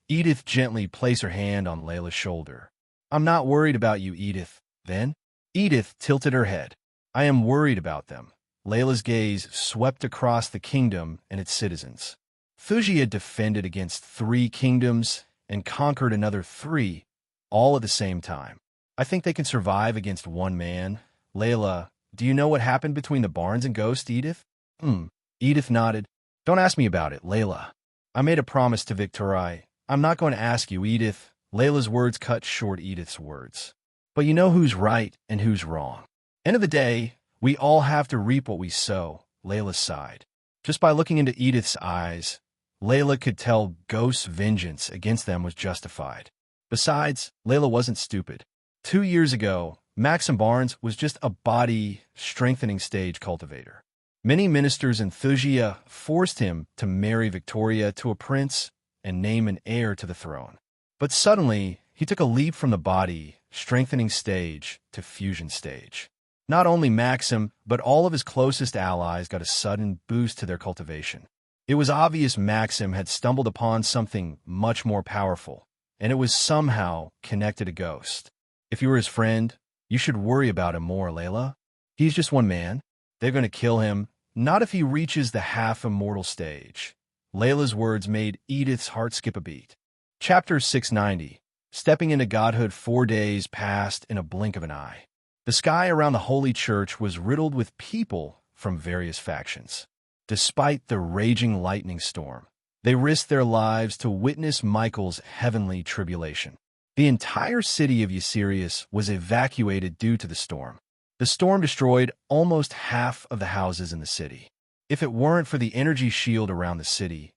Speaker 1: Edith gently placed her hand on Layla's shoulder. "I'm not worried about you, Edith." Then, Edith tilted her head. "I am worried about them." Layla's gaze swept across the kingdom and its citizens. Thusia defended against 3 kingdoms and conquered another 3, all at the same time. "I think they can survive against one man." "Layla, do you know what happened between the Barnes and Ghost, Edith?" Edith nodded. "Don't ask me about it, Layla. I made a promise to Victoria. I'm not going to ask you, Edith." Layla's words cut short Edith's words. "But you know who's right and who's wrong. End of the day, we all have to reap what we sow," Layla sighed. Just by looking into Edith's eyes, Layla could tell Ghost's vengeance against them was justified. Besides, Layla wasn't stupid. 2 years ago, Max and Barnes was just a body-strengthening stage cultivator. Many ministers in Thusia forced him to marry Victoria to a prince and name an heir to the throne. But suddenly, he took a leap from the body-strengthening stage to fusion stage. Not only Maxim, but all of his closest allies got a sudden boost to their cultivation. It was obvious Maxim had stumbled upon something much more powerful, and it was somehow connected to Ghost. If you were his friend, you should worry about him more, Layla. He's just one man. They're going to kill him, not if he reaches the half-immortal stage. Layla's words made Edith's heart skip a beat. Chapter 690. Stepping into Godhood. 4 days passed in a blink of an eye. The sky around the Holy Church was riddled with people from various factions. Despite the raging lightning storm, they risked their lives to witness Michael's heavenly tribulation. The entire city of Ysirius was evacuated due to the storm. The storm destroyed almost half of the houses in the city. If it weren't for the energy shield around the city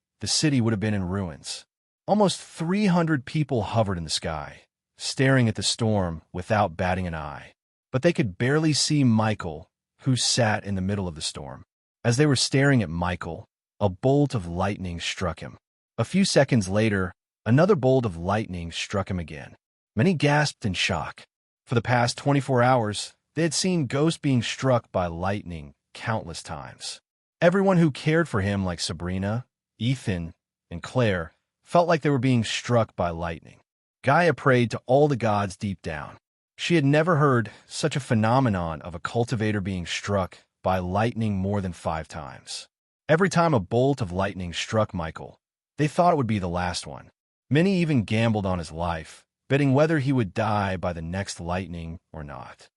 Speaker 1: would have been in ruins. Almost 300 people hovered in the sky, staring at the storm without batting an eye. But they could barely see Michael, who sat in the middle of the storm. As they were staring at Michael, a bolt of lightning struck him. A few seconds later, another bolt of lightning struck him again. Many gasped in shock. For the past 24 hours, they had seen Ghost being struck by lightning countless times. Everyone who cared for him, like Sabrina, Ethan, and Claire, felt like they were being struck by lightning. Gaia prayed to all the gods deep down. She had never heard such a phenomenon of a cultivator being struck by lightning more than 5 times. Every time a bolt of lightning struck Michael, they thought it would be the last one. Many even gambled on his life, betting whether he would die by the next lightning or not.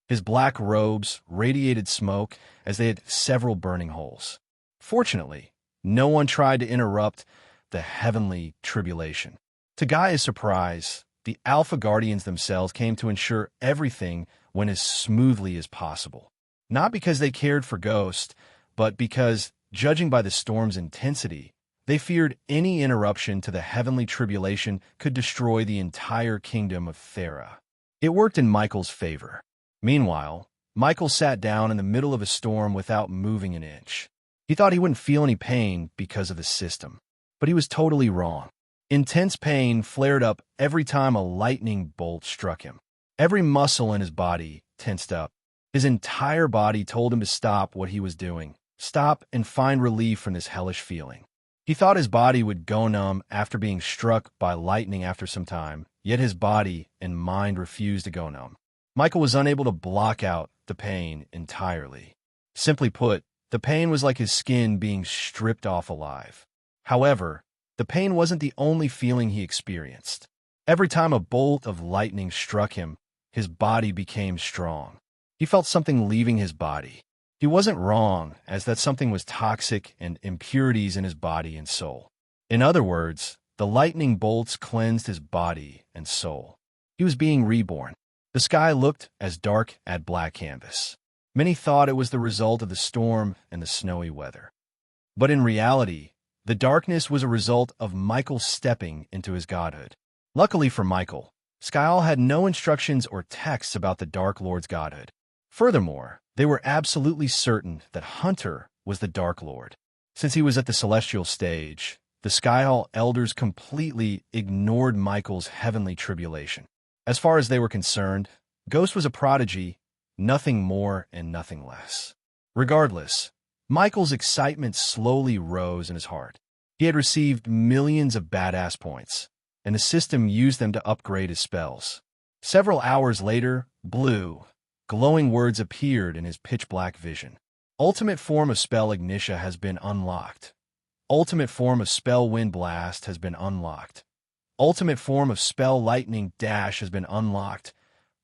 Speaker 1: His black robes radiated smoke as they had several burning holes. Fortunately, no one tried to interrupt the heavenly tribulation. To Gaia's surprise, the Alpha Guardians themselves came to ensure everything went as smoothly as possible. Not because they cared for Ghost, but because, judging by the storm's intensity, they feared any interruption to the heavenly tribulation could destroy the entire kingdom of Thera. It worked in Michael's favor. Meanwhile, Michael sat down in the middle of a storm without moving an inch. He thought he wouldn't feel any pain because of the system, but he was totally wrong. Intense pain flared up every time a lightning bolt struck him. Every muscle in his body tensed up. His entire body told him to stop what he was doing, stop and find relief from this hellish feeling. He thought his body would go numb after being struck by lightning after some time, yet his body and mind refused to go numb. Michael was unable to block out the pain entirely. Simply put, the pain was like his skin being stripped off alive. However, the pain wasn't the only feeling he experienced. Every time a bolt of lightning struck him, his body became strong. He felt something leaving his body. He wasn't wrong, as that something was toxic and impurities in his body and soul. In other words, the lightning bolts cleansed his body and soul. He was being reborn. The sky looked as dark as black canvas. Many thought it was the result of the storm and the snowy weather. But in reality, the darkness was a result of Michael stepping into his godhood. Luckily for Michael, Skyall had no instructions or texts about the Dark Lord's godhood. Furthermore, they were absolutely certain that Hunter was the Dark Lord. Since he was at the celestial stage, the Skyall elders completely ignored Michael's heavenly tribulation. As far as they were concerned, Ghost was a prodigy, nothing more and nothing less. Regardless, Michael's excitement slowly rose in his heart. He had received millions of badass points, and the system used them to upgrade his spells. Several hours later, blue, glowing words appeared in his pitch-black vision. Ultimate form of spell Ignitia has been unlocked. Ultimate form of spell Wind Blast has been unlocked. Ultimate form of spell Lightning Dash has been unlocked.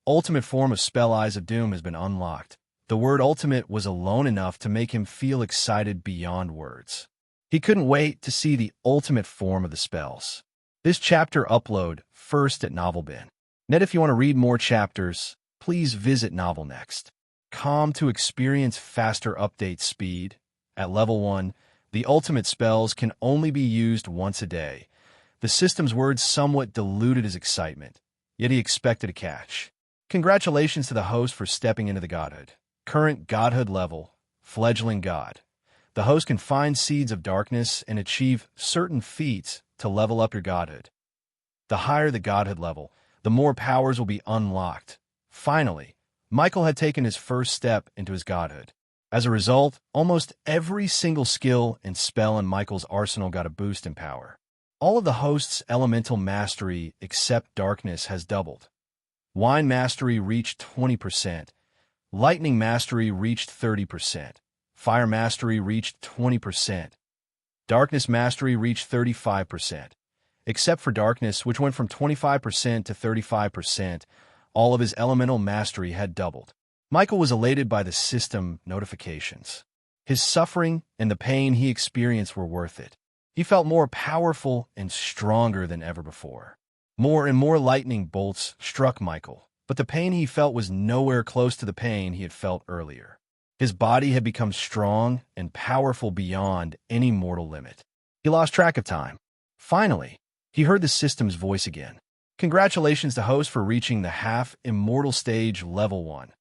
Speaker 1: Ultimate form of spell Eyes of Doom has been unlocked. The word ultimate was alone enough to make him feel excited beyond words. He couldn't wait to see the ultimate form of the spells. This chapter upload first at NovelBin. Net, if you want to read more chapters, please visit NovelNext.com to experience faster update speed. At level 1, the ultimate spells can only be used once a day. The system's words somewhat diluted his excitement, yet he expected a catch. Congratulations to the host for stepping into the godhood. Current godhood level, fledgling god. The host can find seeds of darkness and achieve certain feats to level up your godhood. The higher the godhood level, the more powers will be unlocked. Finally, Michael had taken his first step into his godhood. As a result, almost every single skill and spell in Michael's arsenal got a boost in power. All of the host's elemental mastery except darkness has doubled. Wine mastery reached 20%. Lightning mastery reached 30%. Fire mastery reached 20%. Darkness mastery reached 35%. Except for darkness, which went from 25% to 35%, all of his elemental mastery had doubled. Michael was elated by the system notifications. His suffering and the pain he experienced were worth it. He felt more powerful and stronger than ever before. More and more lightning bolts struck Michael, but the pain he felt was nowhere close to the pain he had felt earlier. His body had become strong and powerful beyond any mortal limit. He lost track of time. Finally, he heard the system's voice again. Congratulations to host for reaching the half-immortal stage level 1.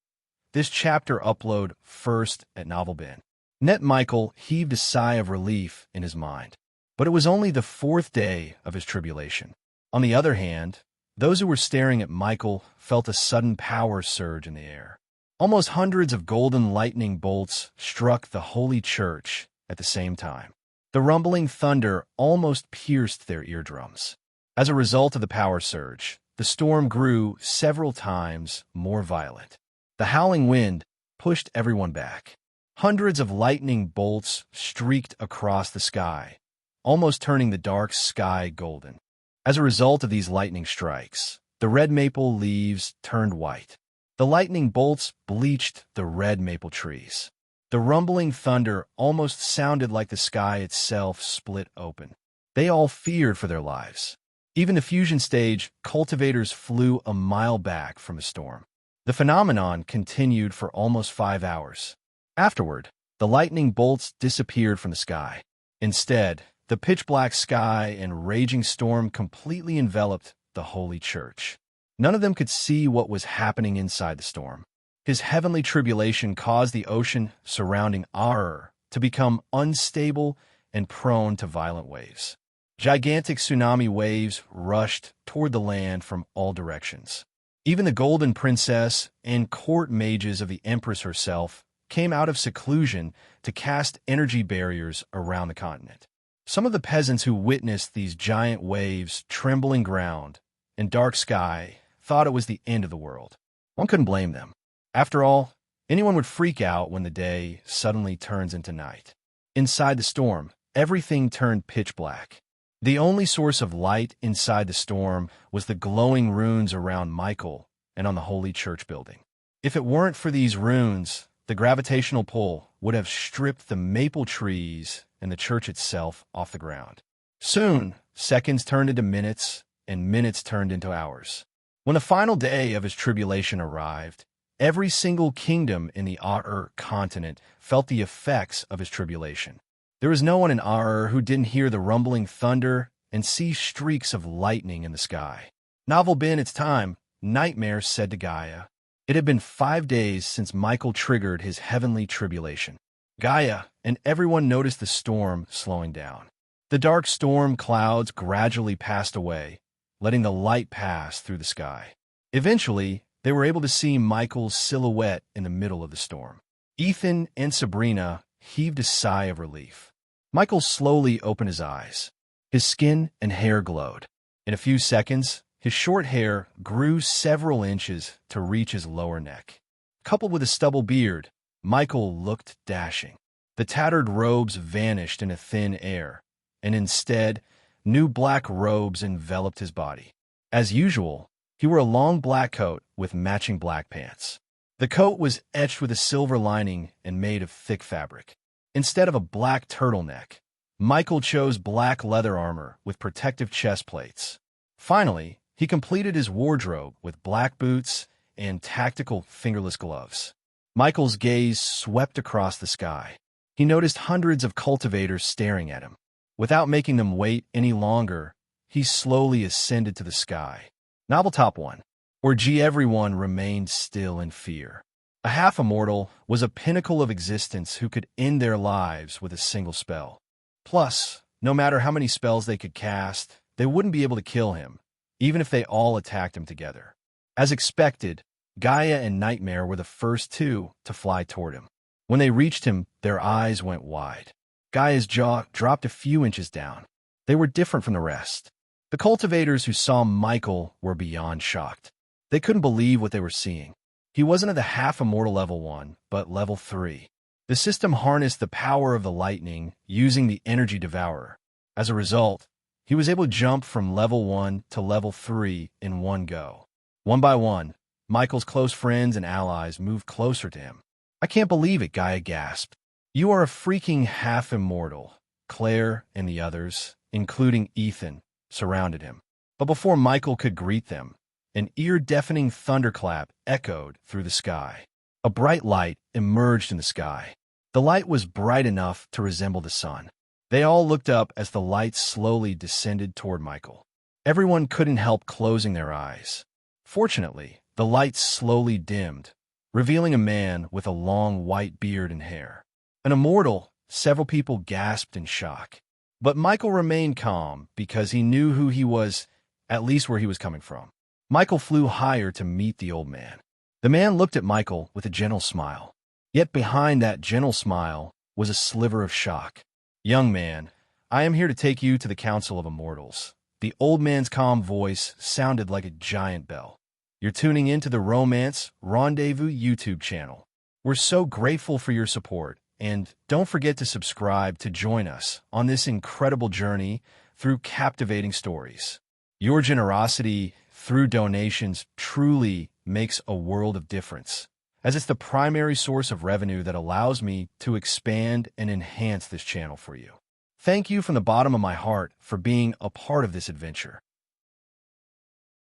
Speaker 1: This chapter upload first at NovelBin. Net Michael heaved a sigh of relief in his mind. But it was only the 4th day of his tribulation. On the other hand, those who were staring at Michael felt a sudden power surge in the air. Almost hundreds of golden lightning bolts struck the holy church at the same time. The rumbling thunder almost pierced their eardrums. As a result of the power surge, the storm grew several times more violent. The howling wind pushed everyone back. Hundreds of lightning bolts streaked across the sky, almost turning the dark sky golden. As a result of these lightning strikes, the red maple leaves turned white. The lightning bolts bleached the red maple trees. The rumbling thunder almost sounded like the sky itself split open. They all feared for their lives. Even the fusion stage cultivators flew a mile back from the storm. The phenomenon continued for almost 5 hours. Afterward, the lightning bolts disappeared from the sky. Instead, the pitch-black sky and raging storm completely enveloped the holy church. None of them could see what was happening inside the storm. His heavenly tribulation caused the ocean surrounding Ar to become unstable and prone to violent waves. Gigantic tsunami waves rushed toward the land from all directions. Even the Golden Princess and court mages of the Empress herself came out of seclusion to cast energy barriers around the continent. Some of the peasants who witnessed these giant waves, trembling ground, and dark sky thought it was the end of the world. One couldn't blame them. After all, anyone would freak out when the day suddenly turns into night. Inside the storm, everything turned pitch black. The only source of light inside the storm was the glowing runes around Michael and on the Holy Church building. If it weren't for these runes, the gravitational pull would have stripped the maple trees and the church itself off the ground. Soon, seconds turned into minutes, and minutes turned into hours. When the final day of his tribulation arrived, every single kingdom in the Ar continent felt the effects of his tribulation. There was no one in Ar who didn't hear the rumbling thunder and see streaks of lightning in the sky. "Novel been its time," Nightmare said to Gaia. It had been 5 days since Michael triggered his heavenly tribulation. Gaia and everyone noticed the storm slowing down. The dark storm clouds gradually passed away, letting the light pass through the sky. Eventually, they were able to see Michael's silhouette in the middle of the storm. Ethan and Sabrina heaved a sigh of relief. Michael slowly opened his eyes. His skin and hair glowed. In a few seconds, his short hair grew several inches to reach his lower neck. Coupled with a stubble beard, Michael looked dashing. The tattered robes vanished in a thin air, and instead, new black robes enveloped his body. As usual, he wore a long black coat with matching black pants. The coat was etched with a silver lining and made of thick fabric. Instead of a black turtleneck, Michael chose black leather armor with protective chest plates. Finally, he completed his wardrobe with black boots and tactical fingerless gloves. Michael's gaze swept across the sky. He noticed hundreds of cultivators staring at him. Without making them wait any longer, he slowly ascended to the sky. Novel Top 1. Or G. Everyone remained still in fear. A half-immortal was a pinnacle of existence who could end their lives with a single spell. Plus, no matter how many spells they could cast, they wouldn't be able to kill him, even if they all attacked him together. As expected, Gaia and Nightmare were the first two to fly toward him. When they reached him, their eyes went wide. Gaia's jaw dropped a few inches down. They were different from the rest. The cultivators who saw Michael were beyond shocked. They couldn't believe what they were seeing. He wasn't at the half-immortal level 1, but level 3. The system harnessed the power of the lightning using the energy devourer. As a result, he was able to jump from level 1 to level 3 in one go. One by one, Michael's close friends and allies moved closer to him. "I can't believe it," Gaia gasped. "You are a freaking half-immortal." Claire and the others, including Ethan, surrounded him. But before Michael could greet them, an ear-deafening thunderclap echoed through the sky. A bright light emerged in the sky. The light was bright enough to resemble the sun. They all looked up as the light slowly descended toward Michael. Everyone couldn't help closing their eyes. Fortunately, the light slowly dimmed, revealing a man with a long white beard and hair. An immortal, several people gasped in shock. But Michael remained calm because he knew who he was, at least where he was coming from. Michael flew higher to meet the old man. The man looked at Michael with a gentle smile. Yet behind that gentle smile was a sliver of shock. "Young man, I am here to take you to the Council of Immortals." The old man's calm voice sounded like a giant bell. "You're tuning into the Romance Rendezvous YouTube channel. We're so grateful for your support, and don't forget to subscribe to join us on this incredible journey through captivating stories. Your generosity through donations truly makes a world of difference, as it's the primary source of revenue that allows me to expand and enhance this channel for you. Thank you from the bottom of my heart for being a part of this adventure.